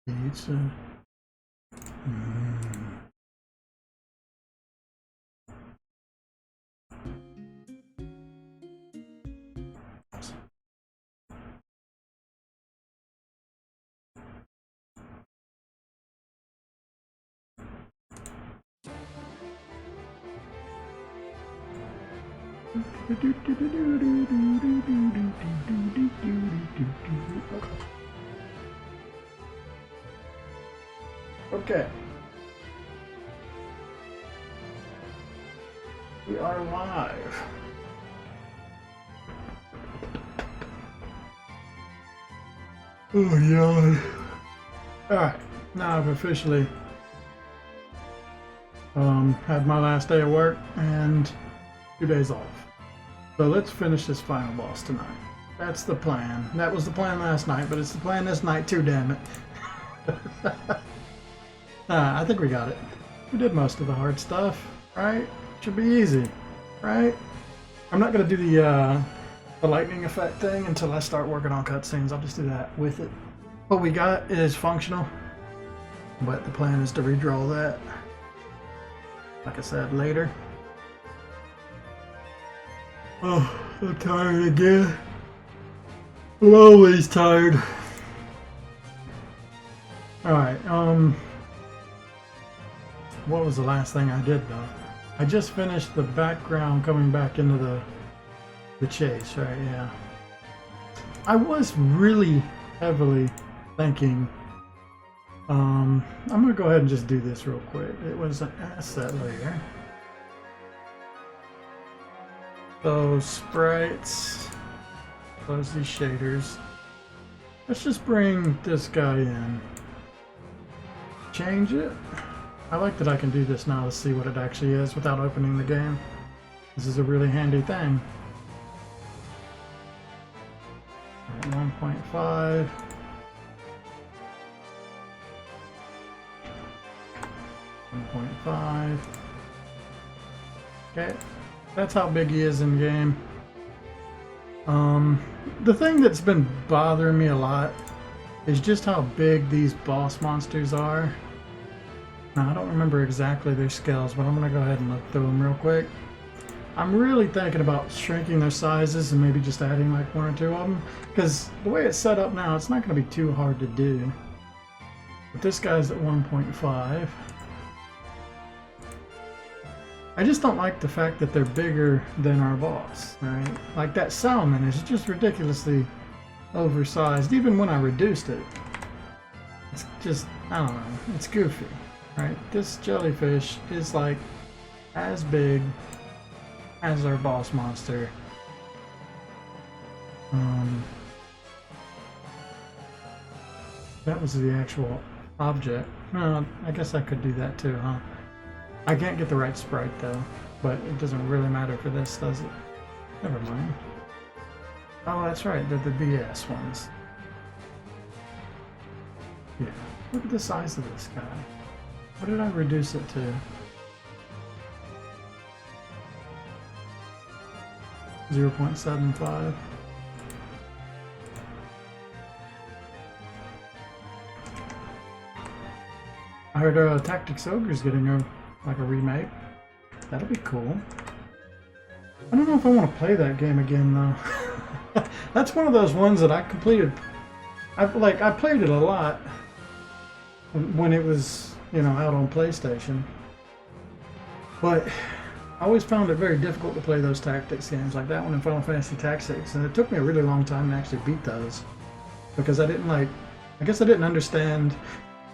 Pizza. Okay. We are live. Oh yeah. Alright, now I've officially had my last day of work and 2 days off. So let's finish this final boss tonight. That's the plan. That was the plan last night, but it's the plan this night too, damn it. I think we got it. We did most of the hard stuff, right? Should be easy, right? I'm not gonna do the lightning effect thing until I start working on cutscenes. I'll just do that with it. What we got is functional, but the plan is to redraw that, like I said, later. Oh, I'm tired again. I'm always tired. Alright, what was the last thing I did though? I just finished the background coming back into the chase, right? Yeah. I was really heavily thinking, I'm gonna go ahead and just do this real quick. It was an asset layer. Those sprites, close these shaders. Let's just bring this guy in. Change it. I like that I can do this now to see what it actually is without opening the game. This is a really handy thing. 1.5. Okay, that's how big he is in game. The thing that's been bothering me a lot is just how big these boss monsters are. Now, I don't remember exactly their scales, but I'm gonna go ahead and look through them real quick. I'm really thinking about shrinking their sizes and maybe just adding like 1 or 2 of them, because the way it's set up now, it's not gonna be too hard to do. But this guy's at 1.5. I just don't like the fact that they're bigger than our boss, right? Like that salmon is just ridiculously oversized, even when I reduced it. It's just, I don't know, it's goofy, right? This jellyfish is like as big as our boss monster. That was the actual object. I guess I could do that too, huh? I can't get the right sprite though, but it doesn't really matter for this, does it? Never mind. Oh, that's right, they're the BS ones. Yeah, look at the size of this guy. What did I reduce it to? 0.75. I heard Tactics Ogre's getting a remake. That'll be cool. I don't know if I want to play that game again though. That's one of those ones that I completed. I played it a lot when it was, you know, out on PlayStation. But I always found it very difficult to play those tactics games like that one in Final Fantasy Tactics, and it took me a really long time to actually beat those because I guess I didn't understand.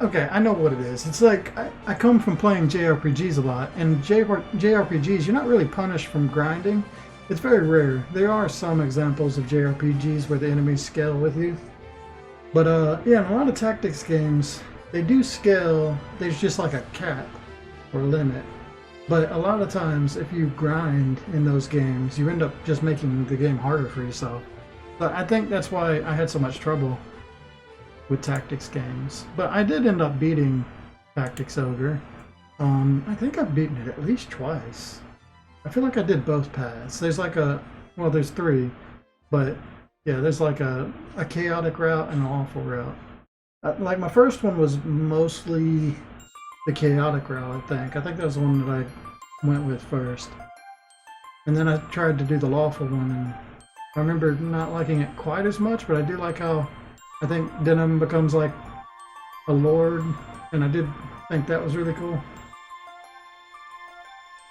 Okay, I know what it is. It's like, I come from playing JRPGs a lot, and JRPGs, you're not really punished from grinding. It's very rare. There are some examples of JRPGs where the enemies scale with you. But yeah, in a lot of tactics games, they do scale. There's just like a cap or limit. But a lot of times, if you grind in those games, you end up just making the game harder for yourself. But I think that's why I had so much trouble with tactics games. But I did end up beating Tactics Ogre. I think I've beaten it at least twice. I feel like I did both paths. There's like well, there's 3, but yeah, there's like a chaotic route and an awful route. Like my first one was mostly the chaotic route, I think. I think that was the one that I went with first. And then I tried to do the lawful one, and I remember not liking it quite as much, but I do like how I think Denim becomes like a lord, and I did think that was really cool.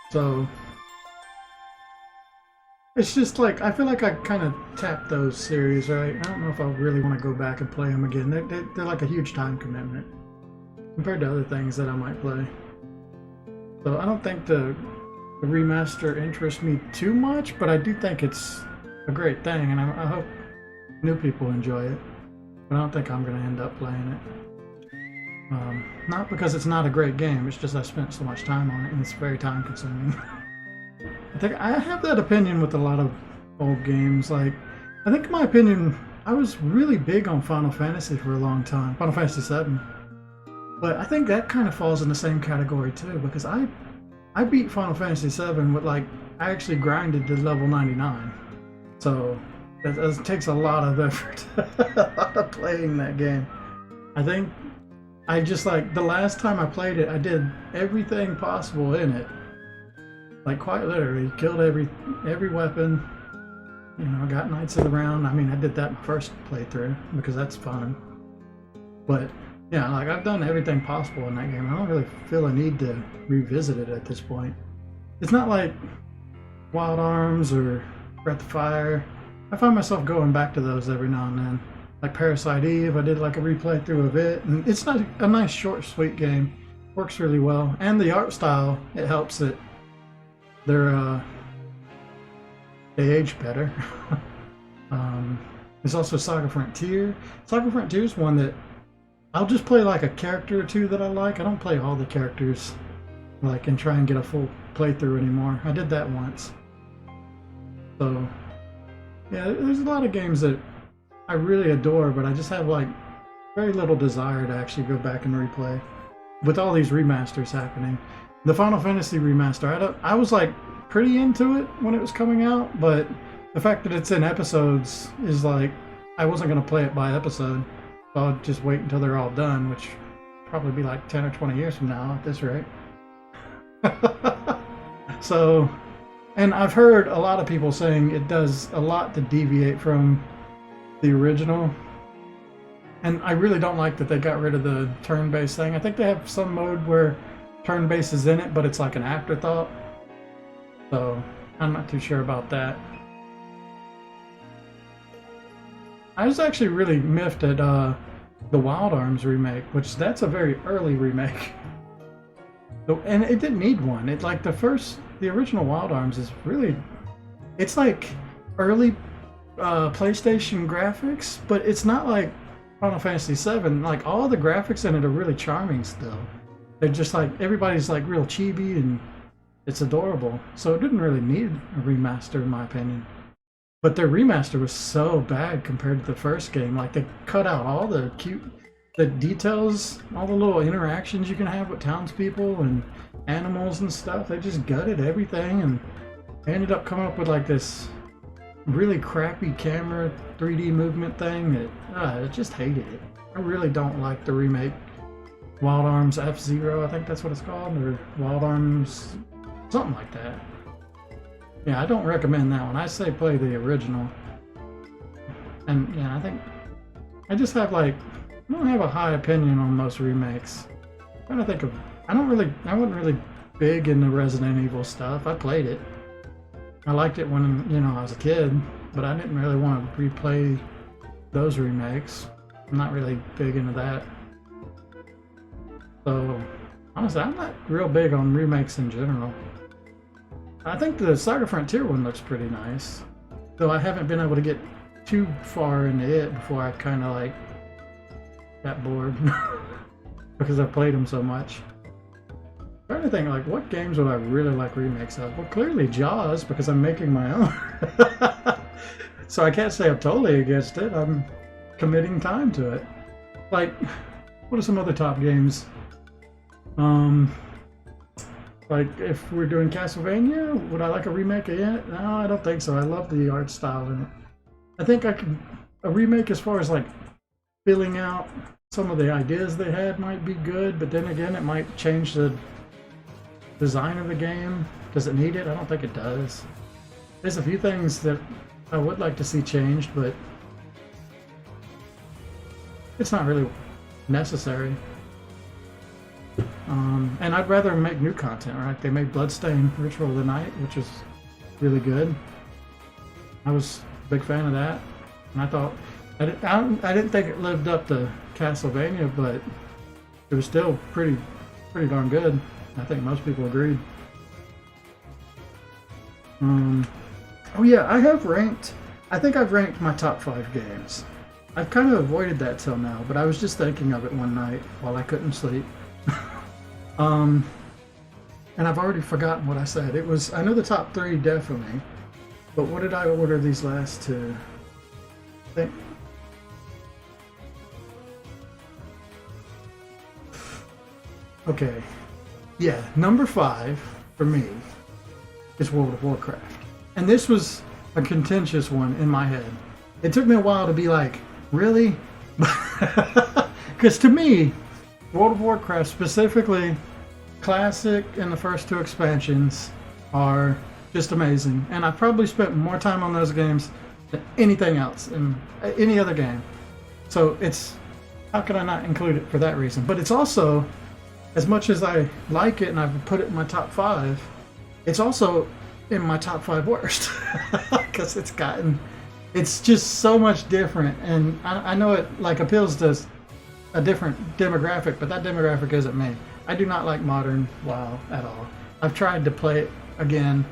So it's just like, I feel like I kind of tapped those series, right? I don't know if I really want to go back and play them again. They're like a huge time commitment compared to other things that I might play. So I don't think the remaster interests me too much, but I do think it's a great thing, and I hope new people enjoy it. But I don't think I'm going to end up playing it. Not because it's not a great game, it's just I spent so much time on it, and it's very time consuming. I think I have that opinion with a lot of old games. Like, I think in my opinion, I was really big on Final Fantasy for a long time, Final Fantasy VII. But I think that kind of falls in the same category too, because I beat Final Fantasy VII with like, I actually grinded to level 99. So it takes a lot of effort, a lot of playing that game. I think I just like, the last time I played it, I did everything possible in it. Like quite literally, killed every weapon, you know, got Knights of the Round. I mean, I did that my first playthrough because that's fun. But yeah, like I've done everything possible in that game. I don't really feel a need to revisit it at this point. It's not like Wild Arms or Breath of Fire. I find myself going back to those every now and then. Like Parasite Eve, I did like a replay through of it, and it's not a nice, short, sweet game. Works really well, and the art style, it helps it. They age better. There's also Saga Frontier. Saga Frontier is one that I'll just play like a character or two that I like. I don't play all the characters like and try and get a full playthrough anymore. I did that once. So yeah, there's a lot of games that I really adore, but I just have like very little desire to actually go back and replay. With all these remasters happening. The Final Fantasy remaster, I was like pretty into it when it was coming out, but the fact that it's in episodes is like, I wasn't going to play it by episode. So I'll just wait until they're all done, which probably be like 10 or 20 years from now at this rate. So, and I've heard a lot of people saying it does a lot to deviate from the original. And I really don't like that they got rid of the turn-based thing. I think they have some mode where turn-based is in it, but it's like an afterthought. So, I'm not too sure about that. I was actually really miffed at the Wild Arms remake, which that's a very early remake. And it didn't need one. It like the original Wild Arms is really, it's like early PlayStation graphics, but it's not like Final Fantasy VII. Like all the graphics in it are really charming still. They're just like, everybody's like real chibi and it's adorable. So it didn't really need a remaster in my opinion. But their remaster was so bad compared to the first game. Like they cut out all the the details, all the little interactions you can have with townspeople and animals and stuff. They just gutted everything, and they ended up coming up with like this really crappy camera 3D movement thing that I just hated it. I really don't like the remake. Wild Arms F-Zero, I think that's what it's called, or Wild Arms, something like that. Yeah, I don't recommend that one. I say play the original. And yeah, I think I just have like, I don't have a high opinion on most remakes. I'm trying to think of, I wasn't really big into Resident Evil stuff. I played it. I liked it when, you know, I was a kid, but I didn't really want to replay those remakes. I'm not really big into that. So, honestly, I'm not real big on remakes in general. I think the Saga Frontier one looks pretty nice, though I haven't been able to get too far into it before I kind of like got bored because I've played them so much. I'm trying to think, like, what games would I really like remakes of? Well, clearly Jaws, because I'm making my own. So I can't say I'm totally against it. I'm committing time to it. Like, what are some other top games? Like, if we're doing Castlevania, would I like a remake of it? No, I don't think so. I love the art style in it. I think I could, a remake as far as like filling out some of the ideas they had might be good, but then again, it might change the design of the game. Does it need it? I don't think it does. There's a few things that I would like to see changed, but it's not really necessary. And I'd rather make new content, right? They made Bloodstained Ritual of the Night, which is really good. I was a big fan of that, and I thought I didn't think it lived up to Castlevania, but it was still pretty darn good. I think most people agreed. Oh yeah, I think I've ranked my top 5 games. I've kind of avoided that till now, but I was just thinking of it one night while I couldn't sleep. And I've already forgotten what I said. I know the top 3 definitely, but what did I order these last 2? Okay, yeah, number 5 for me is World of Warcraft. And this was a contentious one in my head. It took me a while to be like, really? Because to me, World of Warcraft, specifically Classic and the first 2 expansions, are just amazing. And I've probably spent more time on those games than anything else in any other game. So how can I not include it for that reason? But it's also, as much as I like it and I've put it in my top 5, it's also in my top 5 worst. Because it's just so much different. And I know it like appeals to a different demographic, but that demographic isn't me. I do not like modern WoW at all. I've tried to play it again,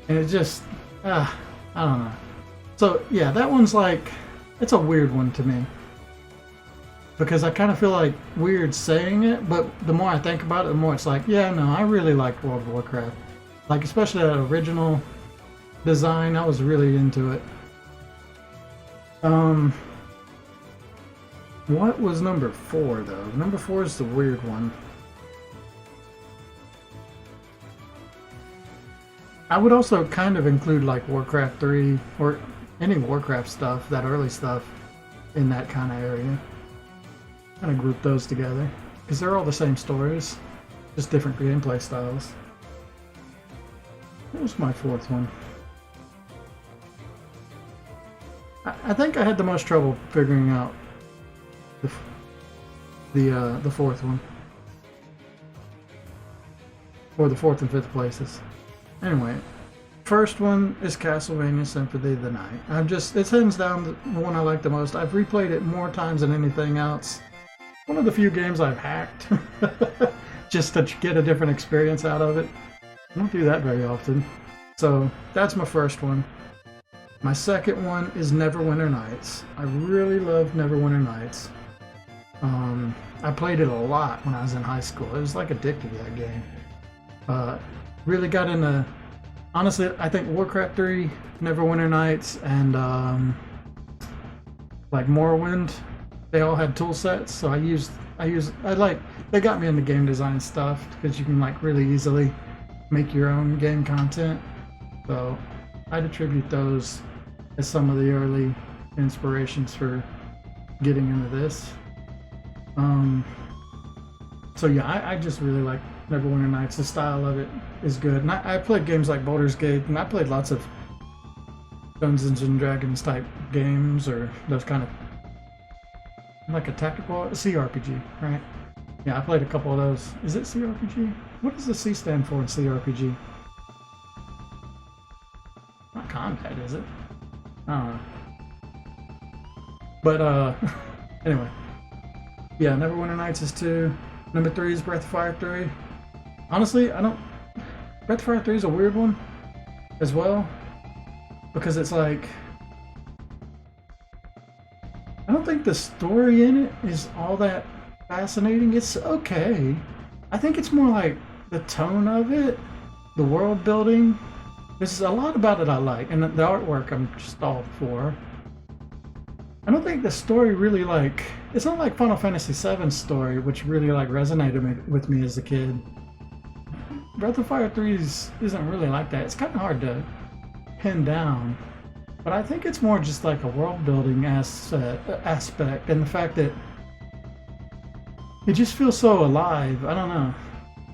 and it just, I don't know. So yeah, that one's like, it's a weird one to me. Because I kind of feel like weird saying it, but the more I think about it, the more it's like, yeah, no, I really like World of Warcraft. Like, especially that original design, I was really into it. What was number 4 though? Number 4 is the weird one. I would also kind of include like Warcraft 3 or any Warcraft stuff, that early stuff, in that kind of area. Kind of group those together because they're all the same stories, just different gameplay styles. What was my 4th one? I think I had the most trouble figuring out the 4th one, or the 4th and 5th places. Anyway, first one is Castlevania Symphony of the Night. It's hands down the one I like the most. I've replayed it more times than anything else. One of the few games I've hacked just to get a different experience out of it. I don't do that very often. So that's my first one. My second one is Neverwinter Nights. I really love Neverwinter Nights. I played it a lot when I was in high school. It was like addicted to that game. Really got into, honestly, I think Warcraft 3, Neverwinter Nights, and like Morrowind, they all had tool sets, so they got me into game design stuff because you can like really easily make your own game content. So I'd attribute those as some of the early inspirations for getting into this. So yeah, I just really like Neverwinter Nights. The style of it is good. And I played games like Baldur's Gate, and I played lots of Dungeons and Dragons type games, or those kind of like a tactical CRPG, right? Yeah, I played a couple of those. Is it CRPG? What does the C stand for in CRPG? Not combat, is it? I don't know. But anyway. Yeah, Neverwinter Nights is 2. Number 3 is Breath of Fire 3. Honestly, Breath of Fire 3 is a weird one as well, because it's like, I don't think the story in it is all that fascinating. It's okay. I think it's more like the tone of it, the world building. There's a lot about it I like, and the artwork I'm just all for. I don't think the story really it's not like Final Fantasy VII's story, which really resonated with me as a kid. Breath of Fire 3 isn't really like that. It's kind of hard to pin down, but I think it's more just like a world building aspect, and the fact that it just feels so alive. I don't know.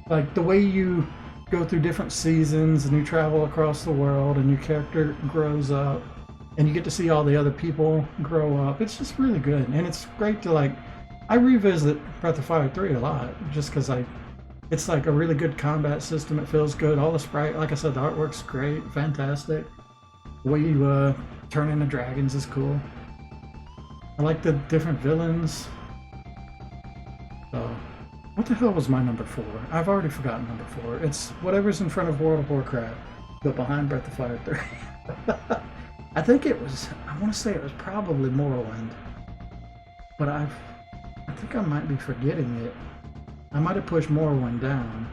Like the way you go through different seasons and you travel across the world and your character grows up and you get to see all the other people grow up. It's just really good. And it's great to like, I revisit Breath of Fire 3 a lot just because it's like a really good combat system. It feels good. All the sprite, like I said, the artwork's great, fantastic. The way you turn into dragons is cool. I like the different villains. So, what the hell was my number 4? I've already forgotten number 4. It's whatever's in front of World of Warcraft, but behind Breath of Fire 3. I think it was, I want to say it was probably Morrowind. But I think I might be forgetting it. I might have pushed Morrowind down.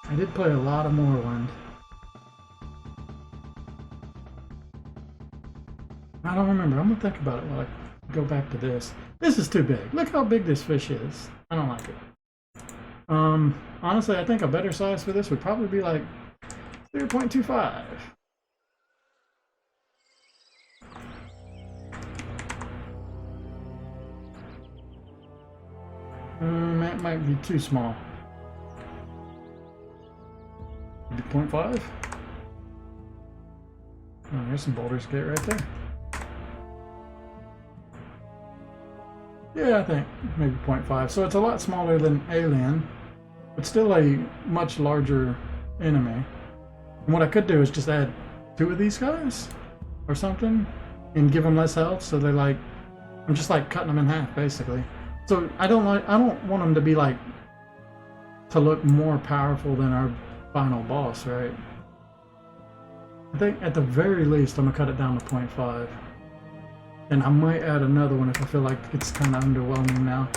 I did play a lot of Morrowind. I don't remember. I'm gonna think about it while I go back to this. This is too big. Look how big this fish is. I don't like it. Honestly, I think a better size for this would probably be like 0.25. That might be too small. Maybe 0.5? Oh, there's some Baldur's Gate right there. Yeah, I think maybe 0.5. So it's a lot smaller than Alien, but still a much larger enemy. And what I could do is just add 2 of these guys or something and give them less health, so they're like, I'm just like cutting them in half basically. So I don't want them to be like, to look more powerful than our final boss, right? I think at the very least I'm gonna cut it down to 0.5. And I might add another one if I feel like it's kind of underwhelming now.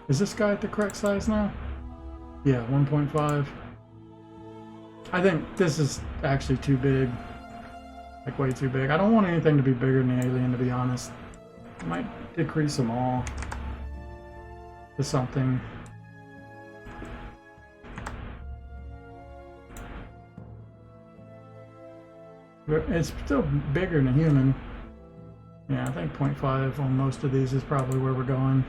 Is this guy at the correct size now? Yeah, 1.5. I think this is actually too big. Like way too big. I don't want anything to be bigger than the Alien, to be honest. I might decrease them all to something. It's still bigger than a human. Yeah, I think 0.5 on most of these is probably where we're going.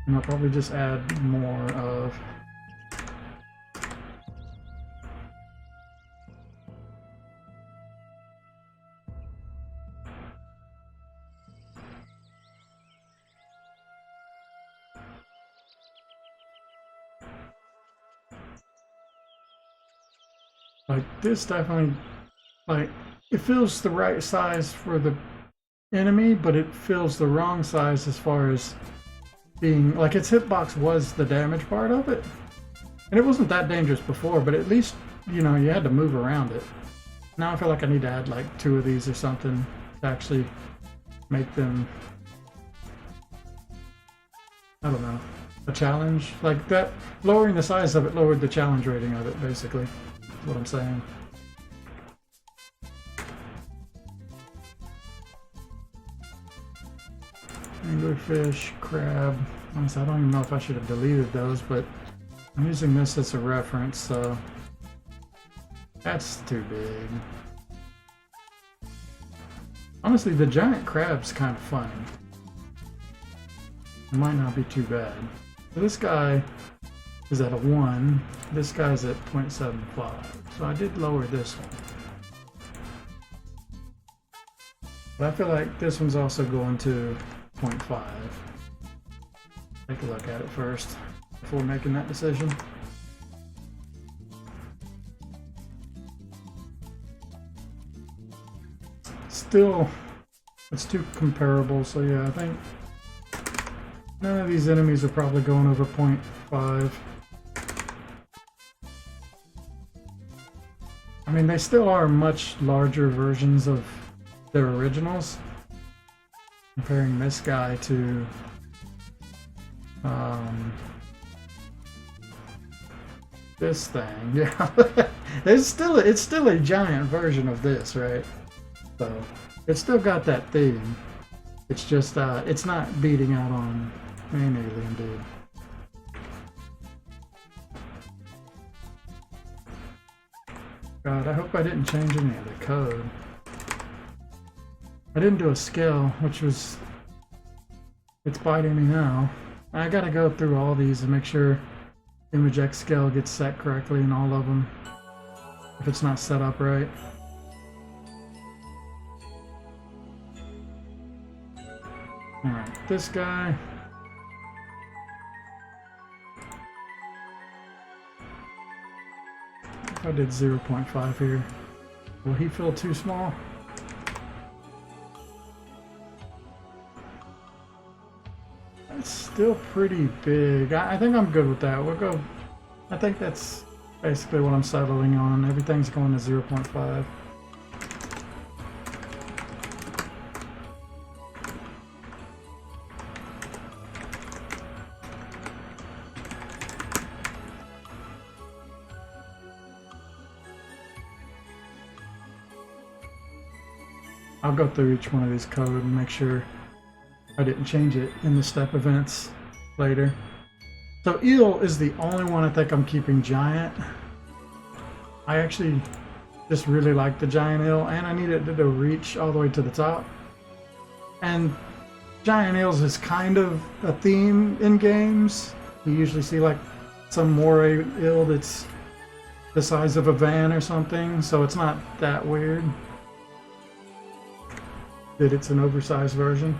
And I'll probably just add more of... Like, this definitely, like, it feels the right size for the enemy, but it feels the wrong size as far as being, like, its hitbox was the damage part of it. And it wasn't that dangerous before, but at least, you know, you had to move around it. Now I feel like I need to add, like, 2 of these or something to actually make them, I don't know, a challenge. Like, that, lowering the size of it lowered the challenge rating of it, basically. What I'm saying. Anglerfish, crab. Honestly, I don't even know if I should have deleted those, but I'm using this as a reference, so that's too big. Honestly, the giant crab's kind of funny. It might not be too bad. So this guy is at a 1. This guy's at 0.75. So I did lower this one. But I feel like this one's also going to 0.5. Take a look at it first before making that decision. Still, it's too comparable, so yeah, I think none of these enemies are probably going over 0.5. I mean, they still are much larger versions of their originals. Comparing this guy to this thing, yeah, it's still a giant version of this, right? So it's still got that theme. It's just it's not beating out on main alien dude. God, I hope I didn't change any of the code. I didn't do a scale, which was... It's biting me now. I gotta go through all these and make sure image X scale gets set correctly in all of them. If it's not set up right. Alright, this guy. If I did 0.5 here, will he feel too small? It's still pretty big. I think I'm good with that. We'll go... I think that's basically what I'm settling on. Everything's going to 0.5. I'll go through each one of these code and make sure I didn't change it in the step events later. So eel is the only one I think I'm keeping giant. I actually just really like the giant eel, and I needed it to reach all the way to the top. And giant eels is kind of a theme in games. You usually see like some moray eel that's the size of a van or something, so it's not that weird that it's an oversized version.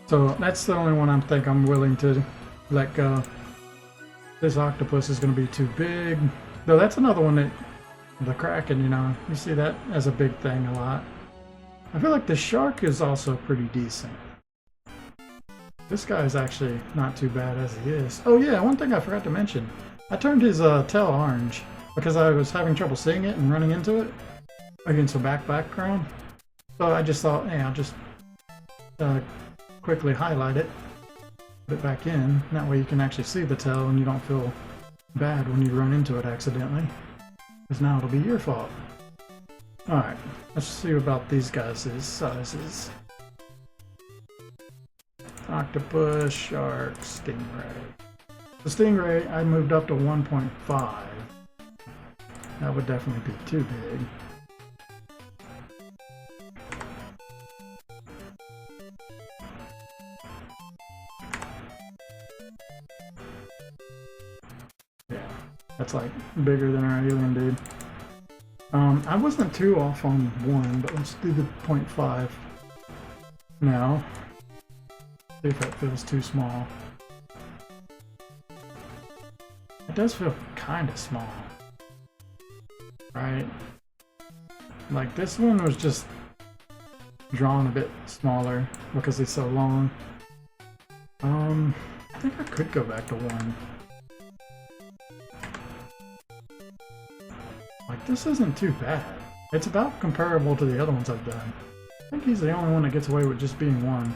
So that's the only one I think I'm willing to let go. This octopus is going to be too big. Though that's another one that, the Kraken, you know, you see that as a big thing a lot. I feel like the shark is also pretty decent. This guy is actually not too bad as he is. Oh yeah, one thing I forgot to mention. I turned his tail orange because I was having trouble seeing it and running into it against a background. So I just thought, hey, I'll just quickly highlight it, put it back in. That way you can actually see the tail and you don't feel bad when you run into it accidentally. Because now it'll be your fault. Alright, let's see about these guys' sizes. Octopus, shark, stingray. The stingray I moved up to 1.5. That would definitely be too big. That's like bigger than our alien dude. I wasn't too off on 1, but let's do the 0.5 now. See if that feels too small. It does feel kind of small. Right? Like this one was just drawn a bit smaller because it's so long. I think I could go back to 1. Like, this isn't too bad. It's about comparable to the other ones I've done. I think he's the only one that gets away with just being 1.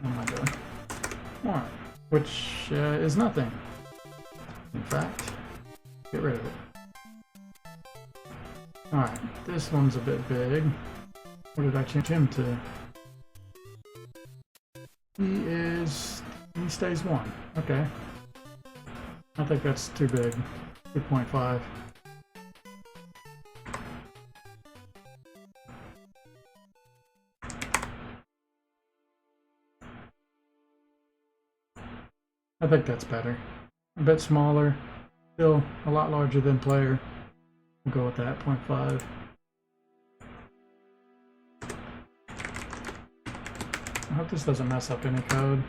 What am I doing? 1. Which is nothing. In fact, get rid of it. Alright, this one's a bit big. What did I change him to? He stays 1. Okay. I think that's too big. 2.5. I think that's better. A bit smaller. Still a lot larger than player. We'll go with that, 0.5. I hope this doesn't mess up any code.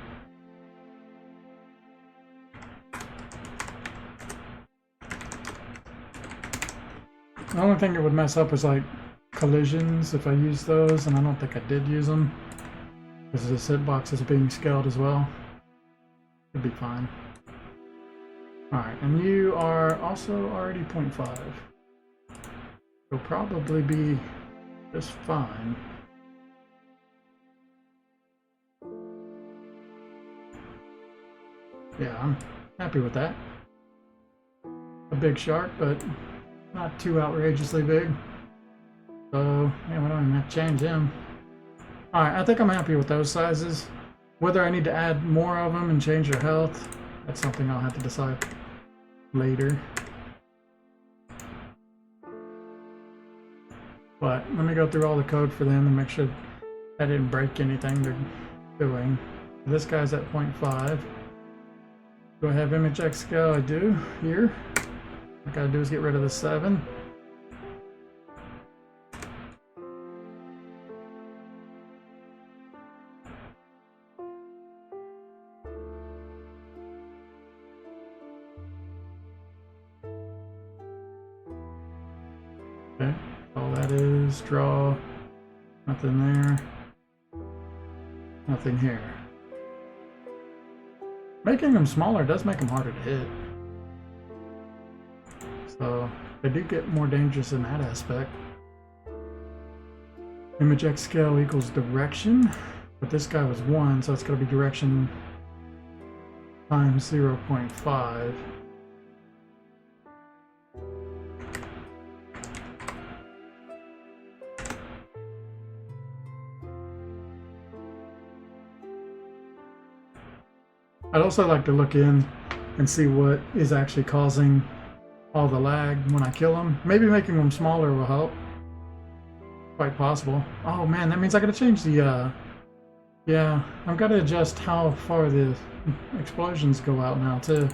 The only thing it would mess up is like collisions if I use those, and I don't think I did use them because this hitbox is being scaled as well. It'd be fine. Alright, and you are also already 0.5. You'll probably be just fine. Yeah, I'm happy with that. A big shark, but not too outrageously big. So, yeah, we don't even have to change him. Alright, I think I'm happy with those sizes. Whether I need to add more of them and change their health, That's something I'll have to decide later. But let me go through all the code for them and make sure I didn't break anything they're doing. This guy's at 0.5. Do I have image X scale? I do here. What I gotta do is get rid of the 7. Okay, all that is draw. Nothing there. Nothing here. Making them smaller does make them harder to hit. So they do get more dangerous in that aspect. Image X scale equals direction, but this guy was 1, so it's going to be direction times 0.5. I'd also like to look in and see what is actually causing all the lag when I kill them. Maybe making them smaller will help. Quite possible. Oh man, that means I gotta change the, yeah, I've got to adjust how far the explosions go out now too.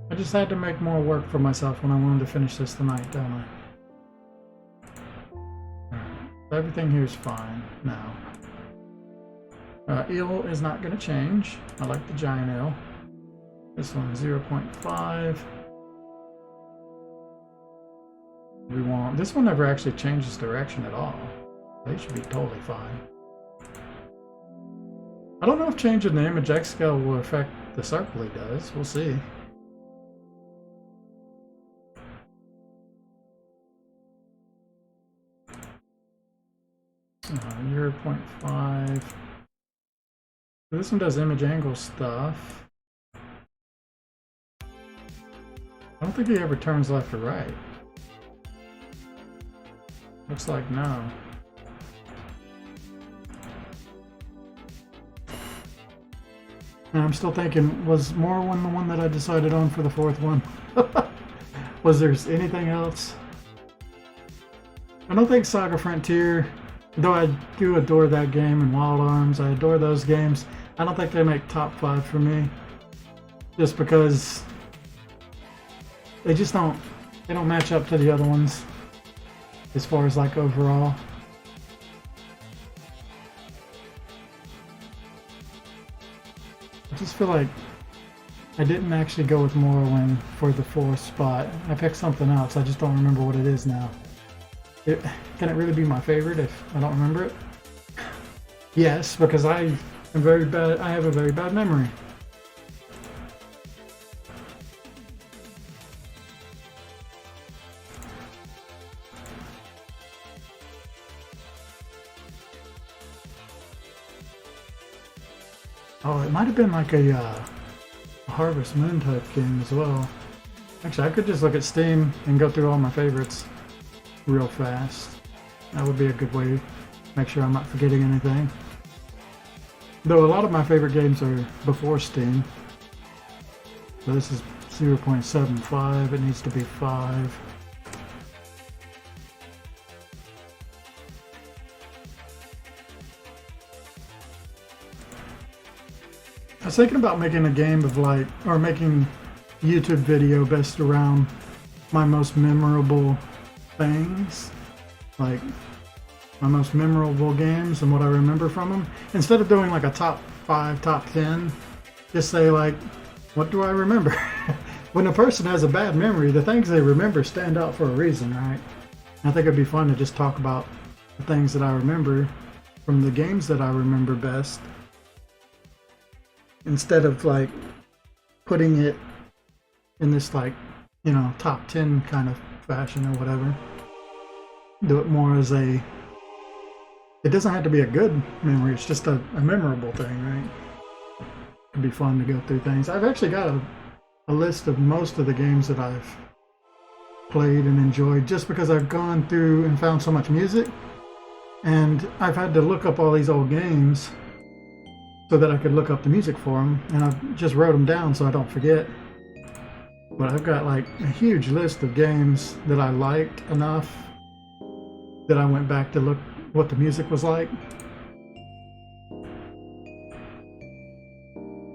I just had to make more work for myself when I wanted to finish this tonight, don't I? Alright, everything here is fine now. Eel is not going to change. I like the giant eel. This one 0.5. We want this one never actually changes direction at all. They should be totally fine. I don't know if changing the image X scale will affect the circle he does. We'll see. You're 0.5. This one does image angle stuff. I don't think he ever turns left or right. Looks like no. And I'm still thinking, was Morrowind the one that I decided on for the 4th one? Was there anything else? I don't think Saga Frontier, though I do adore that game, and Wild Arms, I adore those games. I don't think they make top 5 for me, just because they just don't match up to the other ones as far as like overall. I just feel like I didn't actually go with Morrowind for the 4th spot. I picked something else. I just don't remember what it is now. Can it really be my favorite if I don't remember it? Yes, because I am very bad. I have a very bad memory. Oh, it might have been like a Harvest Moon type game as well. Actually, I could just look at Steam and go through all my favorites real fast. That would be a good way to make sure I'm not forgetting anything. Though a lot of my favorite games are before Steam. So this is 0.75, it needs to be 5. I was thinking about making a game of like, or making YouTube video based around my most memorable things, like my most memorable games and what I remember from them. Instead of doing like a top 5, top 10, just say like, what do I remember? When a person has a bad memory, the things they remember stand out for a reason, right? I think it'd be fun to just talk about the things that I remember from the games that I remember best, instead of like putting it in this like, you know, top 10 kind of fashion or whatever. Do it more as a, it doesn't have to be a good memory, it's just a memorable thing, right? It'd be fun to go through things. I've actually got a list of most of the games that I've played and enjoyed, just because I've gone through and found so much music, and I've had to look up all these old games so that I could look up the music for them, and I just wrote them down so I don't forget. But I've got like a huge list of games that I liked enough that I went back to look what the music was like.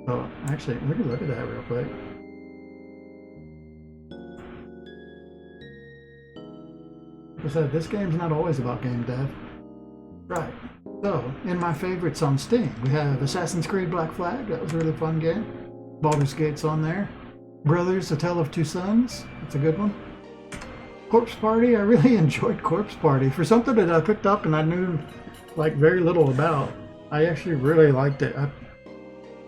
So actually, we can look at that real quick. Like I said, this game's not always about game dev. Right. So, in my favorites on Steam, we have Assassin's Creed Black Flag. That was a really fun game. Baldur's Gate's on there. Brothers, A Tale of Two Sons. That's a good one. Corpse Party. I really enjoyed Corpse Party. For something that I picked up and I knew like very little about, I actually really liked it. I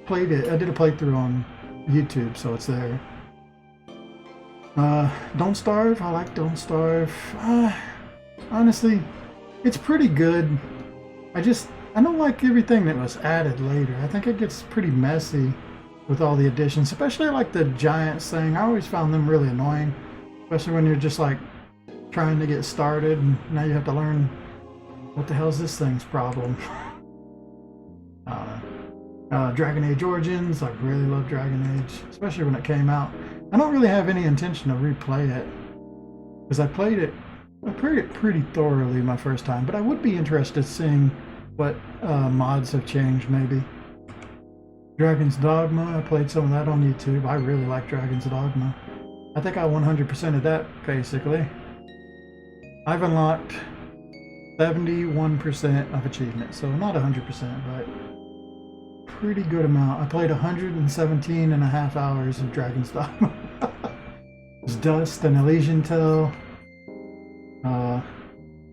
played it. I did a playthrough on YouTube, so it's there. Don't Starve. I like Don't Starve. Honestly, it's pretty good. I don't like everything that was added later. I think it gets pretty messy with all the additions, especially like the giants thing. I always found them really annoying, especially when you're just like trying to get started and now you have to learn what the hell is this thing's problem. Dragon Age Origins. I really love Dragon Age, especially when it came out. I don't really have any intention to replay it because I played it pretty thoroughly my first time, but I would be interested in seeing what mods have changed maybe. Dragon's Dogma, I played some of that on YouTube. I really like Dragon's Dogma. I think I 100%ed that basically. I've unlocked 71% of achievements, so not 100%, but pretty good amount. I played 117 and a half hours of Dragon's Dogma. There's Dust and Elysian Tale.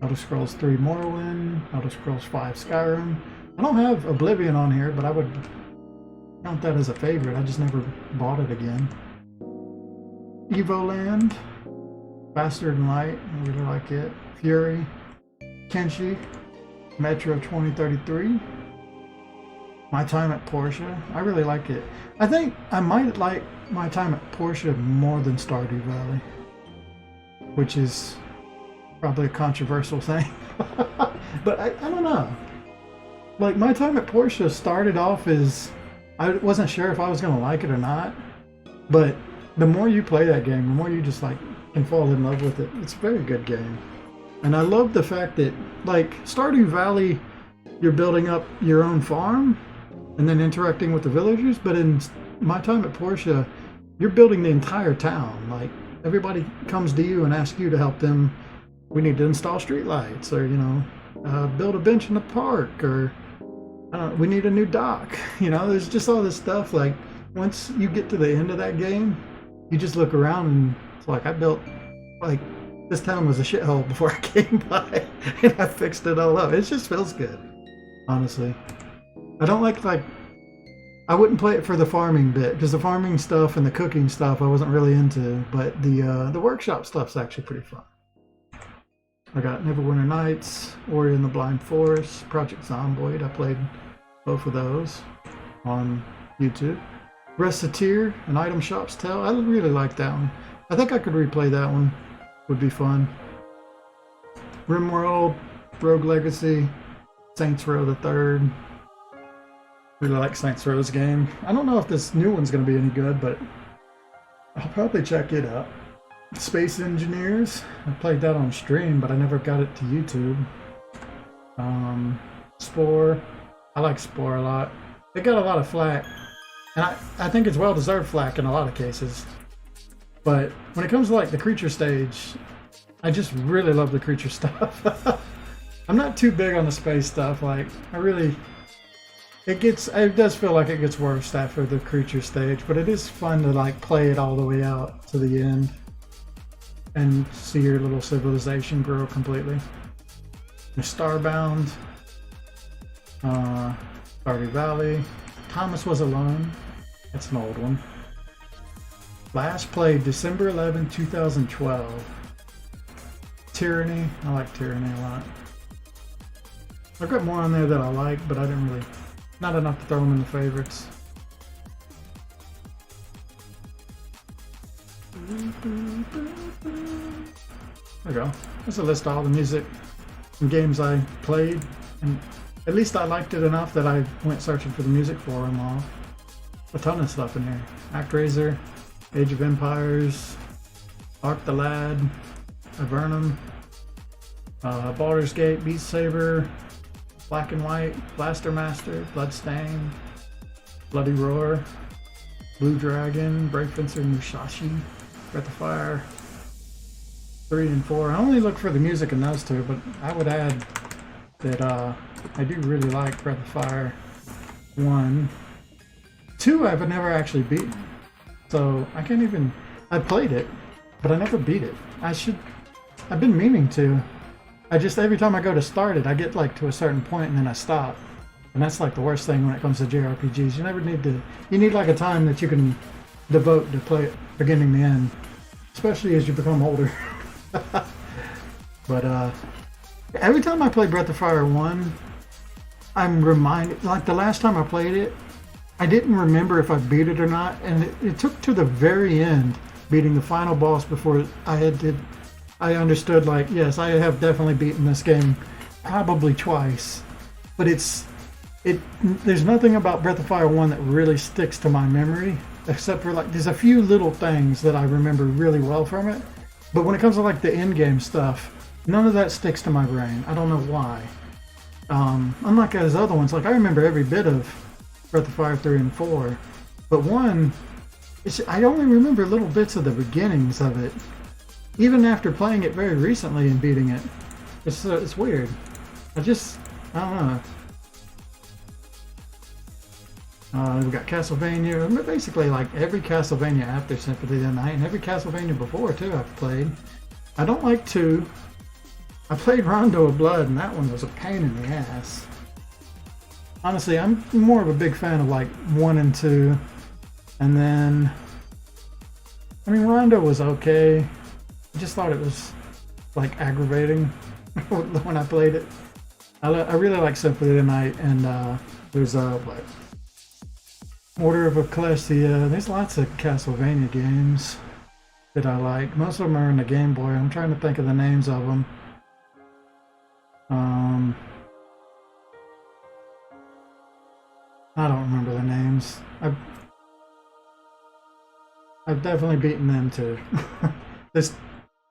Elder Scrolls 3 Morrowind, Elder Scrolls 5 Skyrim. I don't have Oblivion on here, but I would count that as a favorite. I just never bought it again. Evoland, Faster Than Light, I really like it. Fury, Kenshi, Metro 2033, My Time at Portia. I really like it. I think I might like My Time at Portia more than Stardew Valley, which is probably a controversial thing. But I don't know. Like, My Time at Portia started off as, I wasn't sure if I was going to like it or not, but the more you play that game, the more you just like can fall in love with it. It's a very good game. And I love the fact that, like, Stardew Valley, you're building up your own farm and then interacting with the villagers, but in My Time at Portia, you're building the entire town. Like, everybody comes to you and asks you to help them. We need to install streetlights, or, you know, build a bench in the park, or we need a new dock. You know, there's just all this stuff. Like, once you get to the end of that game, you just look around and it's like, I built, like, this town was a shithole before I came by, and I fixed it all up. It just feels good, honestly. I don't like, I wouldn't play it for the farming bit, because the farming stuff and the cooking stuff I wasn't really into, but the workshop stuff's actually pretty fun. I got Neverwinter Nights, Ori and the Blind Forest, Project Zomboid. I played both of those on YouTube. Reciteer, An Item Shop's Tale. I really like that one. I think I could replay that one. Would be fun. RimWorld, Rogue Legacy, Saints Row the Third. Really like Saints Row's game. I don't know if this new one's going to be any good, but I'll probably check it out. Space Engineers. I played that on stream, but I never got it to YouTube. Spore. I like Spore a lot. It got a lot of flack, and I think it's well-deserved flack in a lot of cases. But when it comes to like the creature stage, I just really love the creature stuff. I'm not too big on the space stuff. Like, it does feel like it gets worse after the creature stage, but it is fun to like play it all the way out to the end and see your little civilization grow completely. There's Starbound, Stardew Valley, Thomas Was Alone. That's an old one. Last played December 11, 2012. Tyranny. I like Tyranny a lot. I've got more on there that I like, but I didn't really, not enough to throw them in the favorites. There we go. That's a list of all the music and games I played and At least I liked it enough that I went searching for the music for them all. A ton of stuff in here. ActRaiser, Age of Empires, Arc the Lad, Avernum, Baldur's Gate, Beat Saber, Black and White, Blaster Master, Bloodstain, Bloody Roar, Blue Dragon, Brave Fencer, Musashi, Breath of Fire, 3 and 4. I only look for the music in those two, but I would add that I do really like Breath of Fire 1. 2 I've never actually beaten, so I can't even. I played it, but I never beat it. I've been meaning to. I just, every time I go to start it, I get like to a certain point and then I stop. And that's like the worst thing when it comes to JRPGs. You never need to, you need like a time that you can devote to play it beginning to end, especially as you become older. But every time I play Breath of Fire 1, I'm reminded, like the last time I played it, I didn't remember if I beat it or not, and it took to the very end, beating the final boss before I understood, like, yes, I have definitely beaten this game probably twice, but there's nothing about Breath of Fire 1 that really sticks to my memory, except for like, there's a few little things that I remember really well from it, but when it comes to like the end game stuff, none of that sticks to my brain. I don't know why. Unlike those other ones, like I remember every bit of Breath of Fire 3 and 4, but 1, I only remember little bits of the beginnings of it, even after playing it very recently and beating it. It's weird. I don't know. We got Castlevania, basically like every Castlevania after Symphony of the Night, and every Castlevania before too I've played. I don't like 2. I played Rondo of Blood, and that one was a pain in the ass. Honestly, I'm more of a big fan of like 1 and 2, and then, I mean, Rondo was okay. I just thought it was like aggravating when I played it. I really like Symphony of the Night, and there's what? Order of Ecclesia. There's lots of Castlevania games that I like. Most of them are in the Game Boy. I'm trying to think of the names of them. I don't remember the names. I've definitely beaten them too. This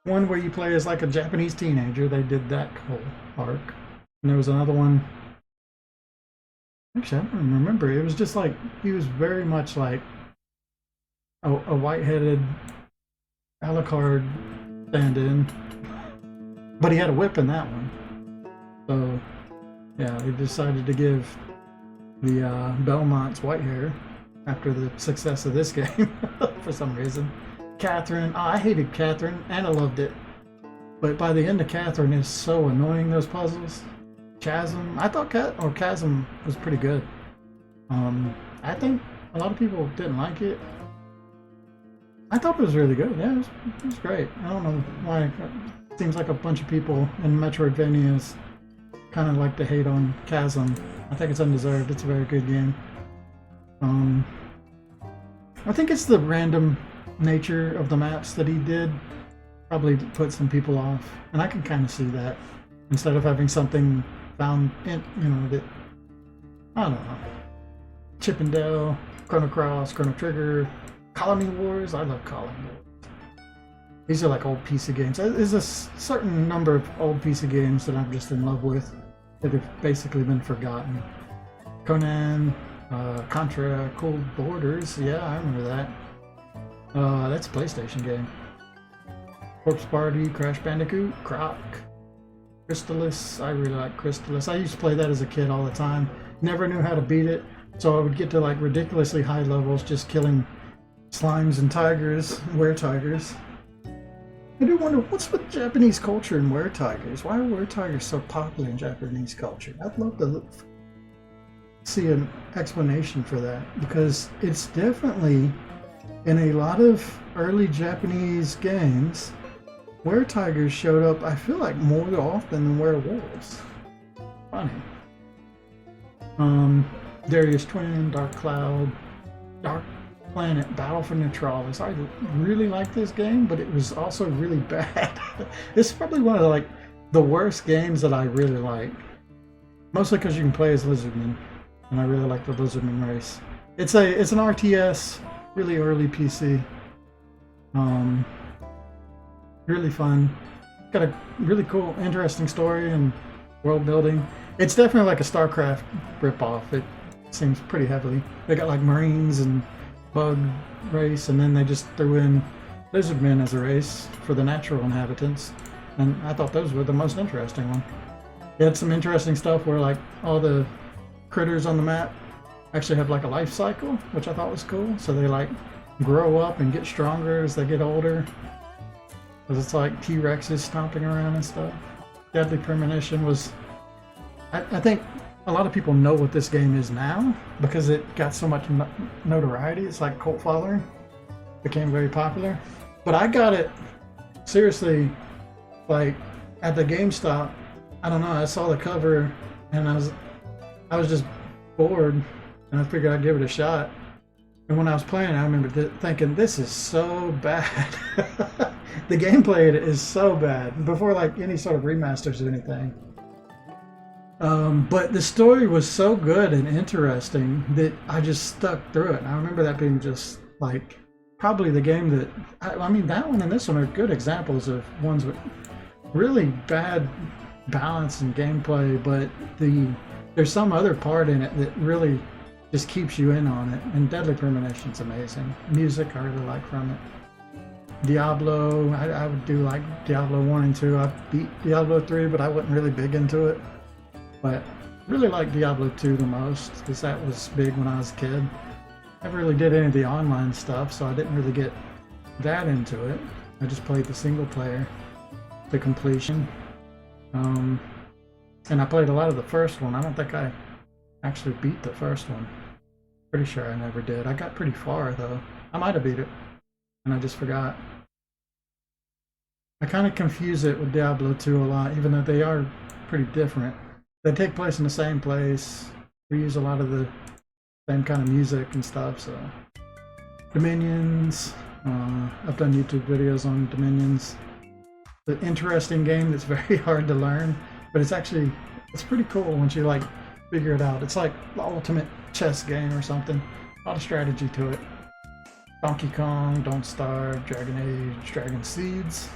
one where you play as like a Japanese teenager, they did that whole arc. And there was another one. Actually, I don't even remember. It was just like, he was very much like a white-headed Alucard stand-in. But he had a whip in that one. So, yeah, they decided to give the Belmonts white hair after the success of this game for some reason. Catherine, I hated Catherine and I loved it, but by the end of Catherine is so annoying, those puzzles. Chasm, I thought Chasm was pretty good. I think a lot of people didn't like it. I thought it was really good. Yeah, it was great. I don't know why. It seems like a bunch of people in Metroidvanias kind of like to hate on Chasm. I think it's undeserved. It's a very good game. I think it's the random nature of the maps that he did probably put some people off, and I can kind of see that. Instead of having something found in, that, I don't know, Chip and Dale, Chrono Cross, Chrono Trigger, Colony Wars. I love Colony Wars. These are like old PC games. There's a certain number of old PC games that I'm just in love with that have basically been forgotten. Conan, Contra, Cold Borders. Yeah, I remember that. That's a PlayStation game. Corpse Party, Crash Bandicoot, Croc, Crystalis. I really like Crystalis. I used to play that as a kid all the time. Never knew how to beat it, so I would get to like ridiculously high levels just killing slimes and tigers, were-tigers. I do wonder what's with Japanese culture and were-tigers. Why are were-tigers so popular in Japanese culture? I'd love to see an explanation for that, because it's definitely in a lot of early Japanese games, were-tigers showed up, I feel like, more often than werewolves. Funny. Darius Twin, Dark Cloud, Dark Planet, Battle for Neutralis. I really like this game, but it was also really bad. This is probably one of the worst games that I really like. Mostly because you can play as Lizardman, and I really like the Lizardman race. It's an RTS, really early PC. Really fun. Got a really cool, interesting story and world building. It's definitely like a StarCraft ripoff. It seems pretty heavily. They got like Marines and Bug race, and then they just threw in Lizardmen as a race for the natural inhabitants, and I thought those were the most interesting one. They had some interesting stuff where like all the critters on the map actually have like a life cycle, which I thought was cool. So they like grow up and get stronger as they get older. Because it's like T-Rexes stomping around and stuff. Deadly Premonition was... I think a lot of people know what this game is now because it got so much notoriety. It's like cult following. Became very popular. But I got it seriously like at the GameStop. I don't know, I saw the cover and I was just bored and I figured I'd give it a shot. And when I was playing, I remember thinking, this is so bad. The gameplay is so bad before like any sort of remasters or anything. But the story was so good and interesting that I just stuck through it. And I remember that being just like probably the game that, I mean, that one and this one are good examples of ones with really bad balance and gameplay, but there's some other part in it that really just keeps you in on it. And Deadly Premonition's amazing. Music I really like from it. Diablo, I would do like Diablo 1 and 2. I beat Diablo 3, but I wasn't really big into it. But really like Diablo 2 the most, because that was big when I was a kid. Never really did any of the online stuff, so I didn't really get that into it. I just played the single player to completion. And I played a lot of the first one. I don't think I actually beat the first one. Pretty sure I never did. I got pretty far though. I might have beat it, and I just forgot. I kind of confuse it with Diablo 2 a lot, even though they are pretty different. They take place in the same place. We use a lot of the same kind of music and stuff, so. Dominions. I've done YouTube videos on Dominions. It's an interesting game that's very hard to learn, but it's pretty cool once you like figure it out. It's like the ultimate chess game or something. A lot of strategy to it. Donkey Kong, Don't Starve, Dragon Age, Dragon Seeds,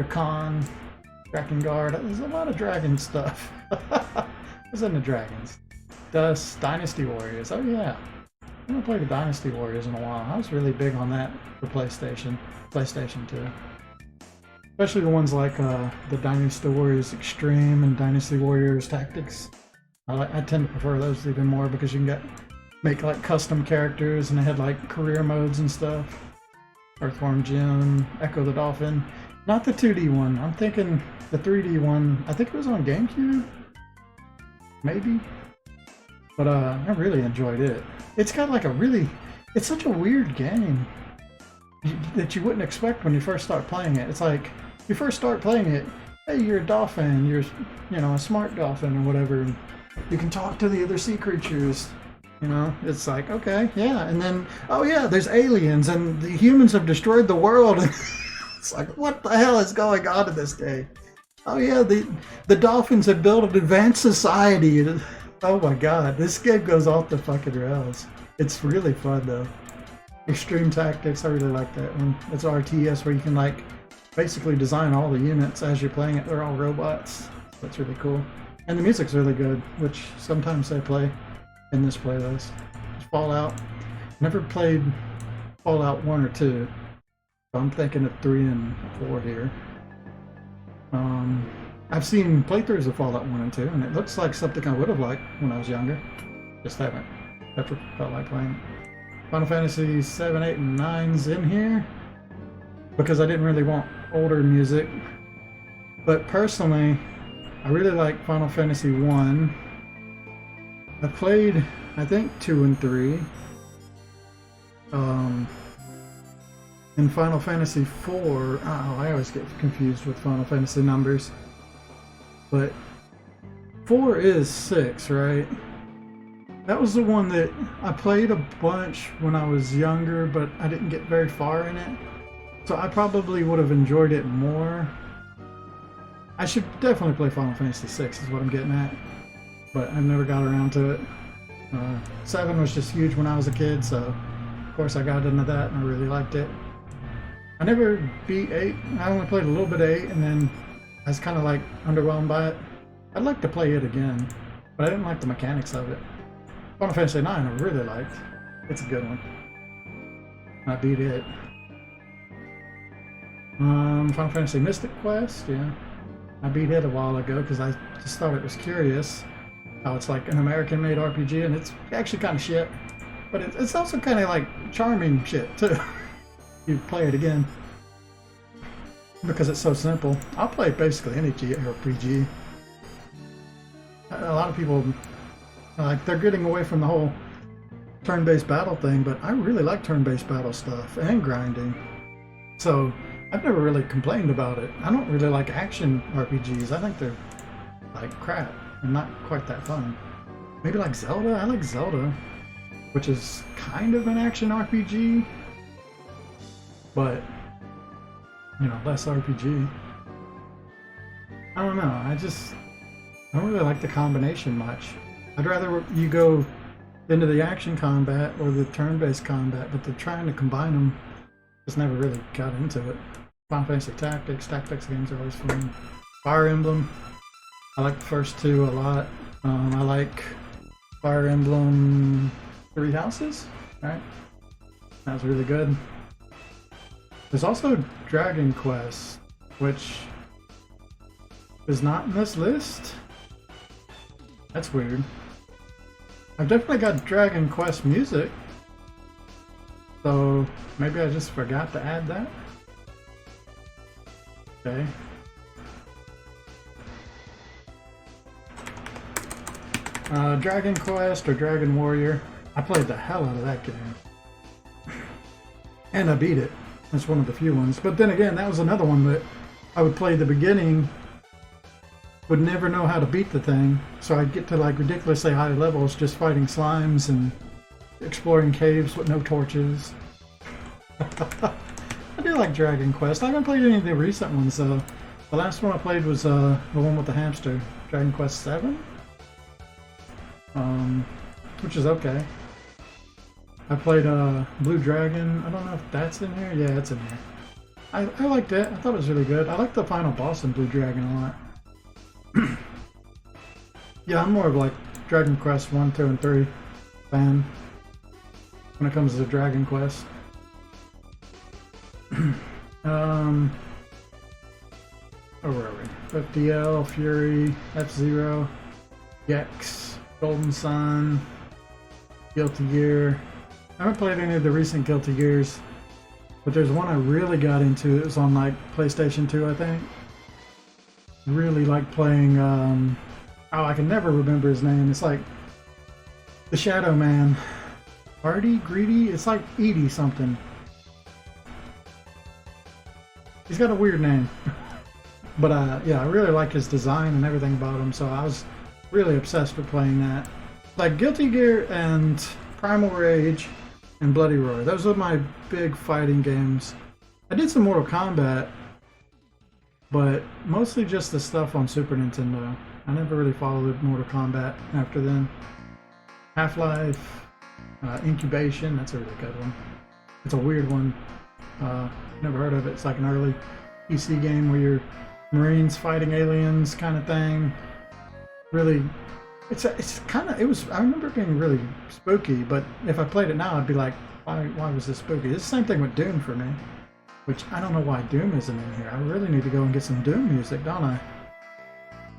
Khan, Dragon Guard. There's a lot of dragon stuff. What's in the dragons? Dust, Dynasty Warriors. Oh yeah. I haven't played the Dynasty Warriors in a while. I was really big on that for PlayStation 2. Especially the ones like the Dynasty Warriors Extreme and Dynasty Warriors Tactics. I tend to prefer those even more because you can make like custom characters, and they had like career modes and stuff. Earthworm Jim, Echo the Dolphin. Not the 2D one. I'm thinking the 3D one. I think it was on GameCube. Maybe. But I really enjoyed it. It's got like it's such a weird game that you wouldn't expect when you first start playing it. It's like, you first start playing it, hey, you're a dolphin, you're, a smart dolphin or whatever, and you can talk to the other sea creatures, it's like, okay, yeah, and then, oh yeah, there's aliens, and the humans have destroyed the world, and it's like, what the hell is going on in this game? Oh yeah, the dolphins have built an advanced society, and oh my god, this game goes off the fucking rails. It's really fun though. Extreme Tactics, I really like that one. It's RTS where you can like basically design all the units as you're playing it. They're all robots. That's really cool. And the music's really good, which sometimes they play in this playlist. Fallout. Never played Fallout 1 or 2. So I'm thinking of 3 and 4 here. I've seen playthroughs of Fallout 1 and 2, and it looks like something I would have liked when I was younger. Just haven't ever felt like playing it. Final Fantasy 7, 8, and 9's in here because I didn't really want older music. But personally, I really like Final Fantasy 1. I played, I think, 2 and 3. In Final Fantasy 4, I always get confused with Final Fantasy numbers. But 4 is 6, right? That was the one that I played a bunch when I was younger, but I didn't get very far in it. So I probably would have enjoyed it more. I should definitely play Final Fantasy 6 is what I'm getting at. but I never got around to it. 7 was just huge when I was a kid, so of course I got into that and I really liked it. I never beat 8. I only played a little bit of 8, and then I was kind of like underwhelmed by it. I'd like to play it again, but I didn't like the mechanics of it. Final Fantasy 9 I really liked. It's a good one. I beat it. Final Fantasy Mystic Quest, yeah. I beat it a while ago because I just thought it was curious how it's like an American-made RPG, and it's actually kind of shit. But it's also kind of like charming shit, too. You play it again. Because it's so simple. I'll play basically any RPG. A lot of people, like, they're getting away from the whole turn-based battle thing, but I really like turn-based battle stuff and grinding. So I've never really complained about it. I don't really like action RPGs. I think they're like crap and not quite that fun. Maybe like Zelda? I like Zelda, which is kind of an action RPG, but, you know, less RPG. I don't know. I don't really like the combination much. I'd rather you go into the action combat or the turn-based combat, but they're trying to combine them. Just never really got into it. Final Fantasy Tactics games are always fun. Fire Emblem, I like the first 2 a lot. I like Fire Emblem 3 Houses, right? That was really good. There's also Dragon Quest, which is not in this list. That's weird. I've definitely got Dragon Quest music, so maybe I just forgot to add that. Okay. Dragon Quest or Dragon Warrior. I played the hell out of that game. And I beat it. That's one of the few ones. But then again, that was another one that I would play the beginning, would never know how to beat the thing, so I'd get to like ridiculously high levels just fighting slimes and exploring caves with no torches. I do like Dragon Quest. I haven't played any of the recent ones though. The last one I played was the one with the hamster, Dragon Quest 7, which is okay. I played Blue Dragon. I don't know if that's in here. Yeah, it's in here. I liked it. I thought it was really good. I liked the final boss in Blue Dragon a lot. Yeah, I'm more of like Dragon Quest 1, 2, and 3 fan when it comes to Dragon Quest. Where were we? FDL, Fury, F-Zero, Gex, Golden Sun, Guilty Gear. I haven't played any of the recent Guilty Gears, but there's one I really got into. It was on like PlayStation 2, I think. Really like playing, oh, I can never remember his name. It's like the Shadow Man. Hardy? Greedy? It's like Edie something. He's got a weird name. But yeah, I really like his design and everything about him, so I was really obsessed with playing that. Like Guilty Gear and Primal Rage and Bloody Roar. Those are my big fighting games. I did some Mortal Kombat, but mostly just the stuff on Super Nintendo. I never really followed Mortal Kombat after then. Half-Life, Incubation, that's a really good one. It's a weird one. Never heard of it. It's like an early PC game where you're Marines fighting aliens kind of thing. Really, it's kind of, I remember it being really spooky, but if I played it now, I'd be like, why was this spooky? It's the same thing with Doom for me, which I don't know why Doom isn't in here. I really need to go and get some Doom music, don't I?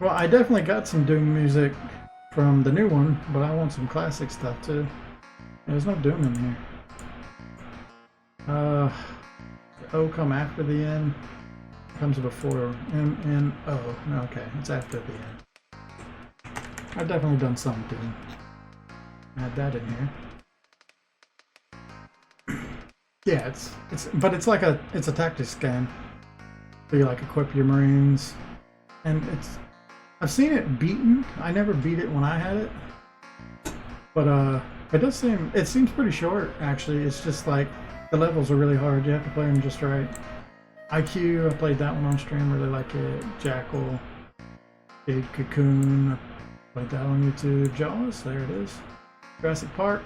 Well, I definitely got some Doom music from the new one, but I want some classic stuff too. There's no Doom in here. O come after the N. Comes before M-N-O. No, okay, it's after the N. I've definitely done some Doom. Add that in here. Yeah, but it's like it's a tactics game. So you like equip your Marines, and I've seen it beaten. I never beat it when I had it, but it seems pretty short actually. It's just like the levels are really hard. You have to play them just right. IQ, I played that one on stream. Really like it. Jackal, Jade Cocoon. Played that on YouTube. Jaws, there it is. Jurassic Park.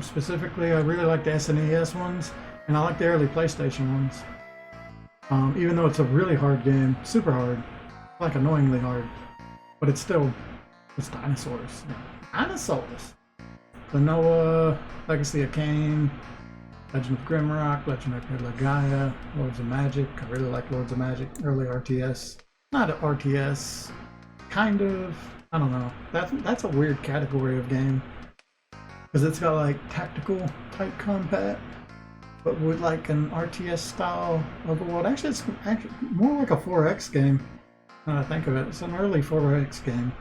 Specifically, I really like the SNES ones, and I like the early PlayStation ones. Even though it's a really hard game, super hard, like annoyingly hard, but it's dinosaurs. Yeah. Dinosaurs. The Noah, Legacy of Kain, Legend of Grimrock, Legend of Legaia, Lords of Magic. I really like Lords of Magic, early RTS. Not an RTS, kind of. I don't know. That's a weird category of game because it's got like tactical type combat, but with like an RTS style overworld. Actually, it's actually more like a 4X game. Now I think of it, it's an early 4X game.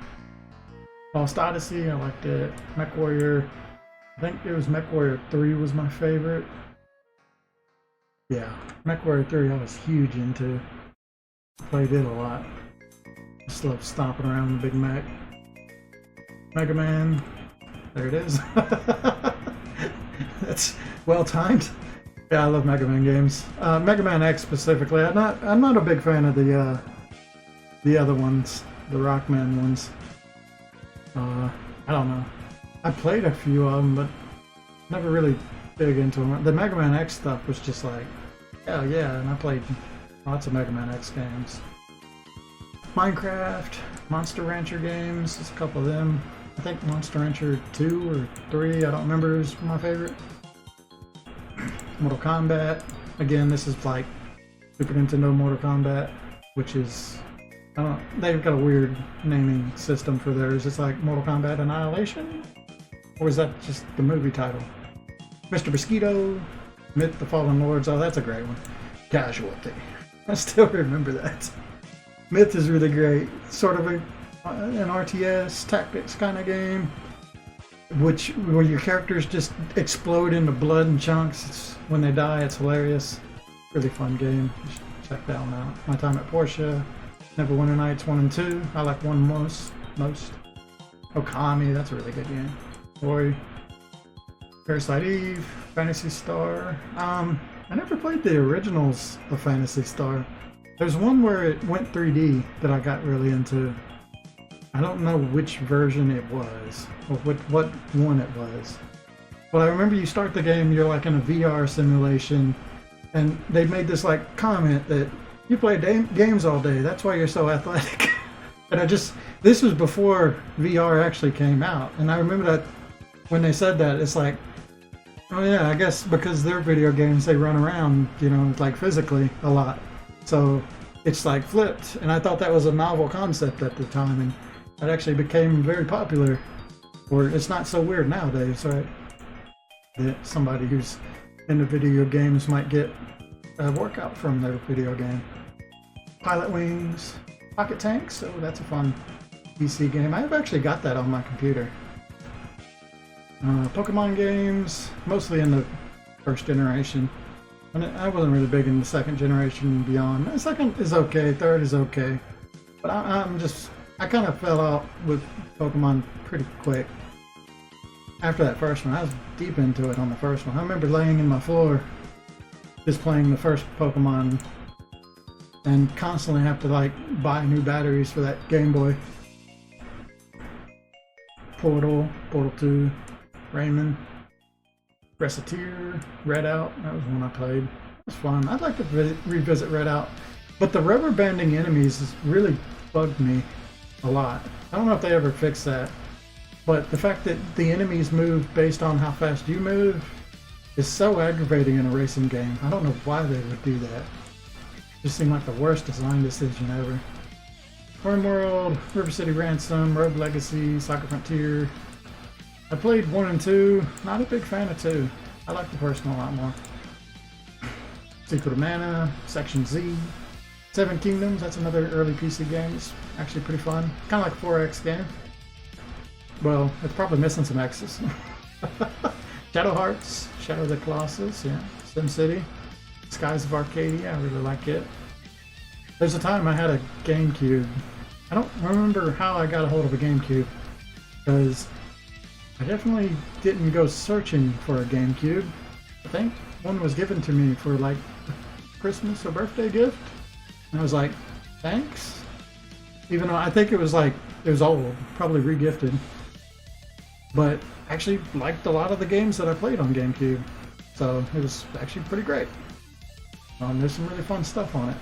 Lost Odyssey, I liked it. MechWarrior, I think it was MechWarrior 3 was my favorite. Yeah, MechWarrior 3 I was huge into. Played it a lot. Just love stomping around the big mech. Mega Man, there it is. That's well timed. Yeah, I love Mega Man games. Mega Man X specifically. I'm not a big fan of the other ones, the Rockman ones. I don't know. I played a few of them, but never really big into them. The Mega Man X stuff was just like, hell yeah, and I played lots of Mega Man X games. Minecraft, Monster Rancher games, there's a couple of them. I think Monster Rancher 2 or 3, I don't remember, is my favorite. Mortal Kombat, again, this is like Super Nintendo Mortal Kombat, which is, I don't know, they've got a weird naming system for theirs. It's like Mortal Kombat Annihilation? Or is that just the movie title? Mr. Mosquito, Myth the Fallen Lords, oh that's a great one. Casualty, I still remember that. Myth is really great. Sort of an RTS tactics kind of game, where your characters just explode into blood and chunks. When they die, it's hilarious. Really fun game. You should check that one out. My Time at Portia, Neverwinter Nights 1 and 2. I like 1 most. Okami, that's a really good game. Boy, Parasite Eve, Phantasy Star. I never played the originals of Phantasy Star. There's one where it went 3D that I got really into. I don't know which version it was, or what one it was. But I remember you start the game, you're like in a VR simulation, and they made this like comment that you play games all day, that's why you're so athletic. And this was before VR actually came out, and I remember that when they said that, it's like, oh yeah, I guess because they're video games, they run around, you know, like physically a lot. So it's like flipped, and I thought that was a novel concept at the time, and that actually became very popular. Or it's not so weird nowadays, right? That somebody who's into video games might get a workout from their video game. Pilot Wings, Pocket Tanks, so that's a fun PC game. I've actually got that on my computer. Pokemon games, mostly in the first generation. And I wasn't really big in the second generation and beyond. The second is okay, third is okay. But I kind of fell out with Pokemon pretty quick. After that first one, I was deep into it on the first one. I remember laying in my floor, just playing the first Pokemon, and constantly have to like buy new batteries for that Game Boy. Portal 2, Rayman, Reciteer, Redout, that was one I played. It was fun. I'd like to revisit Redout, but the rubber banding enemies has really bugged me a lot. I don't know if they ever fixed that, but the fact that the enemies move based on how fast you move is so aggravating in a racing game. I don't know why they would do that. It just seemed like the worst design decision ever. Homeworld, River City Ransom, Rogue Legacy, Soccer Frontier. I played 1 and 2, not a big fan of 2. I like the first one a lot more. Secret of Mana, Section Z, Seven Kingdoms, that's another early PC game. It's actually pretty fun. Kind of like a 4X game. Well, it's probably missing some X's. Shadow Hearts, Shadow of the Colossus, yeah. SimCity, Skies of Arcadia, I really like it. There's a time I had a GameCube. I don't remember how I got a hold of a GameCube, because I definitely didn't go searching for a GameCube. I think one was given to me for like a Christmas or birthday gift. And I was like, thanks? Even though I think it was like it was old, probably re-gifted. But actually liked a lot of the games that I played on GameCube. So it was actually pretty great. There's some really fun stuff on it.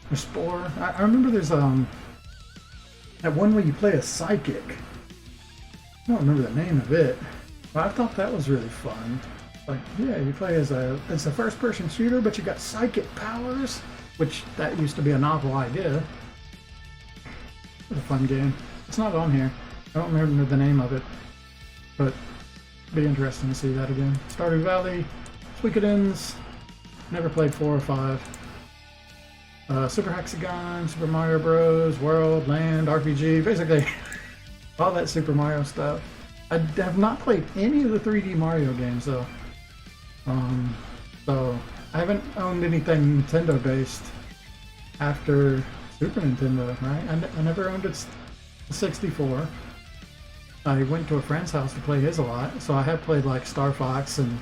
There's Spore. I remember there's that one where you play a psychic. I don't remember the name of it, but I thought that was really fun. Like, yeah, you play as it's a first-person shooter, but you got psychic powers, which that used to be a novel idea. It was a fun game. It's not on here. I don't remember the name of it, but it'd be interesting to see that again. Stardew Valley, Suikoden's, never played 4 or 5. Super Hexagon, Super Mario Bros, World, Land, RPG, basically all that Super Mario stuff. I have not played any of the 3D Mario games though. So I haven't owned anything Nintendo based after Super Nintendo, right? I never owned a 64. I went to a friend's house to play his a lot, so I have played like Star Fox and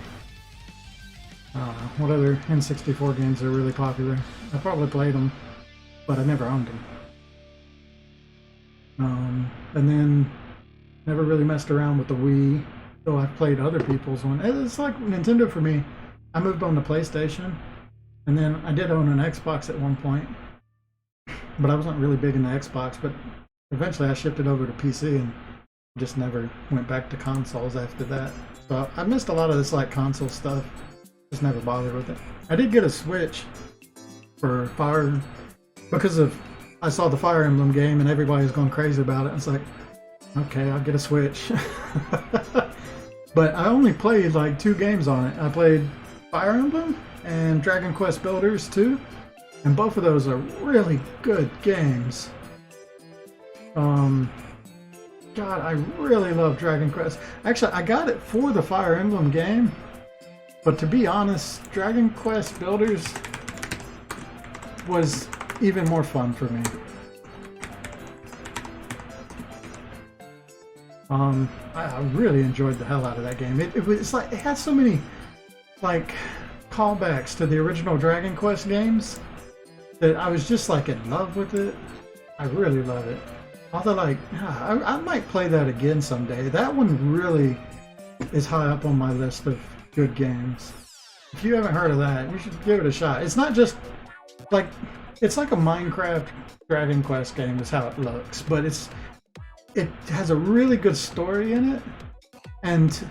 what other N64 games are really popular. I probably played them, but I never owned them. And then never really messed around with the Wii, though I've played other people's one. It's like Nintendo for me. I moved on to PlayStation, and then I did own an Xbox at one point, but I wasn't really big into Xbox, but eventually I shifted over to PC and just never went back to consoles after that. So I missed a lot of this like console stuff. Just never bothered with it. I did get a Switch for Fire because I saw the Fire Emblem game and everybody was going crazy about it. It's like, okay, I'll get a Switch. But I only played like 2 games on it. I played Fire Emblem and Dragon Quest Builders 2, and both of those are really good games. God, I really love Dragon Quest. Actually, I got it for the Fire Emblem game, but to be honest, Dragon Quest Builders was even more fun for me. I really enjoyed the hell out of that game. It's like it had so many like callbacks to the original Dragon Quest games that I was just like in love with it. I really love it. Although, like, I might play that again someday. That one really is high up on my list of good games. If you haven't heard of that, you should give it a shot. It's not just like it's like a Minecraft Dragon Quest game is how it looks, but it has a really good story in it. And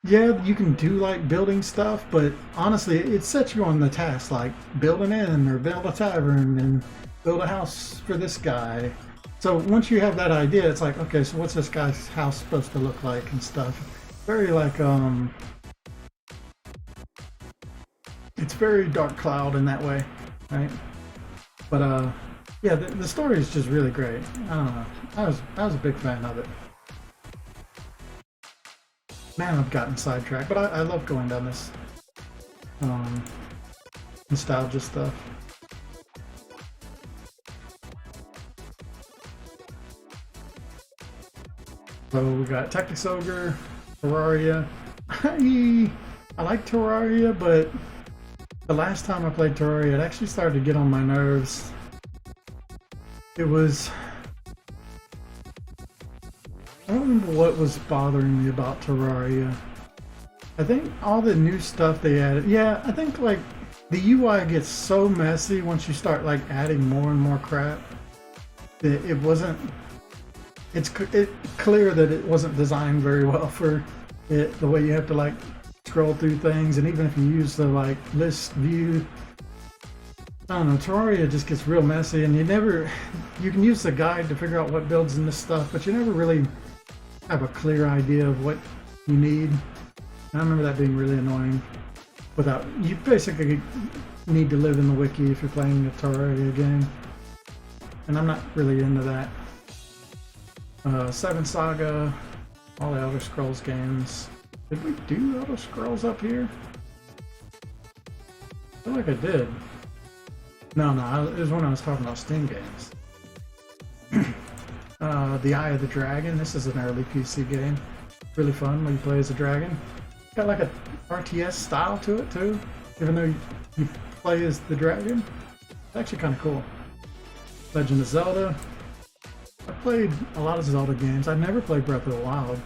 yeah, you can do like building stuff, but honestly, it sets you on the task, like build an inn or build a tavern and build a house for this guy. So once you have that idea, it's like, okay, so what's this guy's house supposed to look like and stuff. Very like, it's very Dark Cloud in that way, right? But yeah, the story is just really great. I don't know. I was a big fan of it. Man, I've gotten sidetracked, but I love going down this nostalgia stuff. So we got Tactics Ogre, Terraria. I like Terraria, but the last time I played Terraria, it actually started to get on my nerves. It was... I don't remember what was bothering me about Terraria. I think all the new stuff they added... Yeah, I think like the UI gets so messy once you start like adding more and more crap that it wasn't... It's clear that it wasn't designed very well for it, the way you have to like scroll through things, and even if you use the like list view, I don't know, Terraria just gets real messy, and you can use the guide to figure out what builds in this stuff, but you never really have a clear idea of what you need. And I remember that being really annoying. You basically need to live in the wiki if you're playing a Terraria game, and I'm not really into that. Seven Saga, all the Elder Scrolls games. Did we do Elder Scrolls up here? I feel like I did. No, it was when I was talking about Steam games. The Eye of the Dragon. This is an early PC game. Really fun when you play as a dragon. Got like a RTS style to it too, even though you play as the dragon. It's actually kind of cool. Legend of Zelda. I played a lot of Zelda games. I never played Breath of the Wild,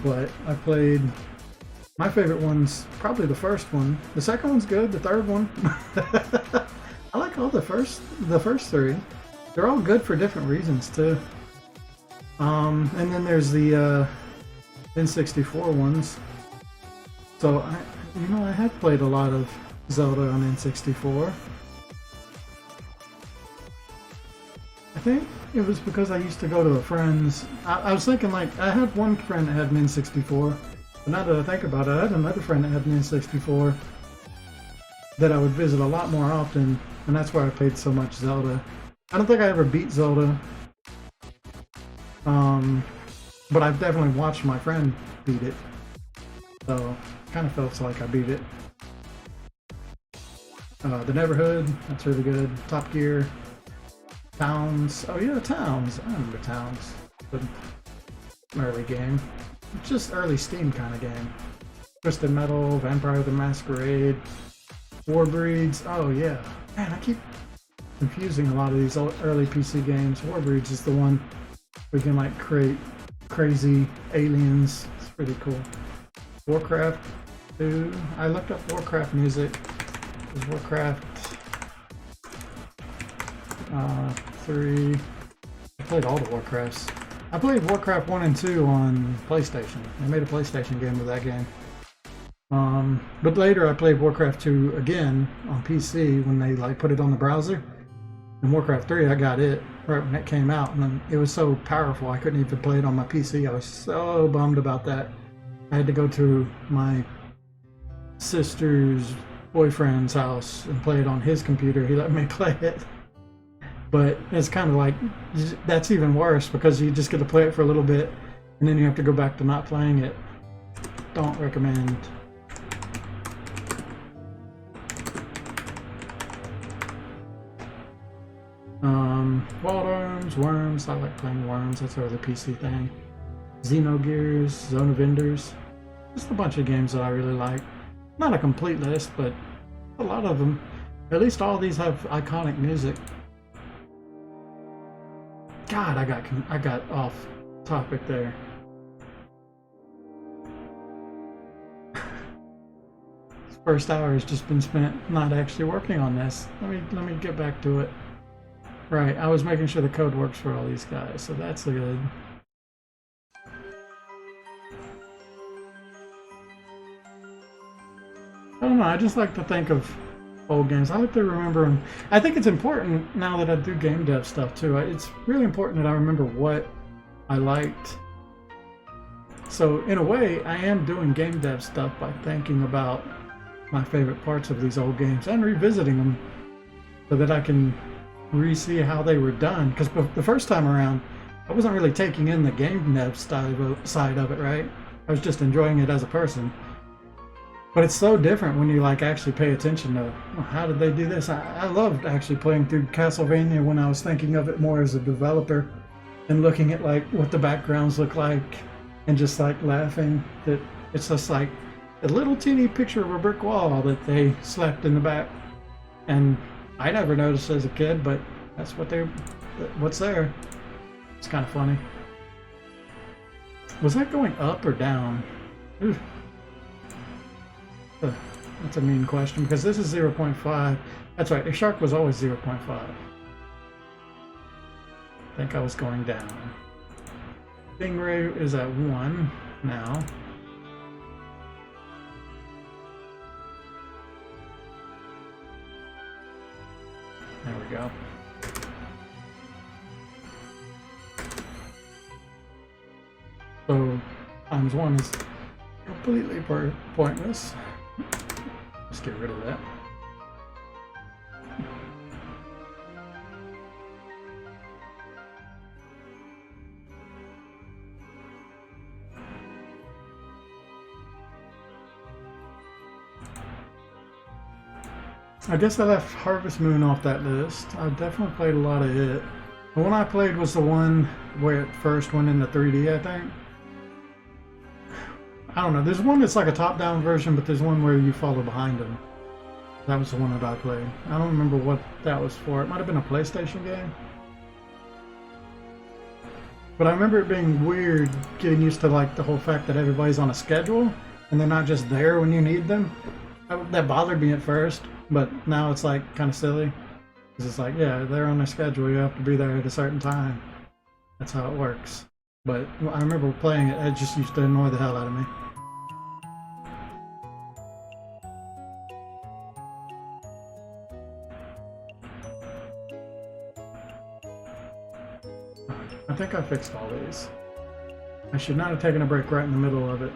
but I played. My favorite one's probably the first one. The second one's good. The third one, I like all the first three. They're all good for different reasons too. And then there's the N64 ones. So I had played a lot of Zelda on N64. I think it was because I used to go to a friend's. I was thinking, like, I had one friend that had an N64. But now that I think about it, I had another friend that had an N64 that I would visit a lot more often, and that's why I played so much Zelda. I don't think I ever beat Zelda, but I've definitely watched my friend beat it, so kind of felt like I beat it. The Neighborhood, that's really good. Top Gear, Towns. Oh yeah, Towns. I remember Towns. Good early game. It's just early Steam kind of game. Twisted Metal, Vampire the Masquerade, Warbreeds. Oh yeah, man, I keep confusing a lot of these early PC games. Warbreeds is the one we can like create crazy aliens. It's pretty cool. Warcraft 2. I looked up Warcraft music. There's Warcraft 3. I played all the Warcrafts. I played Warcraft 1 and 2 on PlayStation. I made a PlayStation game with that game. But later I played Warcraft 2 again on PC when they like put it on the browser. And Warcraft 3, I got it right when it came out, and then it was so powerful I couldn't even play it on my PC. I was so bummed about that. I had to go to my sister's boyfriend's house and play it on his computer. He let me play it. But it's kind of like, that's even worse because you just get to play it for a little bit and then you have to go back to not playing it. Don't recommend. Wild Arms, Worms. I like playing Worms. That's our other PC thing. Xenogears, Zone of Enders. Just a bunch of games that I really like. Not a complete list, but a lot of them. At least all these have iconic music. God, I got off topic there. This first hour has just been spent not actually working on this. Let me get back to it. Right, I was making sure the code works for all these guys, so that's good. I don't know, I just like to think of old games. I like to remember them. I think it's important now that I do game dev stuff too. It's really important that I remember what I liked. So in a way, I am doing game dev stuff by thinking about my favorite parts of these old games and revisiting them so that I can re-see how they were done. Because the first time around, I wasn't really taking in the game dev side of it, right? I was just enjoying it as a person. But it's so different when you like actually pay attention to, well, how did they do this? I loved actually playing through Castlevania when I was thinking of it more as a developer and looking at like what the backgrounds look like and just like laughing that it's just like a little teeny picture of a brick wall that they slapped in the back. And I never noticed as a kid, but that's what's there. It's kind of funny. Was that going up or down? Ooh. That's a mean question because this is 0.5. That's right, a shark was always 0.5. I think I was going down. Stingray is at 1 now. There we go. So times 1 is completely pointless. Let's get rid of that. I guess I left Harvest Moon off that list. I definitely played a lot of it. The one I played was the one where it first went into 3D, I think. I don't know, there's one that's like a top-down version, but there's one where you follow behind them. That was the one that I played. I don't remember what that was for. It might have been a PlayStation game. But I remember it being weird getting used to like the whole fact that everybody's on a schedule and they're not just there when you need them. That bothered me at first, but now it's like kind of silly. Because it's like, yeah, they're on their schedule, you have to be there at a certain time. That's how it works. But I remember playing it, it just used to annoy the hell out of me. I think I fixed all these. I should not have taken a break right in the middle of it.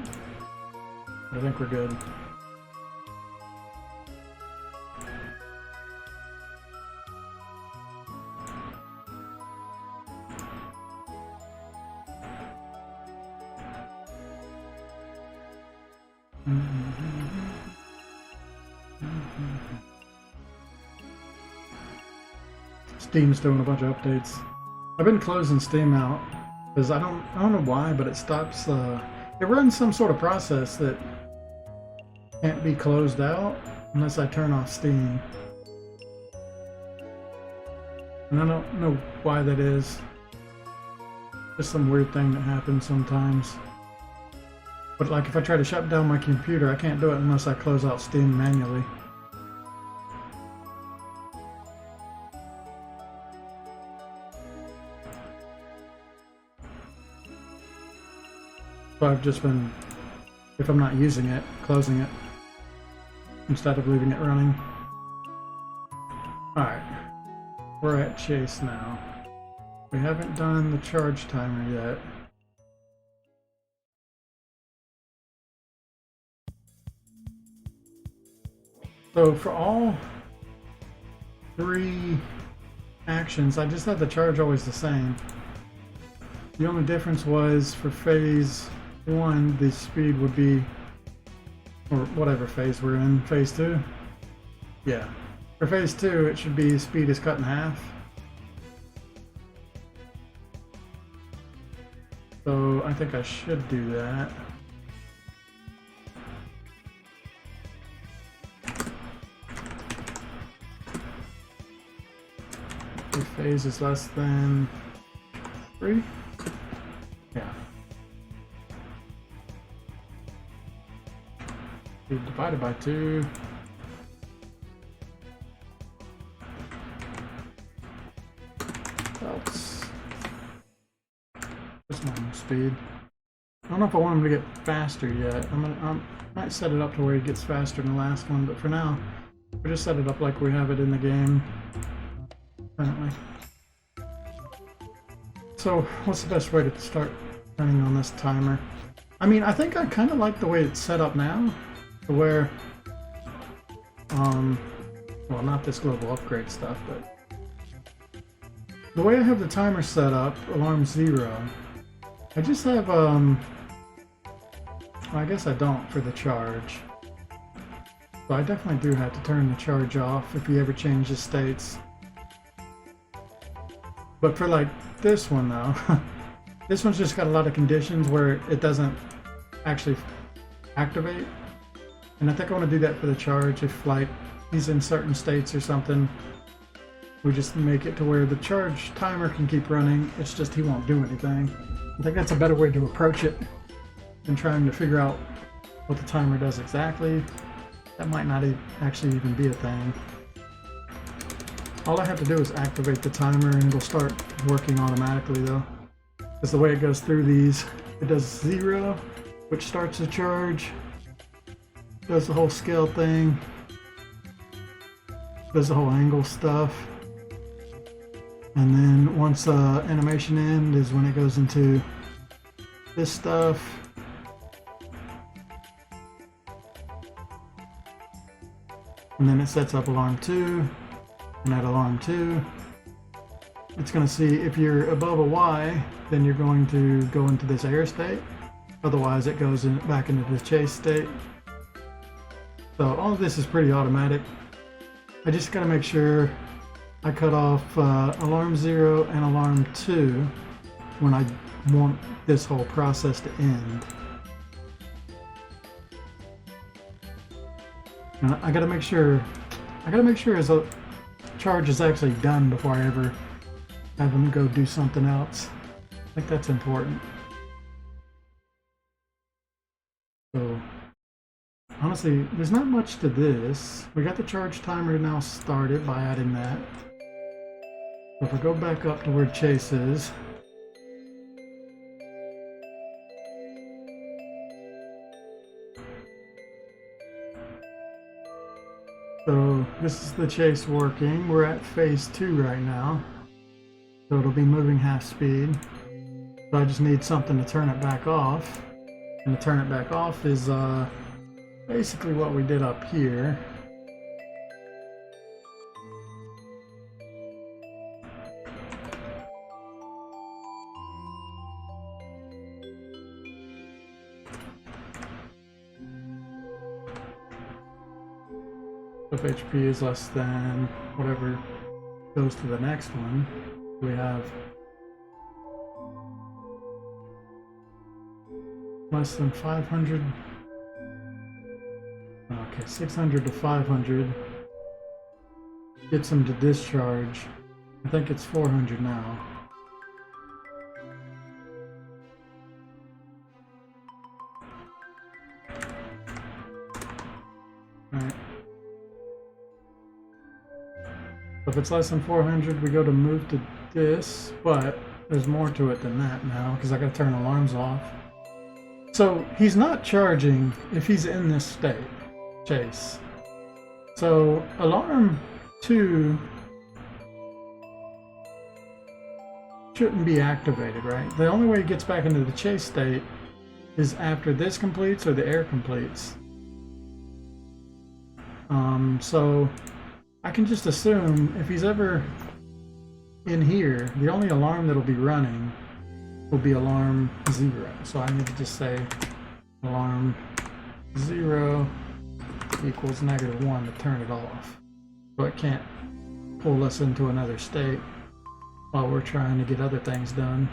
But I think we're good. Steam's doing a bunch of updates. I've been closing Steam out because I don't know why, but it stops. It runs some sort of process that can't be closed out unless I turn off Steam, and I don't know why that is. Just some weird thing that happens sometimes. But like if I try to shut down my computer, I can't do it unless I close out Steam manually. So I've just been, if I'm not using it, closing it instead of leaving it running. Alright, we're at Chase now. We haven't done the charge timer yet. So for all 3 actions, I just had the charge always the same. The only difference was for phase 1, the speed would be, or whatever phase we're in, phase 2? Yeah. For phase 2, it should be speed is cut in half. So I think I should do that. If phase is less than 3? Yeah. Divided by 2. That's just normal speed. I don't know if I want him to get faster yet. I might set it up to where he gets faster than the last one, but for now, we'll just set it up like we have it in the game currently. So, what's the best way to start running on this timer? I mean, I think I kind of like the way it's set up now, to where, well, not this global upgrade stuff, but the way I have the timer set up, alarm 0, I just have, well, I guess I don't for the charge. So I definitely do have to turn the charge off if he ever changes states. But for like this one though, this one's just got a lot of conditions where it doesn't actually activate. And I think I want to do that for the charge. If like he's in certain states or something, we just make it to where the charge timer can keep running. It's just he won't do anything. I think that's a better way to approach it than trying to figure out what the timer does exactly. That might not actually even be a thing. All I have to do is activate the timer and it'll start working automatically though. Because the way it goes through these, it does 0, which starts the charge, does the whole scale thing, does the whole angle stuff, and then once animation end is when it goes into this stuff. And then it sets up alarm 2, and at alarm 2, it's going to see if you're above a Y, then you're going to go into this air state. Otherwise, it goes back into the chase state. So all of this is pretty automatic. I just got to make sure I cut off alarm 0 and alarm 2 when I want this whole process to end. And I gotta make sure his charge is actually done before I ever have him go do something else. I think that's important. So, honestly, there's not much to this. We got the charge timer now started by adding that. So if I go back up to where Chase is, so this is the chase working. We're at phase 2 right now. So it'll be moving half speed. So I just need something to turn it back off. And to turn it back off is basically what we did up here. If HP is less than whatever goes to the next one, we have less than 500. Okay, 600 to 500 gets them to discharge. I think it's 400 now. Alright. If it's less than 400, we go to move to this, but there's more to it than that now because I gotta turn alarms off. So he's not charging if he's in this state, Chase. So alarm 2 shouldn't be activated, right? The only way he gets back into the chase state is after this completes or the air completes. So I can just assume if he's ever in here, the only alarm that'll be running will be alarm 0. So I need to just say alarm 0 equals -1 to turn it off. So it can't pull us into another state while we're trying to get other things done.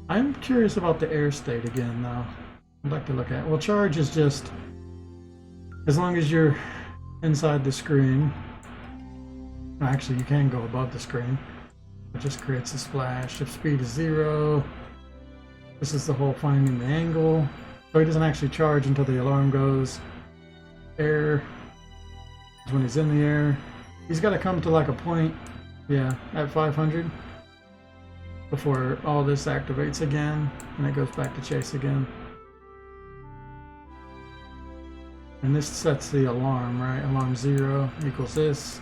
I'm curious about the air state again though. I'd like to look at it. Well, charge is just as long as you're inside the screen. Actually, you can go above the screen. It just creates a splash. If speed is 0, this is the whole finding the angle. So he doesn't actually charge until the alarm goes. Air is when he's in the air. He's got to come to like a point, yeah, at 500 before all this activates again, and it goes back to chase again. And this sets the alarm, right? Alarm 0 equals this.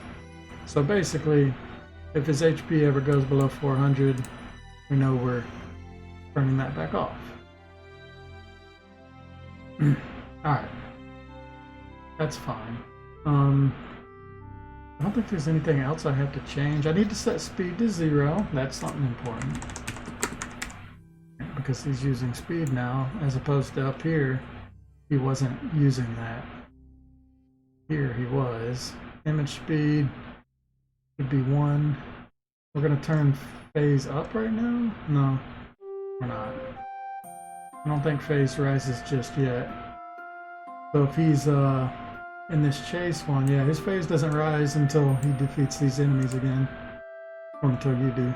So basically, if his HP ever goes below 400, we know we're turning that back off. Alright. That's fine. I don't think there's anything else I have to change. I need to set speed to 0. That's something important. Because he's using speed now, as opposed to up here. He wasn't using that. Here he was. Image speed would be 1. We're going to turn phase up right now? No, we're not. I don't think phase rises just yet. So if he's in this chase one, yeah, his phase doesn't rise until he defeats these enemies again. Or until you do.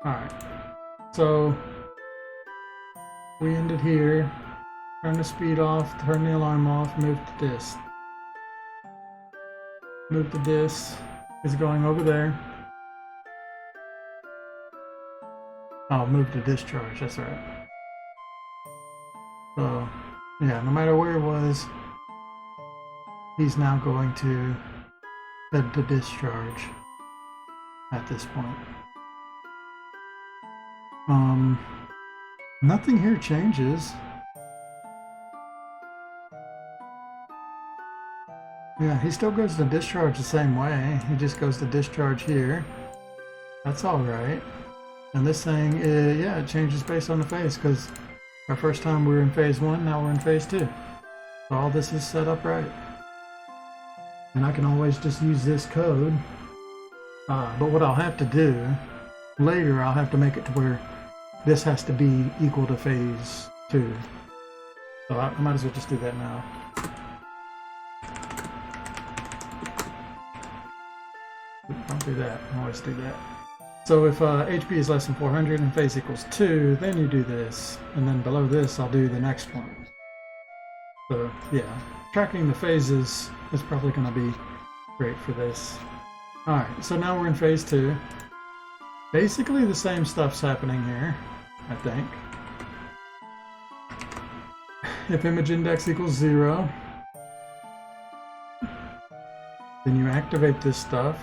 Alright. So we ended here. Turn the speed off, turn the alarm off, move to this. Move to this. Is going over there. Oh, move to discharge, that's right. So, yeah, no matter where it was, he's now going to head to discharge at this point. Nothing here changes. Yeah, he still goes to discharge the same way. He just goes to discharge here. That's alright. And this thing, yeah, it changes based on the phase, because our first time we were in phase 1, now we're in phase 2. So all this is set up right. And I can always just use this code. But what I'll have to do, later I'll have to make it to where this has to be equal to phase 2. So I might as well just do that now. Don't do that. I always do that. So if HP is less than 400 and phase equals 2, then you do this. And then below this, I'll do the next one. So yeah, tracking the phases is probably going to be great for this. Alright, so now we're in phase 2. Basically the same stuff's happening here, I think. If image index equals 0, then you activate this stuff.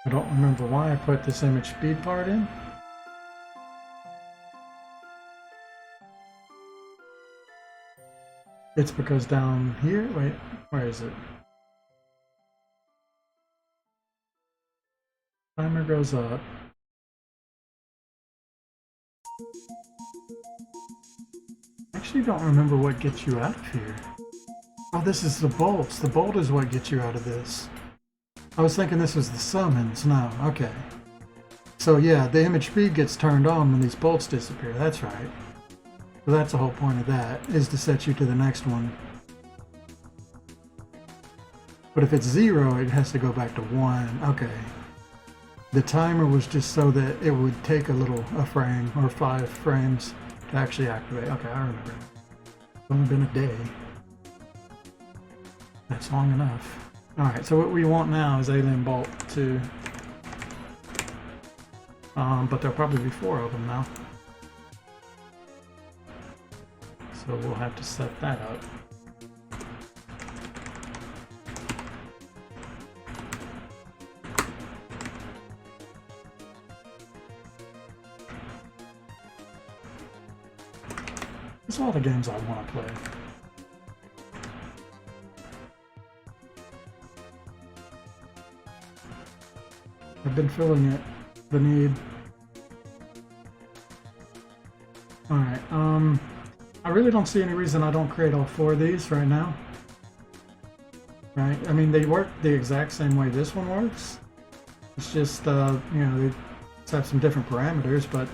I don't remember why I put this image speed part in. It's because down here, wait, where is it? Timer goes up. I actually don't remember what gets you out of here. Oh, this is the bolts. The bolt is what gets you out of this. I was thinking this was the summons. No, okay. So yeah, the image speed gets turned on when these bolts disappear. That's right. So that's the whole point of that, is to set you to the next one. But if it's 0, it has to go back to 1. Okay. The timer was just so that it would take a frame or 5 frames to actually activate. Okay, I remember. It's only been a day. That's long enough. Alright, so what we want now is Alien Bolt 2. But there'll probably be 4 of them now. So we'll have to set that up. There's all the games I want to play. I've been feeling it, the need. Alright, I really don't see any reason I don't create all 4 of these right now. Right? I mean, they work the exact same way this one works. It's just, you know, they have some different parameters, but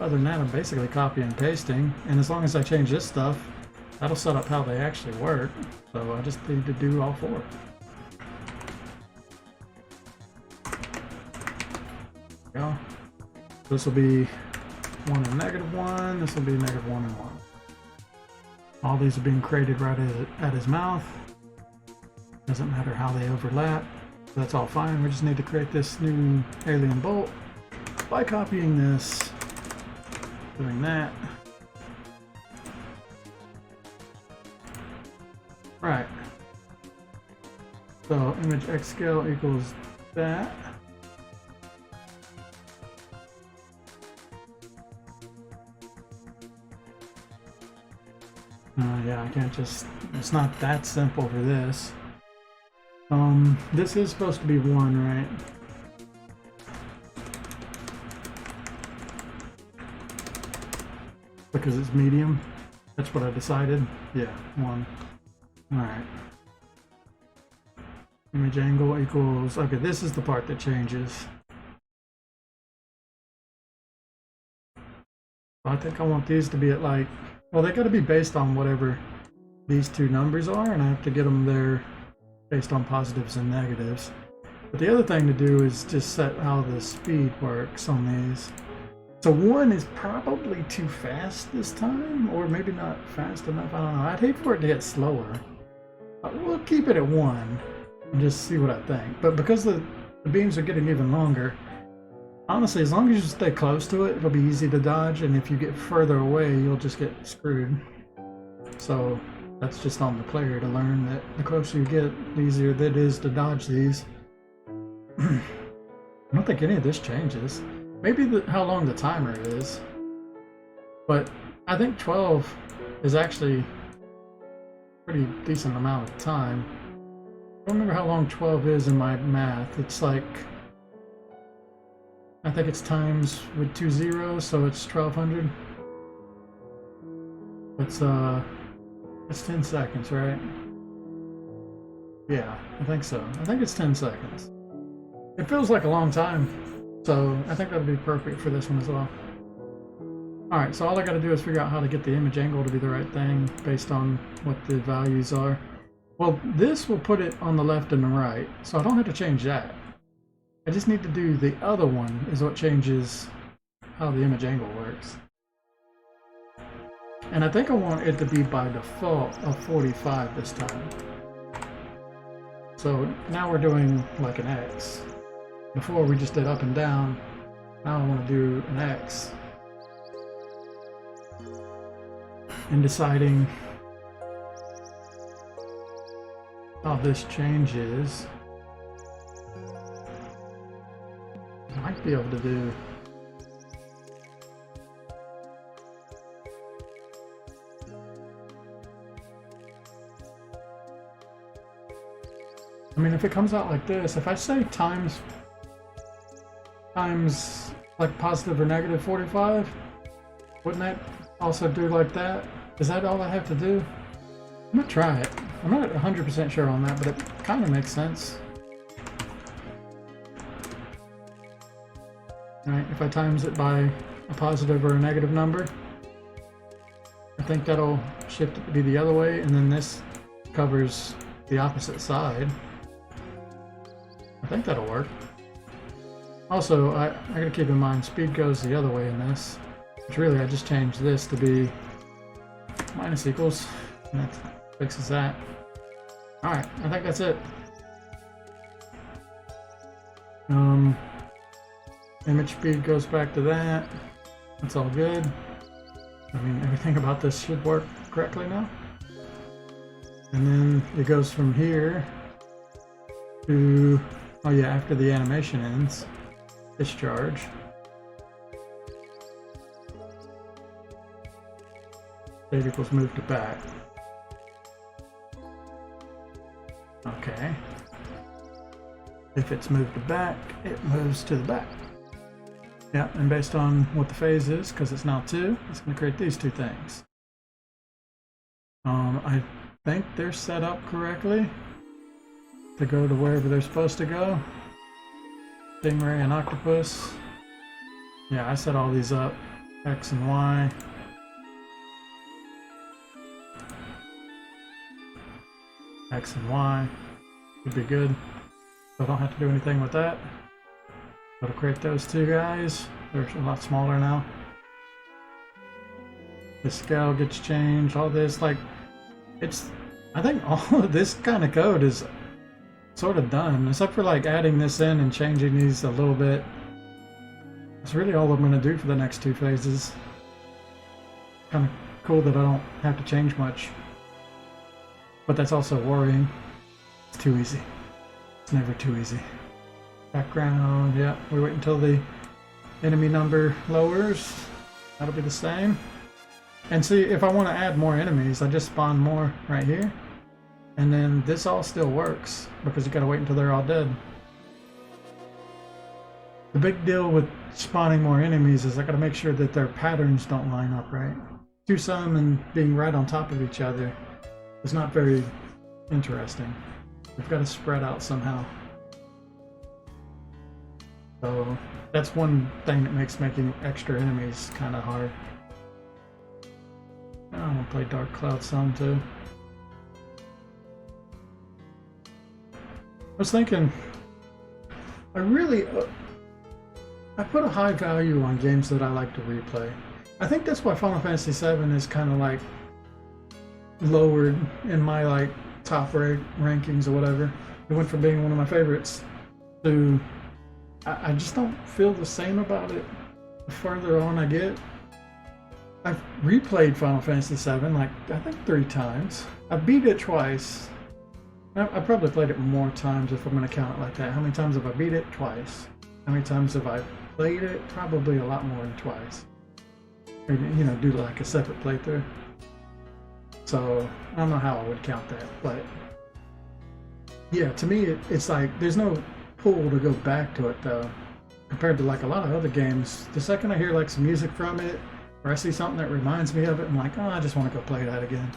other than that, I'm basically copying and pasting. And as long as I change this stuff, that'll set up how they actually work. So I just need to do all 4. Go. This will be 1 and -1. This will be -1 and 1. All these are being created right at his mouth. Doesn't matter how they overlap. That's all fine. We just need to create this new alien bolt by copying this, doing that. Right. So image X scale equals that. Yeah, I can't just, it's not that simple for this. This is supposed to be 1, right? Because it's medium. That's what I decided. Yeah, 1. Alright. Image angle equals, okay, this is the part that changes. I think I want these to be at like, well, they got to be based on whatever these 2 numbers are, and I have to get them there based on positives and negatives. But the other thing to do is just set how the speed works on these. So 1 is probably too fast this time, or maybe not fast enough, I don't know. I'd hate for it to get slower. We'll keep it at 1 and just see what I think. But because the beams are getting even longer, honestly, as long as you stay close to it, it'll be easy to dodge, and if you get further away, you'll just get screwed. So that's just on the player to learn that the closer you get, the easier it is to dodge these. I don't think any of this changes. Maybe how long the timer is. But I think 12 is actually a pretty decent amount of time. I don't remember how long 12 is in my math. It's like, I think it's times with 2 zeros, so it's 1200. It's 10 seconds, right? Yeah, I think so. I think it's 10 seconds. It feels like a long time, so I think that would be perfect for this one as well. Alright, so all I gotta do is figure out how to get the image angle to be the right thing based on what the values are. Well, this will put it on the left and the right, so I don't have to change that. I just need to do the other one is what changes how the image angle works. And I think I want it to be by default of 45 this time. So now we're doing like an X. Before we just did up and down. Now I want to do an X. And deciding how this changes. I might be able to do I mean, if it comes out like this, if I say times like positive or negative 45, wouldn't that also do like that? Is that all I have to do? I'm gonna try it. I'm not 100% sure on that, but it kind of makes sense. Alright, if I times it by a positive or a negative number, I think that'll shift it to be the other way, and then this covers the opposite side. I think that'll work. Also, I gotta keep in mind, speed goes the other way in this, which really I just changed this to be minus equals, and that fixes that. Alright, I think that's it. Image speed goes back to that. That's all good. I mean, everything about this should work correctly now. And then it goes from here to, oh yeah, after the animation ends, discharge. Save equals move to back. Okay. If it's moved to back, it moves to the back. Yeah, and based on what the phase is, because it's now 2, it's going to create these two things. I think they're set up correctly to go to wherever they're supposed to go. Stingray and octopus. Yeah, I set all these up. X and Y. X and Y. Would be good. So I don't have to do anything with that. It'll create those two guys. They're a lot smaller now. The scale gets changed. All this, like, it's... I think all of this kind of code is sort of done, except for like adding this in and changing these a little bit. That's really all I'm going to do for the next two phases. Kind of cool that I don't have to change much. But that's also worrying. It's too easy. It's never too easy. Background, yeah, we wait until the enemy number lowers. That'll be the same. And see, if I want to add more enemies, I just spawn more right here. And then this all still works, because you gotta wait until they're all dead. The big deal with spawning more enemies is I gotta make sure that their patterns don't line up right. Two some and being right on top of each other is not very interesting. We've got to spread out somehow. So that's one thing that makes making extra enemies kind of hard. I'm gonna play Dark Cloud some too. I was thinking, I put a high value on games that I like to replay. I think that's why Final Fantasy VII is kind of like lowered in my like top rankings or whatever. It went from being one of my favorites to I just don't feel the same about it the further on I get. I've replayed Final Fantasy VII like I think 3 times. I beat it twice. I probably played it more times if I'm going to count it like that. How many times have I beat it? Twice. How many times have I played it? Probably a lot more than twice. Or, you know, do like a separate playthrough. So I don't know how I would count that, but yeah, to me it's like there's no pull to go back to it though. Compared to like a lot of other games, the second I hear like some music from it, or I see something that reminds me of it, I'm like, oh, I just want to go play that again.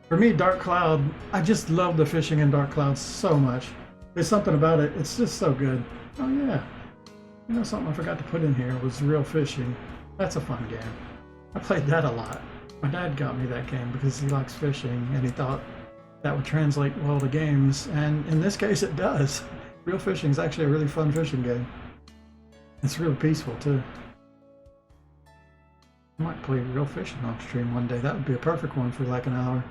For me, Dark Cloud, I just love the fishing in Dark Cloud so much. There's something about it, it's just so good. Oh yeah, you know something I forgot to put in here was real fishing. That's a fun game. I played that a lot. My dad got me that game because he likes fishing and he thought that would translate well to games, and in this case it does. Real fishing is actually a really fun fishing game. It's really peaceful too. I might play real fishing on stream one day. That would be a perfect one for like an hour.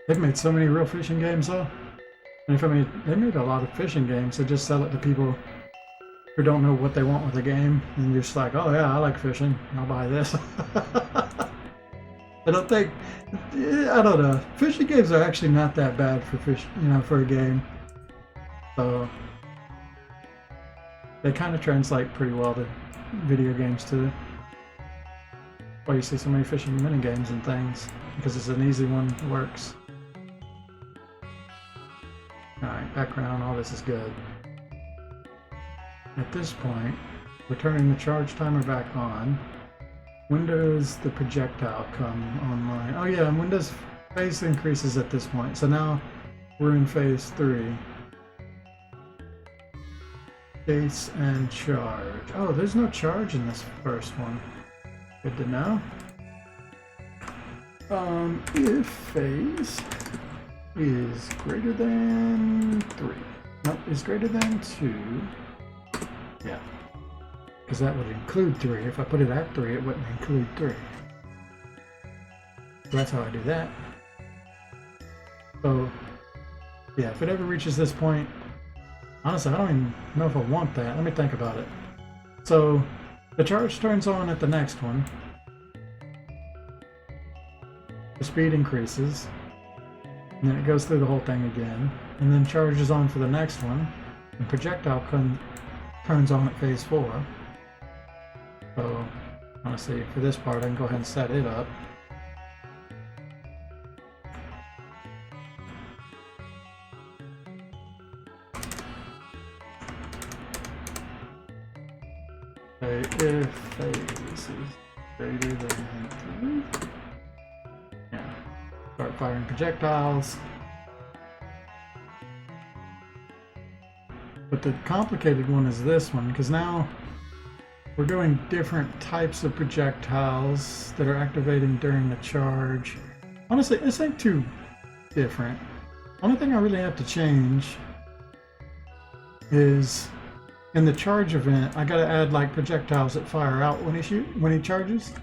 They've made so many real fishing games though. And if they made a lot of fishing games, they just sell it to people who don't know what they want with the game, and you're just like, oh yeah, I like fishing, I'll buy this. I don't know. Fishing games are actually not that bad for for a game. So they kind of translate pretty well to video games too. Why you see so many fishing mini games and things, because it's an easy one that works. Alright, background, all this is good. At this point, we're turning the charge timer back on. When does the projectile come online? Oh yeah, and when does phase increases at this point? So now we're in phase 3. Base and charge. Oh, there's no charge in this first one. Good to know. If phase is greater than 3. Nope, is greater than 2. Yeah. Because that would include 3. If I put it at 3, it wouldn't include 3. So that's how I do that. So, yeah, if it ever reaches this point, honestly, I don't even know if I want that. Let me think about it. So, the charge turns on at the next one. The speed increases. And then it goes through the whole thing again. And then charges on for the next one. And projectile turns on at phase 4. So, honestly, for this part, I can go ahead and set it up. Okay, if phase is greater than 3, yeah, start firing projectiles. But the complicated one is this one, because now we're doing different types of projectiles that are activating during the charge. Honestly, this ain't too different. Only thing I really have to change is in the charge event, I gotta add like projectiles that fire out when he charges.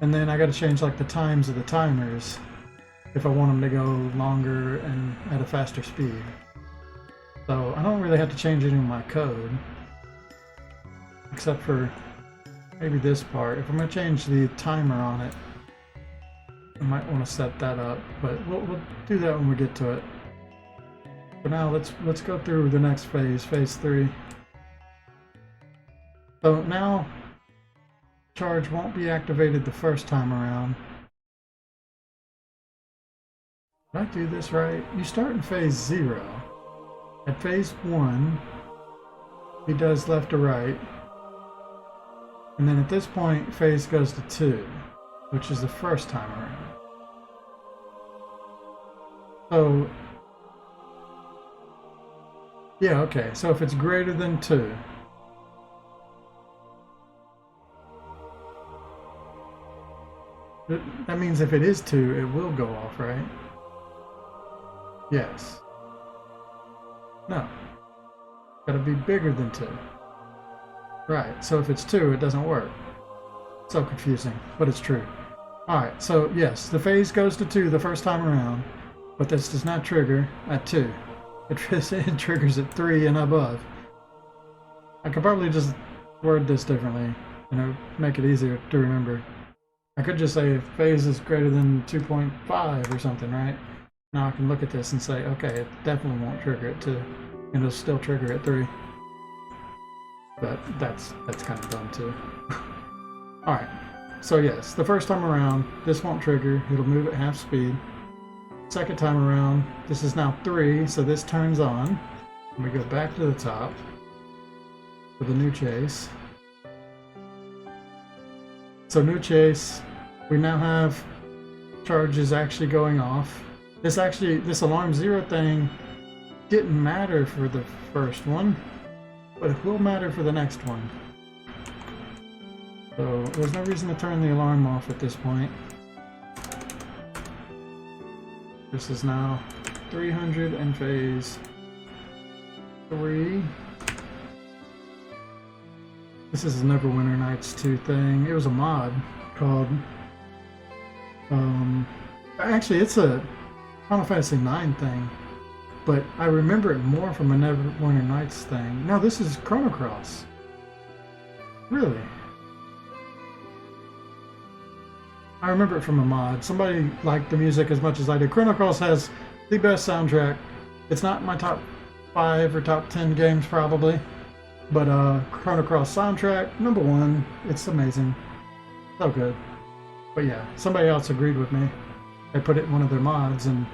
And then I gotta change like the times of the timers if I want them to go longer and at a faster speed. So I don't really have to change any of my code. Except for maybe this part. If I'm going to change the timer on it, I might want to set that up, but we'll do that when we get to it. For now, let's go through the next phase, phase 3. So now, charge won't be activated the first time around. Did I do this right? You start in phase 0. At phase 1, he does left to right. And then at this point, phase goes to 2, which is the first time around. So, yeah, okay, so if it's greater than 2, that means if it is 2, it will go off, right? Yes. No. Gotta be bigger than 2. Right, so if it's 2, it doesn't work. So confusing, but it's true. Alright, so yes, the phase goes to 2 the first time around, but this does not trigger at 2. It triggers at 3 and above. I could probably just word this differently, make it easier to remember. I could just say if phase is greater than 2.5 or something, right? Now I can look at this and say, okay, it definitely won't trigger at 2, and it'll still trigger at 3. But that's kind of dumb too. Alright, so yes, the first time around, this won't trigger, it'll move at half speed. Second time around, this is now 3, so this turns on. And we go back to the top for the new chase. So new chase, we now have charges actually going off. This alarm 0 thing didn't matter for the first one, but it will matter for the next one. So there's no reason to turn the alarm off at this point. This is now 300 and phase 3. This is a Neverwinter Nights 2 thing. It was a mod called, actually it's a Final Fantasy 9 thing, but I remember it more from a Neverwinter Nights thing. No, this is Chrono Cross. Really? I remember it from a mod. Somebody liked the music as much as I did. Chrono Cross has the best soundtrack. It's not my top 5 or top 10 games probably, but Chrono Cross soundtrack, #1. It's amazing. So good. But yeah, somebody else agreed with me. They put it in one of their mods, and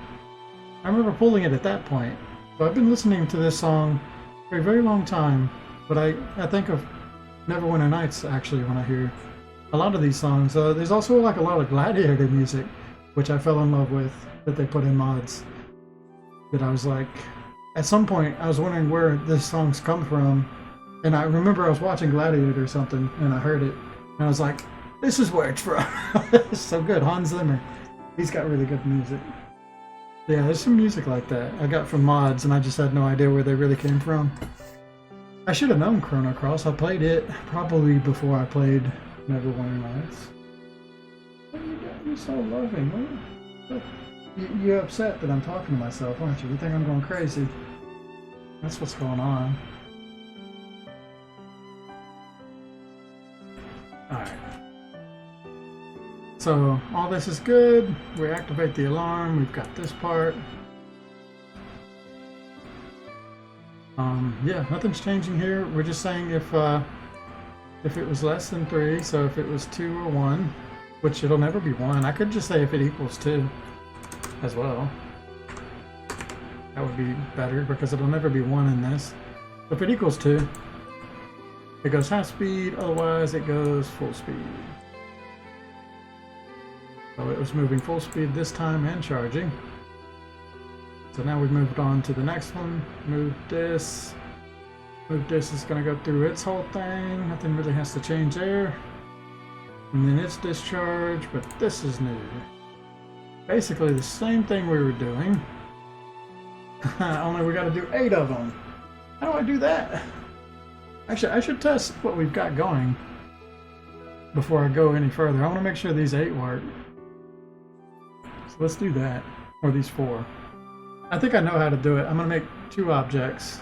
I remember pulling it at that point. So I've been listening to this song for a very long time, but I think of Neverwinter Nights actually when I hear a lot of these songs. There's also like a lot of Gladiator music, which I fell in love with, that they put in mods. That I was like, at some point I was wondering where this song's come from, and I remember I was watching Gladiator or something, and I heard it, and I was like, this is where it's from. It's so good. Hans Zimmer, he's got really good music. Yeah, there's some music like that I got from mods, and I just had no idea where they really came from. I should have known Chrono Cross. I played it probably before I played Neverwinter Nights. Why you got me so loving? You're upset that I'm talking to myself, aren't you? You think I'm going crazy? That's what's going on. Alright. So, all this is good. We activate the alarm. We've got this part. Yeah, nothing's changing here. We're just saying if it was less than 3, so if it was 2 or 1, which it'll never be 1. I could just say if it equals 2 as well. That would be better because it'll never be 1 in this. If it equals 2, it goes half speed, otherwise it goes full speed. So it was moving full speed this time and charging. So now we've moved on to the next one. Move this. Move this is going to go through its whole thing. Nothing really has to change there. And then it's discharge, but this is new. Basically the same thing we were doing. Only we got to do 8 of them. How do I do that? Actually, I should test what we've got going before I go any further. I want to make sure these 8 work. So let's do that. Or these 4. I think I know how to do it. I'm going to make 2 objects.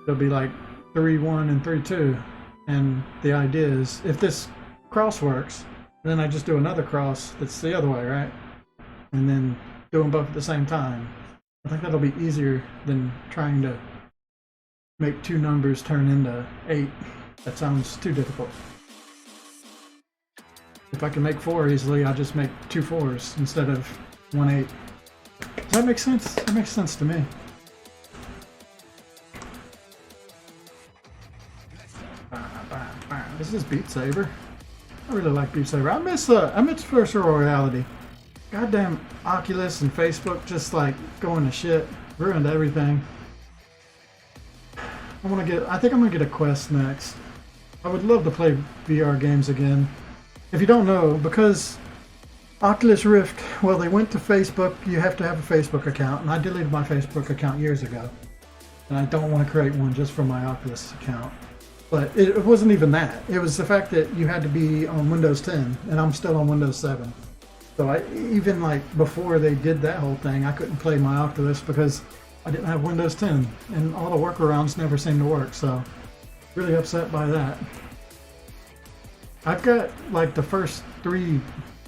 They'll be like 3-1 and 3-2. And the idea is, if this cross works, then I just do another cross that's the other way, right? And then do them both at the same time. I think that'll be easier than trying to make 2 numbers turn into 8. That sounds too difficult. If I can make 4 easily, I'll just make 2 4s instead of 1 8. Does that make sense? That makes sense to me. This is Beat Saber. I really like Beat Saber. I miss virtual reality. Goddamn Oculus and Facebook just like going to shit. Ruined everything. I think I'm gonna get a Quest next. I would love to play VR games again. If you don't know, because Oculus Rift, well, they went to Facebook. You have to have a Facebook account, and I deleted my Facebook account years ago. And I don't want to create one just for my Oculus account. But it wasn't even that. It was the fact that you had to be on Windows 10, and I'm still on Windows 7. So even like before they did that whole thing, I couldn't play my Oculus because I didn't have Windows 10, and all the workarounds never seemed to work. So really upset by that. I've got like the first 3.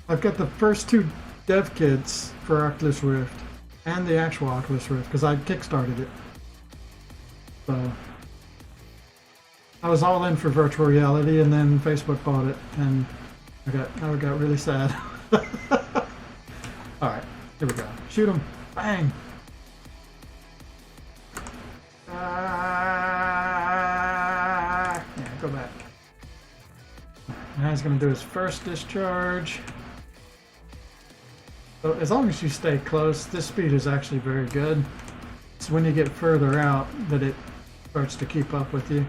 I've got the first 2 dev kits for Oculus Rift and the actual Oculus Rift because I kickstarted it. So I was all in for virtual reality, and then Facebook bought it, and I got really sad. All right, here we go. Shoot him! Bang! Yeah, go back. Now he's going to do his first discharge. So as long as you stay close, this speed is actually very good. It's when you get further out that it starts to keep up with you.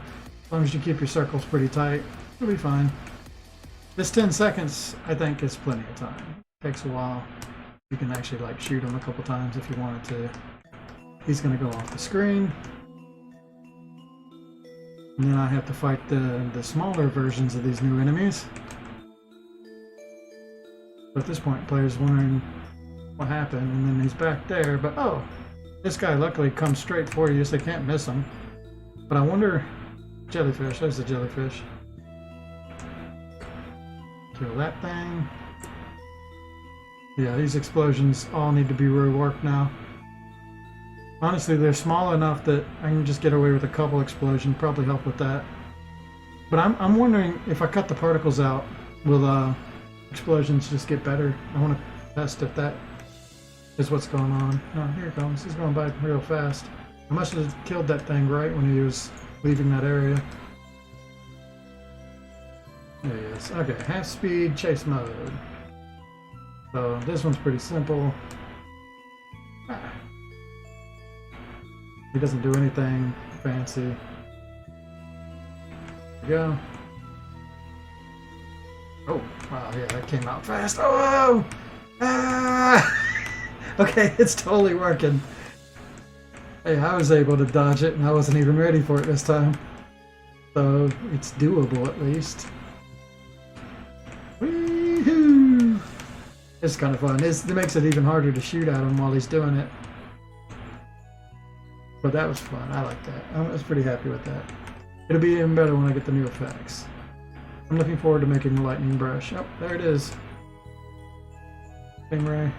As long as you keep your circles pretty tight, you'll be fine. This 10 seconds, I think, is plenty of time. Takes a while. You can actually like shoot him a couple times if you wanted to. He's gonna go off the screen. And then I have to fight the smaller versions of these new enemies. So at this point, player's wondering what happened, and then he's back there, but oh! This guy luckily comes straight for you, so they can't miss him. But I wonder... Jellyfish, there's the jellyfish. Kill that thing. Yeah, these explosions all need to be reworked now. Honestly, they're small enough that I can just get away with a couple explosions, probably help with that. But I'm wondering if I cut the particles out, will explosions just get better? I want to test if that is what's going on. Oh, here it comes. He's going by real fast. I must have killed that thing right when he was leaving that area. There he is. Okay, half speed chase mode. So this one's pretty simple. Ah. He doesn't do anything fancy. There we go. Oh, wow, yeah, that came out fast. Oh! Ah! Okay, it's totally working. Hey, I was able to dodge it, and I wasn't even ready for it this time. So, it's doable at least. Woohoo! It's kind of fun. It makes it even harder to shoot at him while he's doing it. But that was fun. I like that. I was pretty happy with that. It'll be even better when I get the new effects. I'm looking forward to making the lightning brush. Oh, there it is. Stingray.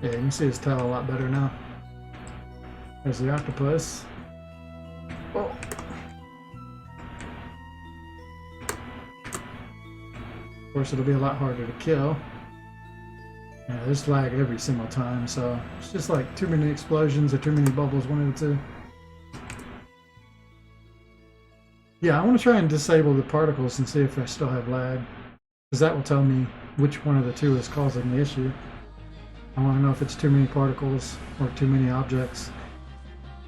Yeah, you can see his tail a lot better now. There's the octopus. Oh. Of course, it'll be a lot harder to kill. Yeah, there's lag every single time, so it's just like too many explosions or too many bubbles, one of the two. Yeah, I want to try and disable the particles and see if I still have lag, because that will tell me which one of the two is causing the issue. I want to know if it's too many particles or too many objects.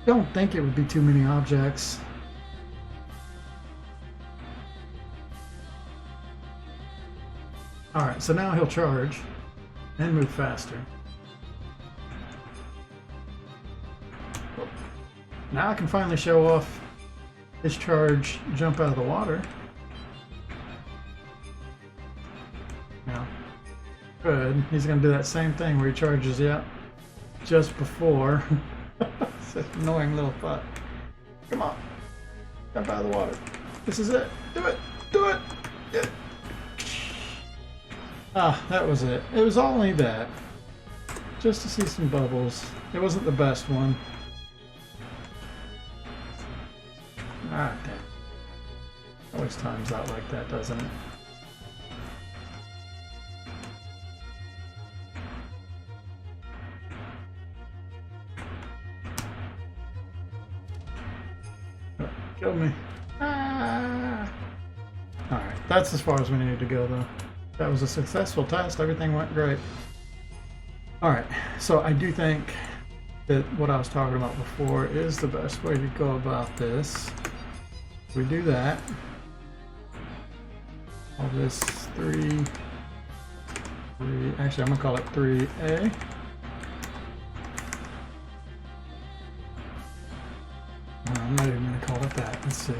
I don't think it would be too many objects. Alright, so now he'll charge and move faster. Now I can finally show off his charge jump out of the water. Now, good. He's going to do that same thing where he charges you up just before. It's an annoying little butt. Come on. Jump out of the water. This is it. Do it. Do it. Yeah. Ah, that was it. It was only that. Just to see some bubbles. It wasn't the best one. Ah, damn. Always times out like that, doesn't it? Oh, kill me. Ah! Alright, that's as far as we needed to go, though. That was a successful test. Everything went great. Alright, so I do think that what I was talking about before is the best way to go about this. We do that. All this 3, actually I'm gonna call it 3A. I'm not even gonna call it that. Let's see.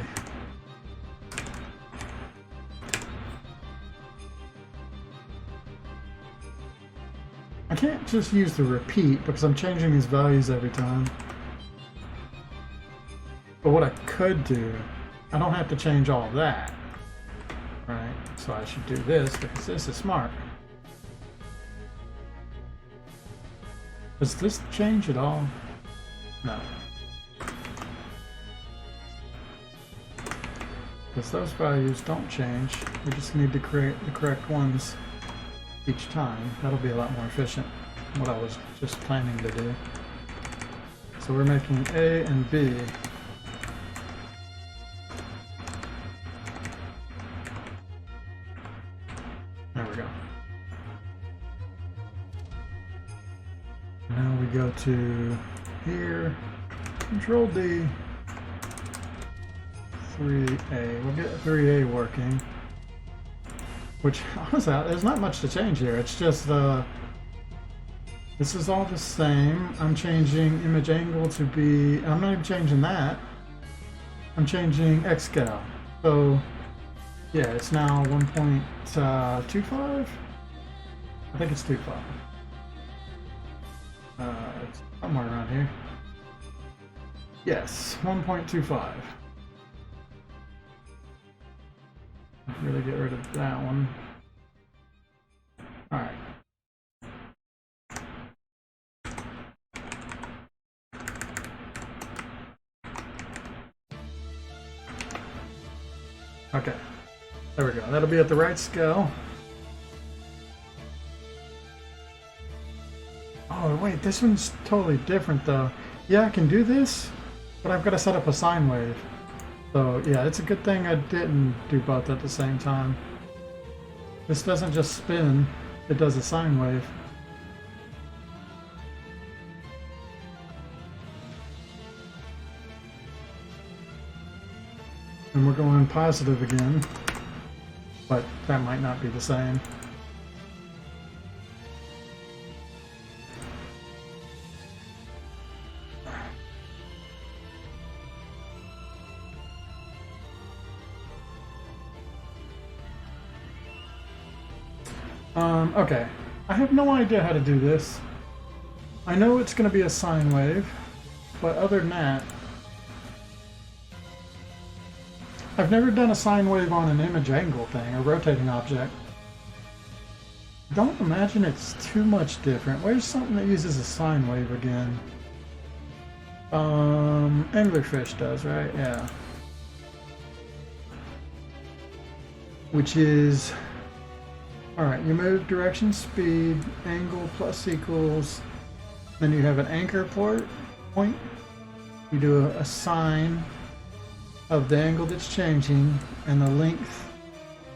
I can't just use the repeat because I'm changing these values every time. But what I could do, I don't have to change all of that, right? So I should do this because this is smart. Does this change at all? No. Because those values don't change. We just need to create the correct ones each time. That'll be a lot more efficient than what I was just planning to do. So we're making A and B. There we go. Now we go to here, Control D, 3A. We'll get 3A working. Which, honestly, there's not much to change here. It's just, this is all the same. I'm changing image angle to be, I'm not even changing that. I'm changing X scale. So, yeah, it's now 1.25? I think it's 2.5. It's somewhere around here. Yes, 1.25. Really get rid of that one. All right. Okay. There we go. That'll be at the right scale. Oh, wait, this one's totally different though. Yeah, I can do this, but I've got to set up a sine wave. So yeah, it's a good thing I didn't do both at the same time. This doesn't just spin, it does a sine wave. And we're going positive again, but that might not be the same. Okay, I have no idea how to do this. I know it's going to be a sine wave, but other than that, I've never done a sine wave on an image angle thing, a rotating object. Don't imagine it's too much different. Where's something that uses a sine wave again? Anglerfish does, right? Yeah. Which is... Alright, you move direction, speed, angle plus equals, then you have an anchor point. You do a sine of the angle that's changing and the length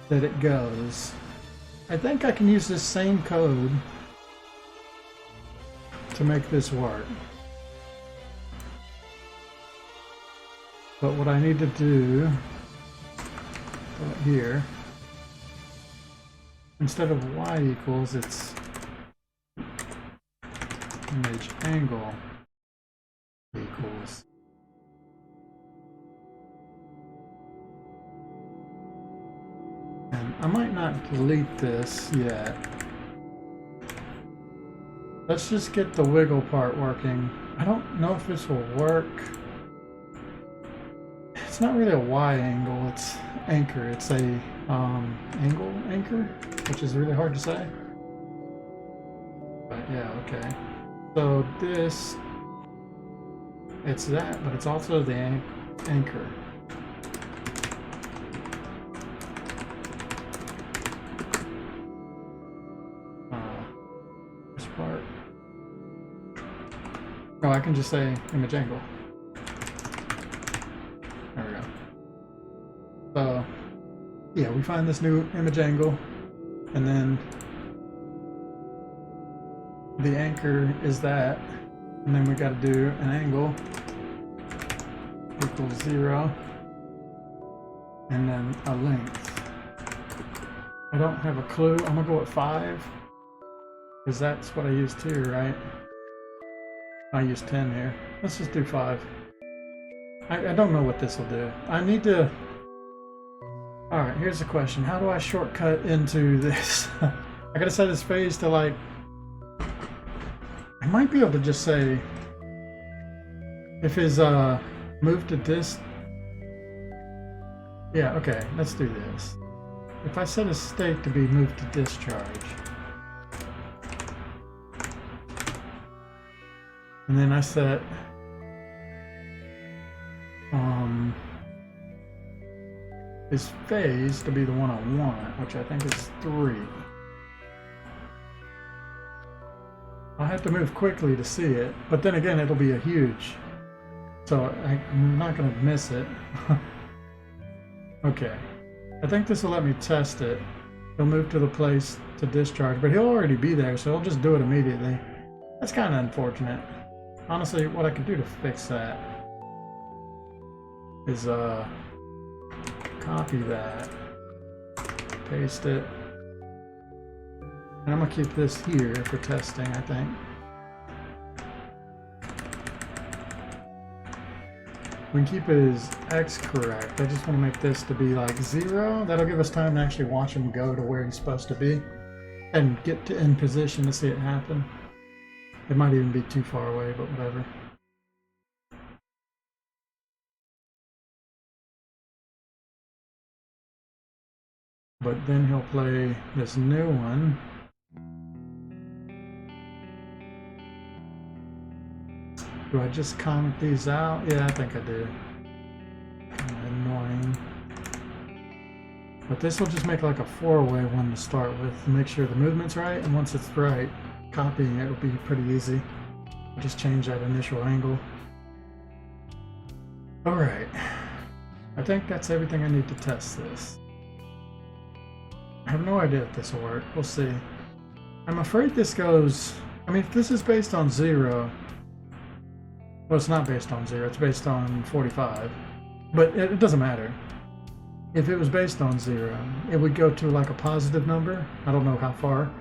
that it goes. I think I can use this same code to make this work. But what I need to do here, instead of y equals, it's image angle equals. And I might not delete this yet. Let's just get the wiggle part working. I don't know if this will work. It's not really a y angle, it's anchor. It's a anchor, which is really hard to say. But yeah, okay. So this, it's that, but it's also the anchor. This part. Oh, I can just say image angle. There we go. So, yeah, we find this new image angle, and then the anchor is that, and then we got to do an angle equals 0, and then a length. I don't have a clue. I'm gonna go with 5, because that's what I used too, right? I used 10 here. Let's just do 5. I don't know what this will do. I need to... Alright, here's the question. How do I shortcut into this? I gotta set this phase to like... I might be able to just say... If his move to dis... Yeah, okay, let's do this. If I set his state to be moved to discharge... And then I set... his phase to be the one I want, which I think is 3. I'll have to move quickly to see it, but then again it'll be a huge, so I'm not going to miss it. Okay, I think this will let me test it. He'll move to the place to discharge, but he'll already be there, so he'll just do it immediately. That's kind of unfortunate. Honestly, what I could do to fix that is copy that, paste it, And I'm gonna keep this here for testing, I think. We can keep it as X correct. I just want to make this to be like 0. That'll give us time to actually watch him go to where he's supposed to be and get to in position to see it happen. It might even be too far away, but whatever. But then he'll play this new one. Do I just comment these out? Yeah, I think I do. Kind of annoying. But this will just make like a 4-way one to start with. Make sure the movement's right, and once it's right, copying it will be pretty easy. Just change that initial angle. Alright. I think that's everything I need to test this. I have no idea if this will work. We'll see. I'm afraid this goes... I mean, if this is based on 0... Well, it's not based on 0, it's based on 45. But it doesn't matter. If it was based on 0, it would go to like a positive number. I don't know how far.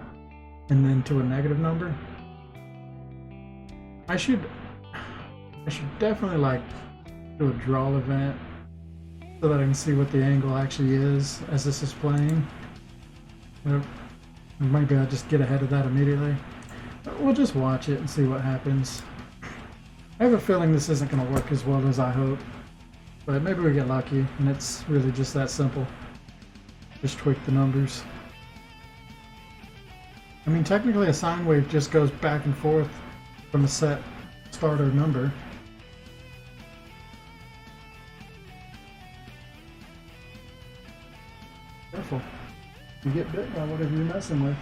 And then to a negative number. I should definitely like do a draw event so that I can see what the angle actually is as this is playing. Maybe I'll just get ahead of that immediately. We'll just watch it and see what happens. I have a feeling this isn't going to work as well as I hope, but maybe we get lucky and it's really just that simple. Just tweak the numbers. I mean, technically a sine wave just goes back and forth from a set starter number. Careful. You get bit by whatever you're messing with.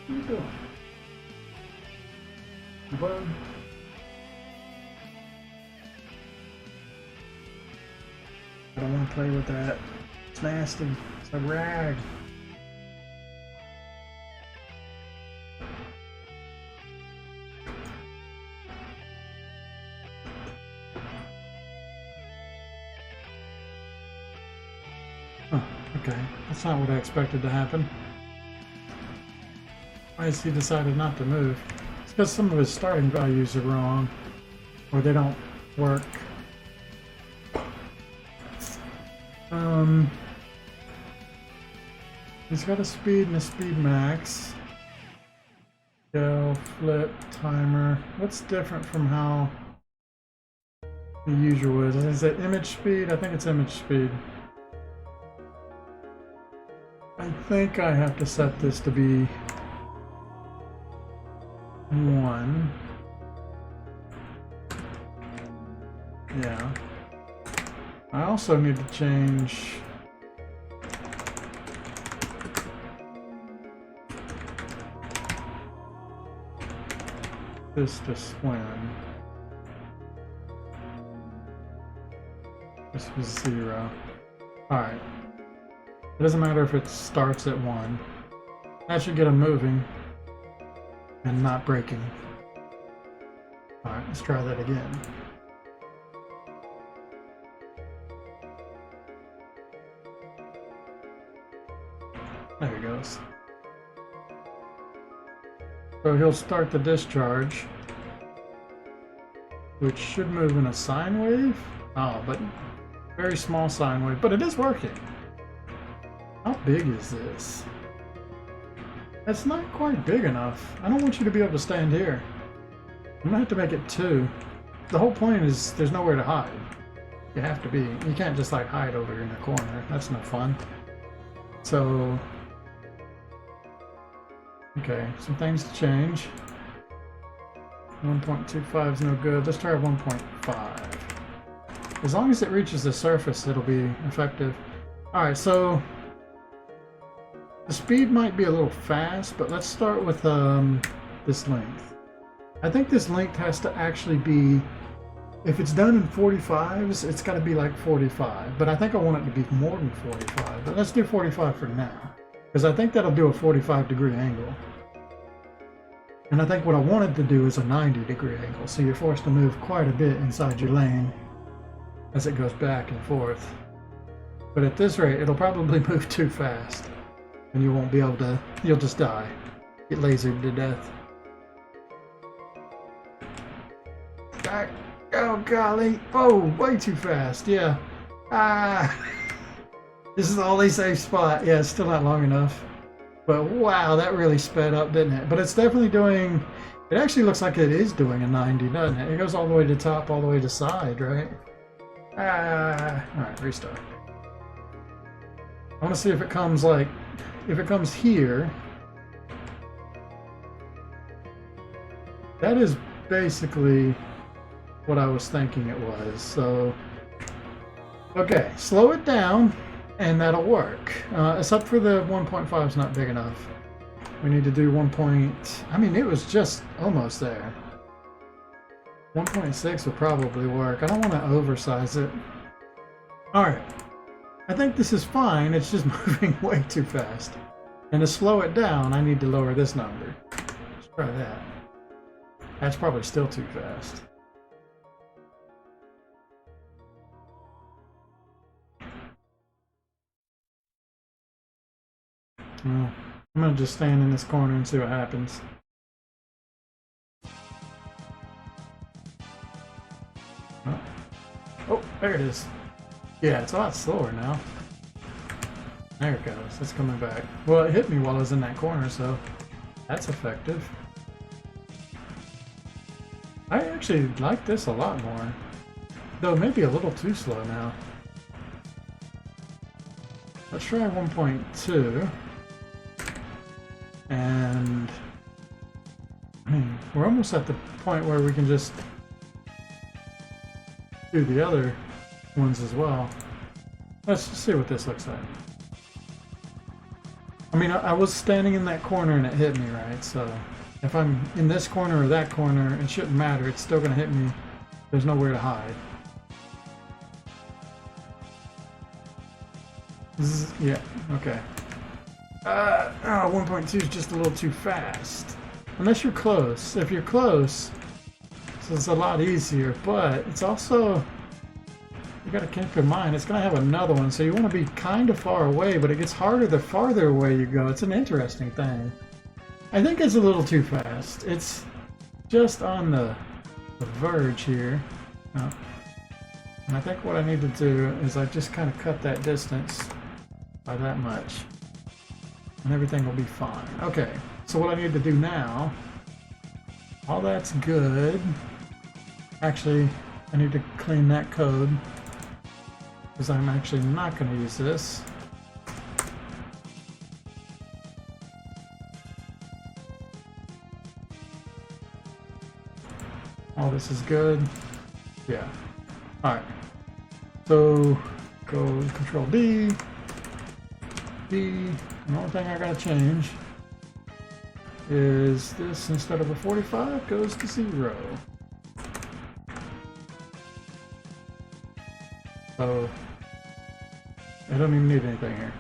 What are you doing? Bud. I don't want to play with that. It's nasty. It's a rag. Huh, okay. That's not what I expected to happen. Why has he decided not to move? It's because some of his starting values are wrong, or they don't work. He's got a speed and a speed max. Scale, flip, timer. What's different from how the usual is? Is it image speed? I think it's image speed. I think I have to set this to be 1. Yeah. I also need to change this to swim. This was 0. Alright. It doesn't matter if it starts at 1. That should get him moving and not breaking. Alright, let's try that again. There he goes. So he'll start the discharge, which should move in a sine wave. Oh, but very small sine wave, but it is working. How big is this? That's not quite big enough. I don't want you to be able to stand here. I'm gonna have to make it 2. The whole point is there's nowhere to hide. You have to be. You can't just like hide over here in the corner. That's no fun. So, okay, some things to change. 1.25 is no good. Let's try 1.5. As long as it reaches the surface, it'll be effective. Alright, so the speed might be a little fast, but let's start with this length. I think this length has to actually be, if it's done in 45s, it's got to be like 45. But I think I want it to be more than 45. But let's do 45 for now, because I think that'll do a 45-degree angle. And I think what I wanted to do is a 90-degree angle, so you're forced to move quite a bit inside your lane as it goes back and forth. But at this rate, it'll probably move too fast. And you won't be able to, you'll just die. Get lasered to death. Back. Oh, golly. Oh, way too fast. Yeah. Ah. This is the only safe spot. Yeah, it's still not long enough. But wow, that really sped up, didn't it? But it's definitely doing, it actually looks like it is doing a 90, doesn't it? It goes all the way to top, all the way to side, right? Ah. Alright, restart. I want to see if it comes like, if it comes here. That is basically what I was thinking it was. So, okay, slow it down and that'll work. Except for the 1.5 is not big enough. We need to do 1. I mean, it was just almost there. 1.6 will probably work. I don't want to oversize it. Alright. I think this is fine. It's just moving way too fast. And to slow it down, I need to lower this number. Let's try that. That's probably still too fast. Well, I'm gonna just stand in this corner and see what happens. Oh, there it is. Yeah, it's a lot slower now. There it goes. It's coming back. Well, it hit me while I was in that corner, so that's effective. I actually like this a lot more. Though maybe a little too slow now. Let's try 1.2. And I mean, we're almost at the point where we can just do the other ones as well. Let's just see what this looks like. I mean, I was standing in that corner and it hit me, right? So if I'm in this corner or that corner, it shouldn't matter. It's still going to hit me. There's nowhere to hide. Yeah, okay. 1.2 is just a little too fast. Unless you're close. If you're close, it's a lot easier, but it's also, you gotta keep in mind, it's gonna have another one, so you want to be kind of far away, but it gets harder the farther away you go. It's an interesting thing. I think it's a little too fast. It's just on the verge here. Oh. And I think what I need to do is I just kind of cut that distance by that much. And everything will be fine. Okay, so what I need to do now, all that's good. Actually, I need to clean that code because I'm actually not going to use this. All this is good. Yeah. Alright. So, go Control D. D. The only thing I gotta change is this, instead of a 45 goes to 0. So I don't even need anything here.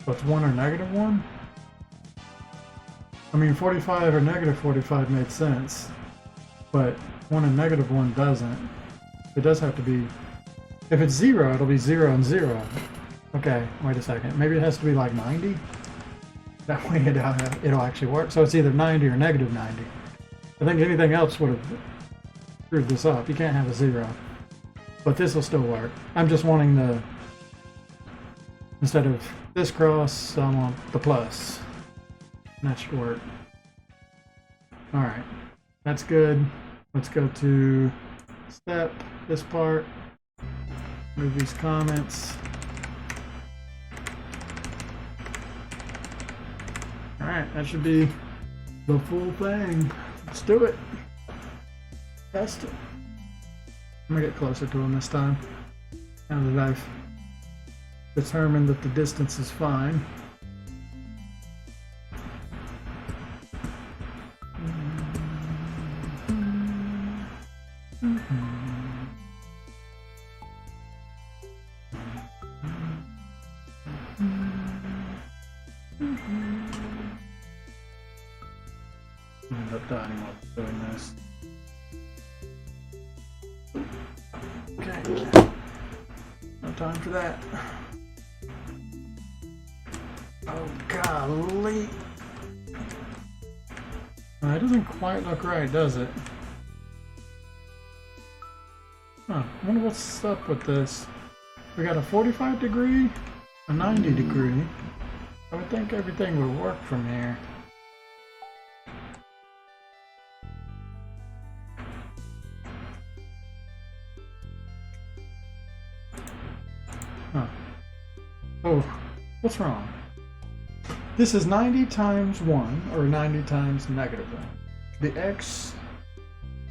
So it's 1 or -1? I mean, 45 or -45 made sense, but 1 and -1 doesn't. It does have to be, if it's 0, it'll be 0 and 0. Okay, wait a second. Maybe it has to be like 90? That way it'll actually work. So it's either 90 or -90. I think anything else would have screwed this up. You can't have a 0. But this will still work. I'm just wanting the, instead of this cross, I want the plus. And that should work. Alright, that's good. Let's go to step, this part. Move these comments. Alright, that should be the full thing. Let's do it. Test it. I'm gonna get closer to him this time. Now that I've determined that the distance is fine. No time for that. Oh, golly. That doesn't quite look right, does it? Huh, I wonder what's up with this. We got a 45 degree, a 90 degree. I would think everything would work from here. Huh. Oh, what's wrong? This is 90 times 1, or 90 times negative 1. The x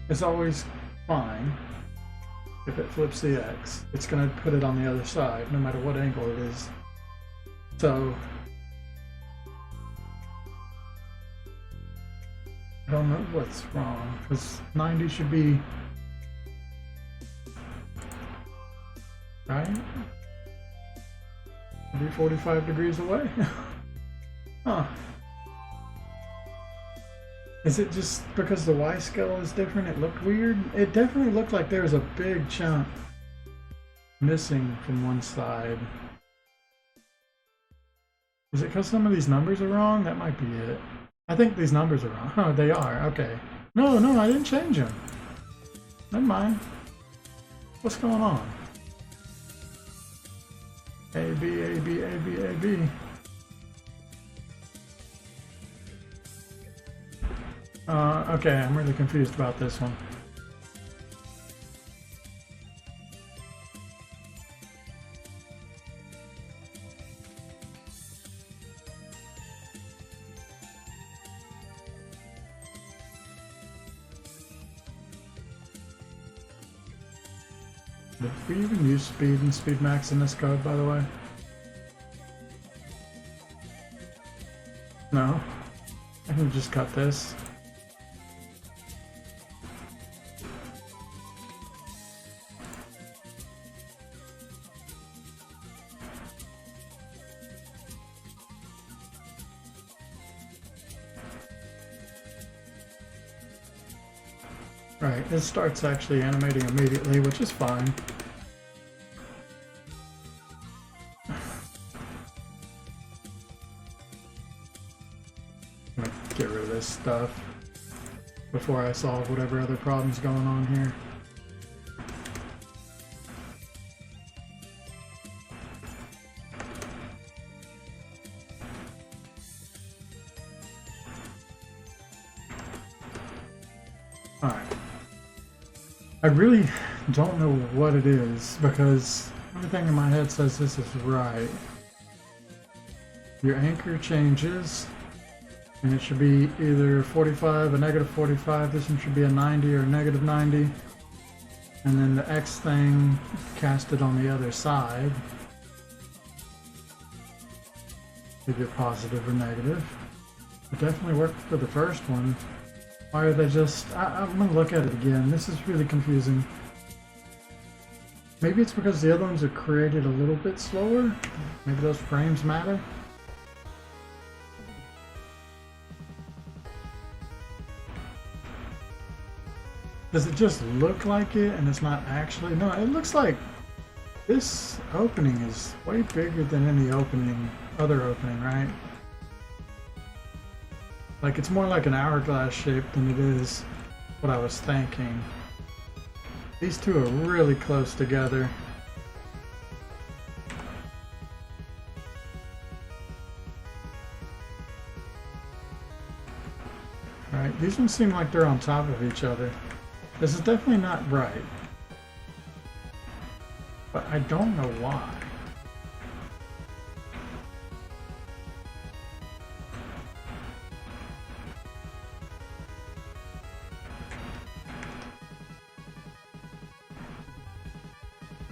is always fine. If it flips the x, it's going to put it on the other side, no matter what angle it is. So, I don't know what's wrong, because 90 should be, right? Should be 45 degrees away. Huh. Is it just because the Y scale is different? It looked weird? It definitely looked like there was a big chunk missing from one side. Is it because some of these numbers are wrong? That might be it. I think these numbers are wrong. Oh, they are. Okay. No, I didn't change them. Never mind. What's going on? A, B, A, B, A, B, A, B. Okay, I'm really confused about this one. Did we even use speed and speed max in this code, by the way? No? I can just cut this. Right, it starts actually animating immediately, which is fine. I'm gonna get rid of this stuff before I solve whatever other problem's going on here. Alright. I really don't know what it is because everything in my head says this is right. Your anchor changes and it should be either 45, a negative 45, this one should be a 90 or a negative 90. And then the X thing casted on the other side. Either positive or negative. It definitely worked for the first one. Why are they just... I'm going to look at it again. This is really confusing. Maybe it's because the other ones are created a little bit slower. Maybe those frames matter. Does it just look like it and it's not actually? No, it looks like this opening is way bigger than any other opening, right? Like, it's more like an hourglass shape than it is what I was thinking. These two are really close together. Right, these ones seem like they're on top of each other. This is definitely not right. But I don't know why.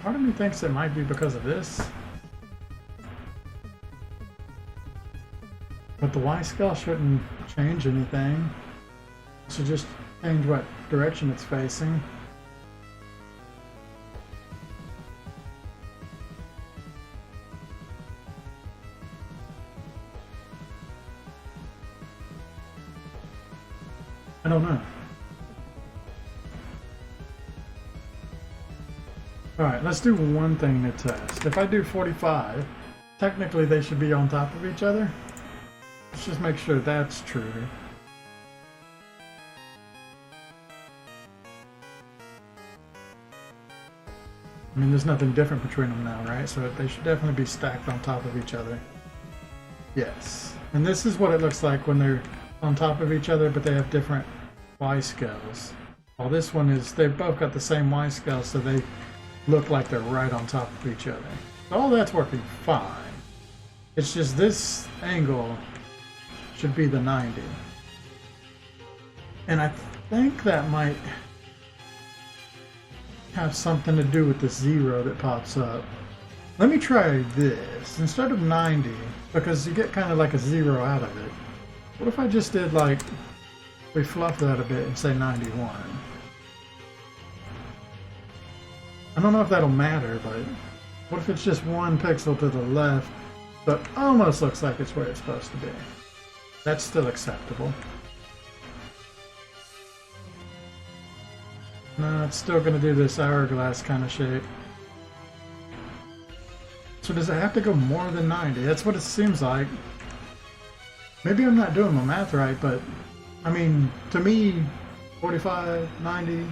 Part of me thinks it might be because of this. But the Y scale shouldn't change anything. It should just change what direction it's facing. I don't know. Alright, let's do one thing to test. If I do 45, technically they should be on top of each other. Let's just make sure that's true. I mean, there's nothing different between them now, right? So they should definitely be stacked on top of each other. Yes. And this is what it looks like when they're on top of each other, but they have different Y scales. Well, this one is, they've both got the same Y scale, so they look like they're right on top of each other. So all that's working fine. It's just this angle should be the 90. And I think that might have something to do with the 0 that pops up. Let me try this. Instead of 90, because you get kind of like a 0 out of it, what if I just did like, we fluff that a bit and say 91? I don't know if that'll matter, but what if it's just 1 pixel to the left, but almost looks like it's where it's supposed to be? That's still acceptable. No, it's still going to do this hourglass kind of shape. So does it have to go more than 90? That's what it seems like. Maybe I'm not doing my math right, but I mean, to me, 45, 90,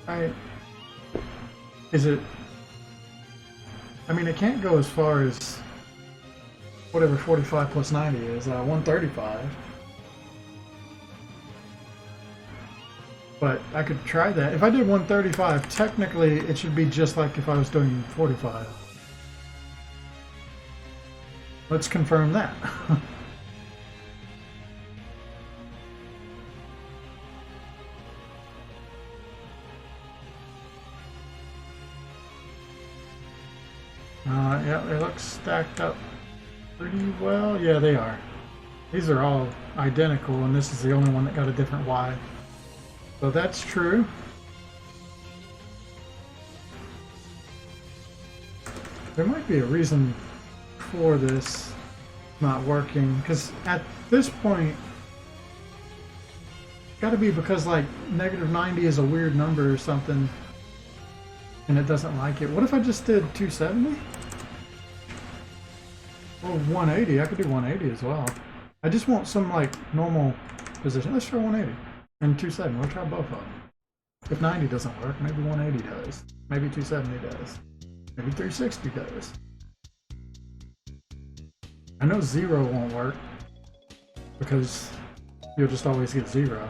right? Is it? I mean, it can't go as far as whatever 45 plus 90 is, 135. But I could try that. If I did 135, technically it should be just like if I was doing 45. Let's confirm that. Yeah, they look stacked up pretty well. Yeah, they are. These are all identical, and this is the only one that got a different Y. So that's true. There might be a reason for this not working, because at this point, it's got to be because like -90 is a weird number or something, and it doesn't like it. What if I just did 270? Or 180? I could do 180 as well. I just want some like normal position. Let's try 180 and 270. We'll try both of them. If 90 doesn't work, maybe 180 does. Maybe 270 does. Maybe 360 does. I know 0 won't work because you'll just always get 0.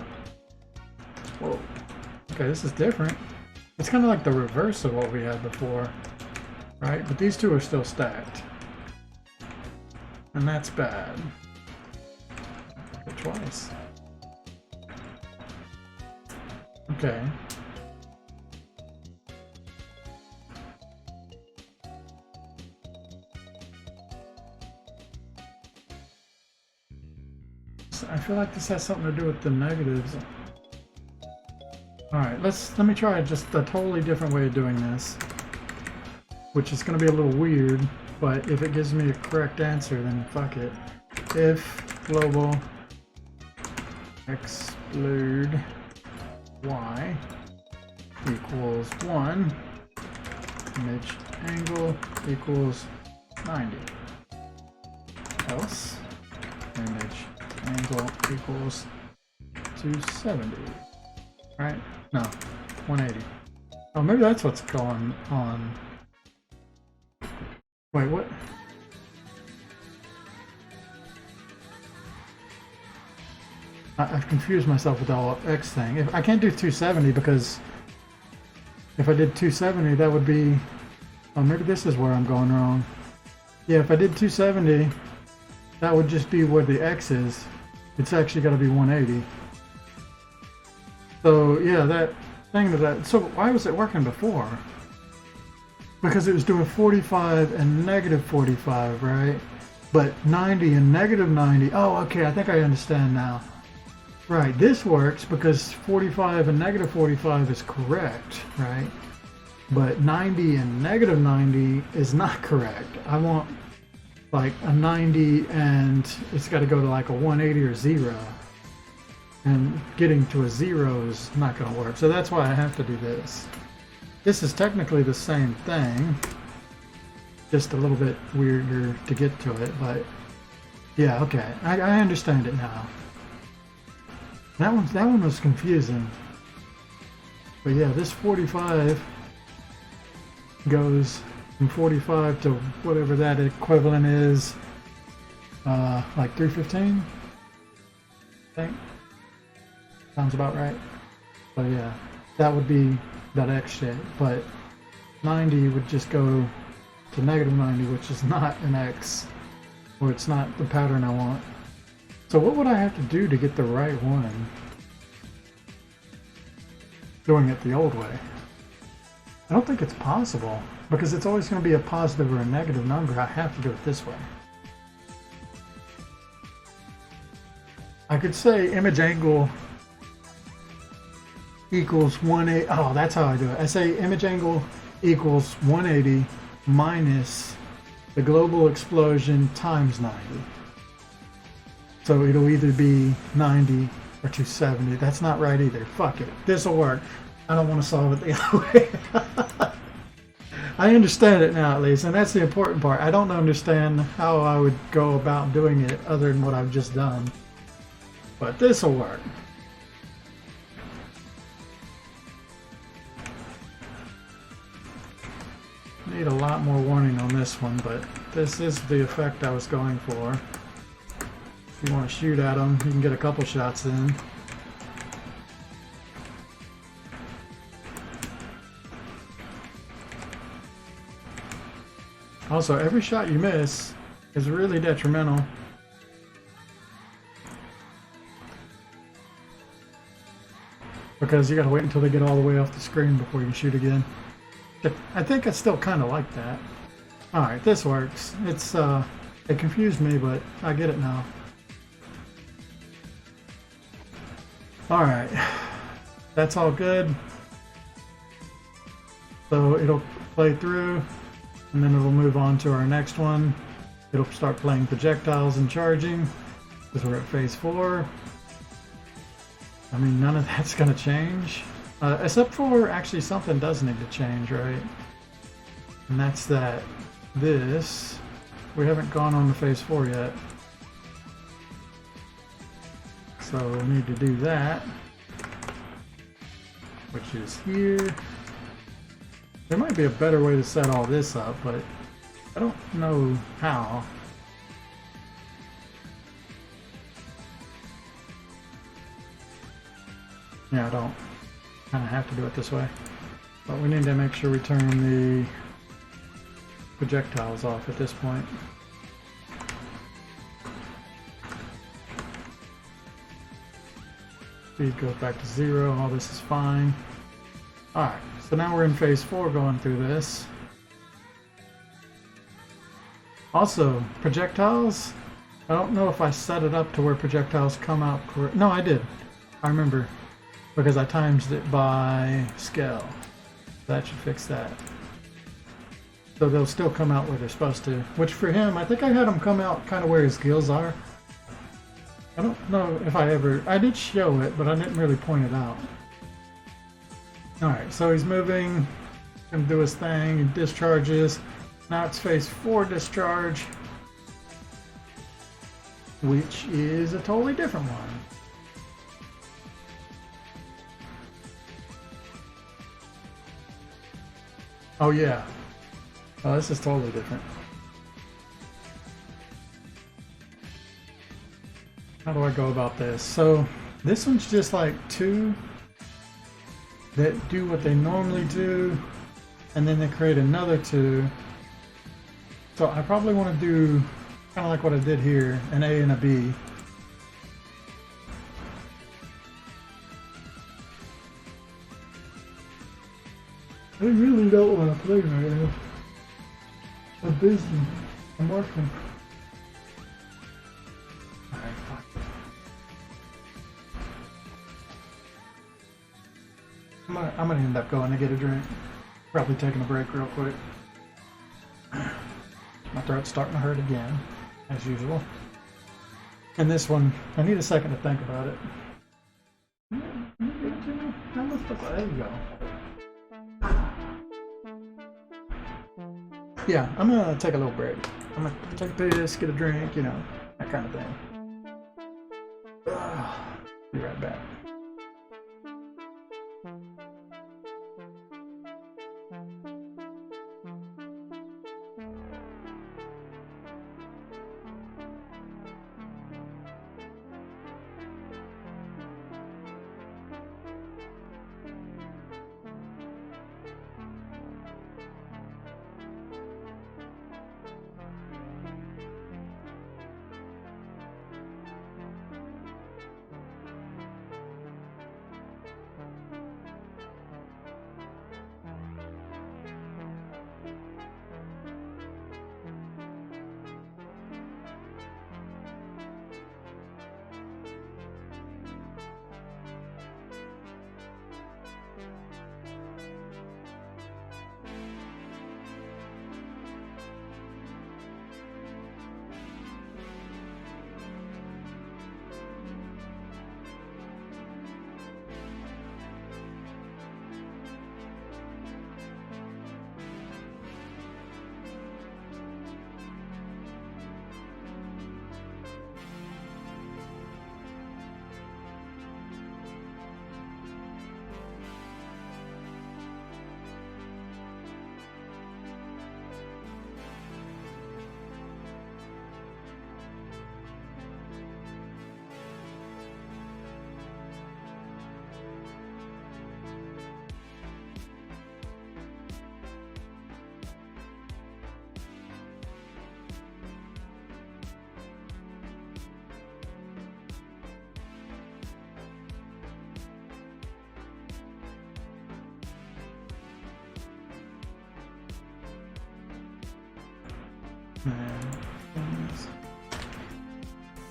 Whoa. Okay, this is different. It's kind of like the reverse of what we had before, right? But these two are still stacked. And that's bad. Twice. Okay. I feel like this has something to do with the negatives. Alright, let me try just a totally different way of doing this, which is going to be a little weird, but if it gives me a correct answer, then fuck it. If global explode y equals 1, image angle equals 90. Else, image angle equals 270. Right? No, 180. Oh, maybe that's what's going on. Wait, what? I've confused myself with the whole X thing. If I can't do 270 because if I did 270, that would be... Oh, maybe this is where I'm going wrong. Yeah, if I did 270, that would just be where the X is. It's actually got to be 180. So, yeah, that thing that... So, why was it working before? Because it was doing 45 and -45, right? But 90 and -90... Oh, okay, I think I understand now. Right, this works because 45 and -45 is correct, right? But 90 and -90 is not correct. I want like a 90 and it's got to go to like a 180 or 0. And getting to a 0 is not going to work. So that's why I have to do this. this is technically the same thing, just a little bit weirder to get to it, but yeah, okay, I understand it now. That one was confusing. But yeah, this 45 goes from 45 to whatever that equivalent is, like 315, I think. Sounds about right. But yeah, that would be that X shape. But 90 would just go to negative 90, which is not an X, or it's not the pattern I want. So what would I have to do to get the right one? Doing it the old way. I don't think it's possible, because it's always going to be a positive or a negative number. I have to do it this way. I could say image angle equals 180. Oh, that's how I do it. I say image angle equals 180 minus the global explosion times 90. So it'll either be 90 or 270. That's not right either. Fuck it. This'll work. I don't want to solve it the other way. I understand it now, at least, and that's the important part. I don't understand how I would go about doing it other than what I've just done. But this'll work. Need a lot more warning on this one, but this is the effect I was going for. If you want to shoot at them, you can get a couple shots in. Also, every shot you miss is really detrimental. Because you gotta wait until they get all the way off the screen before you shoot again. I think I still kind of like that. Alright, this works. It confused me, but I get it now. Alright, that's all good. So it'll play through, and then it'll move on to our next one. It'll start playing projectiles and charging, because we're at phase 4. I mean, none of that's going to change. Except for, actually, something does need to change, right? And that's that this, we haven't gone on to phase 4 yet. So we need to do that, which is here. There might be a better way to set all this up, but I don't know how. Yeah, I don't. Kind of have to do it this way. But we need to make sure we turn the projectiles off at this point. Speed goes back to 0. All this is fine. Alright, so now we're in phase 4 going through this. Also, projectiles. I don't know if I set it up to where projectiles come out. No, I did. I remember. Because I times it by scale. That should fix that. So they'll still come out where they're supposed to. Which for him, I think I had him come out kind of where his gills are. I don't know if I did show it, but I didn't really point it out. Alright, so he's moving, gonna do his thing, he discharges. Now it's phase 4 discharge, which is a totally different one. Oh yeah. Oh, this is totally different. How do I go about this? So this one's just like 2 that do what they normally do, and then they create another 2. So I probably want to do kind of like what I did here, an A and a B. I really don't want to play right now. I'm busy. I'm working. Alright, fuck. I'm gonna end up going to get a drink. Probably taking a break real quick. My throat's starting to hurt again, as usual. And this one, I need a second to think about it. There you go. Yeah, I'm gonna take a little break. I'm gonna take a piss, get a drink, you know, that kind of thing. Be right back.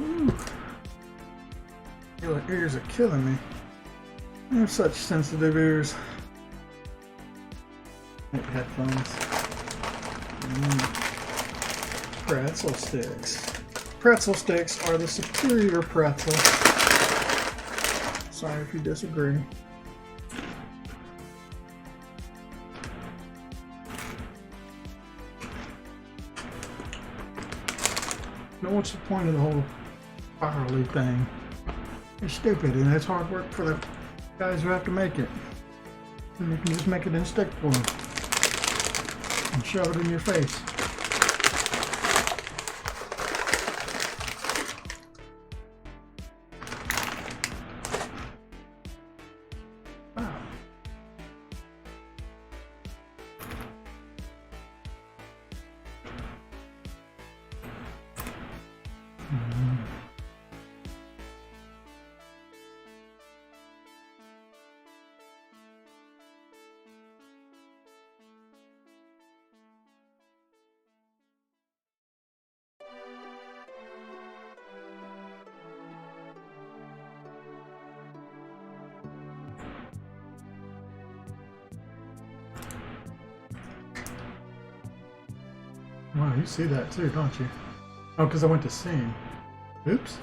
Ooh. Your ears are killing me. They're such sensitive ears. Make headphones. Pretzel sticks. Pretzel sticks are the superior pretzel. Sorry if you disagree. Now what's the point of the whole hourly thing? It's stupid and it's hard work for the guys who have to make it. And you can just make it in stick form and shove it in your face. Wow. Wow, you see that too, don't you? Oh, because I went to sing. Oops.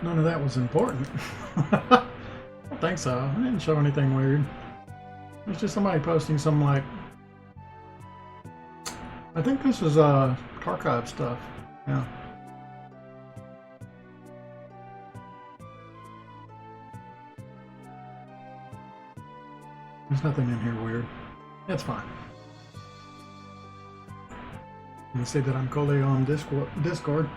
None of that was important. I don't think so. I didn't show anything weird. It's just somebody posting some, like... I think this is archive stuff. Yeah. There's nothing in here weird. It's fine. You see that I'm Coleo on Discord.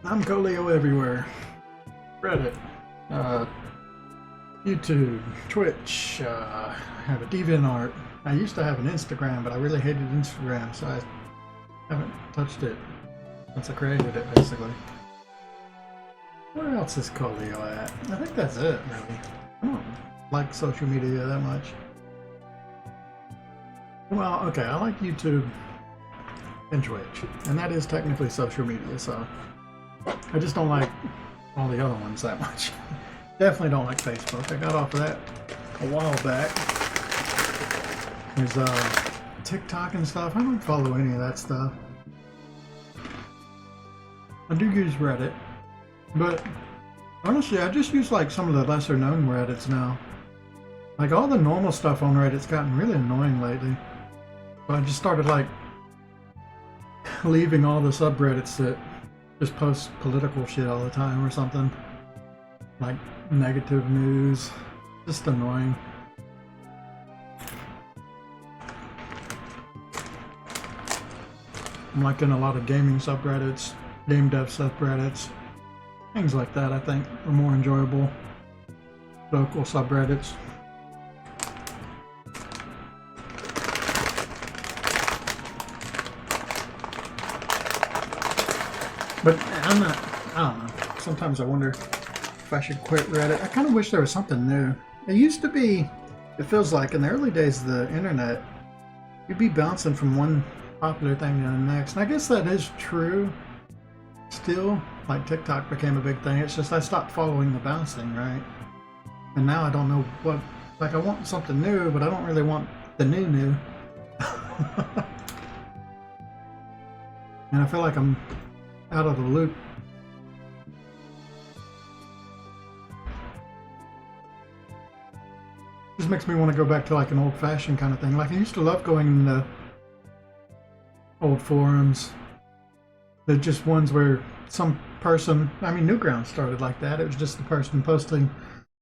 I'm Coleo everywhere. Reddit, YouTube, Twitch, I have a DeviantArt. I used to have an Instagram, but I really hated Instagram, so I haven't touched it since I created it, basically. Where else is Coleo at? I think that's it, really. I don't like social media that much. Well, okay, I like YouTube and Twitch, and that is technically social media, so I just don't like all the other ones that much. Definitely don't like Facebook. I got off of that a while back. There's TikTok and stuff. I don't follow any of that stuff. I do use Reddit, but honestly, I just use like some of the lesser known Reddits now. Like all the normal stuff on Reddit's gotten really annoying lately. So I just started like leaving all the subreddits that just post political shit all the time or something. Like negative news. Just annoying. I'm like in a lot of gaming subreddits, game dev subreddits, things like that I think are more enjoyable. Local subreddits. But I'm not, I don't know. Sometimes I wonder if I should quit Reddit. I kind of wish there was something new. It used to be, it feels like in the early days of the internet, you'd be bouncing from one popular thing to the next. And I guess that is true still. Like TikTok became a big thing. It's just I stopped following the bouncing, right? And now I don't know what, like I want something new, but I don't really want the new. And I feel like I'm out of the loop. Just makes me want to go back to like an old-fashioned kind of thing. Like I used to love going into old forums. They're just ones where some person, I mean Newgrounds started like that. It was just the person posting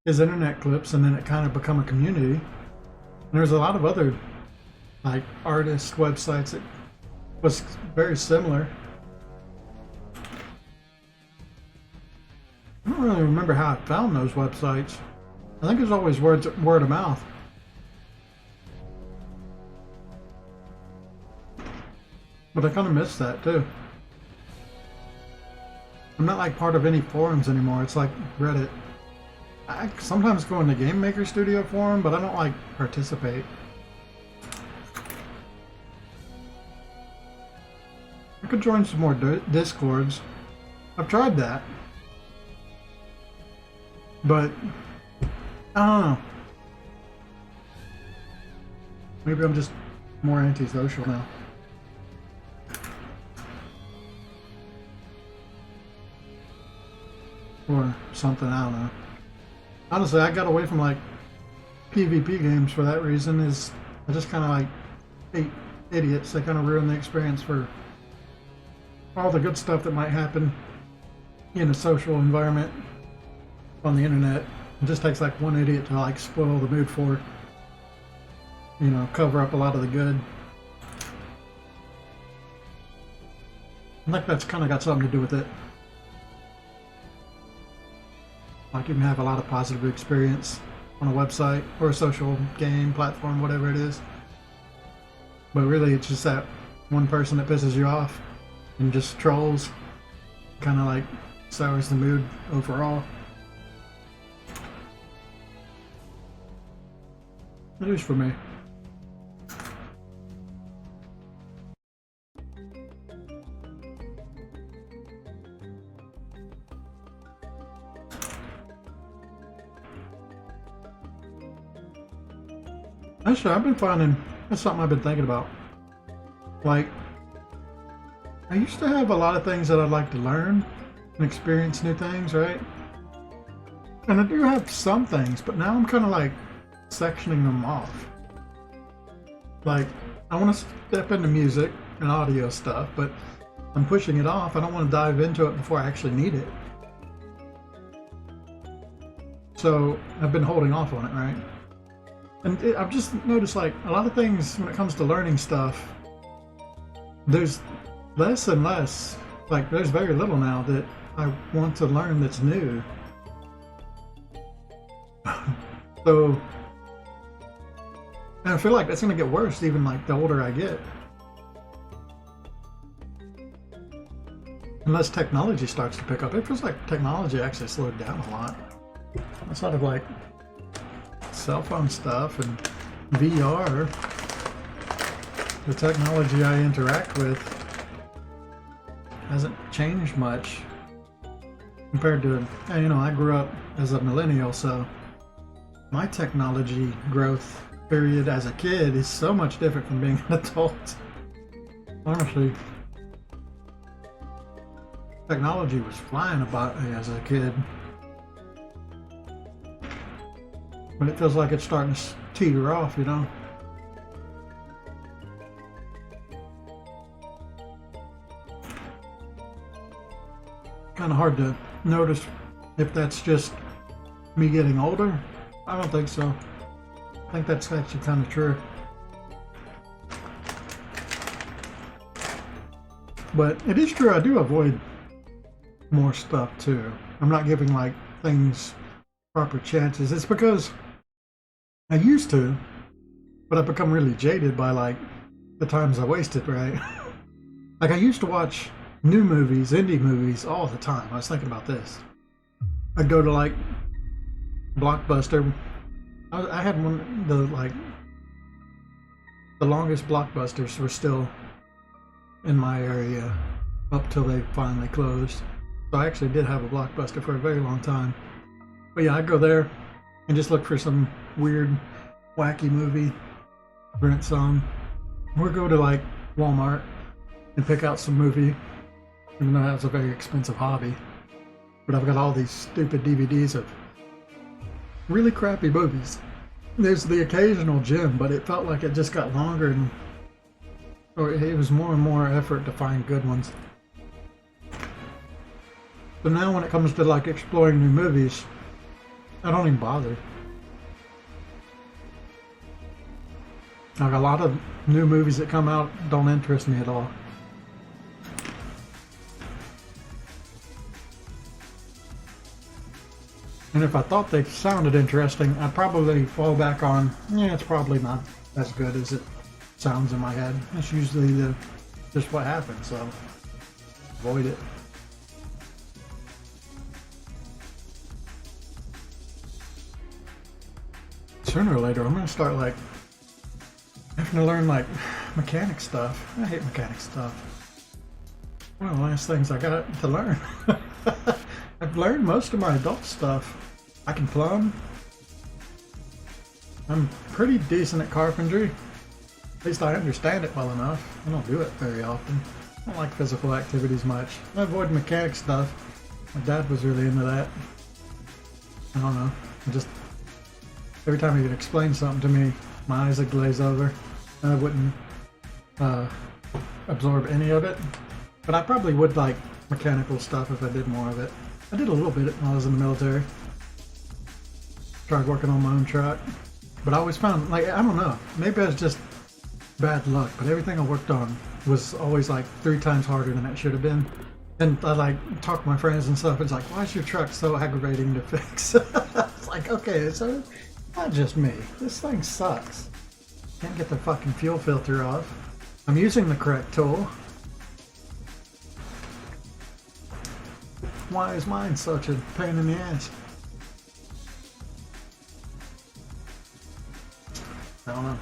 his internet clips and then it kind of become a community. And there's a lot of other like artist websites that was very similar. I don't really remember how I found those websites. I think it was always word of mouth. But I kind of miss that too. I'm not like part of any forums anymore. It's like Reddit. I sometimes go in the Game Maker Studio forum, but I don't like participate. I could join some more Discords. I've tried that. But I don't know. Maybe I'm just more antisocial now. Or something, I don't know. Honestly, I got away from like PvP games for that reason. Is I just kind of like hate idiots. They kind of ruin the experience for all the good stuff that might happen in a social environment on the internet. It just takes like one idiot to like spoil the mood for, you know, cover up a lot of the good. I think that's kind of got something to do with it. Like you can have a lot of positive experience on a website or a social game platform, whatever it is. But really it's just that one person that pisses you off and just trolls, kind of like sours the mood overall. At least for me. Actually, I've been finding, that's something I've been thinking about. Like, I used to have a lot of things that I'd like to learn and experience new things, right? And I do have some things, but now I'm kind of like sectioning them off. Like, I want to step into music and audio stuff, but I'm pushing it off. I don't want to dive into it before I actually need it. So I've been holding off on it, right? And I've just noticed like a lot of things when it comes to learning stuff, there's less and less, like there's very little now that I want to learn that's new. So, and I feel like that's going to get worse even like the older I get. Unless technology starts to pick up. It feels like technology actually slowed down a lot. Outside of like cell phone stuff and VR, the technology I interact with hasn't changed much compared to, you know, I grew up as a millennial, so my technology growth period as a kid is so much different from being an adult. Honestly, technology was flying about me as a kid. but it feels like it's starting to teeter off, you know? Kind of hard to notice if that's just me getting older. I don't think so. I think that's actually kind of true. But it is true, I do avoid more stuff too. I'm not giving like things proper chances. It's because I used to, but I've become really jaded by like the times I wasted, right? Like I used to watch new movies, indie movies all the time. I was thinking about this. I'd go to like Blockbuster. I had one, the longest Blockbusters were still in my area up till they finally closed. So I actually did have a Blockbuster for a very long time. But yeah, I'd go there and just look for some weird, wacky movie, rent some, or go to like Walmart and pick out some movie, even though that's a very expensive hobby. But I've got all these stupid DVDs of really crappy movies. There's the occasional gem, but it felt like it just got longer and or it was more and more effort to find good ones. But now when it comes to like exploring new movies, I don't even bother. Like a lot of new movies that come out don't interest me at all. And if I thought they sounded interesting, I'd probably fall back on, yeah, it's probably not as good as it sounds in my head. That's usually just what happens, so avoid it. Sooner or later, I'm gonna start like having to learn like mechanic stuff. I hate mechanic stuff. One of the last things I got to learn. I've learned most of my adult stuff. I can plumb. I'm pretty decent at carpentry. At least I understand it well enough. I don't do it very often. I don't like physical activities much. I avoid mechanic stuff. My dad was really into that. I don't know. Every time he would explain something to me, my eyes would glaze over. And I wouldn't absorb any of it. But I probably would like mechanical stuff if I did more of it. I did a little bit when I was in the military. Tried working on my own truck. But I always found, like, I don't know, maybe it was just bad luck, but everything I worked on was always like 3 times harder than it should have been. And I like talk to my friends and stuff, it's like, why is your truck so aggravating to fix? It's like, okay, so not just me. This thing sucks. Can't get the fucking fuel filter off. I'm using the correct tool. Why is mine such a pain in the ass? I don't know.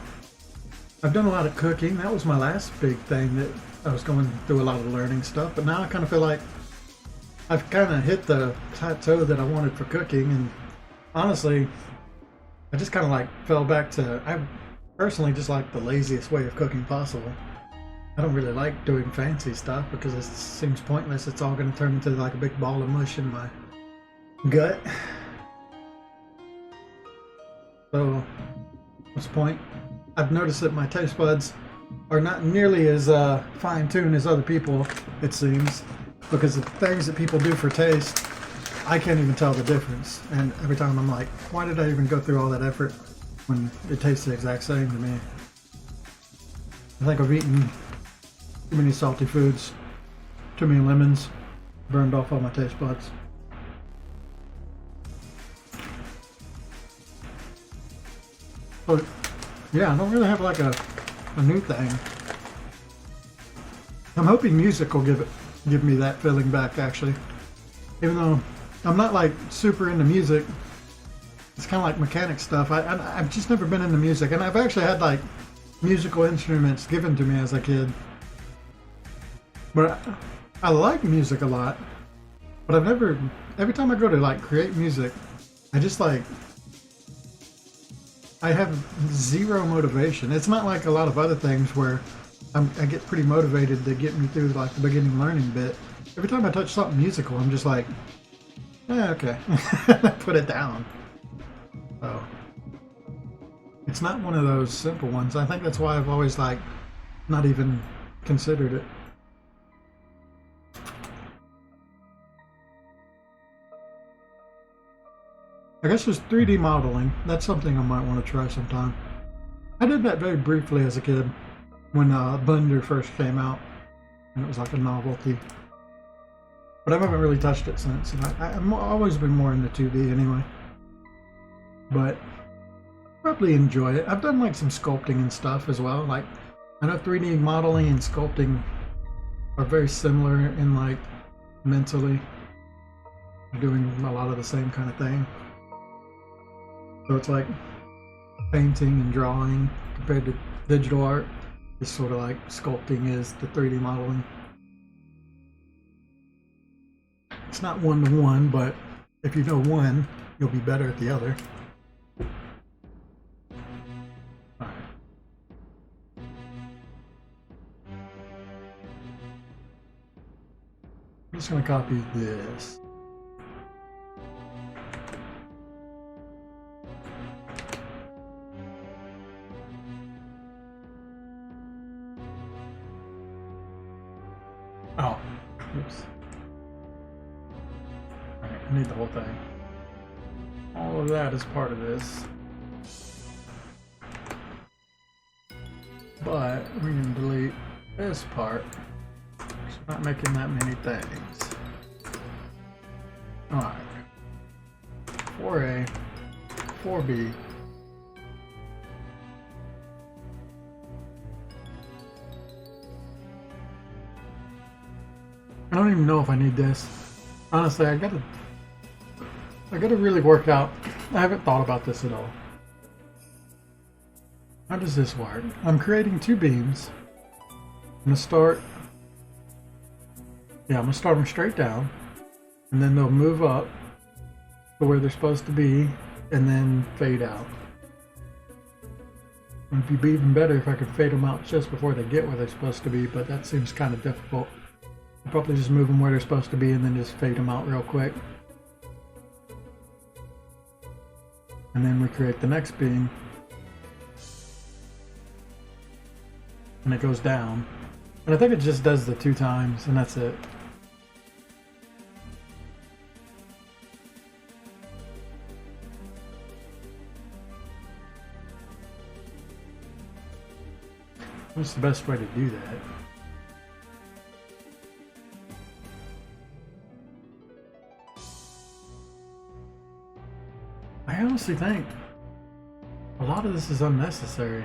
I've done a lot of cooking. That was my last big thing that I was going through a lot of learning stuff. But now I kind of feel like I've kind of hit the plateau that I wanted for cooking. And honestly, I just kind of like fell back to, I personally just like the laziest way of cooking possible. I don't really like doing fancy stuff because it seems pointless. It's all going to turn into like a big ball of mush in my gut. So, what's the point? I've noticed that my taste buds are not nearly as fine-tuned as other people, it seems, because the things that people do for taste, I can't even tell the difference. And every time I'm like, why did I even go through all that effort when it tastes the exact same to me? I think I've eaten too many salty foods, too many lemons, burned off all my taste buds. But yeah, I don't really have like a new thing. I'm hoping music will give me that feeling back, actually. Even though I'm not like super into music, it's kind of like mechanic stuff. I've just never been into music, and I've actually had like musical instruments given to me as a kid. But I like music a lot, but I've never, every time I go to like create music, I just like, I have zero motivation. It's not like a lot of other things where I get pretty motivated to get me through like the beginning learning bit. Every time I touch something musical, I'm just like, okay, put it down. So It's not one of those simple ones. I think that's why I've always like not even considered it. I guess there's 3D modeling. That's something I might want to try sometime. I did that very briefly as a kid when Blender first came out, and it was like a novelty. But I haven't really touched it since. And I've always been more into 2D anyway. But probably enjoy it. I've done like some sculpting and stuff as well. Like I know 3D modeling and sculpting are very similar in like mentally doing a lot of the same kind of thing. So it's like painting and drawing compared to digital art. It's sort of like sculpting is the 3D modeling. It's not one-to-one, but if you know one, you'll be better at the other. Alright. I'm just going to copy this. Oh, oops. Alright, I need the whole thing. All of that is part of this. But we can delete this part. Because we're not making that many things. Alright. 4A, 4B. I don't even know if I need this. Honestly, I gotta really work out. I haven't thought about this at all. How does this work? I'm creating two beams. I'm gonna start them straight down, and then they'll move up to where they're supposed to be, and then fade out. And it'd be even better if I could fade them out just before they get where they're supposed to be, but that seems kind of difficult. I'll probably just move them where they're supposed to be and then just fade them out real quick. And then we create the next beam. And it goes down. And I think it just does the 2 times and that's it. What's the best way to do that? I honestly think a lot of this is unnecessary.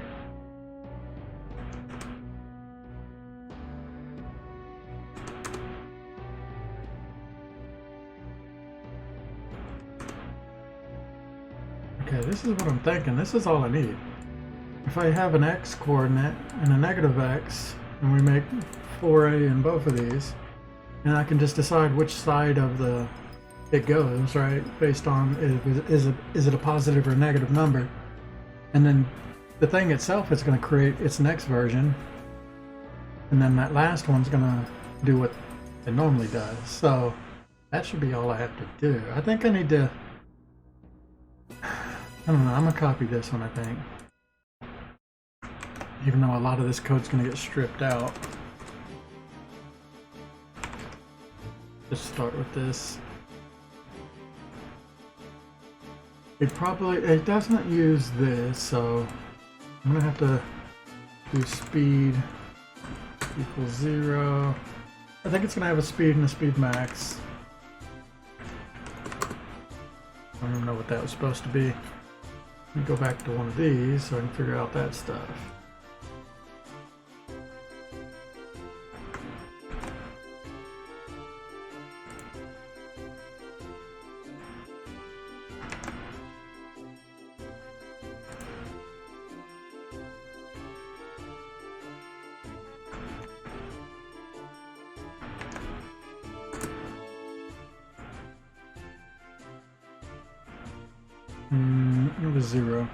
Okay, this is what I'm thinking. This is all I need. If I have an X coordinate and a negative X, and we make 4A in both of these, and I can just decide which side of it goes, right, based on is it a positive or a negative number, and then the thing itself is going to create its next version, and then that last one's going to do what it normally does. So that should be all I have to do. I think I need to, I don't know, I'm going to copy this one, I think, even though a lot of this code's going to get stripped out. Just start with this. It doesn't use this, so I'm gonna have to do speed equals 0. I think it's gonna have a speed and a speed max. I don't even know what that was supposed to be. Let me go back to one of these so I can figure out that stuff. It was 0.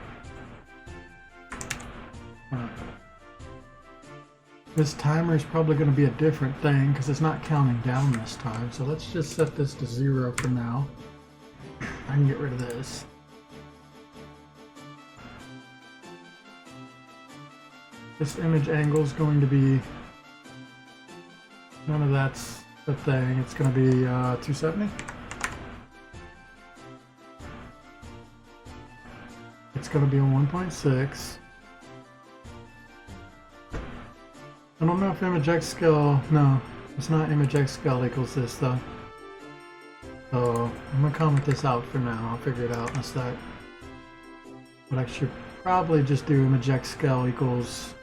This timer is probably going to be a different thing because it's not counting down this time. So let's just set this to 0 for now. I can get rid of this. This image angle is going to be, none of that's the thing. It's going to be 270. It's going to be a 1.6. I don't know if image X scale, no, it's not image X scale equals this though. So I'm going to comment this out for now. I'll figure it out in a sec. But I should probably just do image X scale equals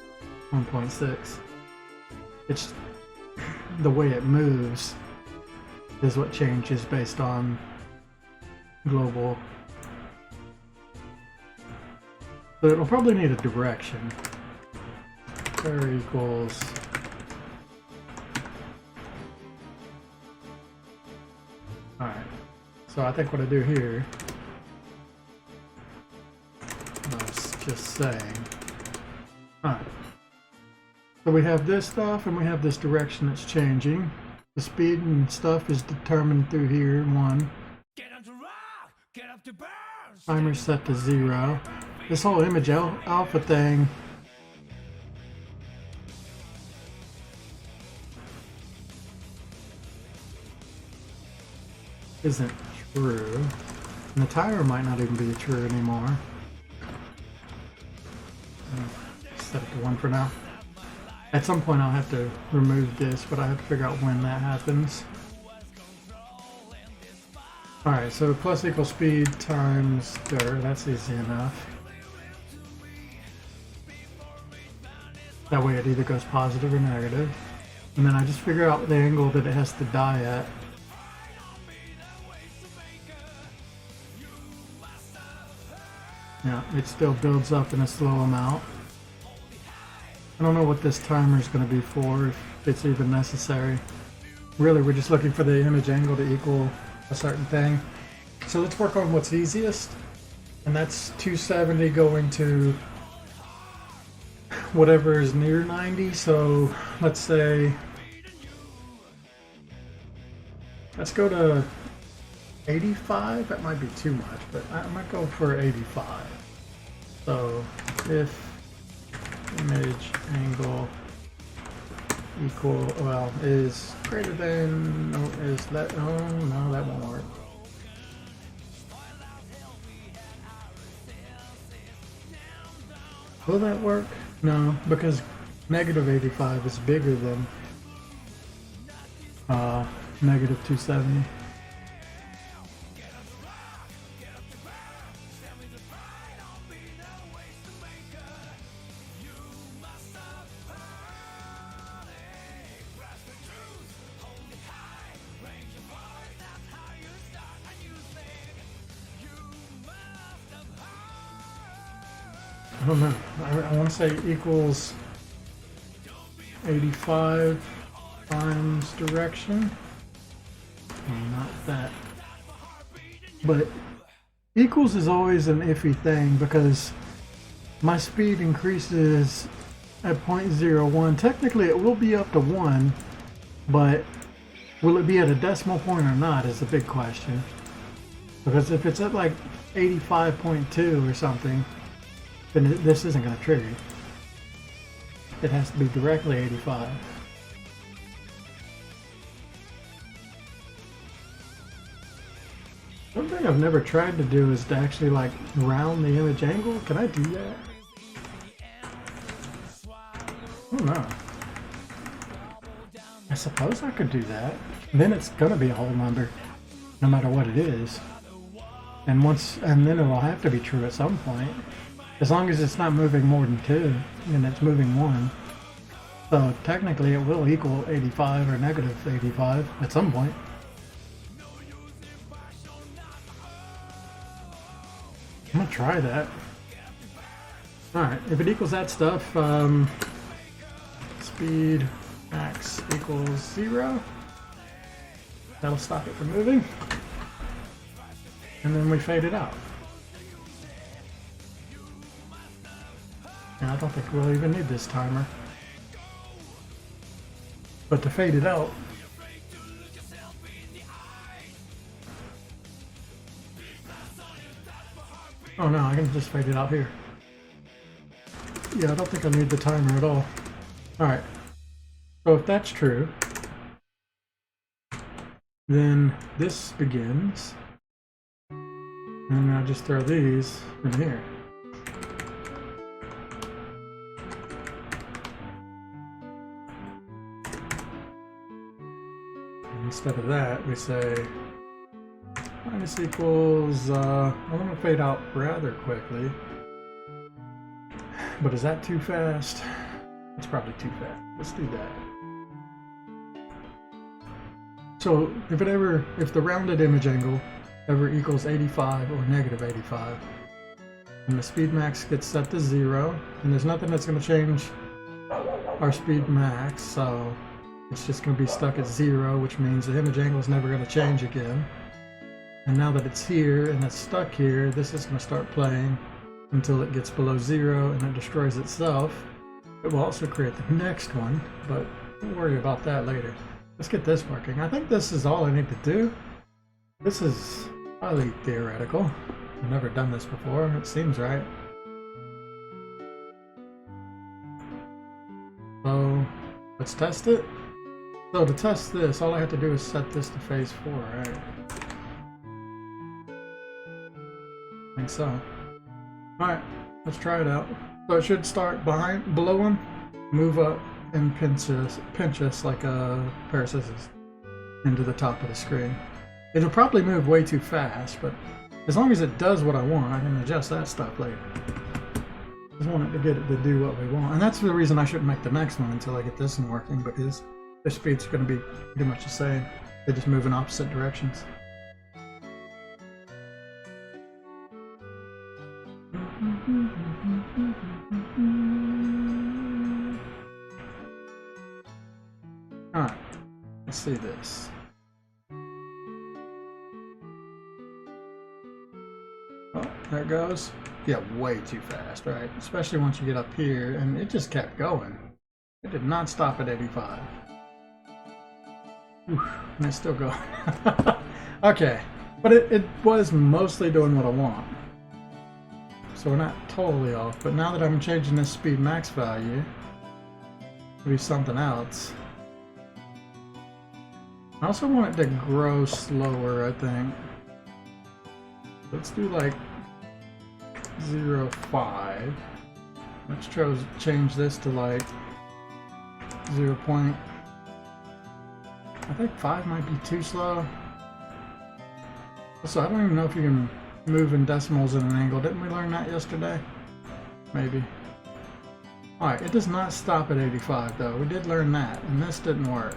1.6. It's the way it moves is what changes based on global. So it'll probably need a direction. There equals alright. So I think what I do here, I was just saying. Alright. So we have this stuff and we have this direction that's changing. The speed and stuff is determined through here, 1. Timer set to 0. This whole image alpha thing isn't true. And the timer might not even be true anymore. Set it to 1 for now. At some point I'll have to remove this, but I have to figure out when that happens. Alright, so plus equals speed times dirt, that's easy enough. That way it either goes positive or negative. And then I just figure out the angle that it has to die at. Yeah, it still builds up in a slow amount. I don't know what this timer is going to be for, if it's even necessary. Really, we're just looking for the image angle to equal a certain thing. So let's work on what's easiest. And that's 270 going to whatever is near 90. So let's say, let's go to 85. That might be too much, but I might go for 85. So if image angle equal, well, is greater than, no, is that, oh no, that won't work. Will that work? No, because negative 85 is bigger than negative 270. I don't know. I want to say equals 85 times direction. Oh, not that. But equals is always an iffy thing because my speed increases at 0.01. Technically it will be up to 1, but will it be at a decimal point or not is a big question. Because if it's at like 85.2 or something, then this isn't going to trigger. It has to be directly 85. One thing I've never tried to do is to actually like round the image angle. Can I do that? I don't know. I suppose I could do that. Then it's going to be a whole number, no matter what it is. And then it'll have to be true at some point. As long as it's not moving more than 2, and it's moving 1. So technically it will equal 85 or negative 85 at some point. I'm gonna try that. Alright, if it equals that stuff, speed max equals 0. That'll stop it from moving. And then we fade it out. And I don't think we'll even need this timer. But to fade it out, oh no, I can just fade it out here. Yeah, I don't think I need the timer at all. Alright, so if that's true, then this begins, and I just throw these in here. And instead of that, we say minus equals, I want to fade out rather quickly, but is that too fast? It's probably too fast. Let's do that. So if the rounded image angle ever equals 85 or negative 85, and the speed max gets set to 0, and there's nothing that's going to change our speed max, so it's just going to be stuck at 0, which means the image angle is never going to change again. And now that it's here and it's stuck here, this is going to start playing until it gets below 0 and it destroys itself. It will also create the next one, but we'll worry about that later. Let's get this working. I think this is all I need to do. This is highly theoretical. I've never done this before. It seems right. So let's test it. So to test this, all I have to do is set this to phase 4, right? I think so. Alright, let's try it out. So it should start below him, move up, and pinch us like a pair of scissors into the top of the screen. It'll probably move way too fast, but as long as it does what I want, I can adjust that stuff later. Just want it to get it to do what we want. And that's the reason I shouldn't make the next one until I get this one working, because their speeds are going to be pretty much the same. They just move in opposite directions. Alright, let's see this. Oh, there it goes. Yeah, way too fast, right? Especially once you get up here, and it just kept going. It did not stop at 85. Oof, and it's still going. Okay, but it was mostly doing what I want. So we're not totally off, but now that I'm changing this speed max value to be something else, I also want it to grow slower, I think. Let's do like 0.5. Let's change this to like 0. I think 5 might be too slow. So I don't even know if you can move in decimals at an angle. Didn't we learn that yesterday? Maybe. Alright, it does not stop at 85 though. We did learn that, and this didn't work.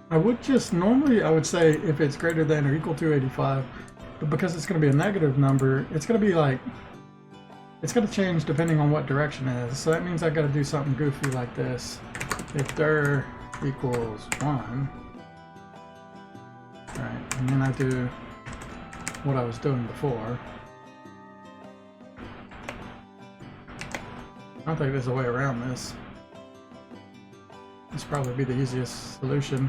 I would just, normally I would say if it's greater than or equal to 85, but because it's going to be a negative number, it's going to be like, it's going to change depending on what direction it is. So that means I got to do something goofy like this. If dir equals 1, right, and then I do what I was doing before. I don't think there's a way around this. This probably be the easiest solution.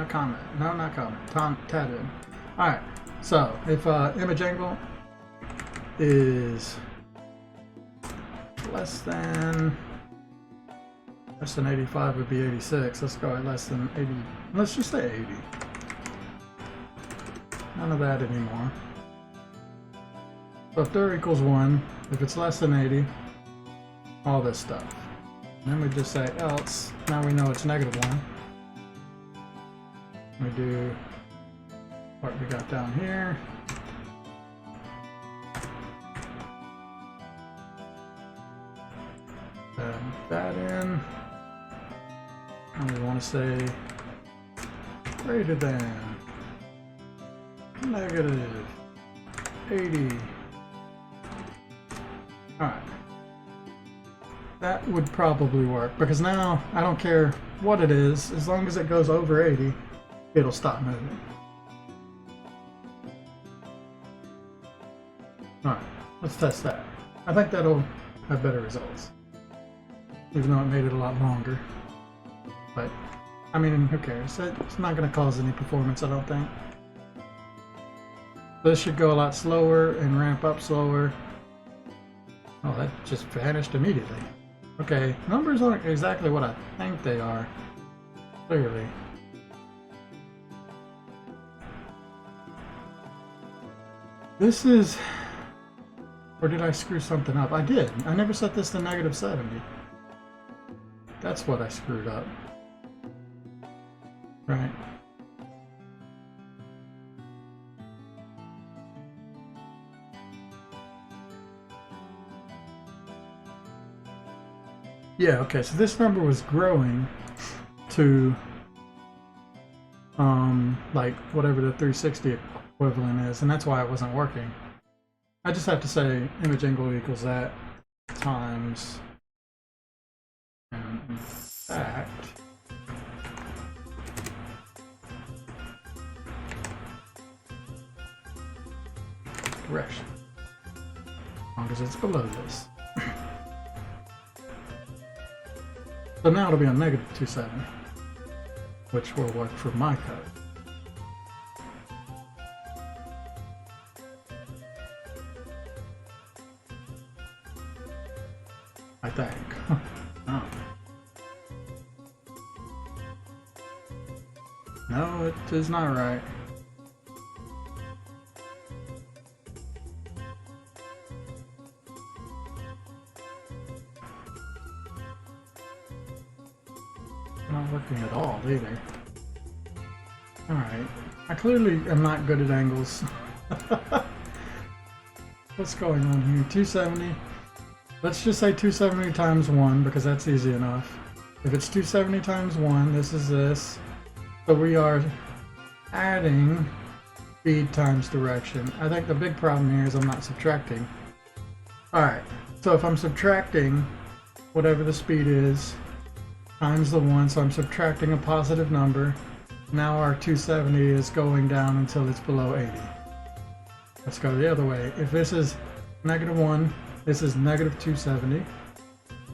Comment. No, not comment. Tab in. Alright, so if image angle is less than 85 would be 86. Let's go at less than 80. Let's just say 80. None of that anymore. So if dir equals 1, if it's less than 80, all this stuff. And then we just say else. Now we know it's negative 1. We do what we got down here. Add that in. And we want to say greater than negative 80. Alright. That would probably work, because now I don't care what it is, as long as it goes over 80, it'll stop moving. Alright, let's test that. I think that'll have better results, even though it made it a lot longer. But I mean, who cares? It's not going to cause any performance, I don't think. This should go a lot slower and ramp up slower. Oh, that just vanished immediately. Okay, numbers aren't exactly what I think they are. Clearly. This is... Or did I screw something up? I did. I never set this to -70. That's what I screwed up. Right. Yeah, okay, so this number was growing to like whatever the 360 equivalent is, and that's why it wasn't working. I just have to say image angle equals that times, and in fact, direction, as long as it's below this. So now it'll be on -270, which will work for my code. I think. Oh. No, it is not right. Not working at all either. Alright. I clearly am not good at angles. What's going on here? 270. Let's just say 270 times 1 because that's easy enough. If it's 270 times 1, this is this. So we are adding speed times direction. I think the big problem here is I'm not subtracting. Alright, so if I'm subtracting whatever the speed is times the 1, so I'm subtracting a positive number. Now our 270 is going down until it's below 80. Let's go the other way. If this is -1, this is -270.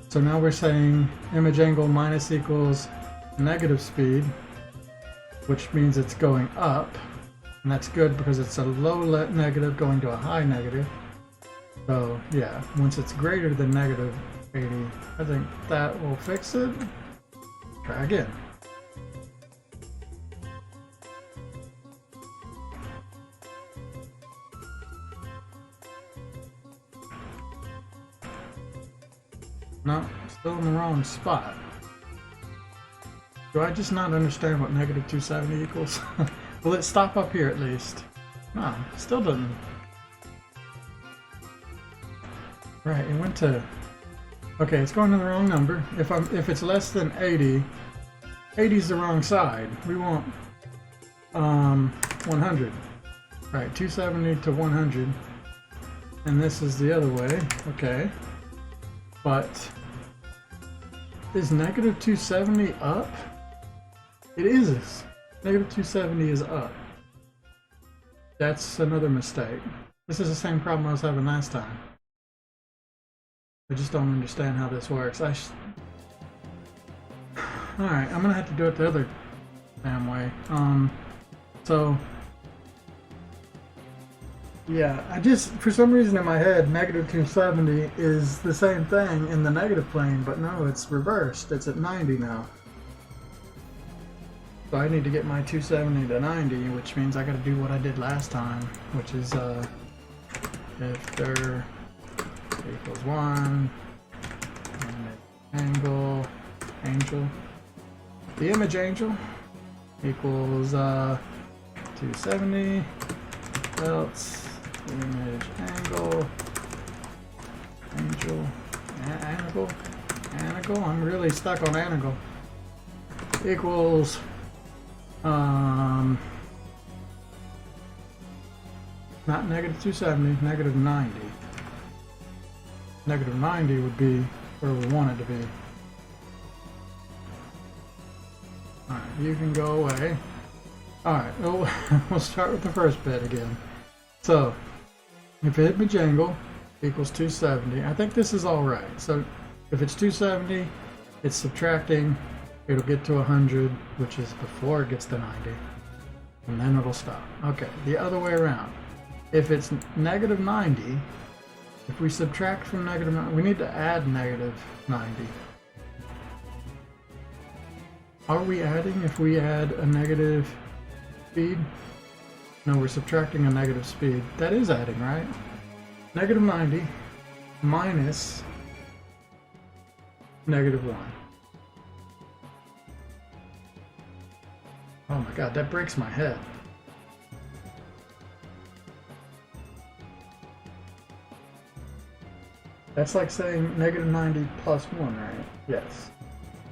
So now we're saying image angle minus equals negative speed, which means it's going up. And that's good because it's a low negative going to a high negative. So yeah, once it's greater than -80, I think that will fix it. Try again. No, still in the wrong spot. Do I just not understand what -270 equals? Will it stop up here at least? No, still doesn't. Right, it went to... Okay, it's going to the wrong number. If it's less than 80, 80 is the wrong side. We want 100. Right, 270 to 100. And this is the other way. Okay. But is -270 up? It is. -270 is up. That's another mistake. This is the same problem I was having last time. I just don't understand how this works. Alright, I'm gonna have to do it the other damn way. So yeah, I just, for some reason in my head, -270 is the same thing in the negative plane, but no, it's reversed. It's at 90 now. So I need to get my 270 to 90, which means I gotta do what I did last time, which is, if there equals 1, angel, the image angel equals 270, else image angle, angle, I'm really stuck on angle, equals not -270, -90. -90 would be where we want it to be. Alright, you can go away. Alright, we'll start with the first bit again. So, if image angle equals 270, I think this is alright. So, if it's 270, it's subtracting It'll get to 100, which is before it gets to 90, and then it'll stop. Okay, the other way around. If it's negative 90, if we subtract from negative 90, we need to add negative 90. Are we adding if we add a negative speed? No, we're subtracting a negative speed. That is adding, right? Negative 90 minus negative 1. Oh my god, that breaks my head. That's like saying negative 90 plus 1, right? Yes.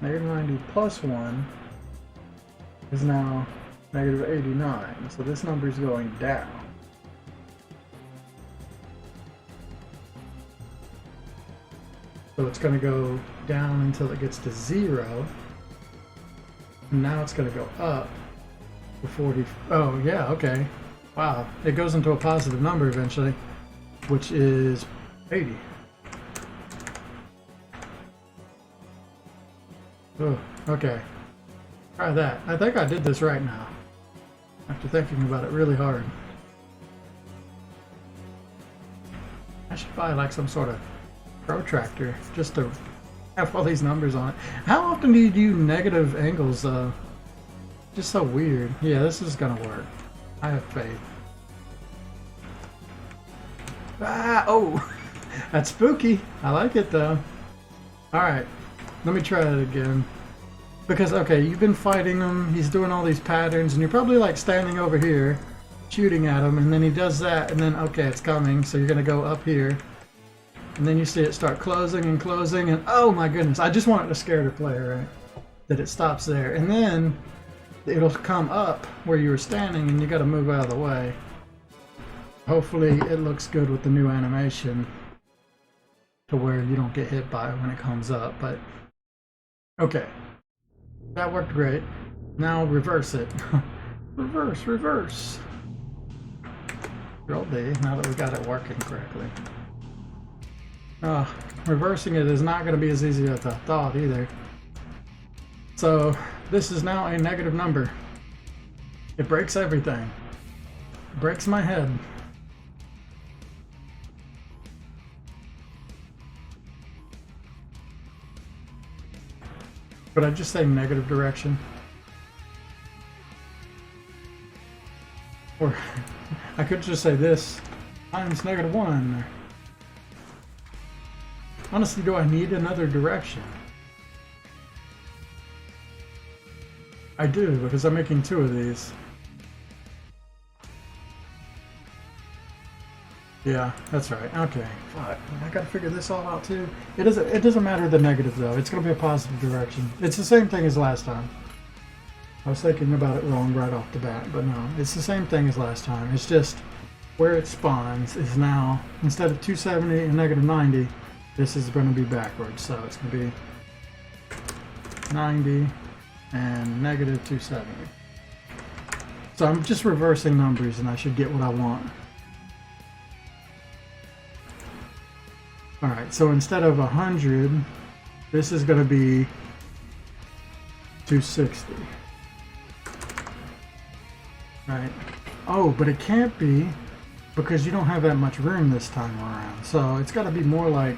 Negative 90 plus 1 is now negative 89. So this number is going down. So it's going to go down until it gets to 0. And now it's going to go up to 40. Oh, yeah, okay. Wow. It goes into a positive number eventually, which is 80. Oh, okay. Try that. I think I did this right now, after thinking about it really hard. I should buy like some sort of protractor just to have all these numbers on it. How often do you do negative angles? Just so weird. Yeah, this is gonna work. I have faith. Ah, oh, that's spooky. I like it though. All right. Let me try it again. Because, okay, you've been fighting him, he's doing all these patterns, and you're probably like standing over here, shooting at him, and then he does that, and then, okay, it's coming, so you're gonna go up here. And then you see it start closing, and oh my goodness, I just want it to scare the player, right? That it stops there. And then, it'll come up where you were standing, and you gotta move out of the way. Hopefully, it looks good with the new animation, to where you don't get hit by it when it comes up, but... Okay, that worked great. Now reverse it. reverse. Control D, now that we got it working correctly. Reversing it is not going to be as easy as I thought either. So, this is now a negative number. It breaks everything. It breaks my head. But I just say negative direction. Or I could just say this times -1. Honestly, do I need another direction? I do, because I'm making 2 of these. Yeah, that's right. Okay, fuck. I gotta figure this all out too. It doesn't matter the negative though. It's gonna be a positive direction. It's the same thing as last time. I was thinking about it wrong right off the bat, but no, it's the same thing as last time. It's just where it spawns is now, instead of 270 and -90, this is going to be backwards. So it's going to be 90 and -270. So I'm just reversing numbers and I should get what I want. Alright, so instead of 100, this is going to be 260. Right. Oh, but it can't be because you don't have that much room this time around. So it's got to be more like...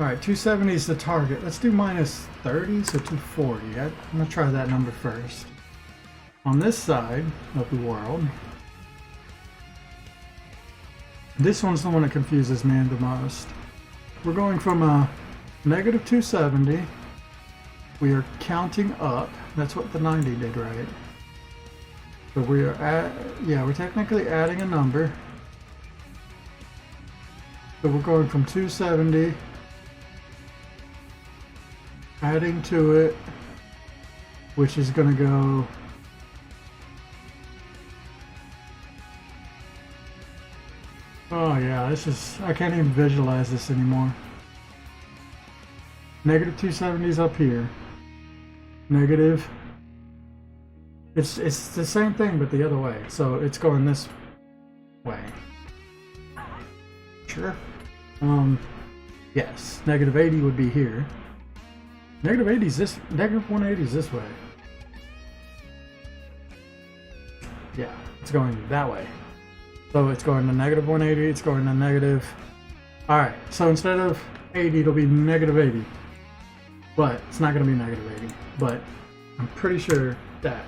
Alright, 270 is the target. Let's do -30, so 240. I'm going to try that number first. On this side of the world, this one's the one that confuses me the most. We're going from a -270. We are counting up. That's what the 90 did, right? So we are at, yeah, we're technically adding a number. So we're going from 270, adding to it, which is going to go oh yeah, this is, I can't even visualize this anymore. -270 is up here. Negative. It's the same thing but the other way. So it's going this way. Sure. Yes. -80 would be here. Negative 80 is this, negative 180 is this way. Yeah, it's going that way. So it's going to negative 180, it's going to negative. Alright, so instead of 80, it'll be negative 80. But it's not going to be negative 80. But I'm pretty sure that.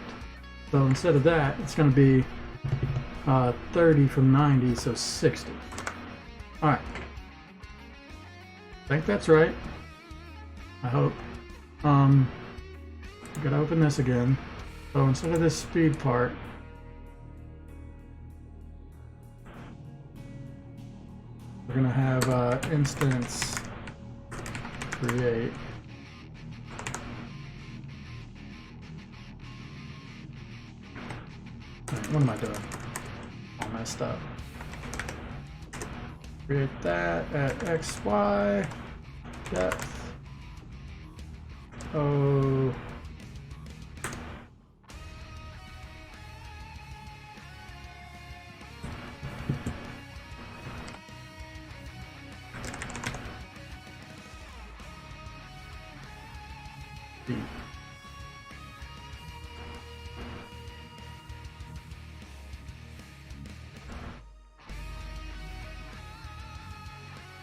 So instead of that, it's going to be 30 from 90, so 60. Alright. I think that's right. I hope. Gotta open this again. So instead of this speed part, we're gonna have instance create. Right, what am I doing? All messed up. Create that at XY depth. Oh.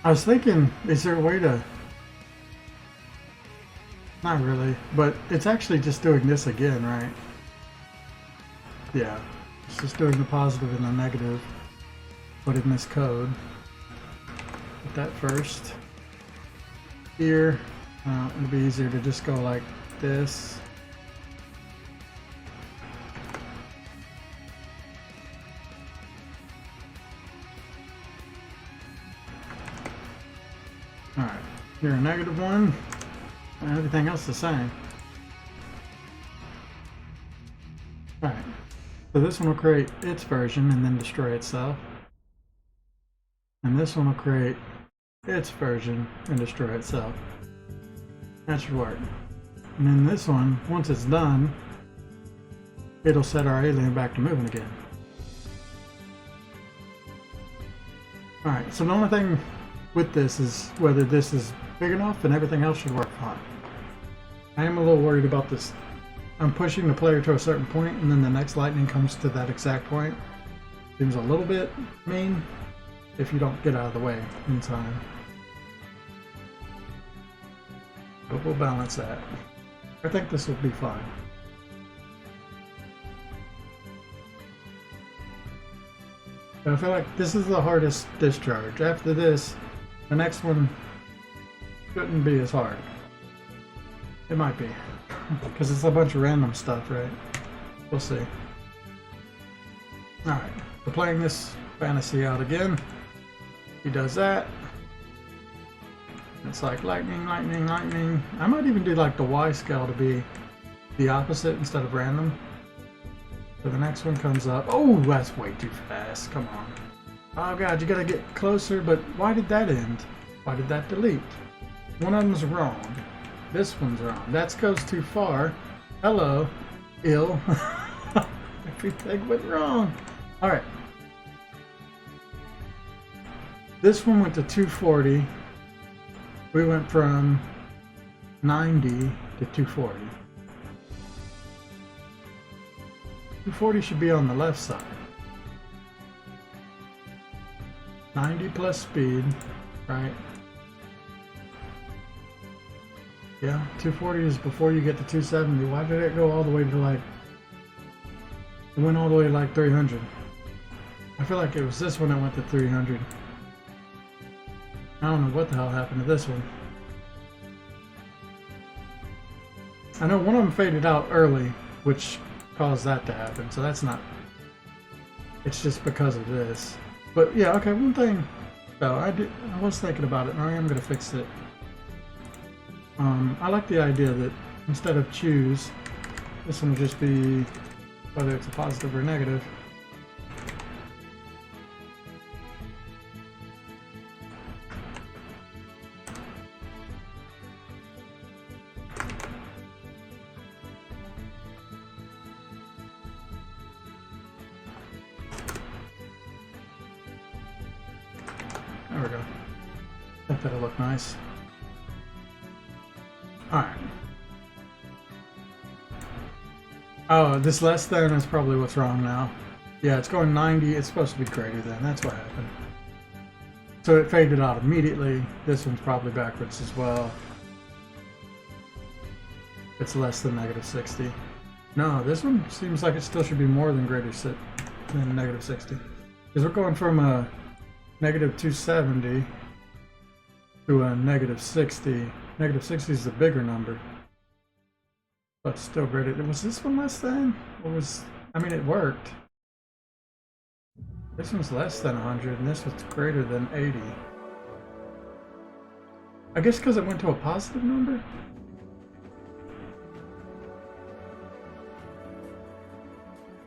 I was thinking, is there a way to... Not really, but it's actually just doing this again, right? Yeah, it's just doing the positive and the negative, but in this code. Put that first. Here, it'll be easier to just go like this. Alright, here a negative one, and everything else the same. Alright, so this one will create its version and then destroy itself. And this one will create its version and destroy itself. That should work. And then this one, once it's done, it'll set our alien back to moving again. Alright, so the only thing with this is whether this is big enough, and everything else should work fine. I am a little worried about this. I'm pushing the player to a certain point and then the next lightning comes to that exact point. Seems a little bit mean if you don't get out of the way in time. But we'll balance that. I think this will be fine. But I feel like this is the hardest discharge. After this, the next one shouldn't be as hard. It might be. Because it's a bunch of random stuff, right? We'll see. Alright, we're playing this fantasy out again. He does that. It's like lightning, lightning, lightning. I might even do like the Y scale to be the opposite instead of random. So the next one comes up. Oh, that's way too fast. Come on. Oh god, you gotta get closer, but why did that end? Why did that delete? One of them's wrong. This one's wrong. That goes too far. Hello, ill. Everything went wrong. Alright. This one went to 240. We went from 90 to 240. 240 should be on the left side. 90 plus speed, right? Yeah, 240 is before you get to 270. Why did it go all the way to like... It went all the way to like 300. I feel like it was this one that went to 300. I don't know what the hell happened to this one. I know one of them faded out early, which caused that to happen, so that's not... It's just because of this. But yeah, okay, one thing though, I was thinking about it, and I am going to fix it. I like the idea that instead of choose, this one will just be whether it's a positive or negative. There we go. I think that'll look nice. Alright, Oh, this less than is probably what's wrong now. Yeah, it's going 90. It's supposed to be greater than. That's what happened. So it faded out immediately. This one's probably backwards as well. It's less than negative 60. No, this one seems like it still should be more than than negative 60. Because we're going from a negative 270 to a negative 60. Negative 60 is the bigger number. But still greater. Was this one less than? Or was... I mean, it worked. This one's less than 100, and this one's greater than 80. I guess because it went to a positive number?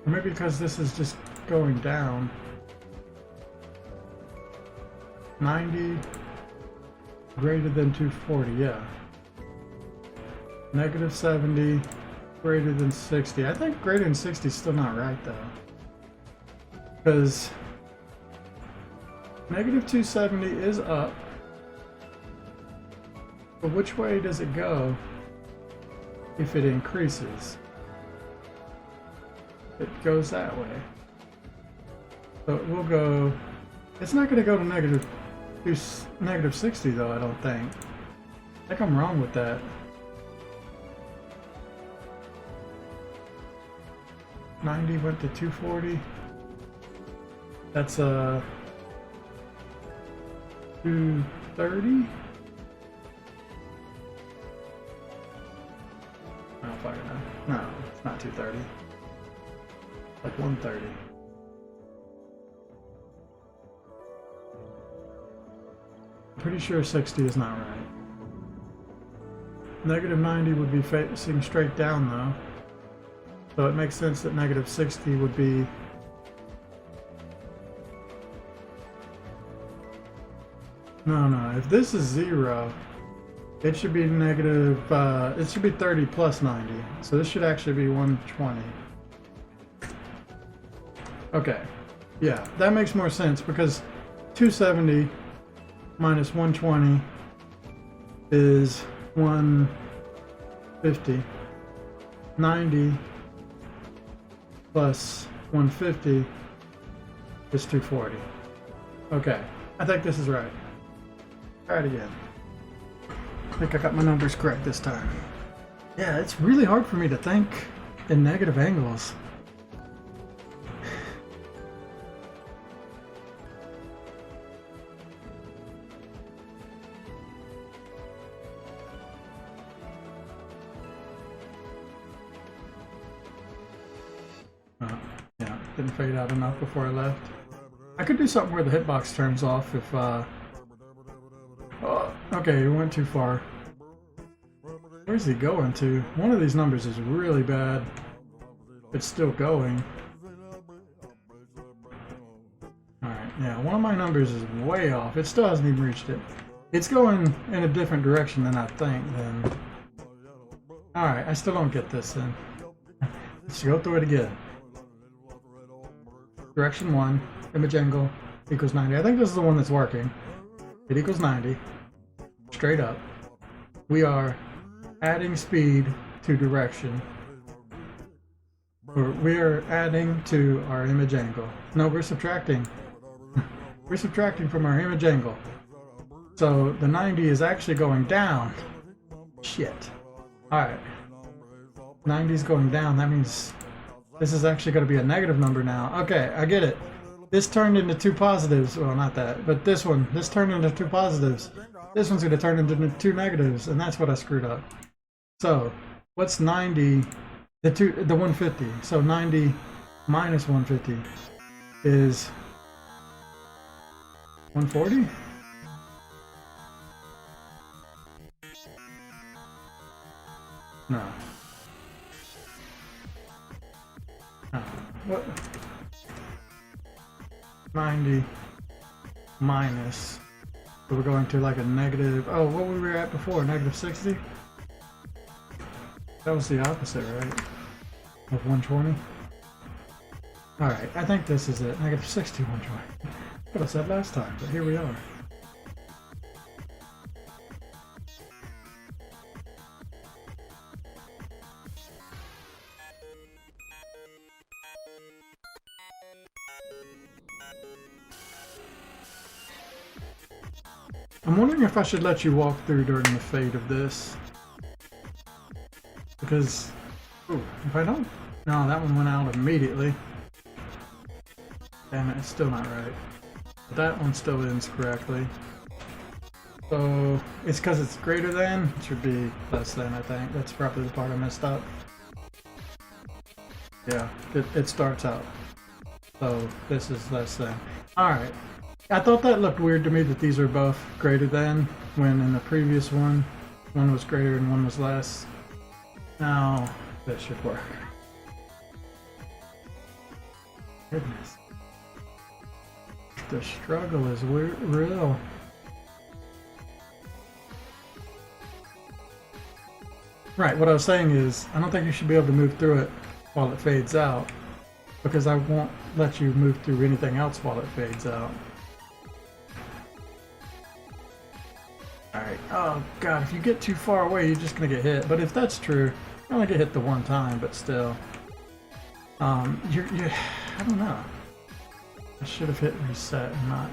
Or maybe because this is just going down. 90 greater than 240, yeah. Negative 70 greater than 60. I think greater than 60 is still not right though. Because negative 270 is up. But which way does it go if it increases? It goes that way. So it will go... It's not going to go to negative 60 though, I don't think. I think I'm wrong with that. $90 went to $240. That's $230. Oh, fuck it, no. No, it's not $230. Like $130. Pretty sure 60 is not right. Negative 90 would be facing straight down though. So it makes sense that negative 60 would be... No, if this is 0, it should be negative, it should be 30 plus 90. So this should actually be 120. Okay, yeah, that makes more sense because 270 minus 120 is 150. 90 plus 150 is 240. Okay, I think this is right. Try it again. I think I got my numbers correct this time. Yeah, it's really hard for me to think in negative angles. Yeah, didn't fade out enough before I left. I could do something where the hitbox turns off if, oh, okay, he went too far. Where's he going to? One of these numbers is really bad. It's still going. Alright, yeah, one of my numbers is way off. It still hasn't even reached it. It's going in a different direction than I think, then. Alright, I still don't get this, then. Let's go through it again. Direction 1, image angle, equals 90. I think this is the one that's working. It equals 90. Straight up. We are adding speed to direction. Or we are adding to our image angle. No, we're subtracting. We're subtracting from our image angle. So the 90 is actually going down. Shit. Alright. 90 is going down. That means this is actually going to be a negative number now. Okay, I get it. This turned into two positives. Well, not that, but this one. This turned into two positives. This one's going to turn into two negatives, and that's what I screwed up. So, what's 90? The 150. So 90 minus 150 is 140? No. What? 90 minus. So we're going to like a negative. Oh, what were we at before? Negative 60? That was the opposite, right? Of 120? Alright, I think this is it. Negative 60, 120. What I said last time, but here we are. I'm wondering if I should let you walk through during the fade of this. Because, ooh, if I don't... No, that one went out immediately. Damn it, it's still not right. But that one still ends correctly. So, it's because it's greater than? It should be less than, I think. That's probably the part I messed up. Yeah, it starts out. So, this is less than. Alright. I thought that looked weird to me that these are both greater than, when in the previous one was greater and one was less. Now, this should work. Goodness. The struggle is real. Right, what I was saying is, I don't think you should be able to move through it while it fades out, because I won't let you move through anything else while it fades out. Alright, oh god, if you get too far away, you're just gonna get hit. But if that's true, you only get hit the one time, but still. You're I don't know. I should have hit reset and not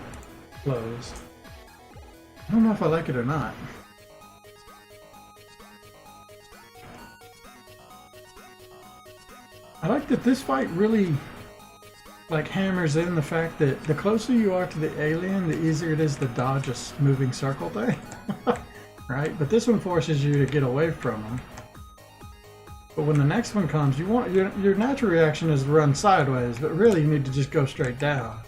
close. I don't know if I like it or not. I like that this fight really like hammers in the fact that the closer you are to the alien, the easier it is to dodge a moving circle thing. Right? But this one forces you to get away from them. But when the next one comes, you want your natural reaction is to run sideways, but really you need to just go straight down.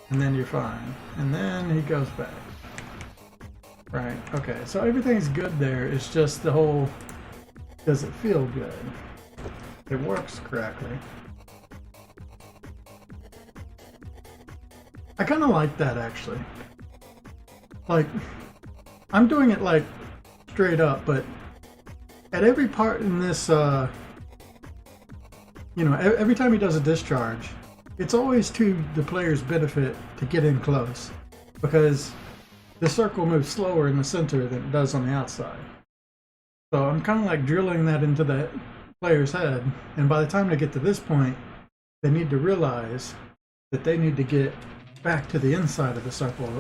And then you're fine. And then he goes back. Right, okay. So everything's good there. It's just the whole, does it feel good? It works correctly. I kind of like that actually. Like, I'm doing it like straight up, but at every part in this, you know, every time he does a discharge, it's always to the player's benefit to get in close, because the circle moves slower in the center than it does on the outside. So I'm kind of like drilling that into the player's head, and by the time they get to this point, they need to realize that they need to get back to the inside of the circle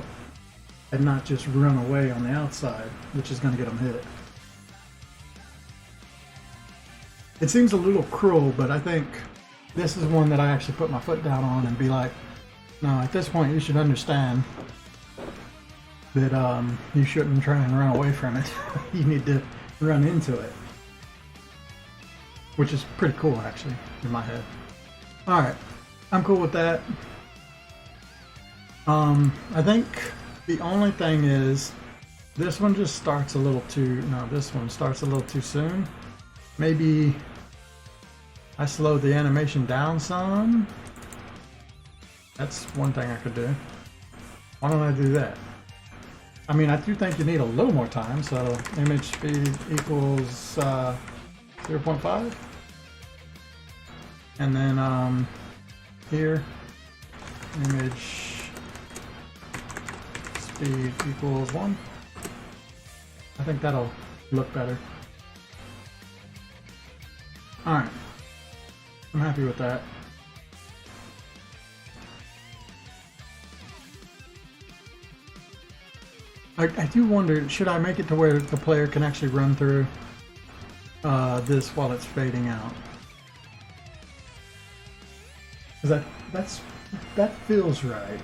and not just run away on the outside, which is going to get them hit. It seems a little cruel, but I think this is one that I actually put my foot down on and be like, no, at this point you should understand that you shouldn't try and run away from it. You need to run into it. Which is pretty cool, actually, in my head. Alright, I'm cool with that. I think the only thing is, this one just starts a little too, no, this one starts a little too soon. Maybe I slowed the animation down some. That's one thing I could do. Why don't I do that? I mean, I do think you need a little more time, so image speed equals 0.5. And then here, image speed equals 1. I think that'll look better. Alright, I'm happy with that. I do wonder, should I make it to where the player can actually run through this while it's fading out? Because that feels right,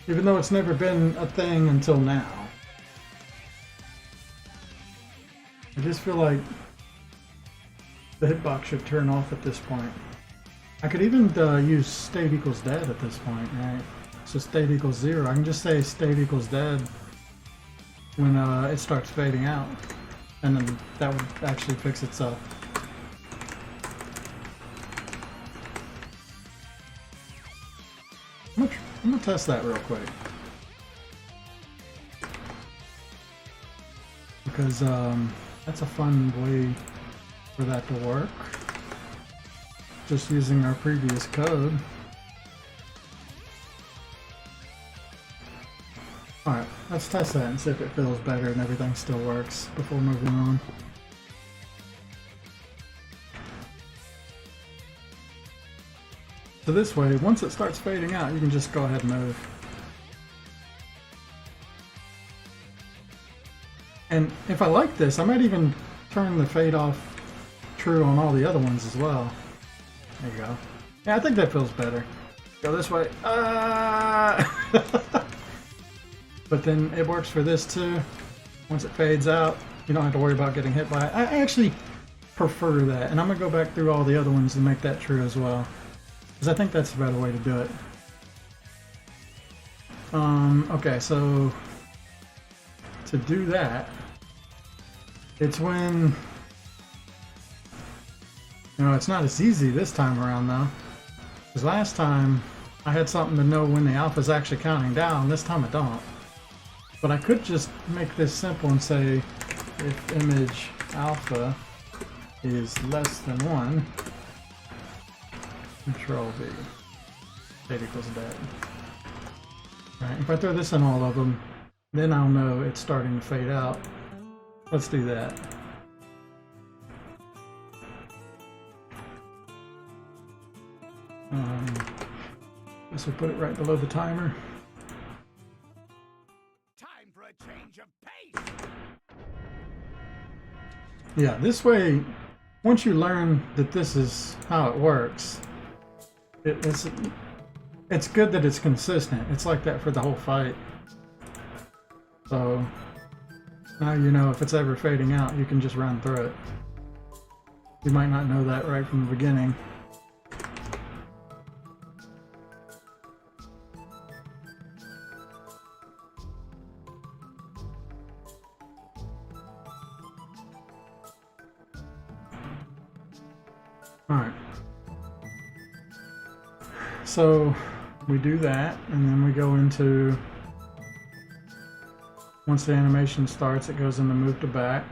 even though it's never been a thing until now. I just feel like the hitbox should turn off at this point. I could even use state equals dead at this point, right? So state equals 0. I can just say state equals dead when it starts fading out, and then that would actually fix itself. I'm gonna test that real quick, because that's a fun way for that to work, just using our previous code. Alright, let's test that and see if it feels better and everything still works before moving on. So this way, once it starts fading out, you can just go ahead and move. And if I like this, I might even turn the fade off true on all the other ones as well. There you go. Yeah, I think that feels better. Go this way. But then it works for this too. Once it fades out, you don't have to worry about getting hit by it. I actually prefer that, and I'm gonna go back through all the other ones and make that true as well, because I think that's a better way to do it. Okay, so to do that, it's when, you know, it's not as easy this time around though, because last time I had something to know when the alpha's actually counting down. This time I don't. But I could just make this simple and say if image alpha is less than 1, control V, state equals dead. Right, if I throw this in all of them, then I'll know it's starting to fade out. Let's do that. This will put it right below the timer. Yeah, this way, once you learn that this is how it works, it's good that it's consistent. It's like that for the whole fight. So now you know if it's ever fading out, you can just run through it. You might not know that right from the beginning. Alright, so we do that, and then we go into, once the animation starts, it goes into move to back.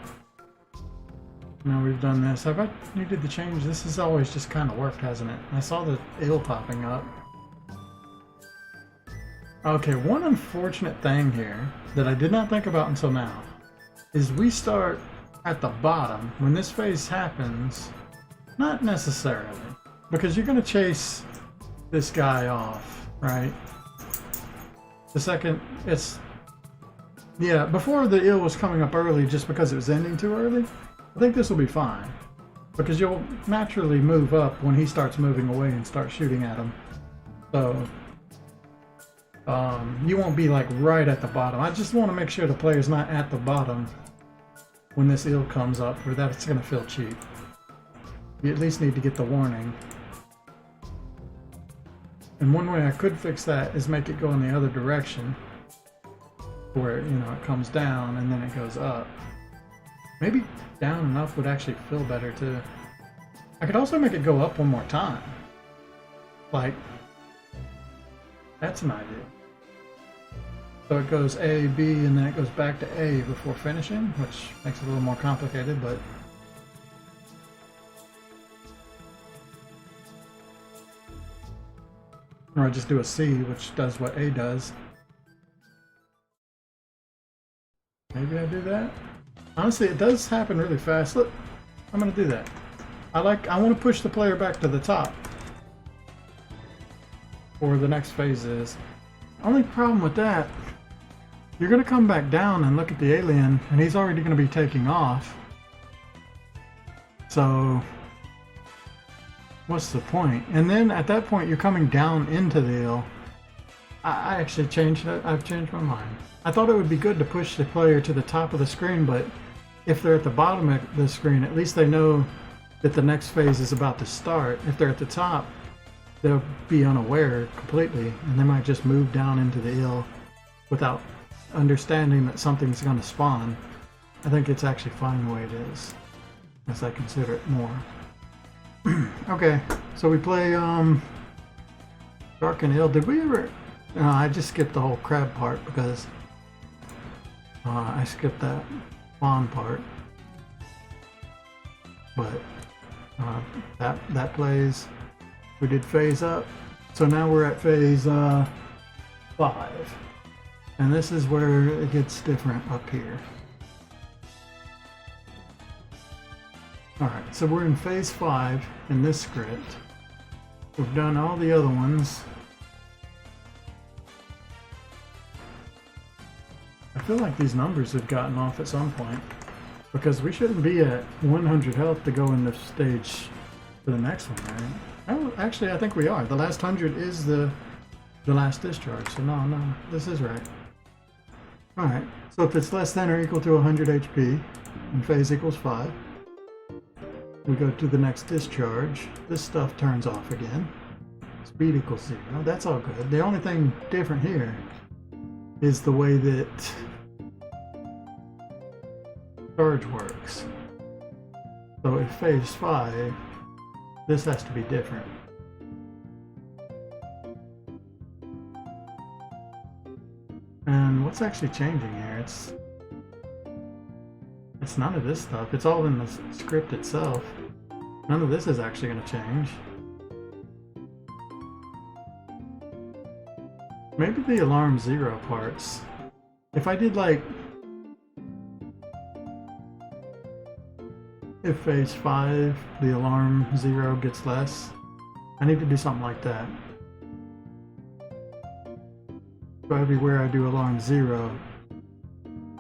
Now we've done this. Have I needed to change? This has always just kind of worked, hasn't it? I saw the ill popping up. Okay, one unfortunate thing here that I did not think about until now is we start at the bottom. When this phase happens, not necessarily, because you're going to chase this guy off, right? The second it's, yeah, before the ill was coming up early just because it was ending too early, I think this will be fine, because you'll naturally move up when he starts moving away and start shooting at him. So you won't be like right at the bottom. I just want to make sure the player's not at the bottom when this ill comes up, or that's going to feel cheap. You at least need to get the warning. And one way I could fix that is make it go in the other direction, where, you know, it comes down and then it goes up. Maybe down enough would actually feel better too. I could also make it go up one more time. Like, that's an idea. So it goes A, B, and then it goes back to A before finishing, which makes it a little more complicated, but or I just do a C, which does what A does. Maybe I do that? Honestly, it does happen really fast. Look, I'm gonna do that. I want to push the player back to the top, or the next phase is. Only problem with that, you're gonna come back down and look at the alien, and he's already gonna be taking off. So what's the point? And then at that point, you're coming down into the ill. I actually changed it. I've changed my mind. I thought it would be good to push the player to the top of the screen, but if they're at the bottom of the screen, at least they know that the next phase is about to start. If they're at the top, they'll be unaware completely, and they might just move down into the ill without understanding that something's going to spawn. I think it's actually fine the way it is, as I consider it more. Okay, so we play Dark and Ill. Did we ever... No, I just skipped the whole crab part because I skipped that spawn part. But that plays. We did phase up. So now we're at phase 5. And this is where it gets different up here. Alright, so we're in phase 5 in this script. We've done all the other ones. I feel like these numbers have gotten off at some point, because we shouldn't be at 100 health to go in this stage to the next one, right? Oh, actually, I think we are. The last 100 is the last discharge, so no, this is right. Alright, so if it's less than or equal to 100 HP, and phase equals 5, we go to the next discharge. This stuff turns off again. Speed equals 0. That's all good. The only thing different here is the way that charge works. So if phase 5, this has to be different. And what's actually changing here? It's none of this stuff. It's all in the script itself. None of this is actually going to change. Maybe the alarm 0 parts. If I did like... If phase 5, the alarm 0 gets less, I need to do something like that. So everywhere I do alarm 0,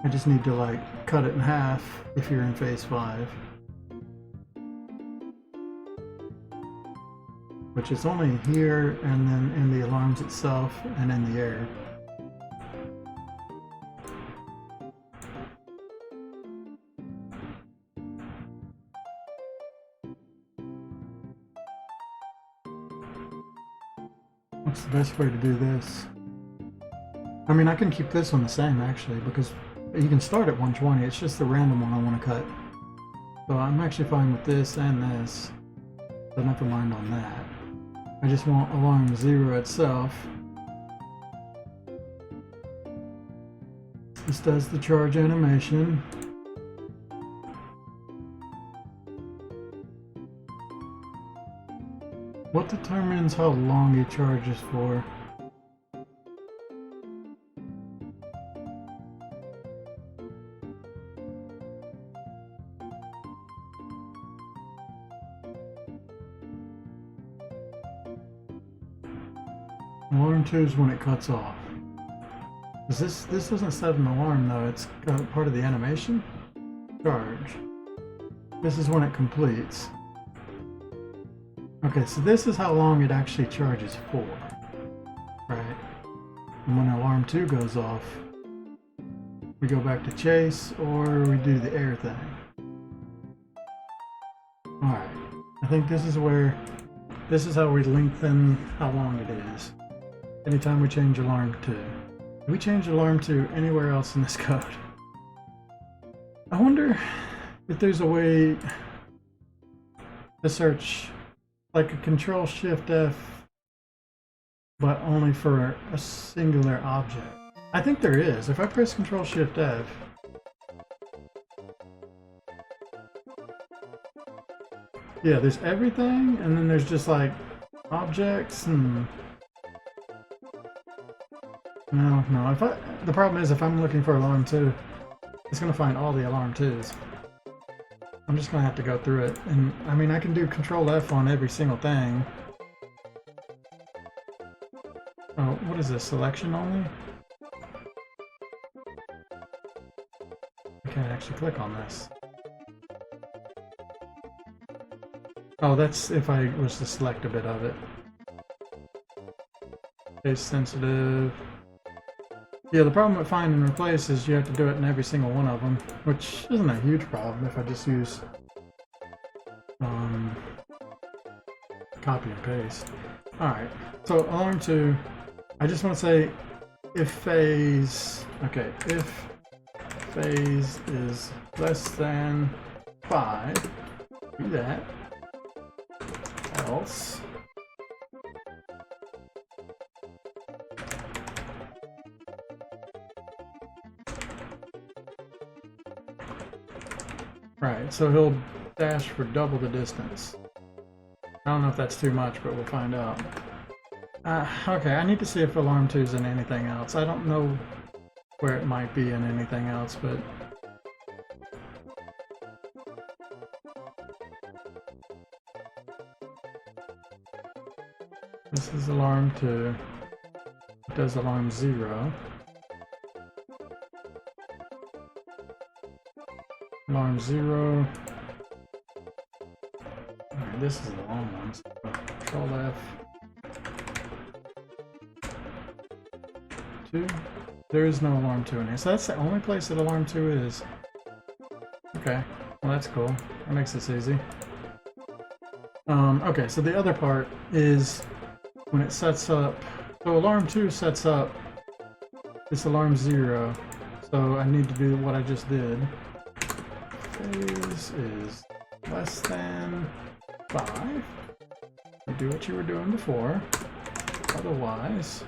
I just need to like cut it in half if you're in phase 5. Which is only here and then in the alarms itself and in the air. What's the best way to do this? I mean, I can keep this one the same actually, because you can start at 120, it's just the random one I want to cut. So I'm actually fine with this and this, so never mind on that. I just want alarm 0 itself. This does the charge animation. What determines how long it charges for? Alarm 2 is when it cuts off. This doesn't set an alarm though, it's part of the animation. Charge. This is when it completes. Okay, so this is how long it actually charges for. Right? And when alarm 2 goes off, we go back to chase or we do the air thing. Alright. I think this is how we lengthen how long it is. Anytime we change alarm 2. Do we change alarm 2 anywhere else in this code? I wonder if there's a way to search like a Control-Shift-F, but only for a singular object. I think there is. If I press Control-Shift-F, yeah, there's everything, and then there's just like objects and... No. The problem is if I'm looking for alarm 2, it's going to find all the alarm 2s. I'm just going to have to go through it. And I mean, I can do Control F on every single thing. Oh, what is this? Selection only? I can't actually click on this. Oh, that's if I was to select a bit of it. Case sensitive. Yeah, the problem with find and replace is you have to do it in every single one of them, which isn't a huge problem if I just use copy and paste. Alright, so alarm 2, I just want to say if phase is less than 5, do that, else right, so he'll dash for double the distance. I don't know if that's too much, but we'll find out. Okay, I need to see if alarm 2 is in anything else. I don't know where it might be in anything else, but... This is alarm 2. It does alarm 0. alarm 0. Alright, this is a long one, so Control F. 2. There is no alarm 2 in here, so that's the only place that alarm 2 is. Okay, well that's cool. That makes this easy. Okay, so the other part is when it sets up. So alarm 2 sets up this alarm 0. So I need to do what I just did. Phase is less than 5. You do what you were doing before. Otherwise,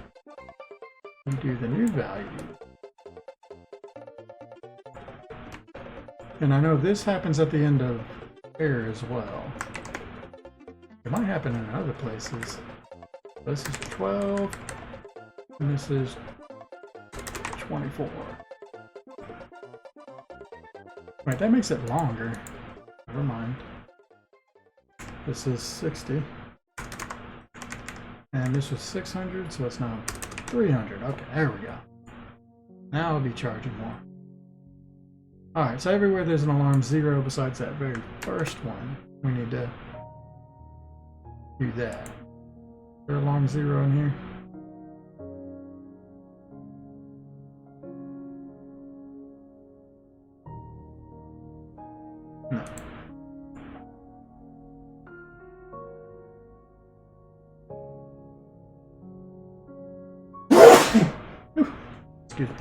you do the new value. And I know this happens at the end of air as well. It might happen in other places. This is 12, and this is 24. Wait, that makes it longer. Never mind. This is 60. And this was 600, so it's now 300. Okay, there we go. Now I'll be charging more. Alright, so everywhere there's an alarm 0 besides that very first one, we need to do that. Is there alarm 0 in here? No. Excuse me.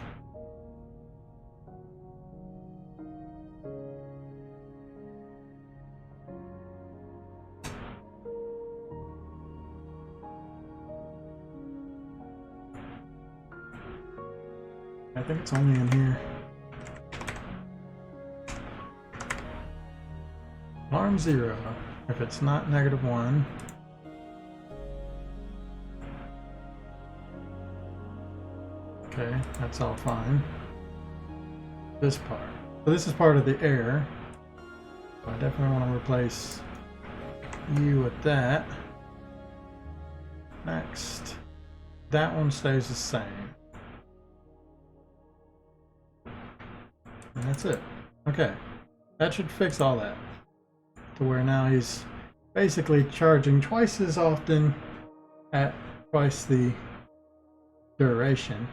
I think it's only in here. Alarm 0. If it's not -1. Okay, that's all fine. This part. So this is part of the air. So I definitely want to replace you with that. Next. That one stays the same. And that's it. Okay. That should fix all that. To where now he's basically charging twice as often at twice the duration.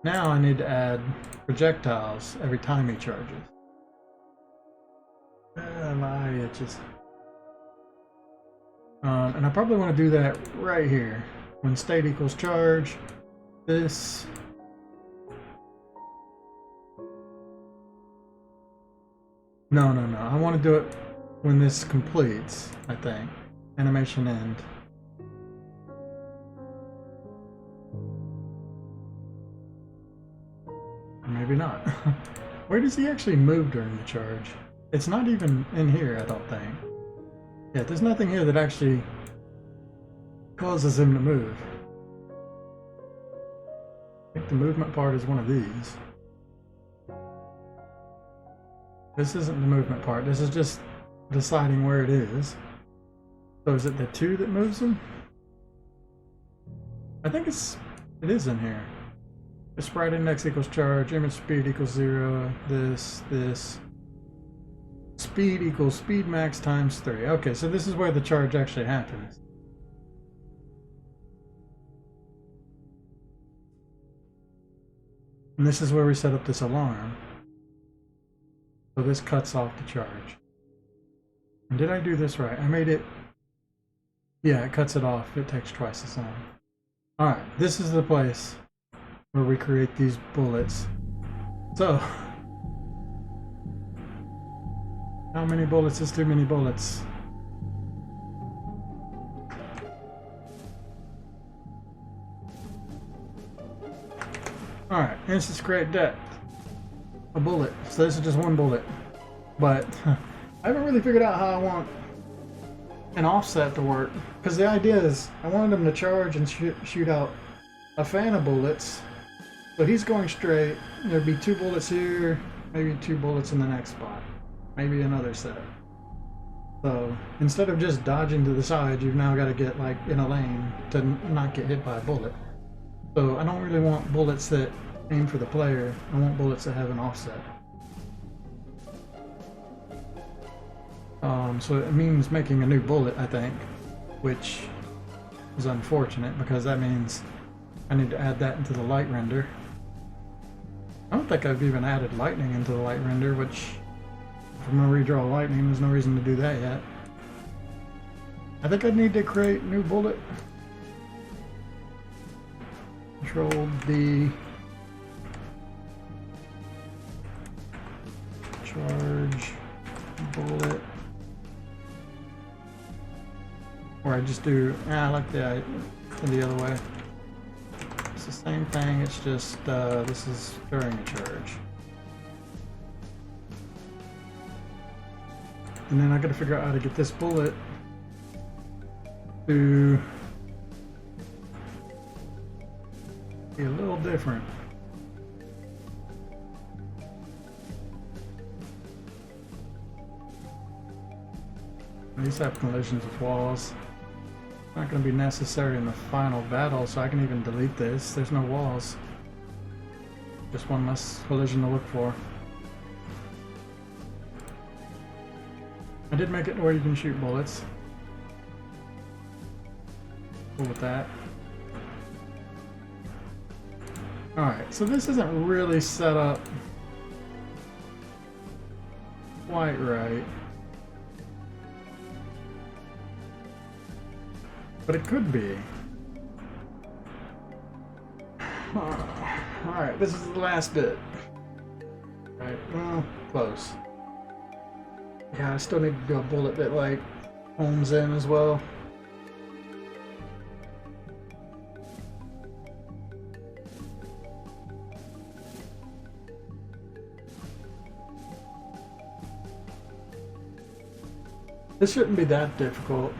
Now I need to add projectiles every time he charges. My itches. And I probably want to do that right here. When state equals charge, this. No. I want to do it when this completes, I think. Animation end. Maybe not. Where does he actually move during the charge? It's not even in here, I don't think. Yeah, there's nothing here that actually causes him to move. I think the movement part is one of these. This isn't the movement part, this is just deciding where it is. So is it the 2 that moves him? I think it is in here. The sprite index equals charge, image speed equals 0, this. Speed equals speed max times 3. Okay, so this is where the charge actually happens. And this is where we set up this alarm. So this cuts off the charge. And did I do this right? I made it... Yeah, it cuts it off. It takes twice as long. Alright, this is the place where we create these bullets. So... how many bullets is too many bullets? Alright, instance create depth. A bullet. So this is just one bullet. But I haven't really figured out how I want an offset to work. Because the idea is I wanted him to charge and shoot out a fan of bullets. So he's going straight. There'd be 2 bullets here, maybe 2 bullets in the next spot. Maybe another set. So instead of just dodging to the side, you've now got to get like in a lane to not get hit by a bullet. So I don't really want bullets that aim for the player. I want bullets that have an offset. So it means making a new bullet, I think, which is unfortunate because that means I need to add that into the light render. I don't think I've even added lightning into the light render, which if I'm going to redraw lightning, there's no reason to do that yet. I think I need to create new bullet. Control D. Charge bullet. Or I just do, I like the other way. It's the same thing, it's just, this is during a charge. And then I gotta figure out how to get this bullet to be a little different. These have collisions with walls. Not going to be necessary in the final battle, so I can even delete this. There's no walls. Just one less collision to look for. I did make it to where you can shoot bullets. Cool with that. Alright, so this isn't really set up quite right. But it could be. Alright, this is the last bit. Right, well, close. Yeah, I still need to do a bullet that like homes in as well. This shouldn't be that difficult.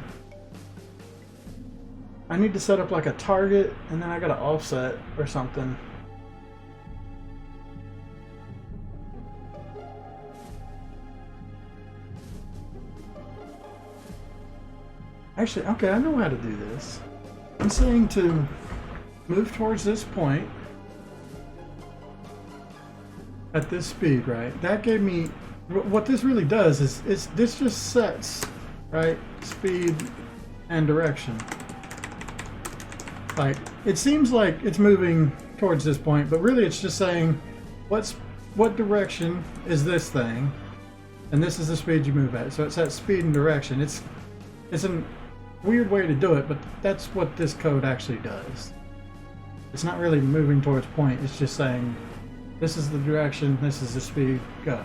I need to set up like a target and then I gotta offset or something. Actually, okay, I know how to do this. I'm saying to move towards this point at this speed, right? That gave me, what this really does is this just sets, right, speed and direction. Like, it seems like it's moving towards this point, but really it's just saying what direction is this thing, and this is the speed you move at. So it sets speed and direction. It's a weird way to do it, but that's what this code actually does. It's not really moving towards point, it's just saying this is the direction, this is the speed, go.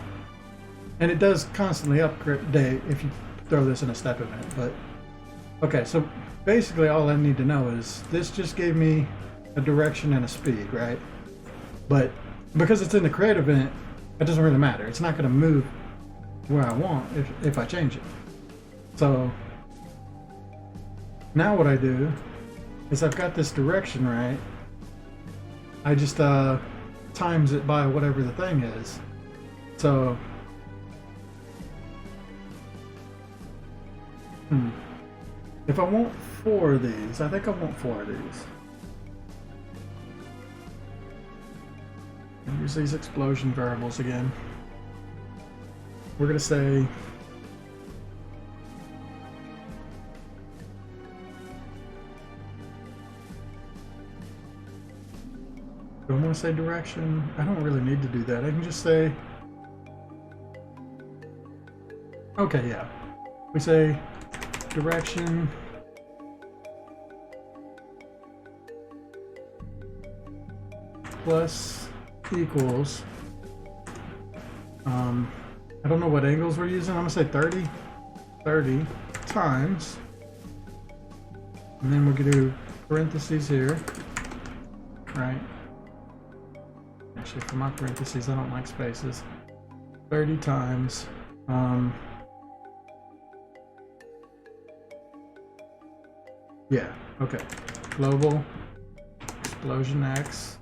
And it does constantly update if you throw this in a step event, but okay, so basically all I need to know is this just gave me a direction and a speed, right? But because it's in the create event, it doesn't really matter. It's not going to move where I want if I change it. So now what I do is I've got this direction, right? I just times it by whatever the thing is. So if I want 4 of these, I think I want 4 of these. And use these explosion variables again. We're going to say do I want to say direction? I don't really need to do that. I can just say, okay, yeah. We say direction plus equals, I don't know what angles we're using. I'm gonna say 30 times, and then we're gonna do parentheses here, right? Actually, for my parentheses, I don't like spaces. 30 times, yeah, okay. Global explosion X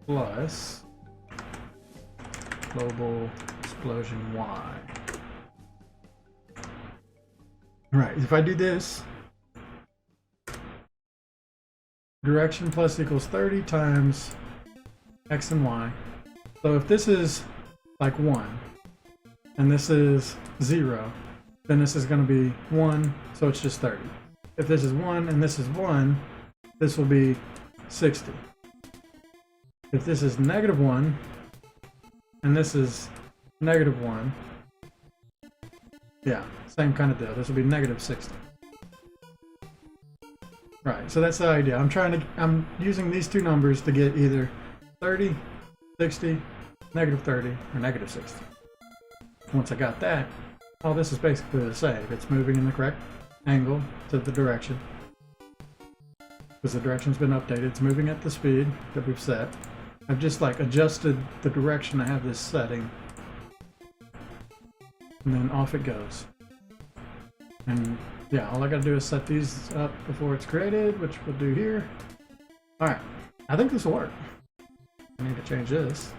plus global explosion Y. Right, if I do this, direction plus equals 30 times X and Y. So if this is like 1, and this is 0, then this is going to be 1, so it's just 30. If this is 1 and this is 1, this will be 60. If this is -1 and this is -1, yeah, same kind of deal. This will be -60. Right, so that's the idea. I'm using these two numbers to get either 30, 60, -30, or -60. Once I got that, all this is basically the same. It's moving in the correct angle to the direction. Because the direction's been updated. It's moving at the speed that we've set. I've just like adjusted the direction I have this setting. And then off it goes. And yeah, all I gotta do is set these up before it's created, which we'll do here. Alright, I think this will work. I need to change this.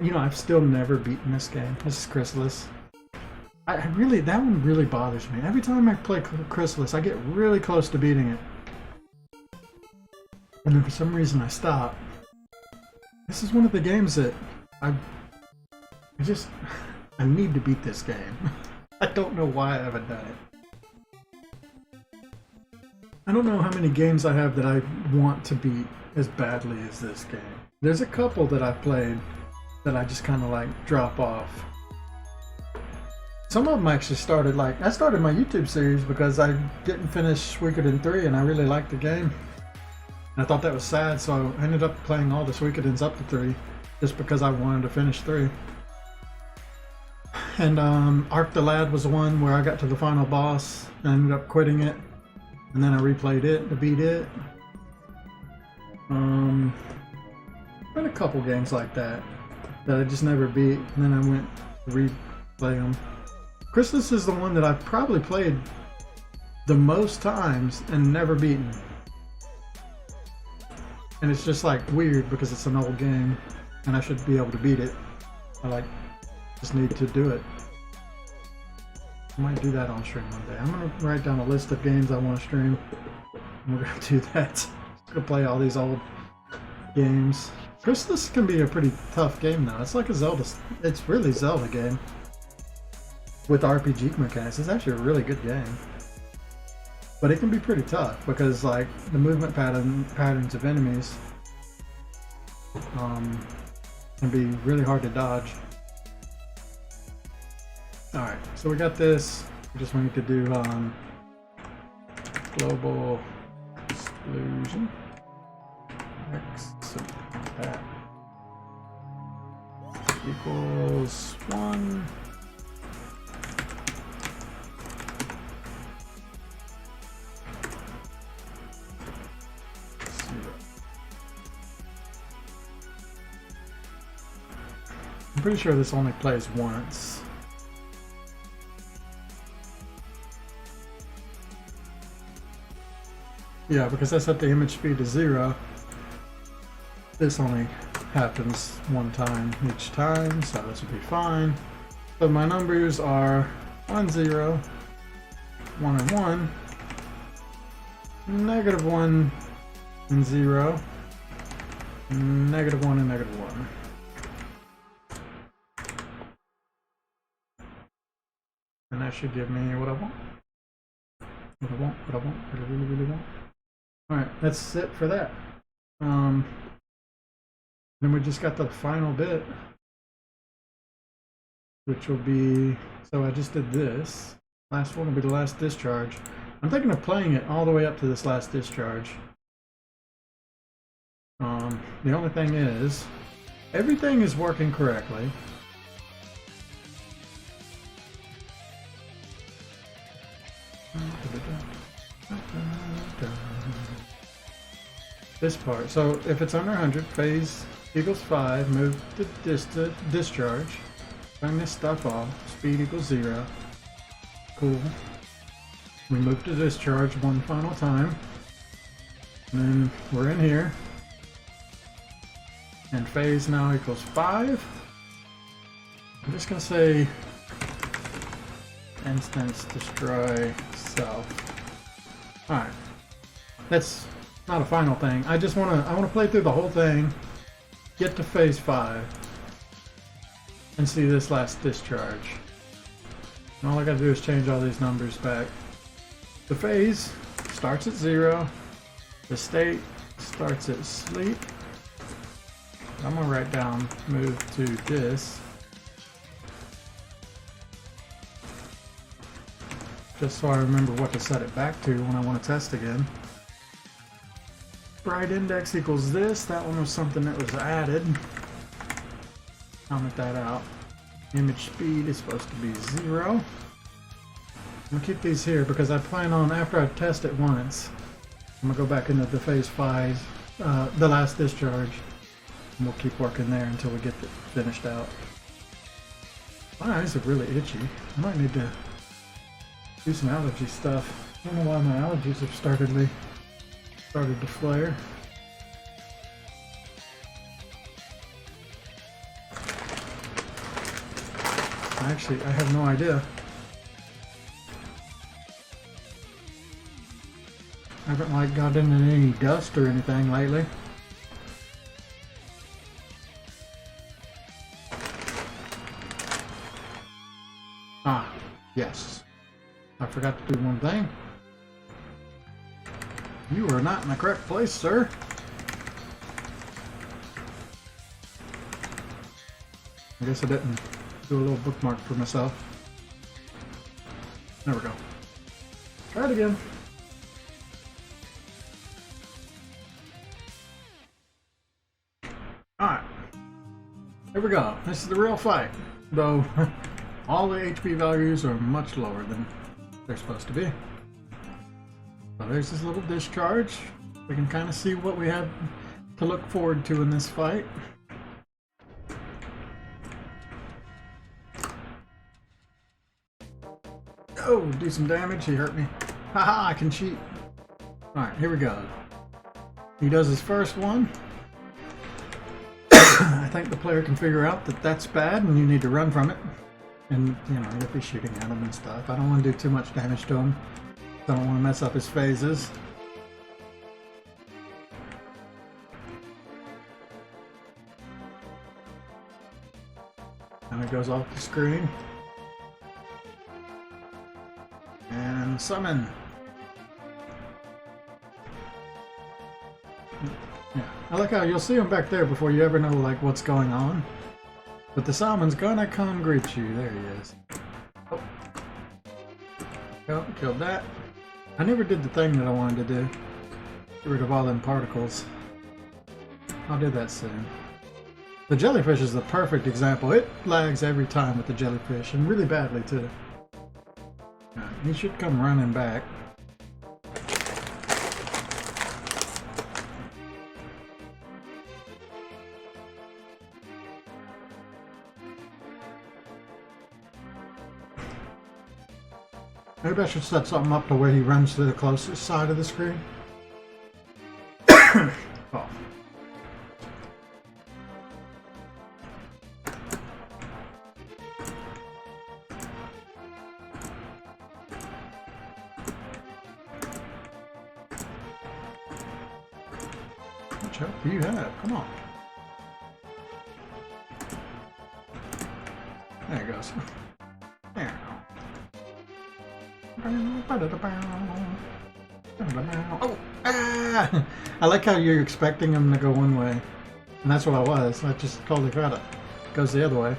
You know, I've still never beaten this game. This is Chrysalis. That one really bothers me. Every time I play Chrysalis, I get really close to beating it. And then for some reason I stop. This is one of the games that I need to beat this game. I don't know why I haven't done it. I don't know how many games I have that I want to beat as badly as this game. There's a couple that I've played that I just kind of like drop off. Some of them actually started like, I started my YouTube series because I didn't finish Suikoden 3 and I really liked the game. And I thought that was sad, so I ended up playing all the Suikodens up to 3 just because I wanted to finish 3. And Arc the Lad was the one where I got to the final boss and ended up quitting it. And then I replayed it to beat it. Been a couple games like that I just never beat, and then I went to replay them. Chrysalis is the one that I've probably played the most times and never beaten. And it's just like weird because it's an old game and I should be able to beat it. I just need to do it. I might do that on stream one day. I'm gonna write down a list of games I want to stream. And we're gonna do that. I'm gonna play all these old games. Chrysalis can be a pretty tough game though. It's like a Zelda. It's really a Zelda game with RPG mechanics. It's actually a really good game, but it can be pretty tough because like the movement patterns of enemies can be really hard to dodge. All right, so we got this. We just need to do global exclusion. X that equals 1. I'm pretty sure this only plays once. Yeah, because I set the image speed to 0. This only happens one time each time, so this would be fine. So my numbers are 1, 0, 1 and 1, -1 and 0, -1 and -1. And that should give me what I want. What I really, really want. Alright, that's it for that. Then we just got the final bit, which will be, so I just did this. Last one will be the last discharge. I'm thinking of playing it all the way up to this last discharge. The only thing is, everything is working correctly. This part, so if it's under 100, phase equals 5, move to discharge, turn this stuff off, speed equals 0, cool. We move to discharge one final time, and then we're in here, and phase now equals 5. I'm just going to say instance destroy self. Alright, that's not a final thing. I want to play through the whole thing get to phase 5 and see this last discharge. And all I gotta do is change all these numbers back. The phase starts at 0. The state starts at sleep. I'm gonna write down move to this. Just so I remember what to set it back to when I want to test again. Bright index equals this. That one was something that was added. Comment that out. Image speed is supposed to be 0. I'm gonna keep these here because I plan on, after I test it once, I'm gonna go back into the phase 5, the last discharge, and we'll keep working there until we get it finished out. My eyes are really itchy. I might need to do some allergy stuff. I don't know why my allergies have started to flare. Actually, I have no idea. I haven't got into any dust or anything lately. Ah, yes. I forgot to do one thing. You are not in the correct place, sir. I guess I didn't do a little bookmark for myself. There we go. Try it again. Alright. Here we go. This is the real fight. Though all the HP values are much lower than they're supposed to be. So there's this little discharge. We can kind of see what we have to look forward to in this fight. Oh, do some damage. He hurt me. Haha, I can cheat. Alright, here we go. He does his first one. I think the player can figure out that that's bad and you need to run from it. And, you know, you'll be shooting at him and stuff. I don't want to do too much damage to him. I don't want to mess up his phases. And it goes off the screen. And summon. Yeah, I like how you'll see him back there before you ever know like what's going on. But the summon's gonna come greet you. There he is. Oh. Oh, killed that. I never did the thing that I wanted to do. Get rid of all them particles. I'll do that soon. The jellyfish is the perfect example. It lags every time with the jellyfish, and really badly too. He should come running back. Maybe I should set something up to where he runs to the closest side of the screen. Oh. Which help do you have? Come on. There it goes. There. Oh, ah! I like how you're expecting him to go one way, and that's what I was. I just totally forgot it. Goes the other way.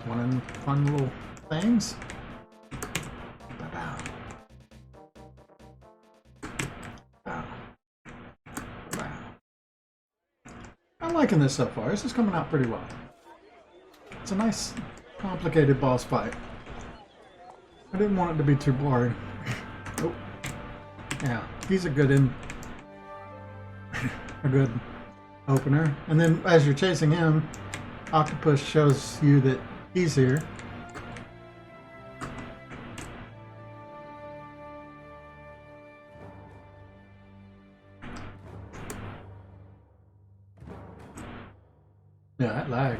One of them fun little things. I'm liking this so far. This is coming out pretty well. It's a nice, complicated boss fight. I didn't want it to be too boring. Oh, yeah, he's a good a good opener. And then as you're chasing him, Octopus shows you that he's here. Yeah, that lag.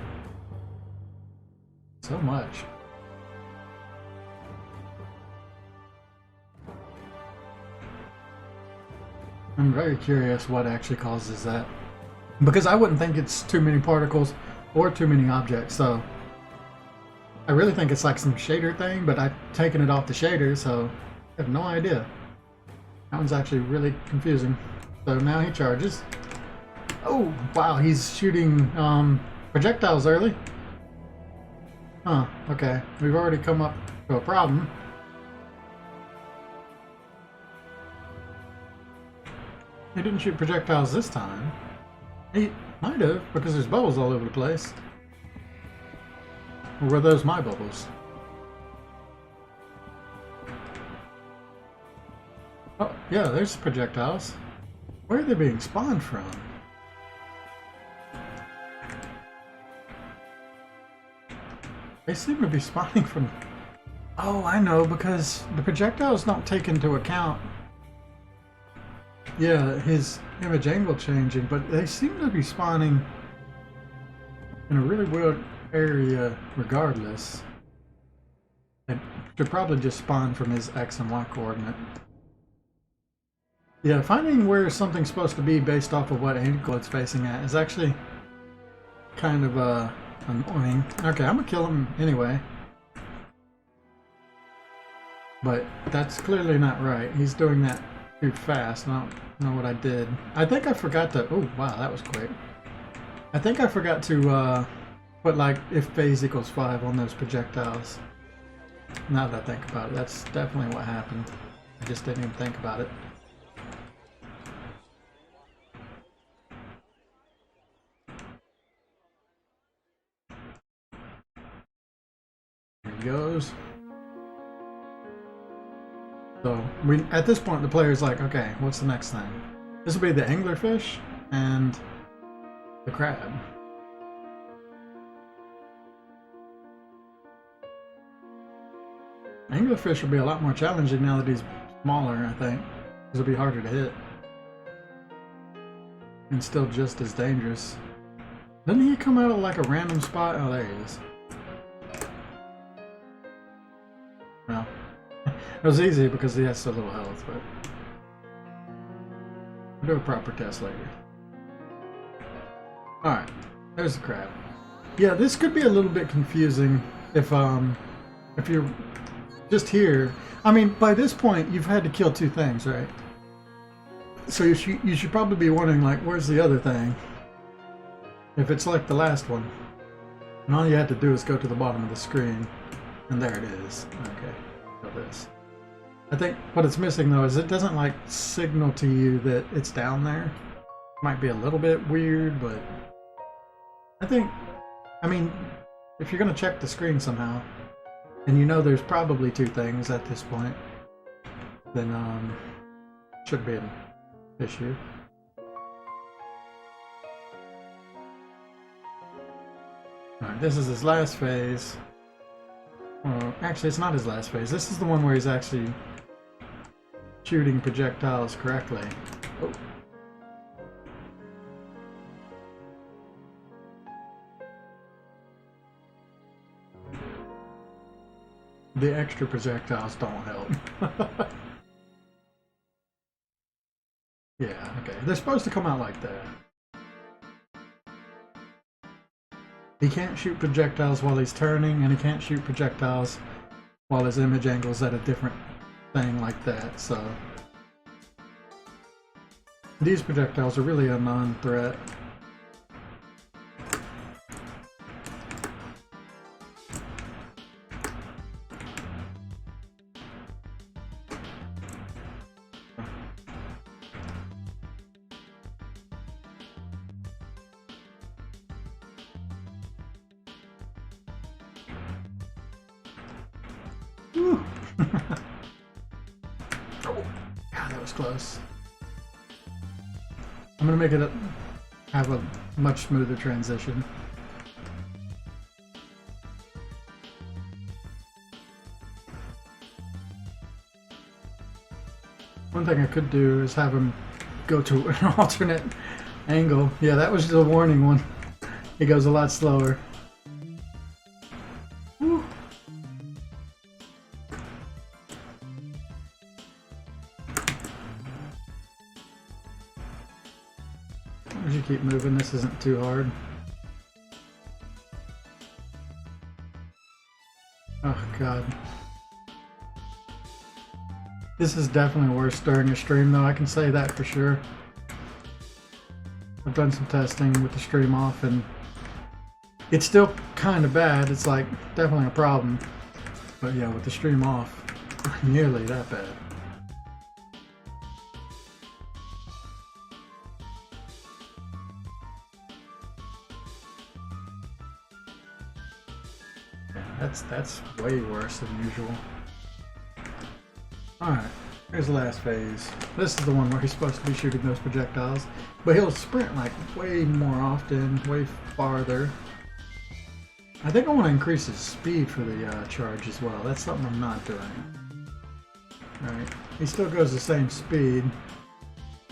So much. I'm very curious what actually causes that. Because I wouldn't think it's too many particles or too many objects, so I really think it's like some shader thing, but I've taken it off the shader, so I have no idea. That one's actually really confusing. So now he charges. Oh, wow, he's shooting projectiles early. Huh, okay. We've already come up to a problem. He didn't shoot projectiles this time. He might have, because there's bubbles all over the place. Or were those my bubbles? Oh, yeah, there's projectiles. Where are they being spawned from? They seem to be spawning from... Oh, I know, because the projectiles don't take into account... Yeah, his image angle changing, but they seem to be spawning in a really weird area regardless. It should probably just spawn from his X and Y coordinate. Yeah, finding where something's supposed to be based off of what angle it's facing at is actually kind of annoying. Okay, I'm gonna kill him anyway. But that's clearly not right. He's doing that too fast. I don't know what I did. I think I forgot to... Oh, wow, that was quick. I think I forgot to put like if phase equals 5 on those projectiles. Now that I think about it, that's definitely what happened. I just didn't even think about it. There he goes. So at this point the player's like, okay, what's the next thing? This will be the anglerfish and the crab. Anglerfish will be a lot more challenging now that he's smaller, I think. Because it'll be harder to hit. And still just as dangerous. Doesn't he come out of like a random spot? Oh, there he is. Well, it was easy because he has so little health, but we'll do a proper test later. Alright, there's the crab. Yeah, this could be a little bit confusing if you're just here. I mean, by this point, you've had to kill 2 things, right? So you should probably be wondering, like, where's the other thing? If it's like the last one. And all you have to do is go to the bottom of the screen. And there it is. Okay, got this. I think what it's missing, though, is it doesn't, like, signal to you that it's down there. Might be a little bit weird, but... I mean, if you're going to check the screen somehow, and you know there's probably 2 things at this point, then, should be an issue. Alright, this is his last phase. Actually, it's not his last phase. This is the one where he's actually shooting projectiles correctly. Oh. The extra projectiles don't help. Yeah, okay. They're supposed to come out like that. He can't shoot projectiles while he's turning, and he can't shoot projectiles while his image angle's at a different thing like that, so... These projectiles are really a non-threat. Oh, God, that was close. I'm gonna make it have a much smoother transition. One thing I could do is have him go to an alternate angle. Yeah, that was the warning one. He goes a lot slower. Whew. Where's he you keep moving. This isn't too hard. Oh god. This is definitely worse during a stream though, I can say that for sure. I've done some testing with the stream off and it's still kind of bad. It's like definitely a problem. But yeah, with the stream off, not nearly that bad. Yeah, that's way worse than usual. Alright, here's the last phase. This is the one where he's supposed to be shooting those projectiles. But he'll sprint like way more often, way farther. I think I want to increase his speed for the charge as well. That's something I'm not doing. Alright, he still goes the same speed.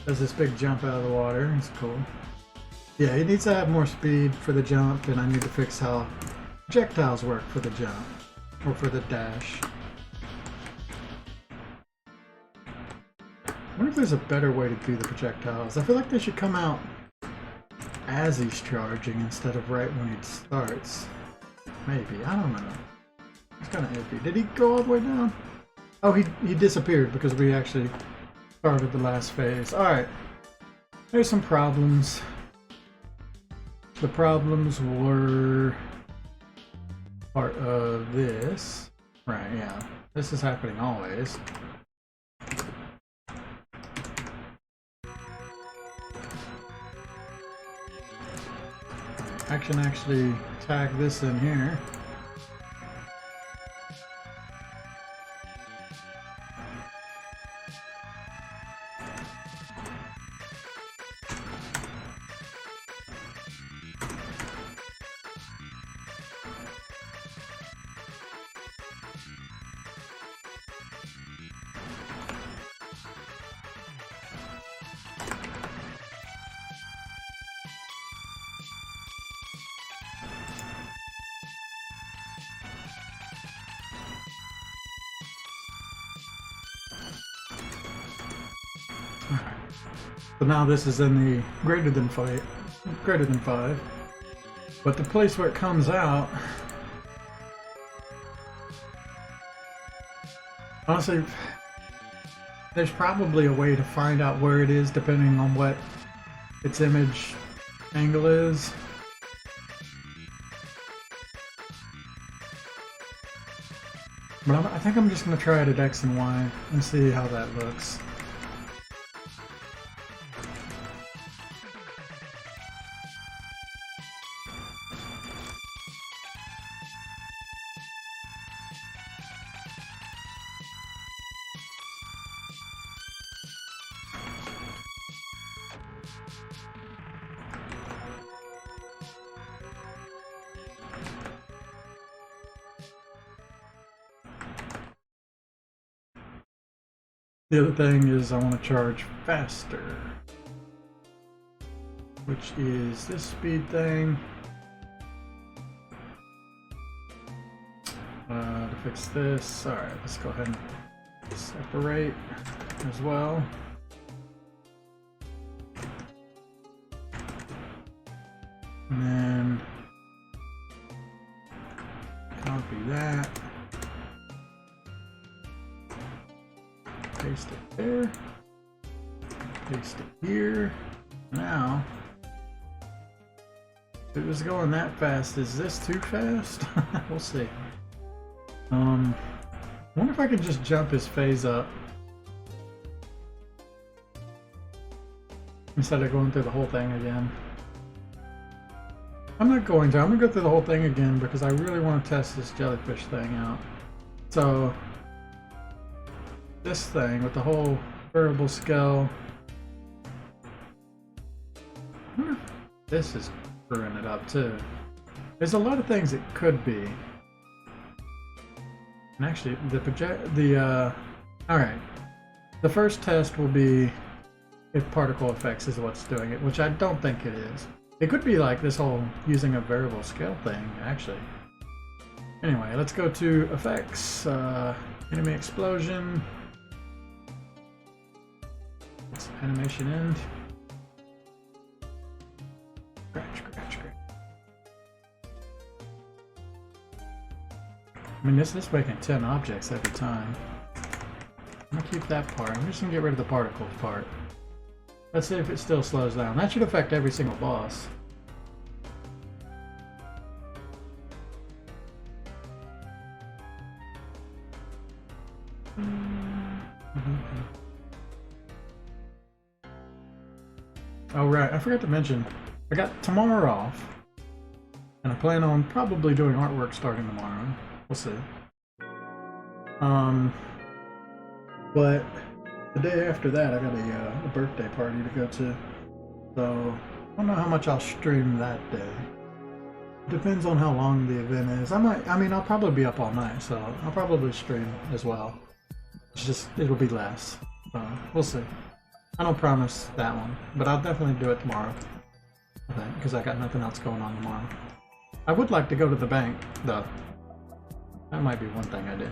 Does this big jump out of the water. It's cool. Yeah, he needs to have more speed for the jump, and I need to fix how projectiles work for the jump. Or for the dash. I wonder if there's a better way to do the projectiles. I feel like they should come out as he's charging instead of right when he starts. Maybe, I don't know. It's kind of iffy. Did he go all the way down? Oh, he disappeared because we actually started the last phase. Alright, there's some problems. The problems were part of this. Right, yeah. This is happening always. I can actually tag this in here. So now this is in the greater than 5. But the place where it comes out, honestly, there's probably a way to find out where it is depending on what its image angle is. But I think I'm just going to try it at X and Y and see how that looks. The other thing is I want to charge faster, which is this speed thing. To fix this, alright, let's go ahead and separate as well. And then copy that. Paste it there. Paste it here. Now, if it was going that fast, is this too fast? We'll see. I wonder if I could just jump his phase up instead of going through the whole thing again. I'm not going to. I'm going to go through the whole thing again because I really want to test this jellyfish thing out. So, this thing with the whole variable scale. I wonder if this is screwing it up too. There's a lot of things it could be. And actually, alright. The first test will be if particle effects is what's doing it, which I don't think it is. It could be like this whole using a variable scale thing, actually. Anyway, let's go to effects, enemy explosion. Animation end. I mean, this is making 10 objects every time. I'm gonna keep that part. I'm just gonna get rid of the particles part. Let's see if it still slows down. That should affect every single boss. Oh right, I forgot to mention, I got tomorrow off, and I plan on probably doing artwork starting tomorrow. We'll see. But the day after that, I got a birthday party to go to, so I don't know how much I'll stream that day. Depends on how long the event is. I mean, I'll probably be up all night, so I'll probably stream as well. It's just, it'll be less. So, we'll see. I don't promise that one, but I'll definitely do it tomorrow. I think, because I got nothing else going on tomorrow. I would like to go to the bank, though. That might be one thing I do.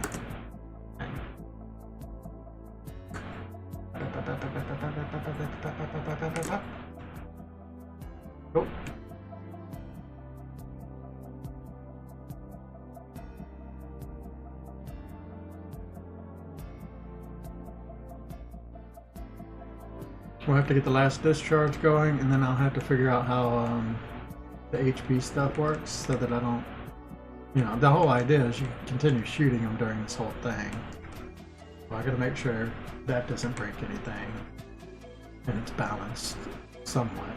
Oh. We'll have to get the last discharge going, and then I'll have to figure out how the HP stuff works so that I don't... You know, the whole idea is you continue shooting them during this whole thing. So I gotta make sure that doesn't break anything, and it's balanced somewhat.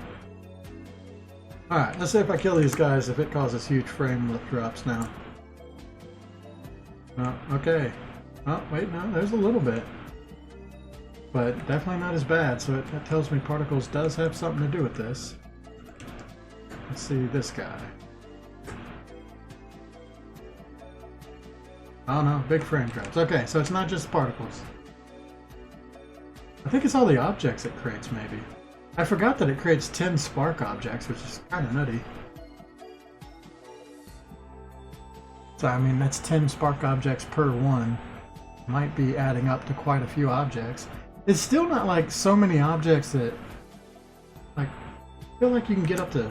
Alright, let's see if I kill these guys, if it causes huge frame drops now. Oh, okay. Oh, wait, no, there's a little bit. But definitely not as bad, so that tells me particles does have something to do with this. Let's see this guy. Oh no, big frame drops. Okay, so it's not just particles. I think it's all the objects it creates, maybe. I forgot that it creates 10 spark objects, which is kind of nutty. So, I mean, that's 10 spark objects per one. Might be adding up to quite a few objects. It's still not like so many objects that... Like, I feel like you can get up to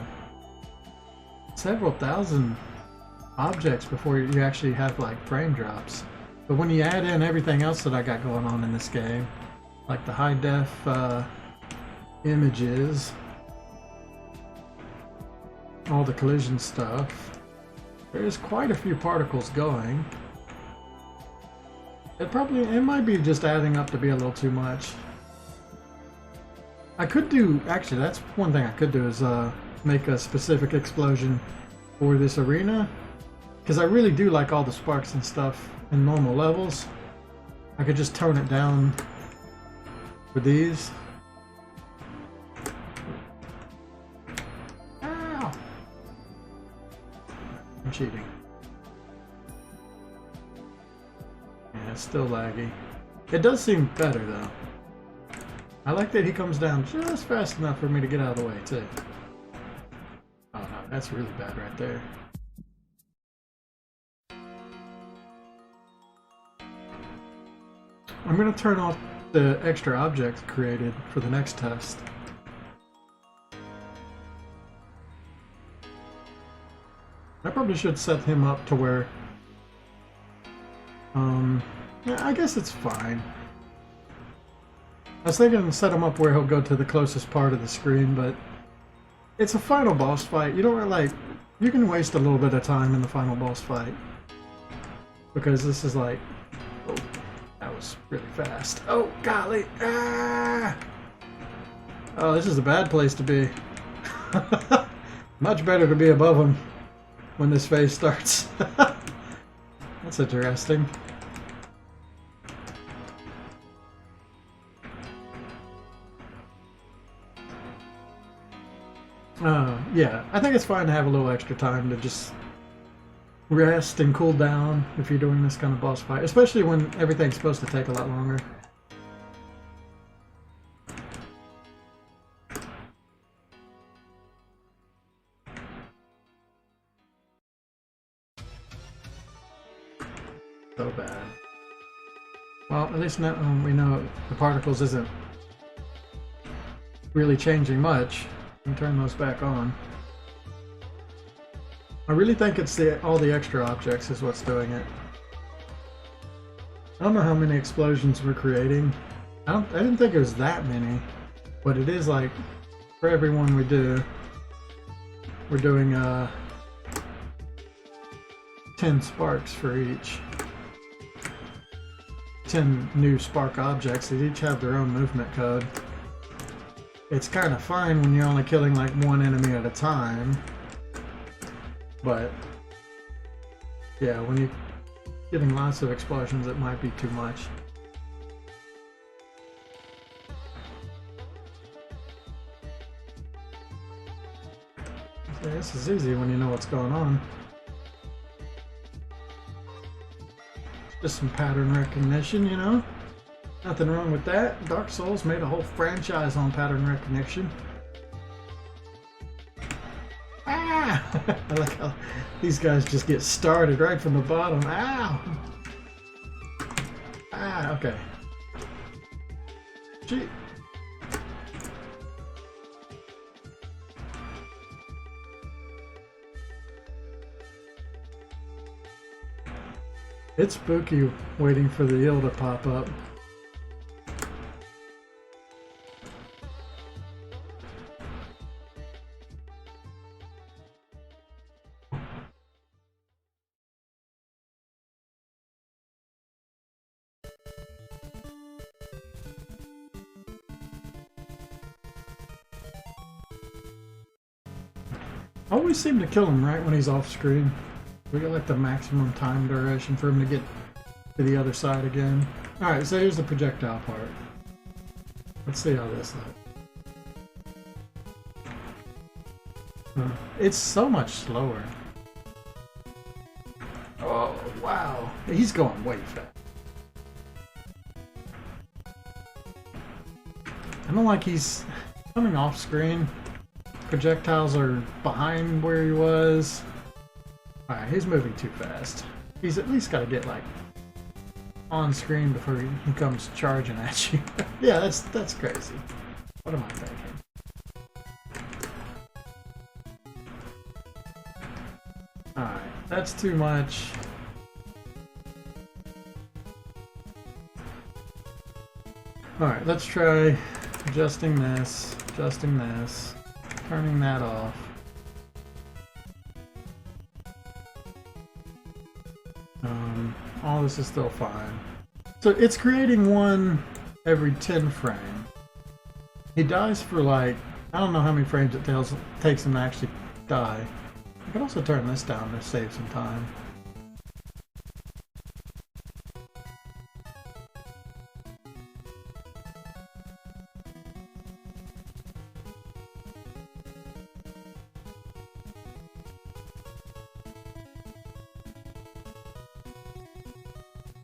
several thousand objects before you actually have like frame drops. But when you add in everything else that I got going on in this game, like the high def images, all the collision stuff, there's quite a few particles going. It might be just adding up to be a little too much. I could do, actually that's one thing I could do is make a specific explosion for this arena. Because I really do like all the sparks and stuff in normal levels. I could just tone it down with these. Ow! I'm cheating. Yeah, it's still laggy. It does seem better though. I like that he comes down just fast enough for me to get out of the way too. Oh no, that's really bad right there. I'm going to turn off the extra objects created for the next test. I probably should set him up to where... yeah, I guess it's fine. I was thinking to set him up where he'll go to the closest part of the screen, but it's a final boss fight. You don't really, like... You can waste a little bit of time in the final boss fight. Because this is like... Oh. That was really fast. Oh, golly. Ah! Oh, this is a bad place to be. Much better to be above him when this phase starts. That's interesting. Yeah, I think it's fine to have a little extra time to just rest and cool down if you're doing this kind of boss fight, especially when everything's supposed to take a lot longer. So bad. Well, at least now we know the particles isn't really changing much. Let me turn those back on. I really think it's all the extra objects is what's doing it. I don't know how many explosions we're creating. I didn't think it was that many, but it is like for every one we do, we're doing 10 sparks for each. 10 new spark objects that each have their own movement code. It's kind of fine when you're only killing like one enemy at a time, but yeah, when you're getting lots of explosions, it might be too much. So this is easy when you know what's going on. Just some pattern recognition, you know? Nothing wrong with that. Dark Souls made a whole franchise on pattern recognition. Ah! I like how these guys just get started right from the bottom. Ow! Ah, okay. Gee. It's spooky waiting for the eel to pop up. I always seem to kill him right when he's off screen. We get like the maximum time duration for him to get to the other side again. Alright, so here's the projectile part. Let's see how this looks. It's so much slower. Oh, wow. He's going way fast. I don't like he's coming off screen. Projectiles are behind where he was. Alright, he's moving too fast. He's at least got to get like on screen before he comes charging at you. Yeah, that's crazy. What am I thinking? Alright, that's too much. Alright, let's try adjusting this, turning that off. All this is still fine. So it's creating one every 10 frames. He dies for like, I don't know how many frames it takes him to actually die. I could also turn this down to save some time.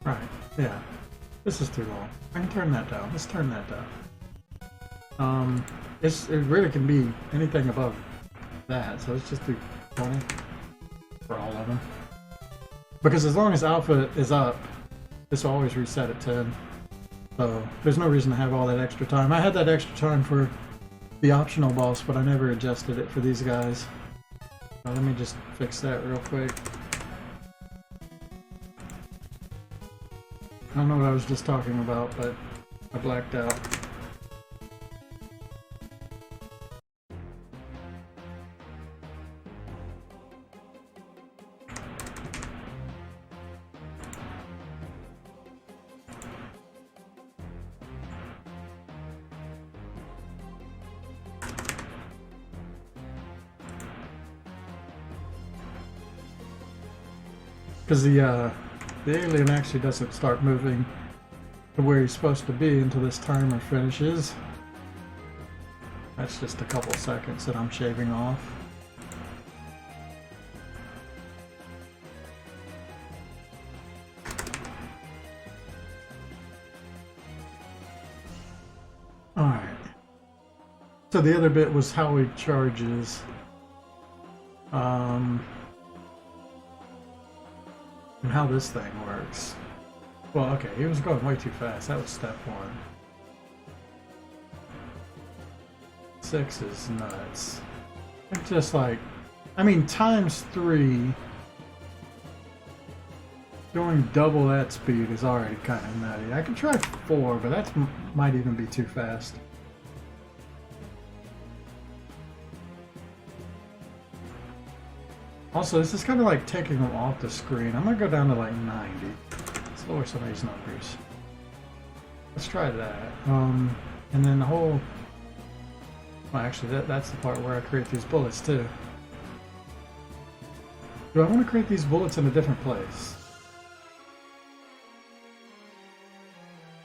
Right, yeah. This is too long. I can turn that down. Let's turn that down. It really can be anything above that, so let's just do 20 for all of them. Because as long as alpha is up, this will always reset at 10. So there's no reason to have all that extra time. I had that extra time for the optional boss, but I never adjusted it for these guys. Let me just fix that real quick. I don't know what I was just talking about, but I blacked out. Because the alien actually doesn't start moving to where he's supposed to be until this timer finishes. That's just a couple seconds that I'm shaving off. Alright. So the other bit was how he charges. And how this thing works. Well, okay, he was going way too fast. That was step 1. 6 is nuts. It's just like, I mean, times 3 Going double that speed is already kind of nutty. I could try 4, but that might even be too fast. Also, this is kind of like taking them off the screen. I'm gonna go down to like 90. Let's lower some of these numbers. Let's try that. And then the whole... Well, actually, that's the part where I create these bullets too. Do I want to create these bullets in a different place?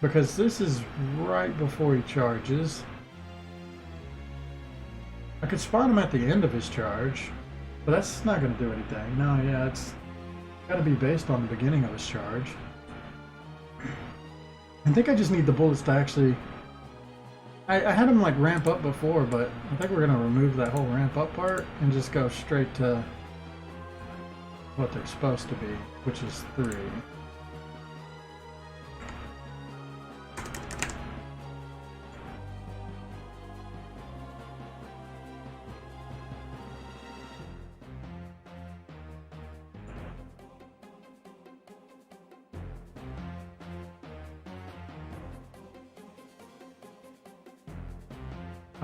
Because this is right before he charges. I could spawn him at the end of his charge, but that's not going to do anything. No, yeah, it's got to be based on the beginning of his charge. I think I just need the bullets to actually... I had them like ramp up before, but I think we're going to remove that whole ramp up part and just go straight to what they're supposed to be, which is 3.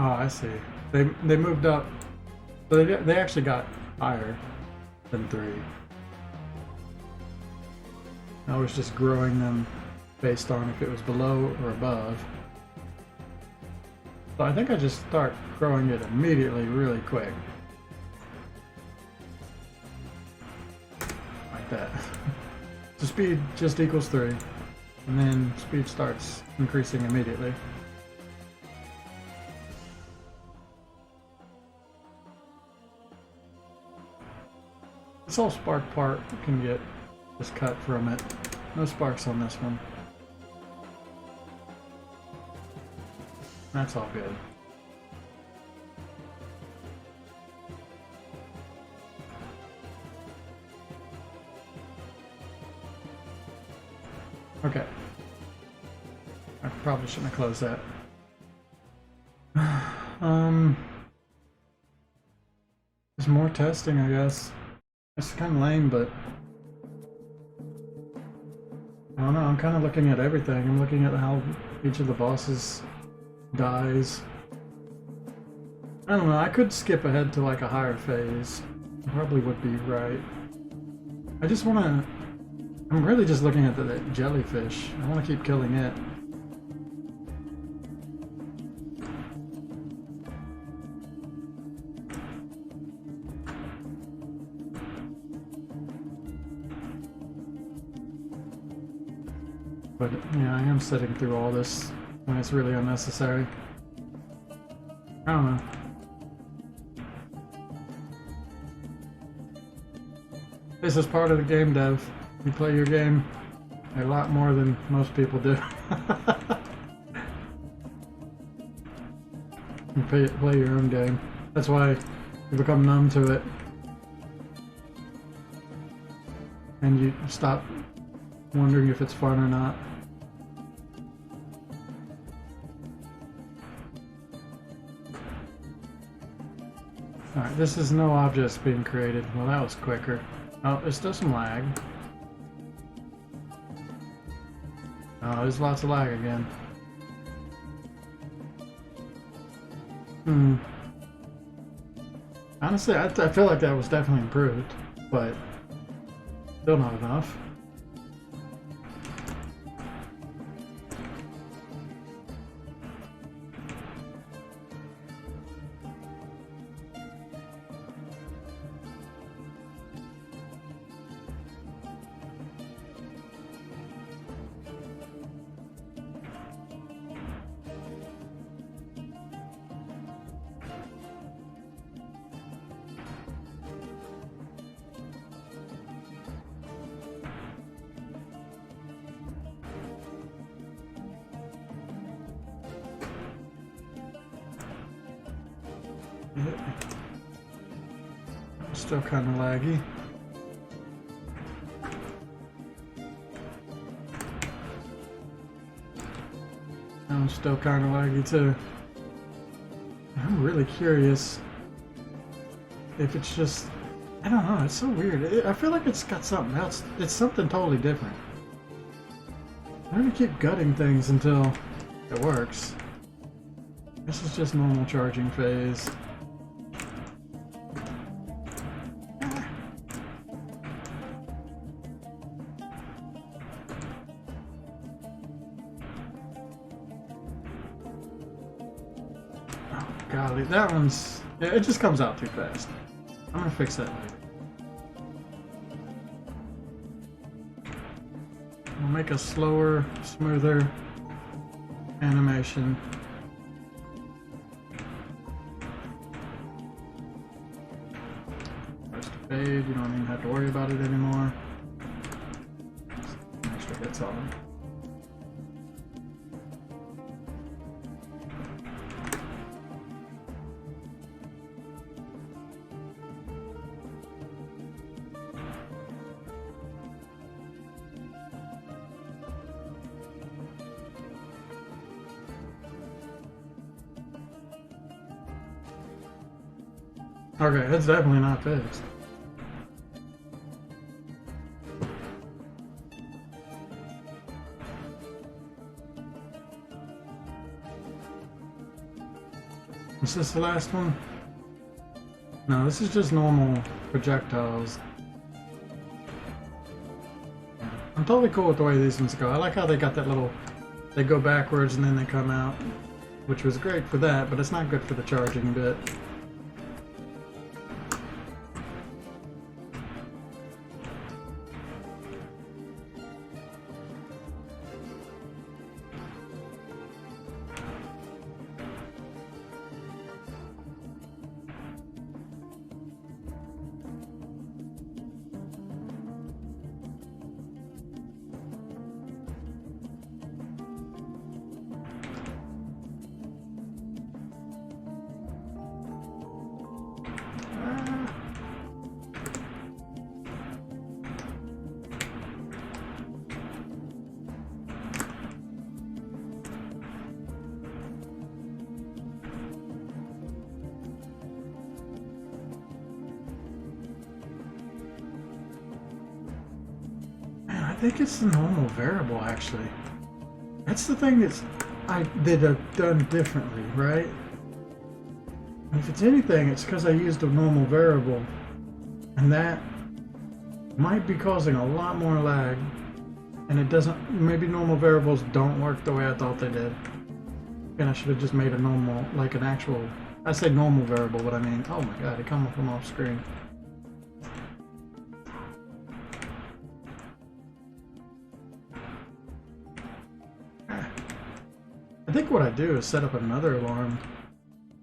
Oh, I see. They moved up. So they actually got higher than 3. I was just growing them based on if it was below or above. So I think I just start growing it immediately really quick. Like that. So speed just equals 3. And then speed starts increasing immediately. This whole spark part can get just cut from it. No sparks on this one. That's all good. Okay. I probably shouldn't have closed that. There's more testing, I guess. It's kind of lame, but I don't know. I'm kind of looking at everything. I'm looking at how each of the bosses dies. I don't know. I could skip ahead to like a higher phase. Probably would be right. I just want to... I'm really just looking at the jellyfish. I want to keep killing it. But yeah, I am sitting through all this when it's really unnecessary. I don't know. This is part of the game dev. You play your game a lot more than most people do. You play your own game. That's why you become numb to it. And you stop wondering if it's fun or not. Alright, this is no objects being created. Well, that was quicker. Oh, there's still some lag. Oh, there's lots of lag again. Honestly, I feel like that was definitely improved, but still not enough. Still kind of laggy. I'm still kind of laggy too. I'm really curious if it's just I don't know, it's so weird. I feel like it's got something else. It's something totally different. I'm gonna keep gutting things until it works. This is just normal charging phase. Oh, golly, that one's... Yeah, it just comes out too fast. I'm gonna fix that later. We'll make a slower, smoother animation. First fade, you don't even have to worry about it anymore. Make sure that's on. Okay, it's definitely not fixed. Is this the last one? No, this is just normal projectiles. I'm totally cool with the way these ones go. I like how they got that little... They go backwards and then they come out, which was great for that, but it's not good for the charging bit. I think it's the normal variable, actually. That's the thing that I've done differently, right? And if it's anything, it's because I used a normal variable, and that might be causing a lot more lag. And it doesn't. Maybe normal variables don't work the way I thought they did. And I should have just made a normal, like an actual. I say normal variable, but I mean, oh my god, it come up from off screen. I think what I do is set up another alarm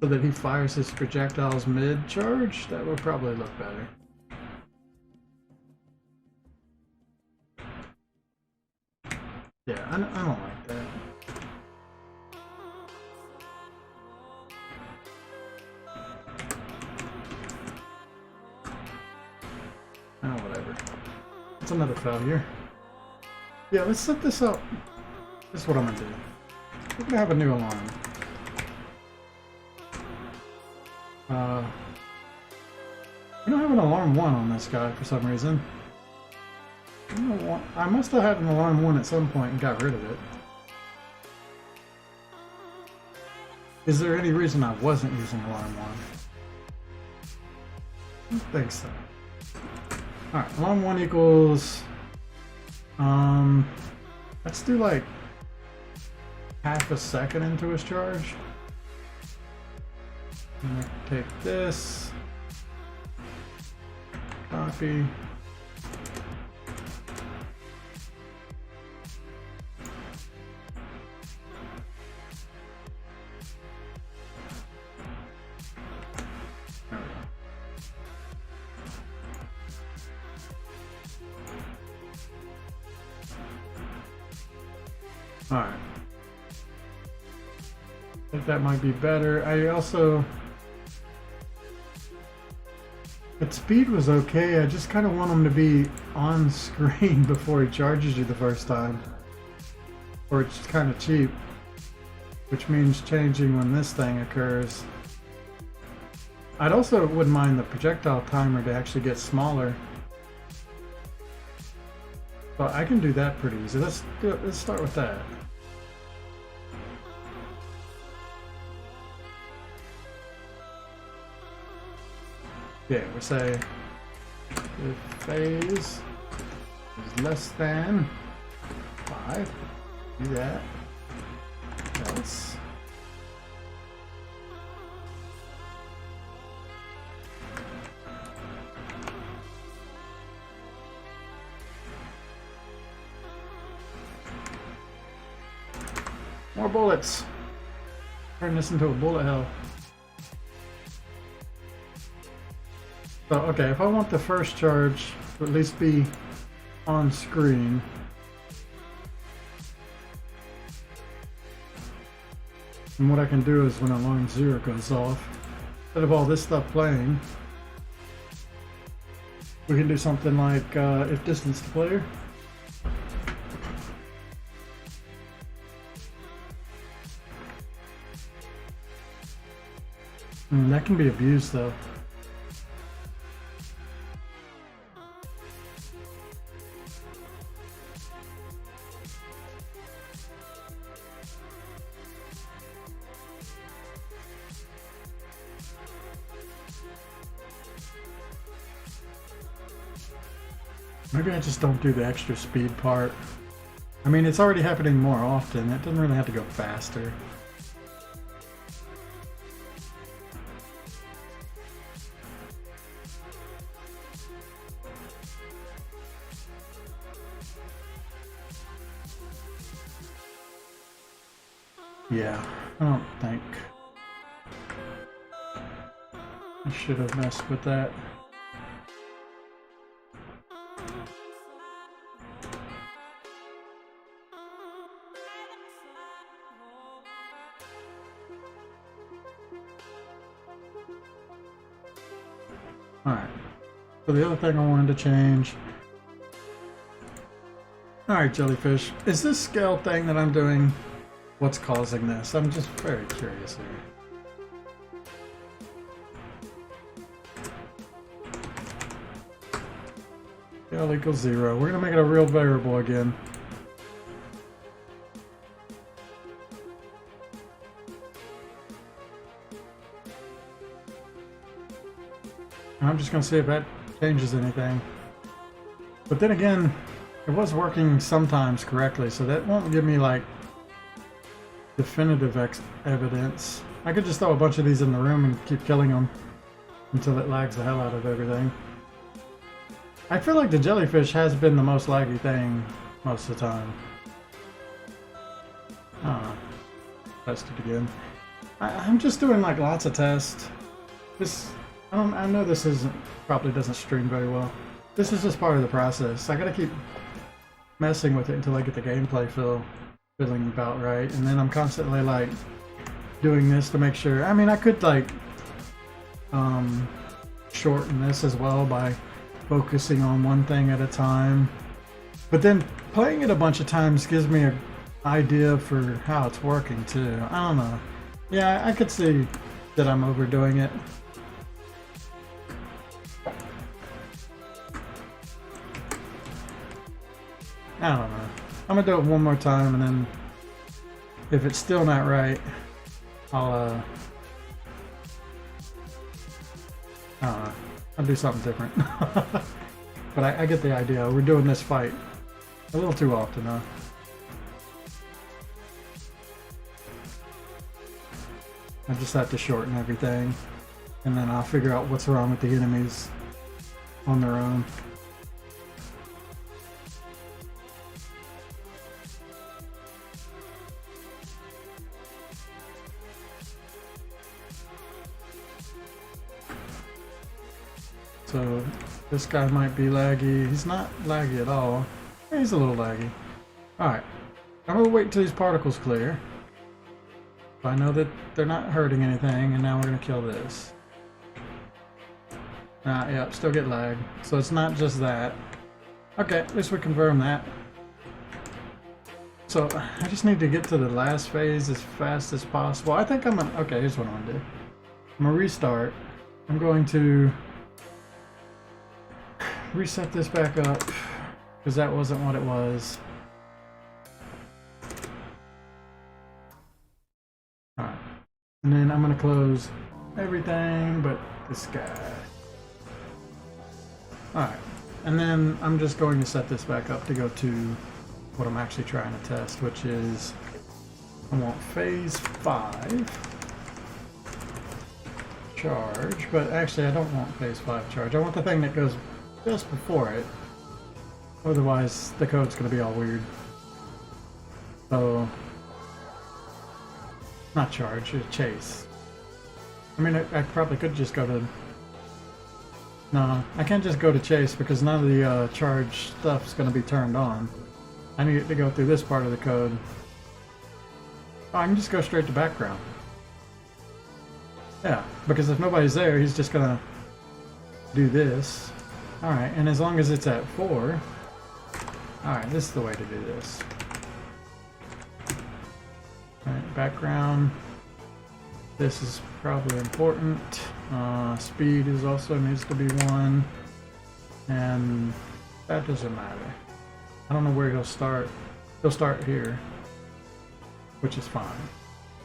so that he fires his projectiles mid-charge. That would probably look better. Yeah, I don't like that. Oh, whatever. It's another failure. Yeah, let's set this up. This is what I'm gonna do. We're gonna have a new alarm. We don't have an alarm 1 on this guy for some reason. I must have had an alarm 1 at some point and got rid of it. Is there any reason I wasn't using alarm 1? I don't think so. Alright, alarm 1 equals... let's do like half a second into his charge. I'm gonna take this, copy, there we go. All right. I think that might be better. I also... But speed was okay. I just kind of want him to be on screen before he charges you the first time. Or it's kind of cheap. Which means changing when this thing occurs. I'd also wouldn't mind the projectile timer to actually get smaller. But I can do that pretty easy. Let's do it. Let's start with that. Yeah, we say if phase is less than 5, do that. Else. More bullets. Turn this into a bullet hell. So, okay, if I want the first charge to at least be on screen, and what I can do is when alarm 0 goes off, instead of all this stuff playing, we can do something like if distance to player. That can be abused though. Maybe I just don't do the extra speed part. I mean, it's already happening more often. It doesn't really have to go faster. Yeah, I don't think I should have messed with that. Alright, so the other thing I wanted to change. Alright, jellyfish, is this scale thing that I'm doing what's causing this? I'm just very curious here. Scale equals 0. We're gonna make it a real variable again. I'm just going to see if that changes anything. But then again, it was working sometimes correctly, so that won't give me like definitive evidence. I could just throw a bunch of these in the room and keep killing them until it lags the hell out of everything. I feel like the jellyfish has been the most laggy thing most of the time. I don't know. Test it again. I'm just doing like lots of tests. I know this probably doesn't stream very well. This is just part of the process. I gotta keep messing with it until I get the gameplay feeling about right, and then I'm constantly like doing this to make sure. I mean, I could like shorten this as well by focusing on one thing at a time, but then playing it a bunch of times gives me an idea for how it's working too. I don't know. Yeah, I could see that I'm overdoing it. I don't know. I'm gonna do it one more time, and then if it's still not right, I don't know. I'll do something different. But I get the idea. We're doing this fight a little too often, huh? I just have to shorten everything, and then I'll figure out what's wrong with the enemies on their own. So this guy might be laggy. He's not laggy at all. He's a little laggy. Alright. I'm gonna wait until these particles clear. I know that they're not hurting anything, and now we're gonna kill this. Yep, still get lag. So it's not just that. Okay, at least we confirmed that. So I just need to get to the last phase as fast as possible. I think I'm gonna, okay, here's what I'm gonna do. I'm gonna restart. I'm going to reset this back up because that wasn't what it was. Alright. And then I'm going to close everything but this guy. Alright. And then I'm just going to set this back up to go to what I'm actually trying to test, which is I want phase 5 charge, but actually I don't want phase 5 charge. I want the thing that goes just before it. Otherwise the code's going to be all weird. So, not charge, chase. I mean, I probably could just go to... No, I can't just go to chase because none of the charge stuff's going to be turned on. I need to go through this part of the code. Oh, I can just go straight to background. Yeah, because if nobody's there, he's just gonna do this. Alright, and as long as it's at 4... Alright, this is the way to do this. Alright, background. This is probably important. Speed is also needs to be 1. And that doesn't matter. I don't know where he'll start. He'll start here, which is fine.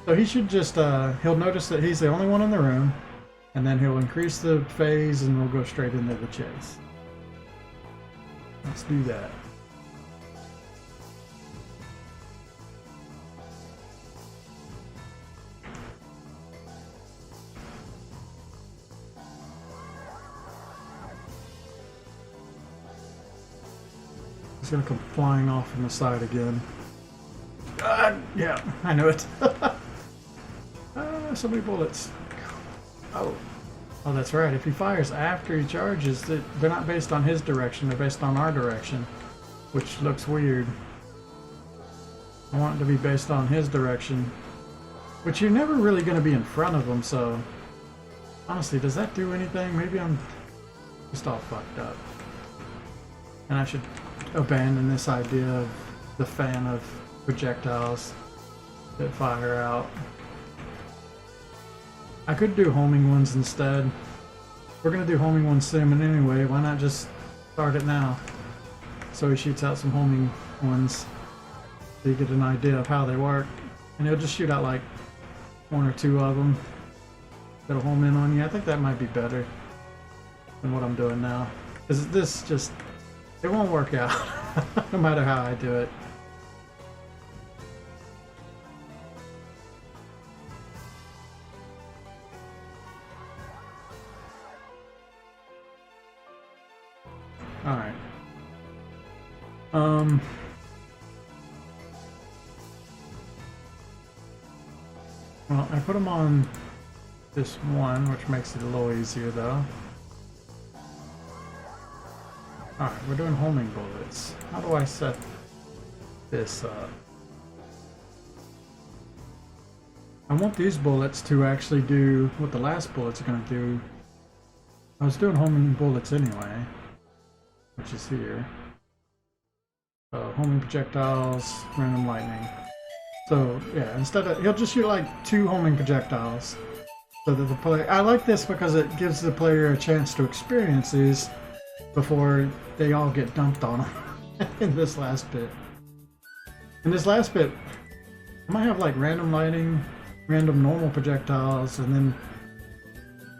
So he should just, he'll notice that he's the only one in the room, and then he'll increase the phase and we'll go straight into the chase. Let's do that. He's gonna come flying off from the side again. Yeah, I knew it. So many bullets. Oh, that's right. If he fires after he charges, they're not based on his direction. They're based on our direction, which looks weird. I want it to be based on his direction, which you're never really going to be in front of him. So, honestly, does that do anything? Maybe I'm just all fucked up, and I should abandon this idea of the fan of projectiles that fire out. I could do homing ones instead. We're gonna do homing ones soon, and anyway, why not just start it now? So he shoots out some homing ones, so you get an idea of how they work, and he'll just shoot out like 1 or 2 of them that'll home in on you. I think that might be better than what I'm doing now, because this just, it won't work out no matter how I do it. Alright. Well, I put them on this one, which makes it a little easier though. Alright, we're doing homing bullets. How do I set this up? I want these bullets to actually do what the last bullets are going to do. I was doing homing bullets anyway, which is here. Homing projectiles, random lightning. So yeah, instead of, he'll just shoot like 2 homing projectiles. So that the player, I like this because it gives the player a chance to experience these before they all get dumped on them in this last bit. In this last bit, I might have like random lighting, random normal projectiles, and then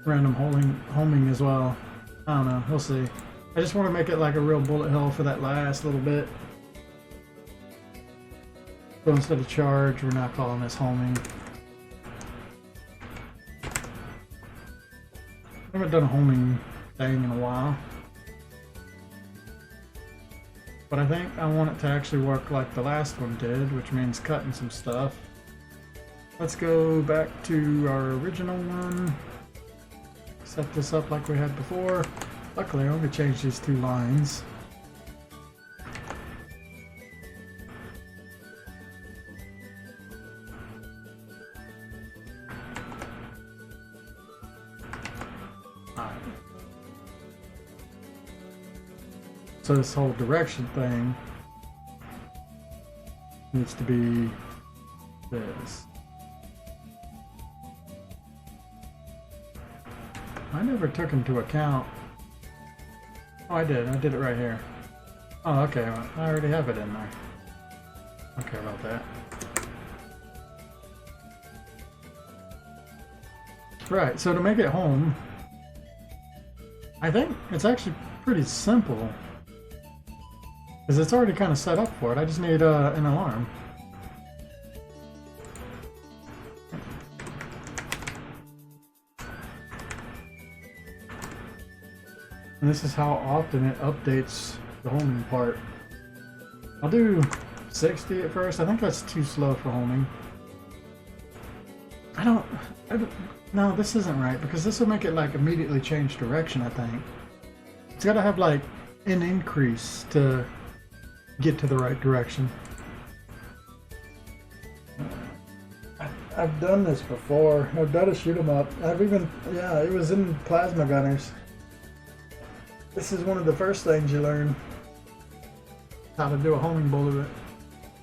random homing as well. I don't know, we'll see. I just want to make it like a real bullet hell for that last little bit. So instead of charge, we're not calling this homing. I haven't done a homing thing in a while. But I think I want it to actually work like the last one did, which means cutting some stuff. Let's go back to our original one. Set this up like we had before. Luckily, I only changed these 2 lines. Alright. So this whole direction thing needs to be this. I never took into account. Oh, I did. I did it right here. Oh, okay. Well, I already have it in there. I don't care about that. Right, so to make it home, I think it's actually pretty simple. Because it's already kind of set up for it. I just need an alarm. And this is how often it updates the homing part. I'll do 60 at first. I think that's too slow for homing. I don't no, this isn't right, because this will make it like immediately change direction, I think. It's got to have like an increase to get to the right direction. I've done this before. I've done a shoot 'em up. I've even, yeah, it was in Plasma Gunners. This is one of the first things you learn. How to do a homing bullet.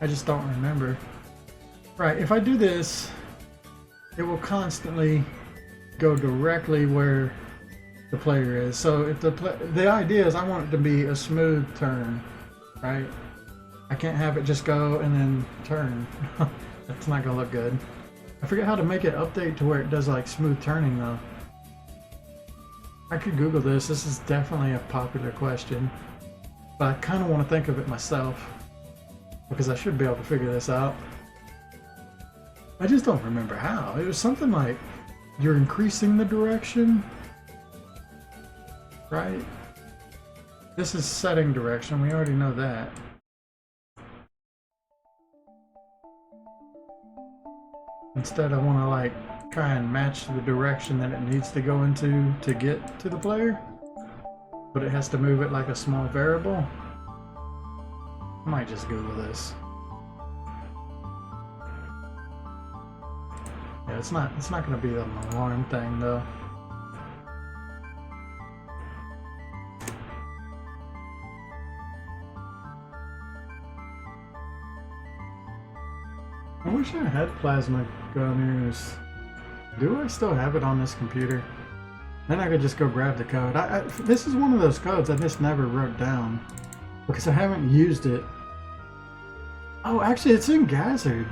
I just don't remember. Right, if I do this, it will constantly go directly where the player is. So if the idea is I want it to be a smooth turn, right? I can't have it just go and then turn. That's not gonna look good. I forget how to make it update to where it does like smooth turning though. I could Google this. This is definitely a popular question, but I kind of want to think of it myself because I should be able to figure this out. I just don't remember how. It was something like you're increasing the direction, right? This is setting direction. We already know that. Instead, I want to like try and match the direction that it needs to go into to get to the player, but it has to move it like a small variable. I might just Google this. Yeah, it's not going to be an alarm thing though. I wish I had Plasma Gunners. Do I still have it on this computer? Then I could just go grab the code. This is one of those codes I just never wrote down because I haven't used it. Oh, actually, it's in Gazzard.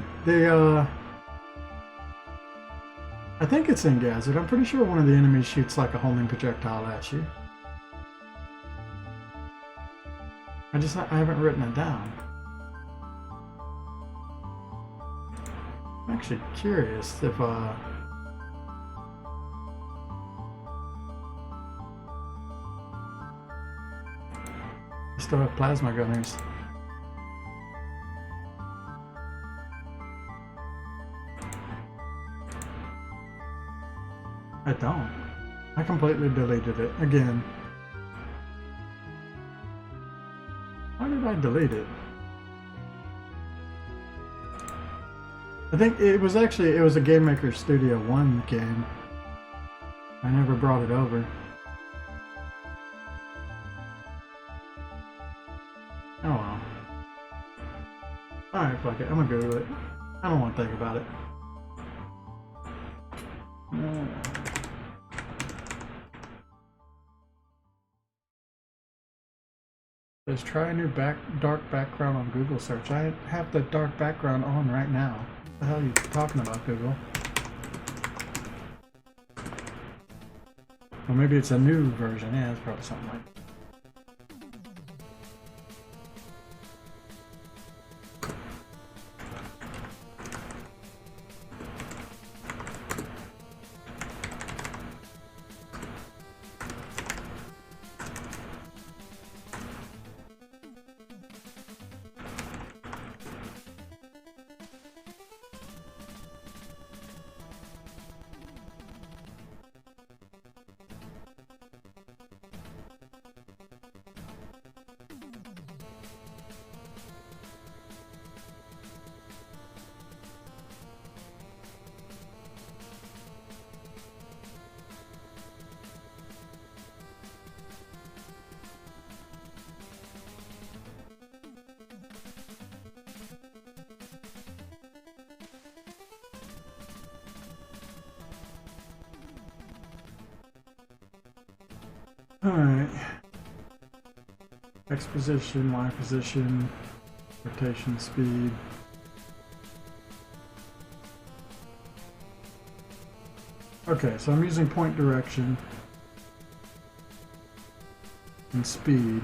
I think it's in Gazzard. I'm pretty sure one of the enemies shoots like a homing projectile at you. I haven't written it down. I'm actually curious if I still have Plasma Gunners. I don't. I completely deleted it again. Why did I delete it? I think it was a Game Maker Studio 1 game. I never brought it over. Oh well. Alright, fuck it. I'm gonna Google it. I don't want to think about it. Let's try a new dark background on Google search. I have the dark background on right now. What the hell are you talking about, Google? Or maybe it's a new version. Yeah, it's probably something like that. Alright. X position, Y position, rotation speed. Okay, so I'm using point direction and speed.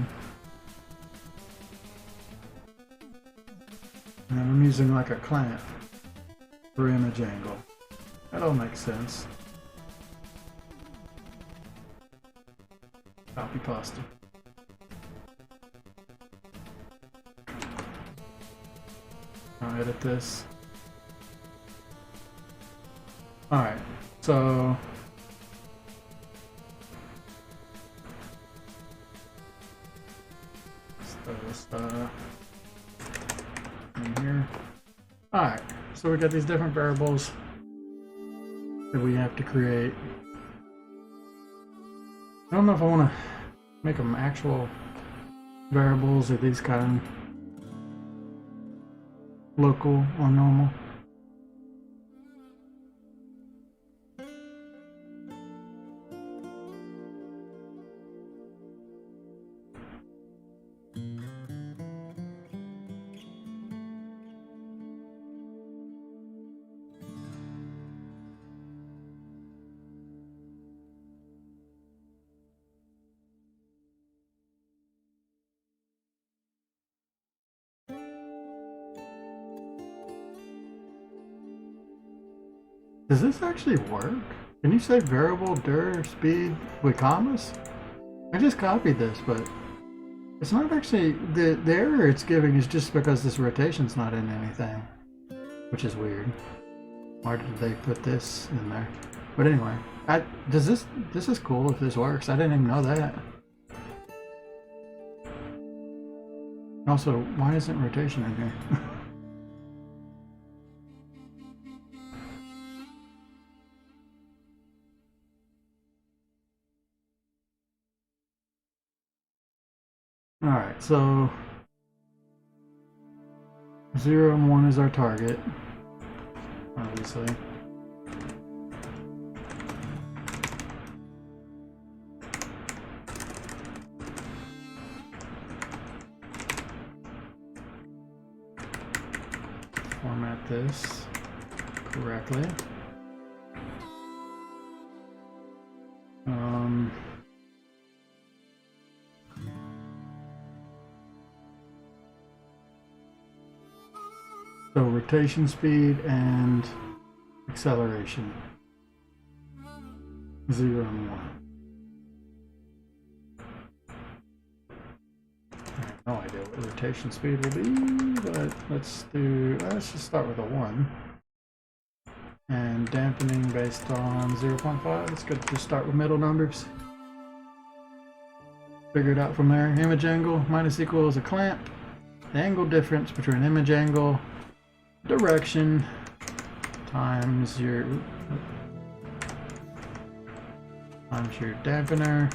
And then I'm using like a clamp for image angle. That all makes sense. Copy pasta. I'll edit this. Alright, so let's throw this in here. Alright, so we got these different variables that we have to create. I don't know if I want to make them actual variables or these kind of local or normal. Does this actually work? Can you say variable dir speed with commas? I just copied this, but it's not actually, the error it's giving is just because this rotation's not in anything, which is weird. Why did they put this in there? But anyway, this is cool if this works. I didn't even know that. Also, why isn't rotation in here? Alright, so 0 and 1 is our target, obviously. Format this correctly. So rotation speed and acceleration, 0 and 1. I have no idea what rotation speed will be, but let's just start with a 1. And dampening based on 0.5. It's good to just start with middle numbers. Figure it out from there. Image angle minus equals a clamp. The angle difference between image angle, direction, times your dampener,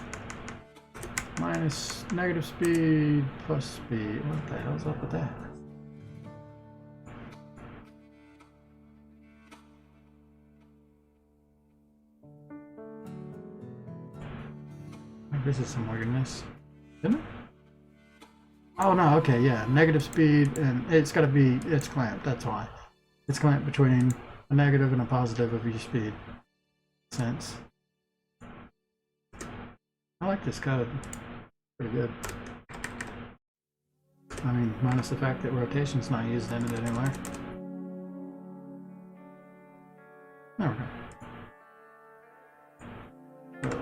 minus negative speed plus speed. What the hell's up with that? This is some weirdness, isn't it? Oh no, okay, yeah, negative speed, and it's clamped, that's why. It's clamped between a negative and a positive of your speed. Sense. I like this code. Pretty good. I mean, minus the fact that rotation's not used in it anywhere. There we go.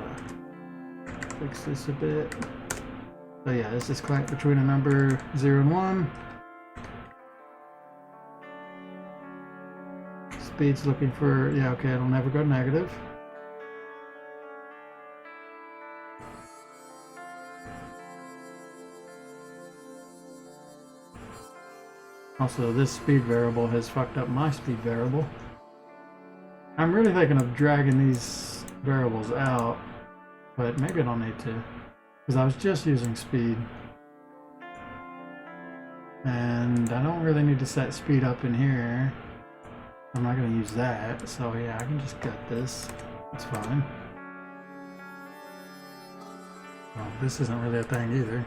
Fix this a bit. So yeah, this is clamped between a number 0 and 1. Speed's looking for, yeah, okay, it'll never go negative. Also, this speed variable has fucked up my speed variable. I'm really thinking of dragging these variables out, but maybe I don't need to. Because I was just using speed. And I don't really need to set speed up in here. I'm not going to use that, so yeah, I can just cut this. It's fine. Well, this isn't really a thing either.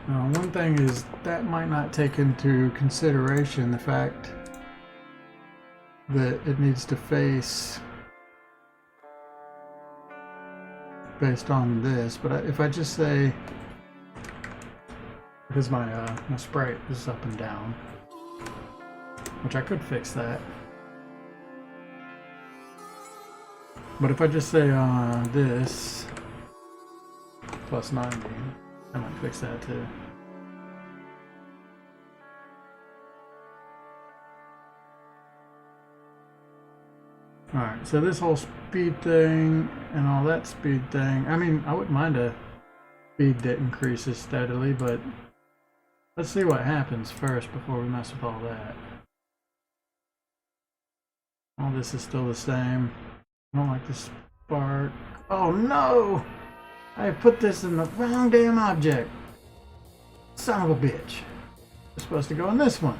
One thing is that might not take into consideration the fact that it needs to face based on this, but if I just say, because my sprite is up and down, which I could fix that, but if I just say this plus 90, I might fix that too. Alright, so this whole speed thing and all that speed thing, I mean, I wouldn't mind a speed that increases steadily, but let's see what happens first before we mess with all that. All this is still the same. I don't like this spark. Oh no! I put this in the wrong damn object. Son of a bitch. It's supposed to go in this one.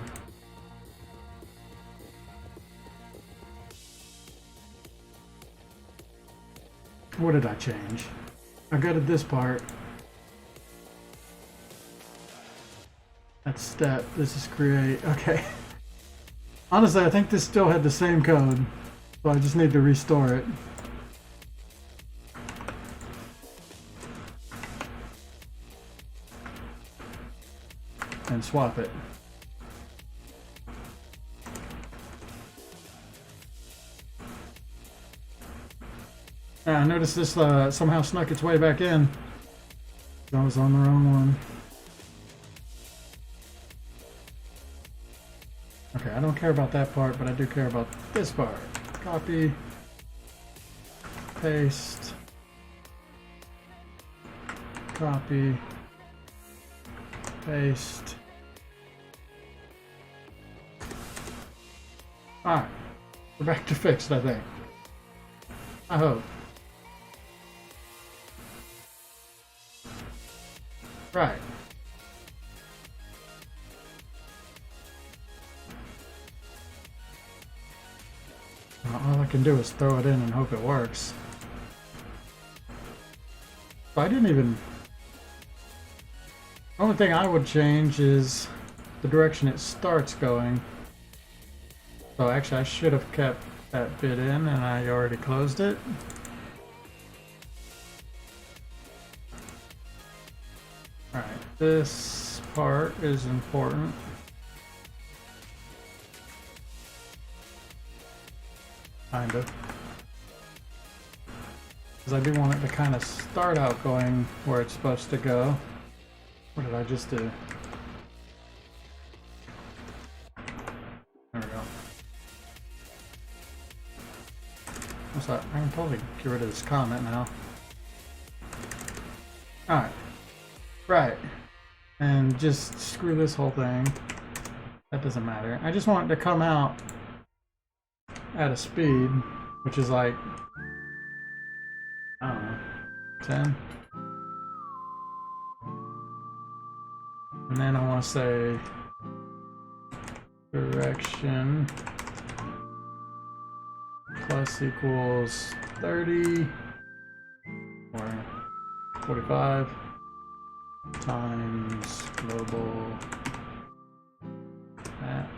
What did I change? I gutted this part. That's step. This is create. Okay. Honestly, I think this still had the same code, so I just need to restore it. And swap it. Yeah, I noticed this somehow snuck its way back in. I was on the wrong one. Okay, I don't care about that part, but I do care about this part. Copy. Paste. Copy. Paste. Alright. We're back to fixed, I think. I hope. Right. Well, all I can do is throw it in and hope it works. But I didn't even... The only thing I would change is the direction it starts going. So actually I should have kept that bit in and I already closed it. Alright, this part is important. Kind of. Because I do want it to kind of start out going where it's supposed to go. What did I just do? There we go. What's that? I can probably get rid of this comment now. Alright. Right. And just screw this whole thing. That doesn't matter. I just want it to come out at a speed, which is like, I don't know, 10. And then I want to say direction plus equals 30 or 45 times global at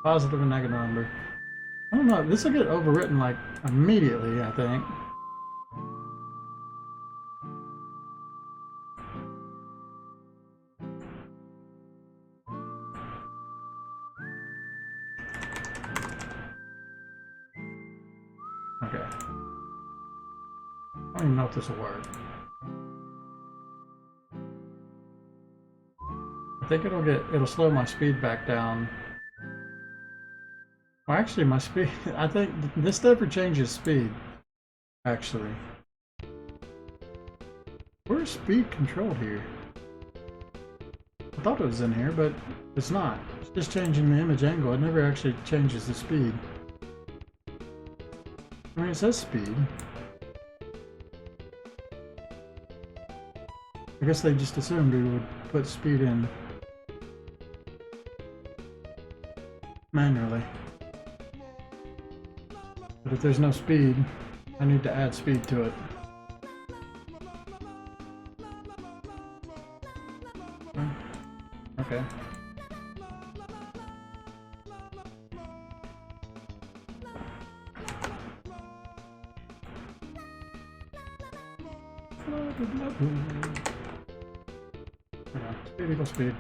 positive and negative number. I don't know, this will get overwritten like immediately, I think. Okay. I don't even know if this will work. I think it'll slow my speed back down. Well, actually, my speed, I think this never changes speed, actually. Where's speed controlled here? I thought it was in here, but it's not. It's just changing the image angle. It never actually changes the speed. I mean, it says speed. I guess they just assumed we would put speed in manually. But if there's no speed, I need to add speed to it. Okay. Yeah, speed equals speed.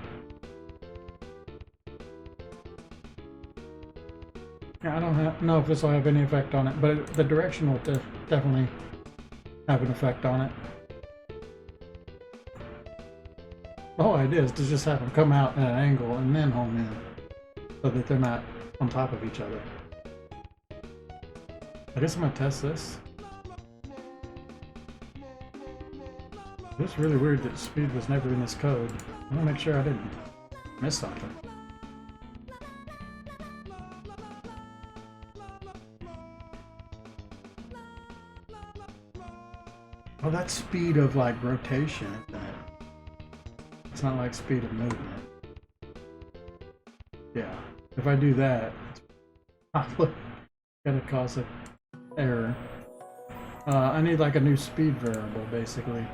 Yeah, I don't know if this will have any effect on it, but the direction will definitely have an effect on it. The whole idea is to just have them come out at an angle and then home in, so that they're not on top of each other. I guess I'm gonna test this. It's really weird that speed was never in this code. I want to make sure I didn't miss something. Oh, that's speed of like rotation, isn't it? It's not like speed of movement. Yeah, if I do that, it's probably gonna cause an error. I need like a new speed variable, basically.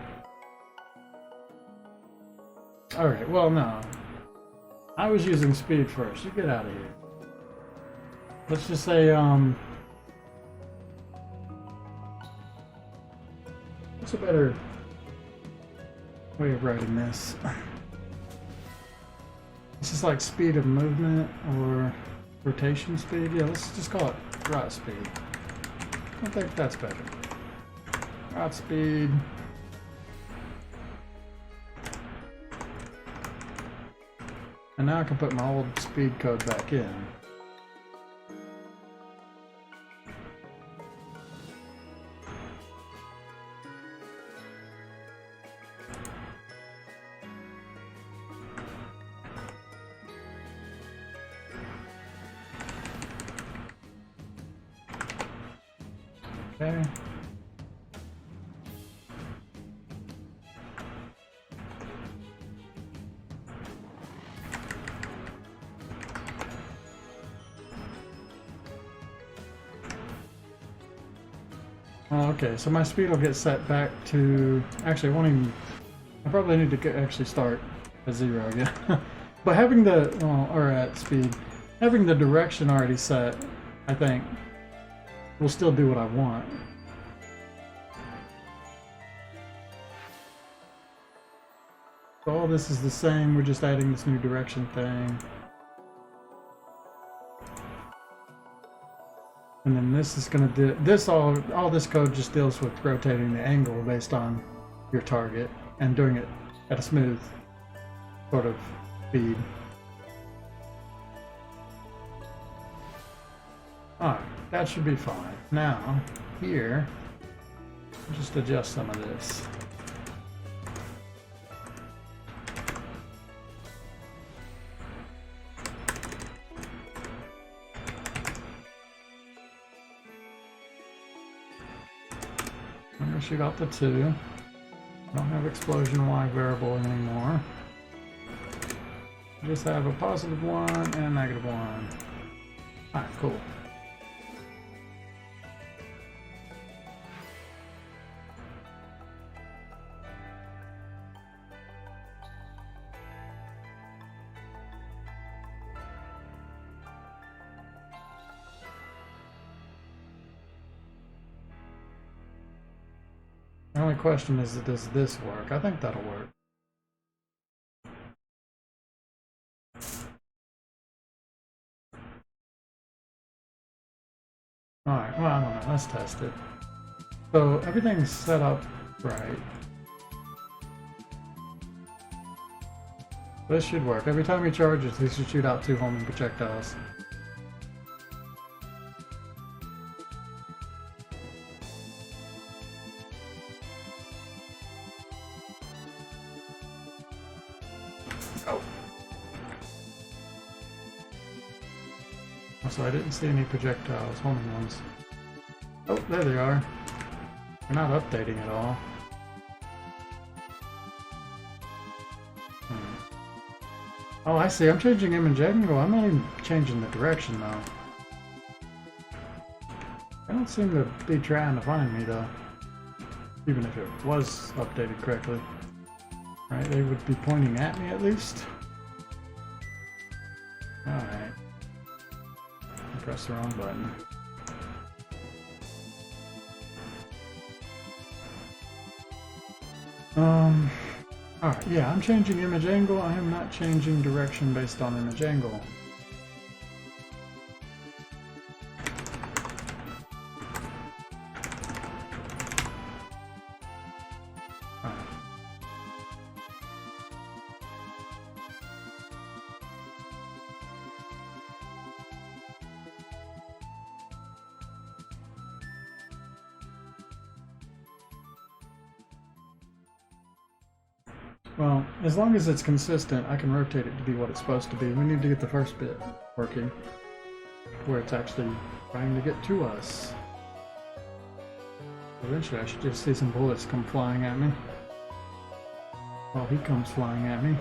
Alright, well, no. I was using speed first. You get out of here. Let's just say, what's a better way of writing this? It's just like speed of movement or rotation speed. Yeah, let's just call it rot speed. I think that's better. Rot speed. And now I can put my old speed code back in. Okay. Oh, okay, so my speed will get set back to... Actually, it won't even... I probably need to actually start at 0 again. But having the... Well, or at speed. Having the direction already set, I think, will still do what I want. So all this is the same, we're just adding this new direction thing. And then this is going to do this. All this code just deals with rotating the angle based on your target and doing it at a smooth sort of speed. Alright, that should be fine. Now, here, just adjust some of this. I'm going to shoot out the 2. Don't have explosion Y variable anymore. Just have a positive 1 and a negative 1. Alright, cool. The only question is, does this work? I think that'll work. Alright, well, I don't know. Let's test it. So everything's set up right. This should work. Every time he charges, he should shoot out 2 homing projectiles. Oh. So I didn't see any projectiles, homing ones. Oh, there they are. They're not updating at all. Oh, I see. I'm changing image angle. I'm not even changing the direction, though. They don't seem to be trying to find me, though. Even if it was updated correctly. Right, they would be pointing at me, at least. Alright. I pressed the wrong button. Alright, yeah, I'm changing image angle. I am not changing direction based on image angle. Well, as long as it's consistent, I can rotate it to be what it's supposed to be. We need to get the first bit working, where it's actually trying to get to us. Eventually I should just see some bullets come flying at me. Well, he comes flying at me.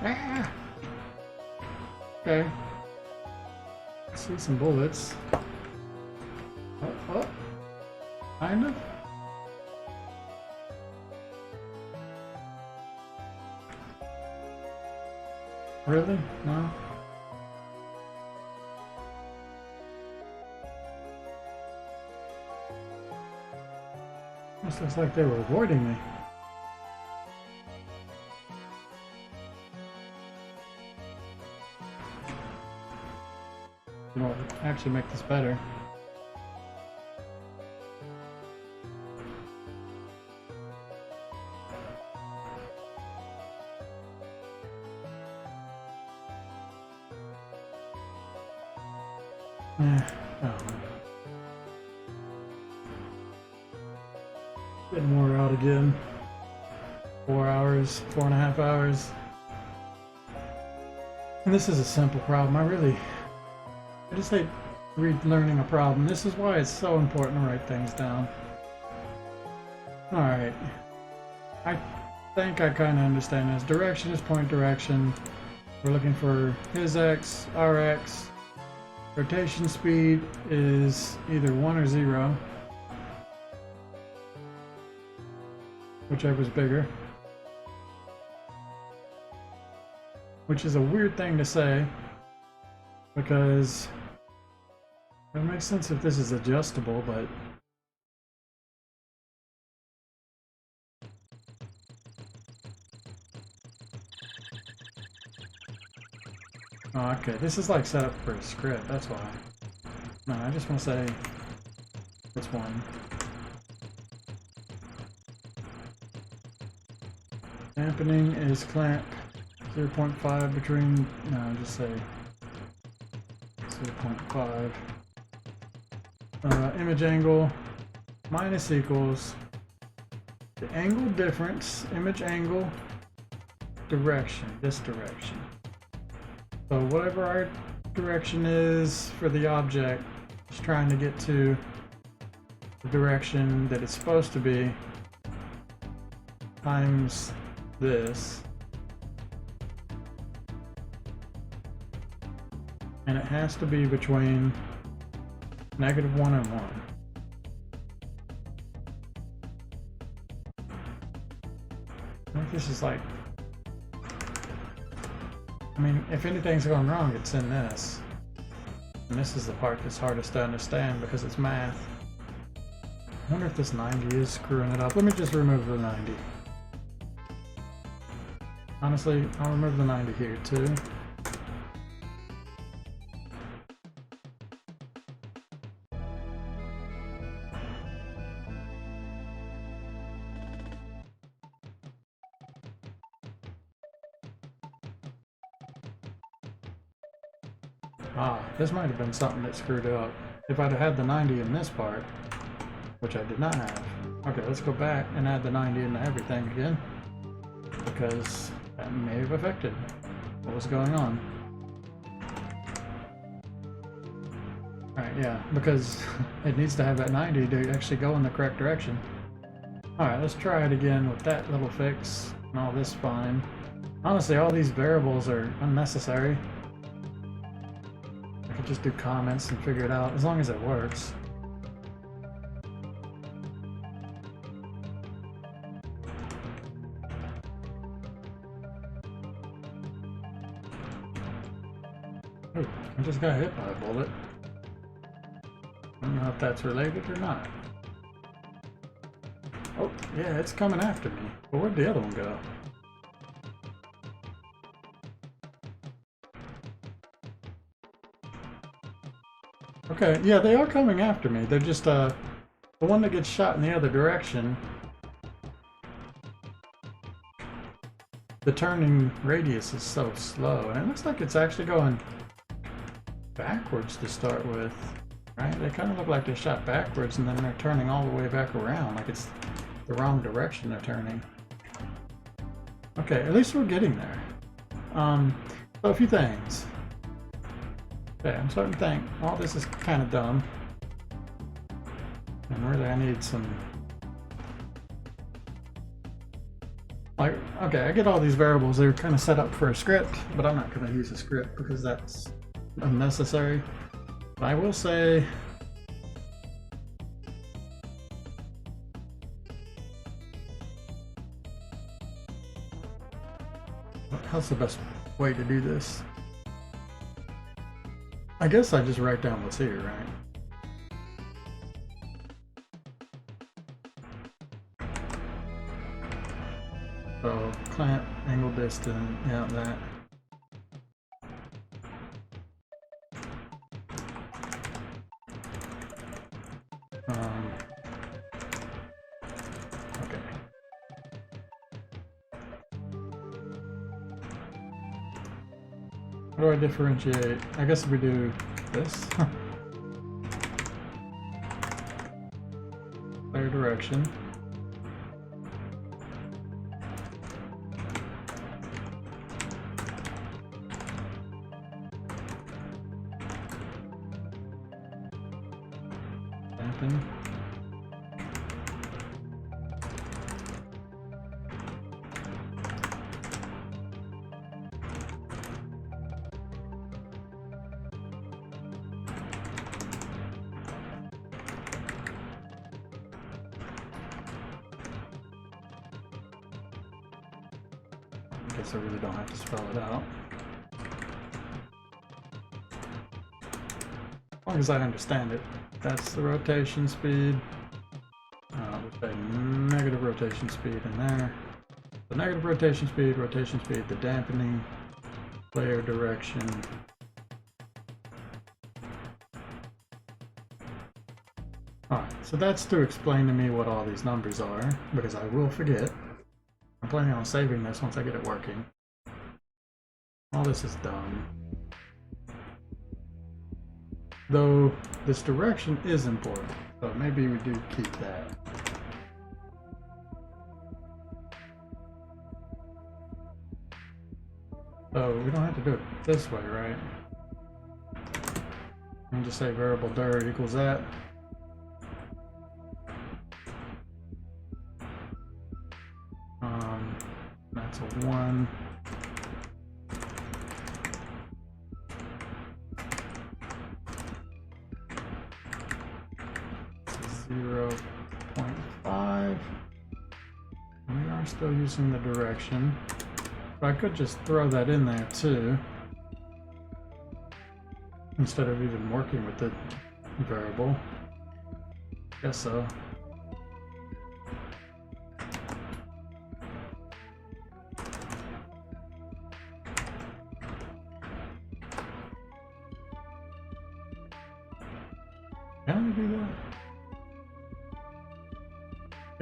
Ah! Okay. See some bullets. Oh. Kind of. Really? No? Almost looks like they were avoiding me. You know what would actually make this better? Getting wore out again. 4 hours, 4.5 hours. And this is a simple problem. I just hate relearning a problem. This is why it's so important to write things down. Alright. I think I kind of understand this. Direction is point direction. We're looking for his x, our x. Rotation speed is either 1 or 0. Whichever's bigger. Which is a weird thing to say, because it makes sense if this is adjustable, but oh, okay, this is like set up for a script, that's why. No, I just want to say it's 1. Dampening is clamp 0.5 between, no, just say 0.5. Image angle minus equals the angle difference, image angle, direction, this direction. So whatever our direction is for the object, it's trying to get to the direction that it's supposed to be times this, and it has to be between -1 and 1. I think this is like, I mean, if anything's going wrong, it's in this, and this is the part that's hardest to understand because it's math. I wonder if this 90 is screwing it up. Let me just remove the 90. Honestly, I'll remove the 90 here too. Ah, this might have been something that screwed up. If I'd have had the 90 in this part, which I did not have. Okay, let's go back and add the 90 into everything again, because that may have affected what was going on. Alright, yeah, because it needs to have that 90 to actually go in the correct direction. Alright, let's try it again with that little fix, and all this fine. Honestly, all these variables are unnecessary. I could just do comments and figure it out, as long as it works. Oh, I just got hit by a bullet. I don't know if that's related or not. Oh, yeah, it's coming after me. But where'd the other one go? Okay, yeah, they are coming after me. They're just, the one that gets shot in the other direction. The turning radius is so slow, and it looks like it's actually going backwards to start with, right? They kind of look like they shot backwards and then they're turning all the way back around, like it's the wrong direction they're turning. Okay, at least we're getting there. So a few things. Okay, I'm starting to think, all this is kind of dumb. And really I need some... Like, okay, I get all these variables, they're kind of set up for a script, but I'm not going to use a script because that's unnecessary. But I will say... How's the best way to do this? I guess I just write down what's here, right? So, clamp, angle distance, yeah, that. Okay. How do I differentiate? I guess if we do this. Clear direction. Damping. I guess I really don't have to spell it out. As long as I understand it. That's the rotation speed. With a negative rotation speed in there. The negative rotation speed, the dampening, layer direction. Alright, so that's to explain to me what all these numbers are, because I will forget. I'm planning on saving this once I get it working. All this is done. Though this direction is important, so maybe we do keep that. So we don't have to do it this way, right? We can just say variable dir equals that. That's a 1. 0.5. We are still using the direction, but I could just throw that in there too, instead of even working with the variable. Guess so. Can we do that?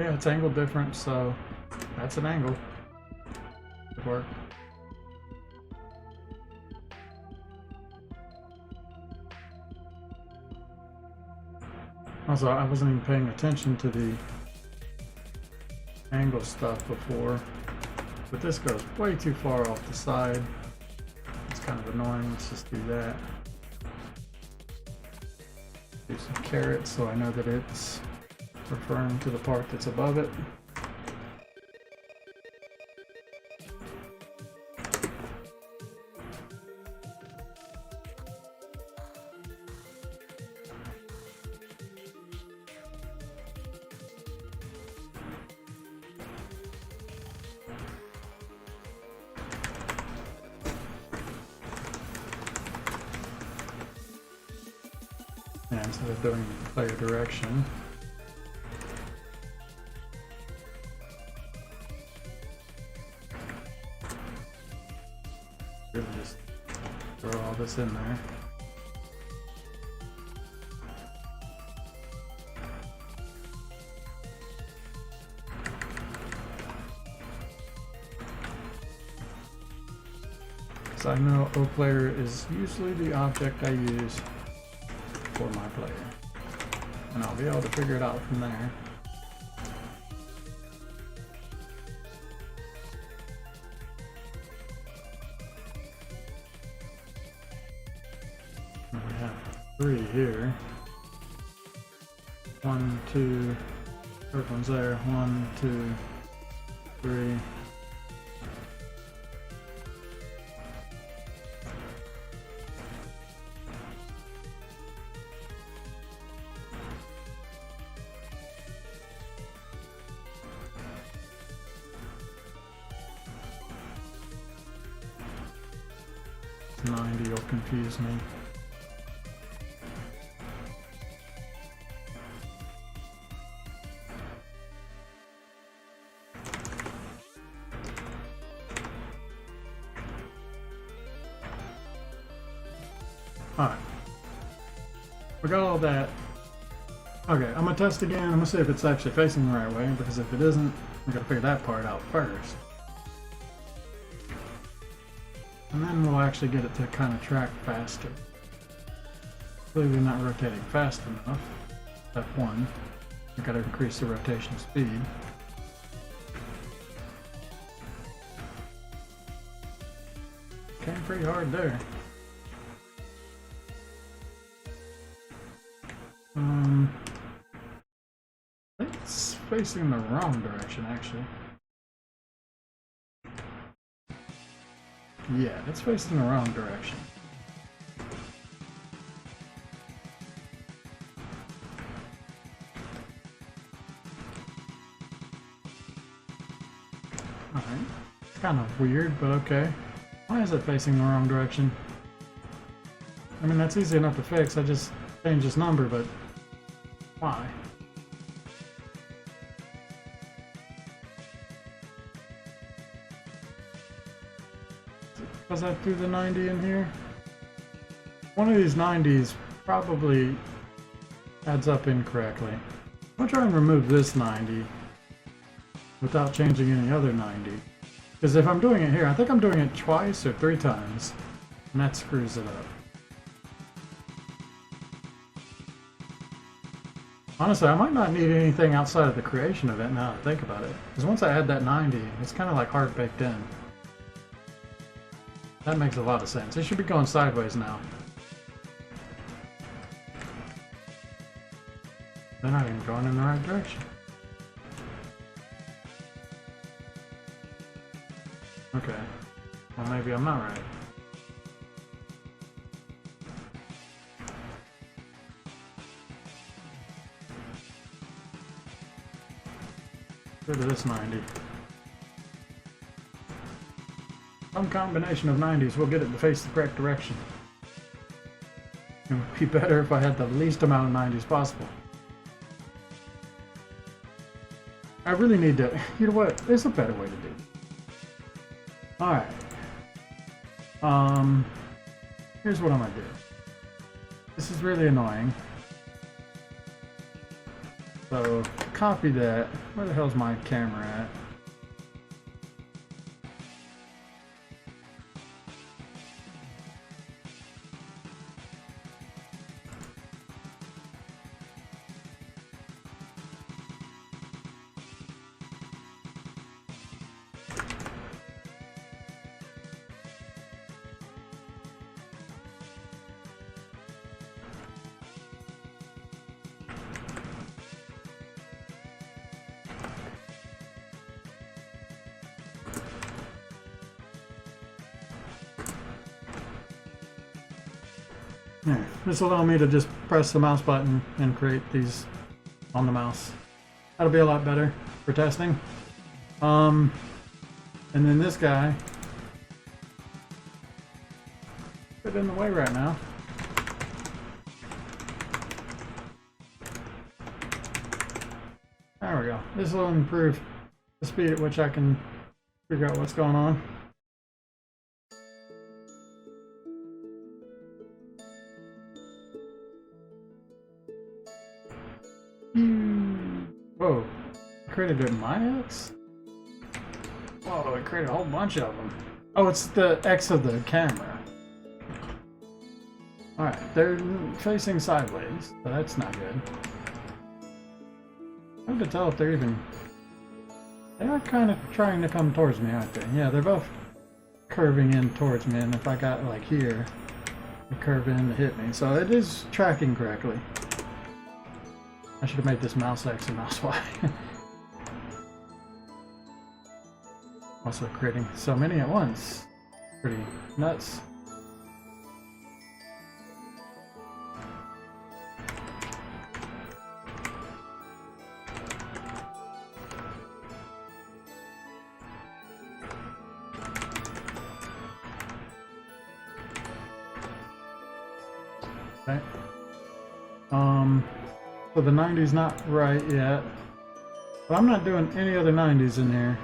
Yeah, it's angle different, so that's an angle. Could work. Also, I wasn't even paying attention to the angle stuff before, but this goes way too far off the side. It's kind of annoying. Let's just do that. Do some carrots so I know that it's referring to the part that's above it. Yeah, instead of doing player direction. Really just throw all this in there. So I know O player is usually the object I use for my player. And I'll be able to figure it out from there. And we have 3 here. 1, 2, third one's there. 1, 2, 3. '90 will confuse me. Alright. We got all that. Okay, I'm gonna test again. I'm gonna see if it's actually facing the right way, because if it isn't, we gotta figure that part out first. And then we'll actually get it to kind of track faster. Clearly not rotating fast enough. Step 1. We've got to increase the rotation speed. Came pretty hard there. I think it's facing the wrong direction actually. Yeah, it's facing the wrong direction. Alright. It's kind of weird, but okay. Why is it facing the wrong direction? I mean, that's easy enough to fix. I just changed this number, but why? Because I threw the 90 in here? One of these 90s probably adds up incorrectly. I'm going to try and remove this 90 without changing any other 90. Because if I'm doing it here, I think I'm doing it twice or 3 times, and that screws it up. Honestly, I might not need anything outside of the creation event now that I think about it. Because once I add that 90, it's kind of like hard baked in. That makes a lot of sense. It should be going sideways now. They're not even going in the right direction. Okay. Well, maybe I'm not right. Get rid of this 90. Some combination of 90s will get it to face the correct direction. It would be better if I had the least amount of 90s possible. I really need to... You know what? There's a better way to do it. Alright. Here's what I'm gonna do. This is really annoying. So, copy that. Where the hell's my camera at? There. This will allow me to just press the mouse button and create these on the mouse. That'll be a lot better for testing. And then this guy, bit in the way right now. There we go. This will improve the speed at which I can figure out what's going on. Whoa. Created a my X? Whoa, it created a whole bunch of them. Oh, it's the X of the camera. Alright, they're facing sideways, so that's not good. Hard to tell if they're even... They are kind of trying to come towards me, aren't they? Yeah, they're both curving in towards me, and if I got like here, they curve in to hit me. So it is tracking correctly. I should have made this mouse X and mouse Y. Also creating so many at once. Pretty nuts. Okay. So the 90's not right yet. But I'm not doing any other 90's in here.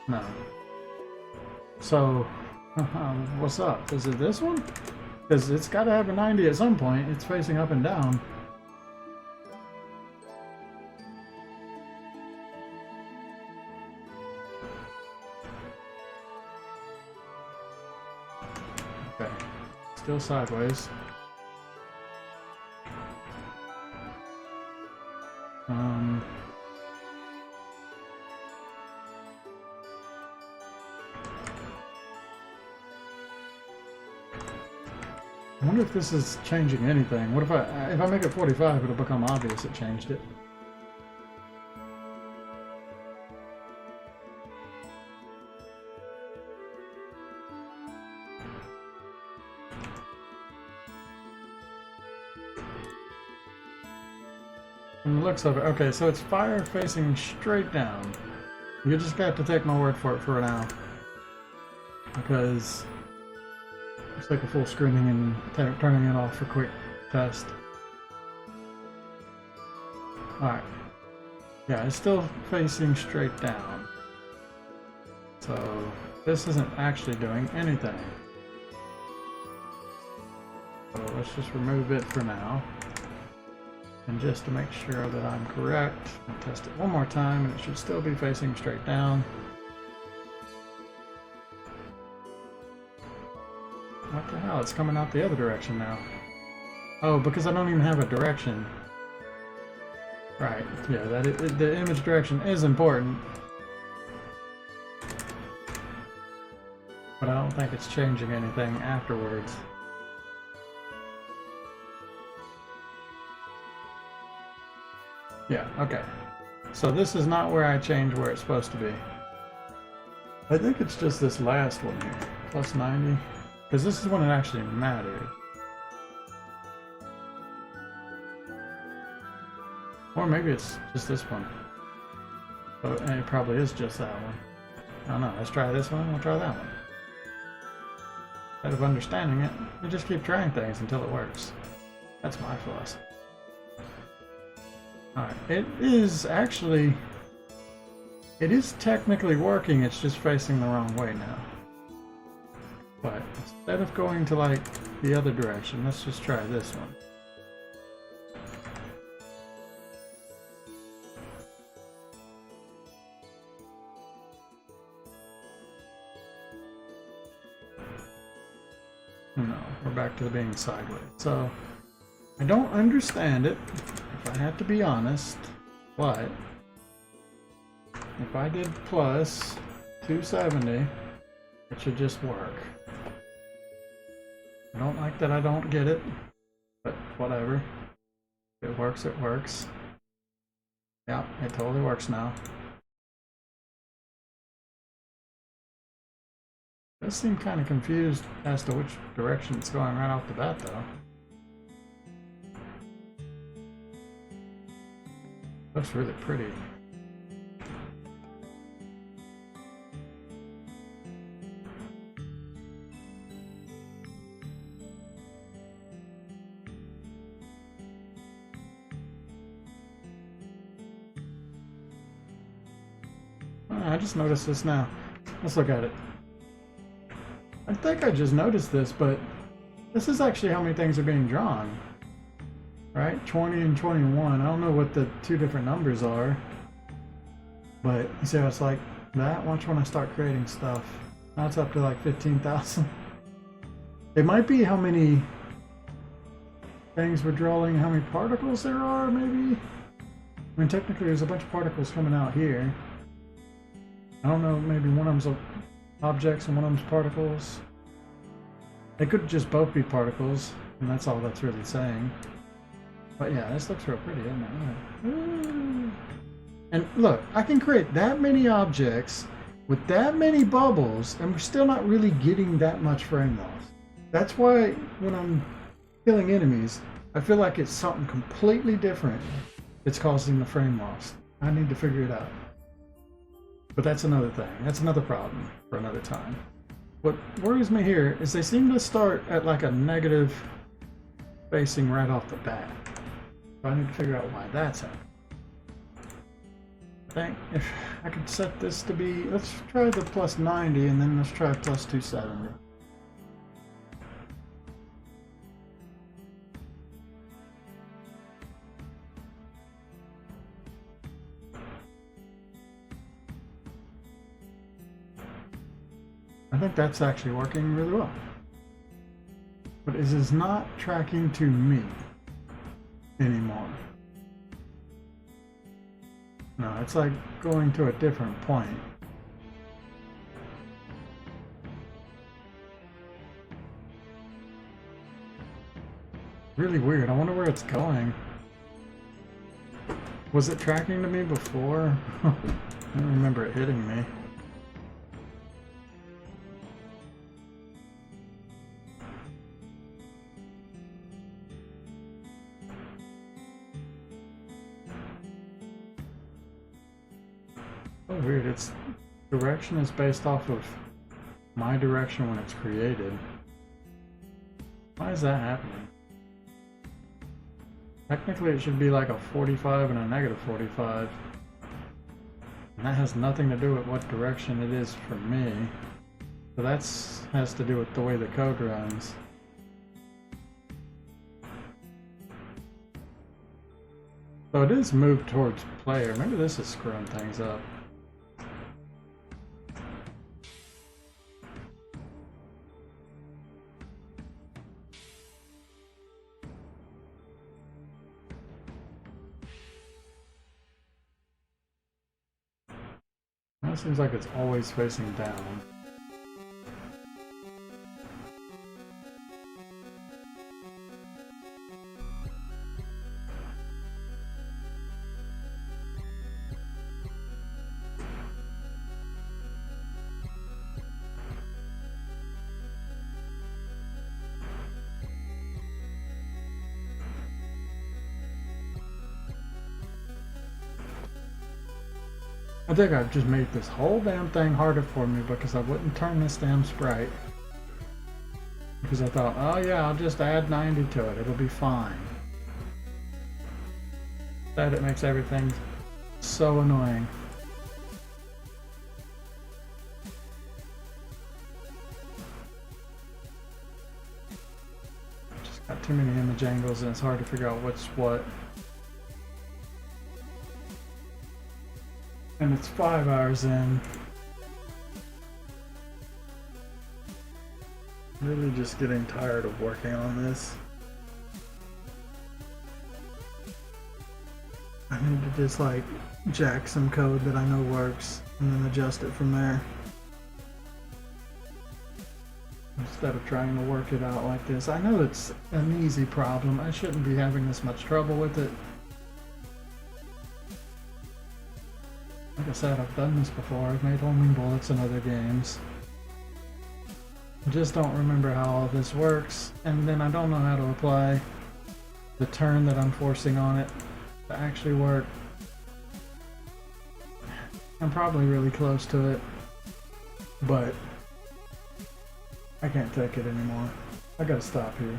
No. So, what's up? Is it this one? Because it's got to have a 90 at some point. It's facing up and down. Okay. Still sideways. I wonder if this is changing anything. What if I make it 45, it'll become obvious it changed it. From the looks of it, okay, so it's fire facing straight down. You just got to take my word for it for now. Because let's take a full screening and turning it off for quick test. Alright. Yeah, it's still facing straight down. So this isn't actually doing anything. So let's just remove it for now. And just to make sure that I'm correct, I'll test it one more time and it should still be facing straight down. What the hell? It's coming out the other direction now. Oh, because I don't even have a direction. Right, yeah, the image direction is important. But I don't think it's changing anything afterwards. Yeah, okay. So this is not where I change where it's supposed to be. I think it's just this last one here. Plus 90. Because this is when it actually mattered. Or maybe it's just this one. Oh, and it probably is just that one. I don't know. Let's try this one. We'll try that one. Instead of understanding it, you just keep trying things until it works. That's my philosophy. Alright, it is actually... It is technically working, it's just facing the wrong way now. But instead of going to like the other direction, let's just try this one. No, we're back to being sideways. So, I don't understand it, if I have to be honest, but if I did plus 270, it should just work. I don't like that I don't get it, but whatever. If it works, it works. Yeah, it totally works now. It does seem kind of confused as to which direction it's going right off the bat, though. Looks really pretty. I just noticed this now. Let's look at it. I think I just noticed this, but this is actually how many things are being drawn. Right? 20 and 21. I don't know what the two different numbers are. But you see how it's like that? Watch when I start creating stuff. Now it's up to like 15,000. It might be how many things we're drawing, how many particles there are, maybe? I mean, technically there's a bunch of particles coming out here. I don't know, maybe one of them's objects and one of them's particles. They could just both be particles, and that's all that's really saying. But yeah, this looks real pretty, doesn't it? Ooh. And look, I can create that many objects with that many bubbles, and we're still not really getting that much frame loss. That's why when I'm killing enemies, I feel like it's something completely different that's causing the frame loss. I need to figure it out. But that's another thing. That's another problem for another time. What worries me here is they seem to start at like a negative spacing right off the bat. So I need to figure out why that's happening. I think if I could set this to be, let's try the plus 90 and then let's try plus 270. I think that's actually working really well. But it is not tracking to me anymore. No, it's like going to a different point. Really weird. I wonder where it's going. Was it tracking to me before? I don't remember it hitting me. Oh, weird. Its direction is based off of my direction when it's created. Why is that happening? Technically it should be like a 45 and a negative 45. And that has nothing to do with what direction it is for me. So that has to do with the way the code runs. So it is moved towards player. Maybe this is screwing things up. It seems like it's always facing down. I think I've just made this whole damn thing harder for me because I wouldn't turn this damn sprite. Because I thought, oh yeah, I'll just add 90 to it, it'll be fine. Instead it makes everything so annoying. Just got too many image angles and it's hard to figure out what's what. And it's 5 hours in. Really just getting tired of working on this. I need to just like jack some code that I know works and then adjust it from there. Instead of trying to work it out like this. I know it's an easy problem. I shouldn't be having this much trouble with it. Like I said, I've done this before. I've made homing bullets in other games. I just don't remember how all this works, and then I don't know how to apply the turn that I'm forcing on it to actually work. I'm probably really close to it, but I can't take it anymore. I gotta stop here.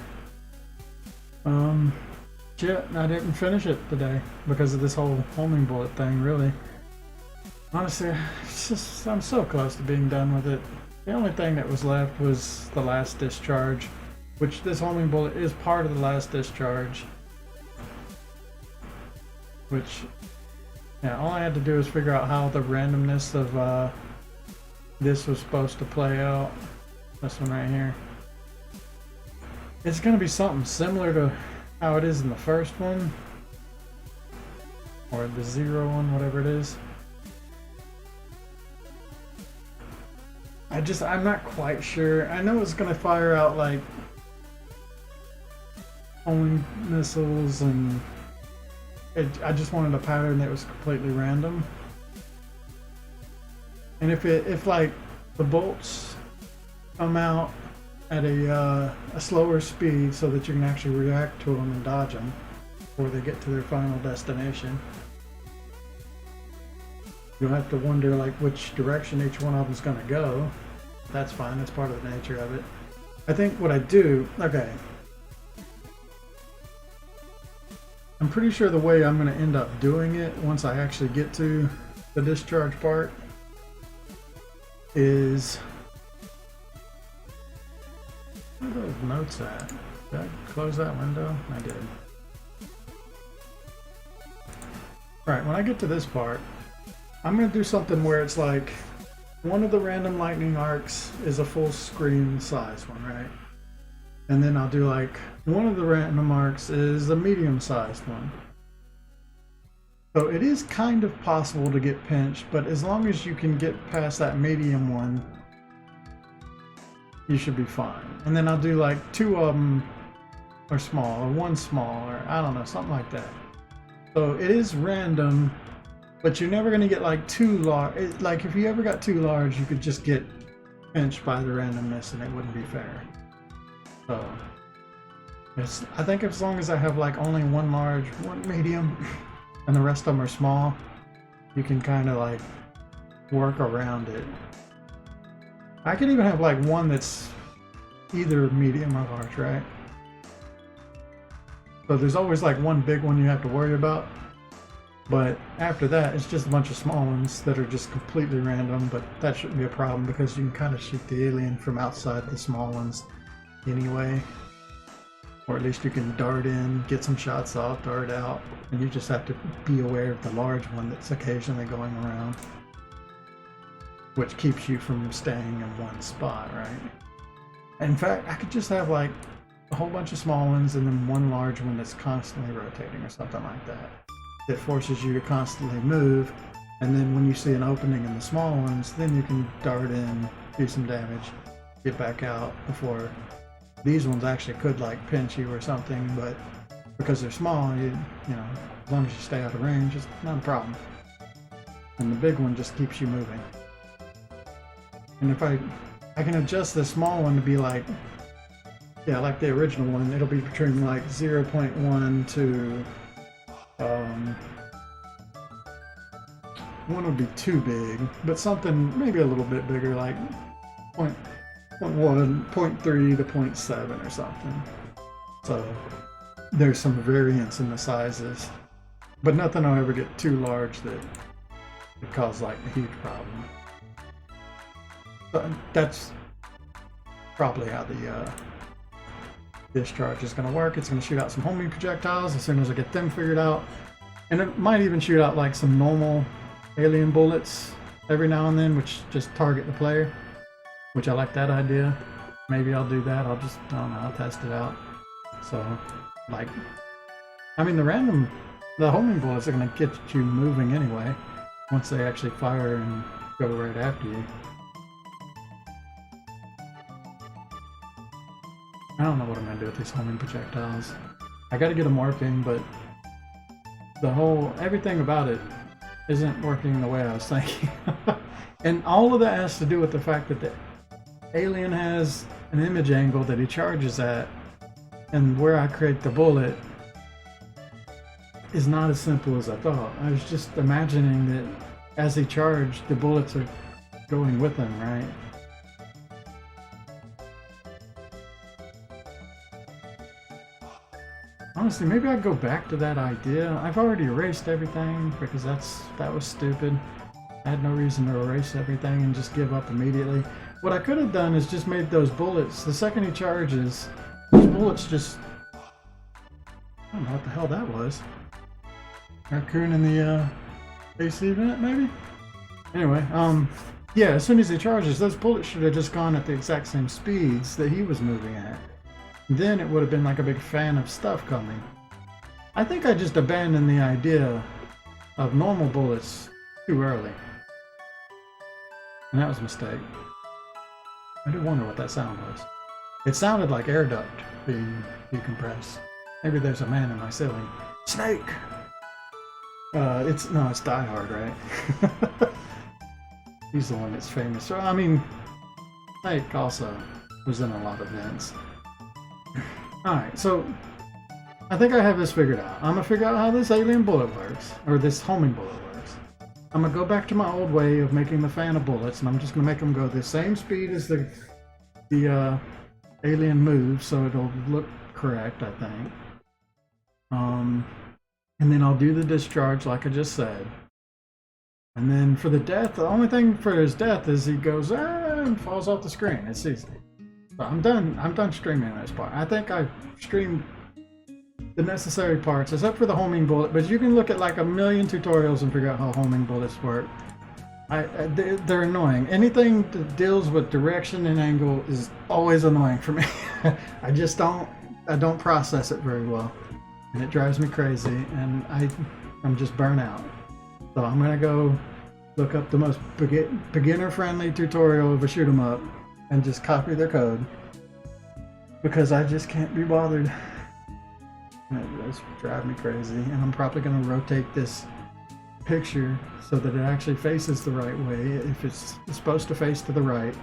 Shit, I didn't finish it today because of this whole homing bullet thing, really. Honestly, it's just, I'm so close to being done with it. The only thing that was left was the last discharge, which this homing bullet is part of the last discharge. Which, yeah, all I had to do is figure out how the randomness of this was supposed to play out. This one right here. It's going to be something similar to how it is in the first one. Or the 0 one, whatever it is. I'm not quite sure. I know it's going to fire out like homing missiles and I just wanted a pattern that was completely random. And if like the bolts come out at a slower speed so that you can actually react to them and dodge them before they get to their final destination, you'll have to wonder like which direction each one of them is going to go. That's fine. That's part of the nature of it. I think what I do, okay. I'm pretty sure the way I'm going to end up doing it once I actually get to the discharge part is... Where are those notes at? Did I close that window? I did. Alright, when I get to this part, I'm going to do something where it's like one of the random lightning arcs is a full screen size one, right? And then I'll do like one of the random arcs is a medium sized one. So it is kind of possible to get pinched, but as long as you can get past that medium one, you should be fine. And then I'll do like 2 of them are small, or 1 small, or I don't know, something like that. So it is random, but you're never going to get like too large. Like if you ever got too large, you could just get pinched by the randomness and it wouldn't be fair. So I think as long as I have like only 1 large, 1 medium, and the rest of them are small, you can kind of like work around it. I could even have like 1 that's either medium or large, right? So there's always like 1 big one you have to worry about. But after that, it's just a bunch of small ones that are just completely random, but that shouldn't be a problem because you can kind of shoot the alien from outside the small ones anyway. Or at least you can dart in, get some shots off, dart out, and you just have to be aware of the large one that's occasionally going around, which keeps you from staying in one spot, right? In fact, I could just have like a whole bunch of small ones and then 1 large one that's constantly rotating or something like that. That forces you to constantly move, and then when you see an opening in the small ones, then you can dart in, do some damage, get back out before these ones actually could like pinch you or something, but because they're small, you know, as long as you stay out of range, it's not a problem. And the big one just keeps you moving. And if I can adjust the small one to be like, yeah, like the original one, it'll be between like 0.1 to 1 would be too big, but something maybe a little bit bigger, like 0.1, 0.3 to 0.7 or something. So there's some variance in the sizes, but nothing will ever get too large that would cause like a huge problem. But that's probably how the discharge is going to work. It's going to shoot out some homing projectiles as soon as I get them figured out. And it might even shoot out like some normal alien bullets every now and then, which just target the player, which I like that idea. Maybe I'll do that. I don't know, I'll test it out. So, like, I mean, the homing bullets are going to get you moving anyway, once they actually fire and go right after you. I don't know what I'm going to do with these homing projectiles. I got to get them working, but everything about it isn't working the way I was thinking. And all of that has to do with the fact that the alien has an image angle that he charges at, and where I create the bullet is not as simple as I thought. I was just imagining that as he charged, the bullets are going with him, right? Honestly, maybe I'd go back to that idea. I've already erased everything because that was stupid. I had no reason to erase everything and just give up immediately. What I could have done is just made those bullets, the second he charges, those bullets just... I don't know what the hell that was. Raccoon in the AC vent, maybe? Anyway, yeah, as soon as he charges, those bullets should have just gone at the exact same speeds that he was moving at. Then it would have been like a big fan of stuff coming. I think I just abandoned the idea of normal bullets too early. And that was a mistake. I do wonder what that sound was. It sounded like air duct being decompressed. Maybe there's a man in my ceiling. Snake! It's Die Hard, right? He's the one that's famous. So, I mean, Snake also was in a lot of events. Alright, so I think I have this figured out. I'm gonna figure out how this alien bullet works, or this homing bullet works. I'm gonna go back to my old way of making the fan of bullets, and I'm just gonna make them go the same speed as the alien moves, so it'll look correct, I think. And then I'll do the discharge like I just said. And then for the death, the only thing for his death is he goes and falls off the screen. It's easy. So I'm done streaming this part. I think I've streamed the necessary parts, except for the homing bullet, but you can look at like a million tutorials and figure out how homing bullets work. They're annoying. Anything that deals with direction and angle is always annoying for me. I don't process it very well, and it drives me crazy, and I'm just burnt out. So I'm gonna go look up the most beginner-friendly tutorial of a shoot 'em up and just copy their code, because I just can't be bothered. It does drive me crazy, and I'm probably gonna rotate this picture so that it actually faces the right way if it's supposed to face to the right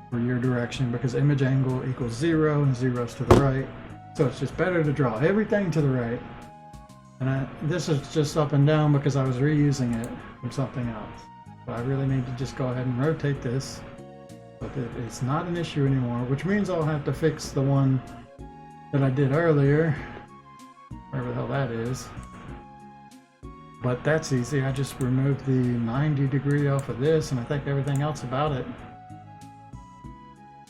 for your direction, because image angle equals 0 and 0's to the right, so it's just better to draw everything to the right. And this is just up and down because I was reusing it from something else, but I really need to just go ahead and rotate this so that it's not an issue anymore, which means I'll have to fix the one that I did earlier, wherever the hell that is. But that's easy. I just removed the 90 degree off of this, and I think everything else about it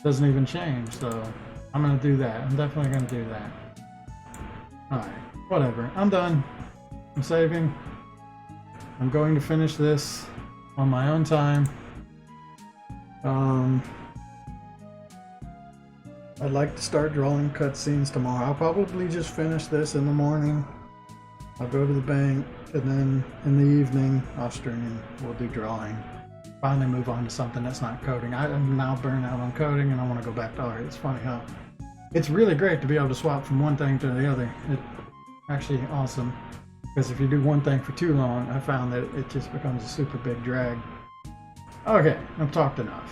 doesn't even change, so I'm gonna do that. I'm definitely gonna do that. Alright, whatever. I'm done. I'm saving. I'm going to finish this on my own time. I'd like to start drawing cutscenes tomorrow. I'll probably just finish this in the morning. I'll go to the bank, and then in the evening I'll stream. We'll do drawing. Finally move on to something that's not coding. I'm now burnt out on coding, and I want to go back to art. It's funny how it's really great to be able to swap from one thing to the other. It's actually awesome, because if you do one thing for too long, I found that it just becomes a super big drag. Okay, I've talked enough.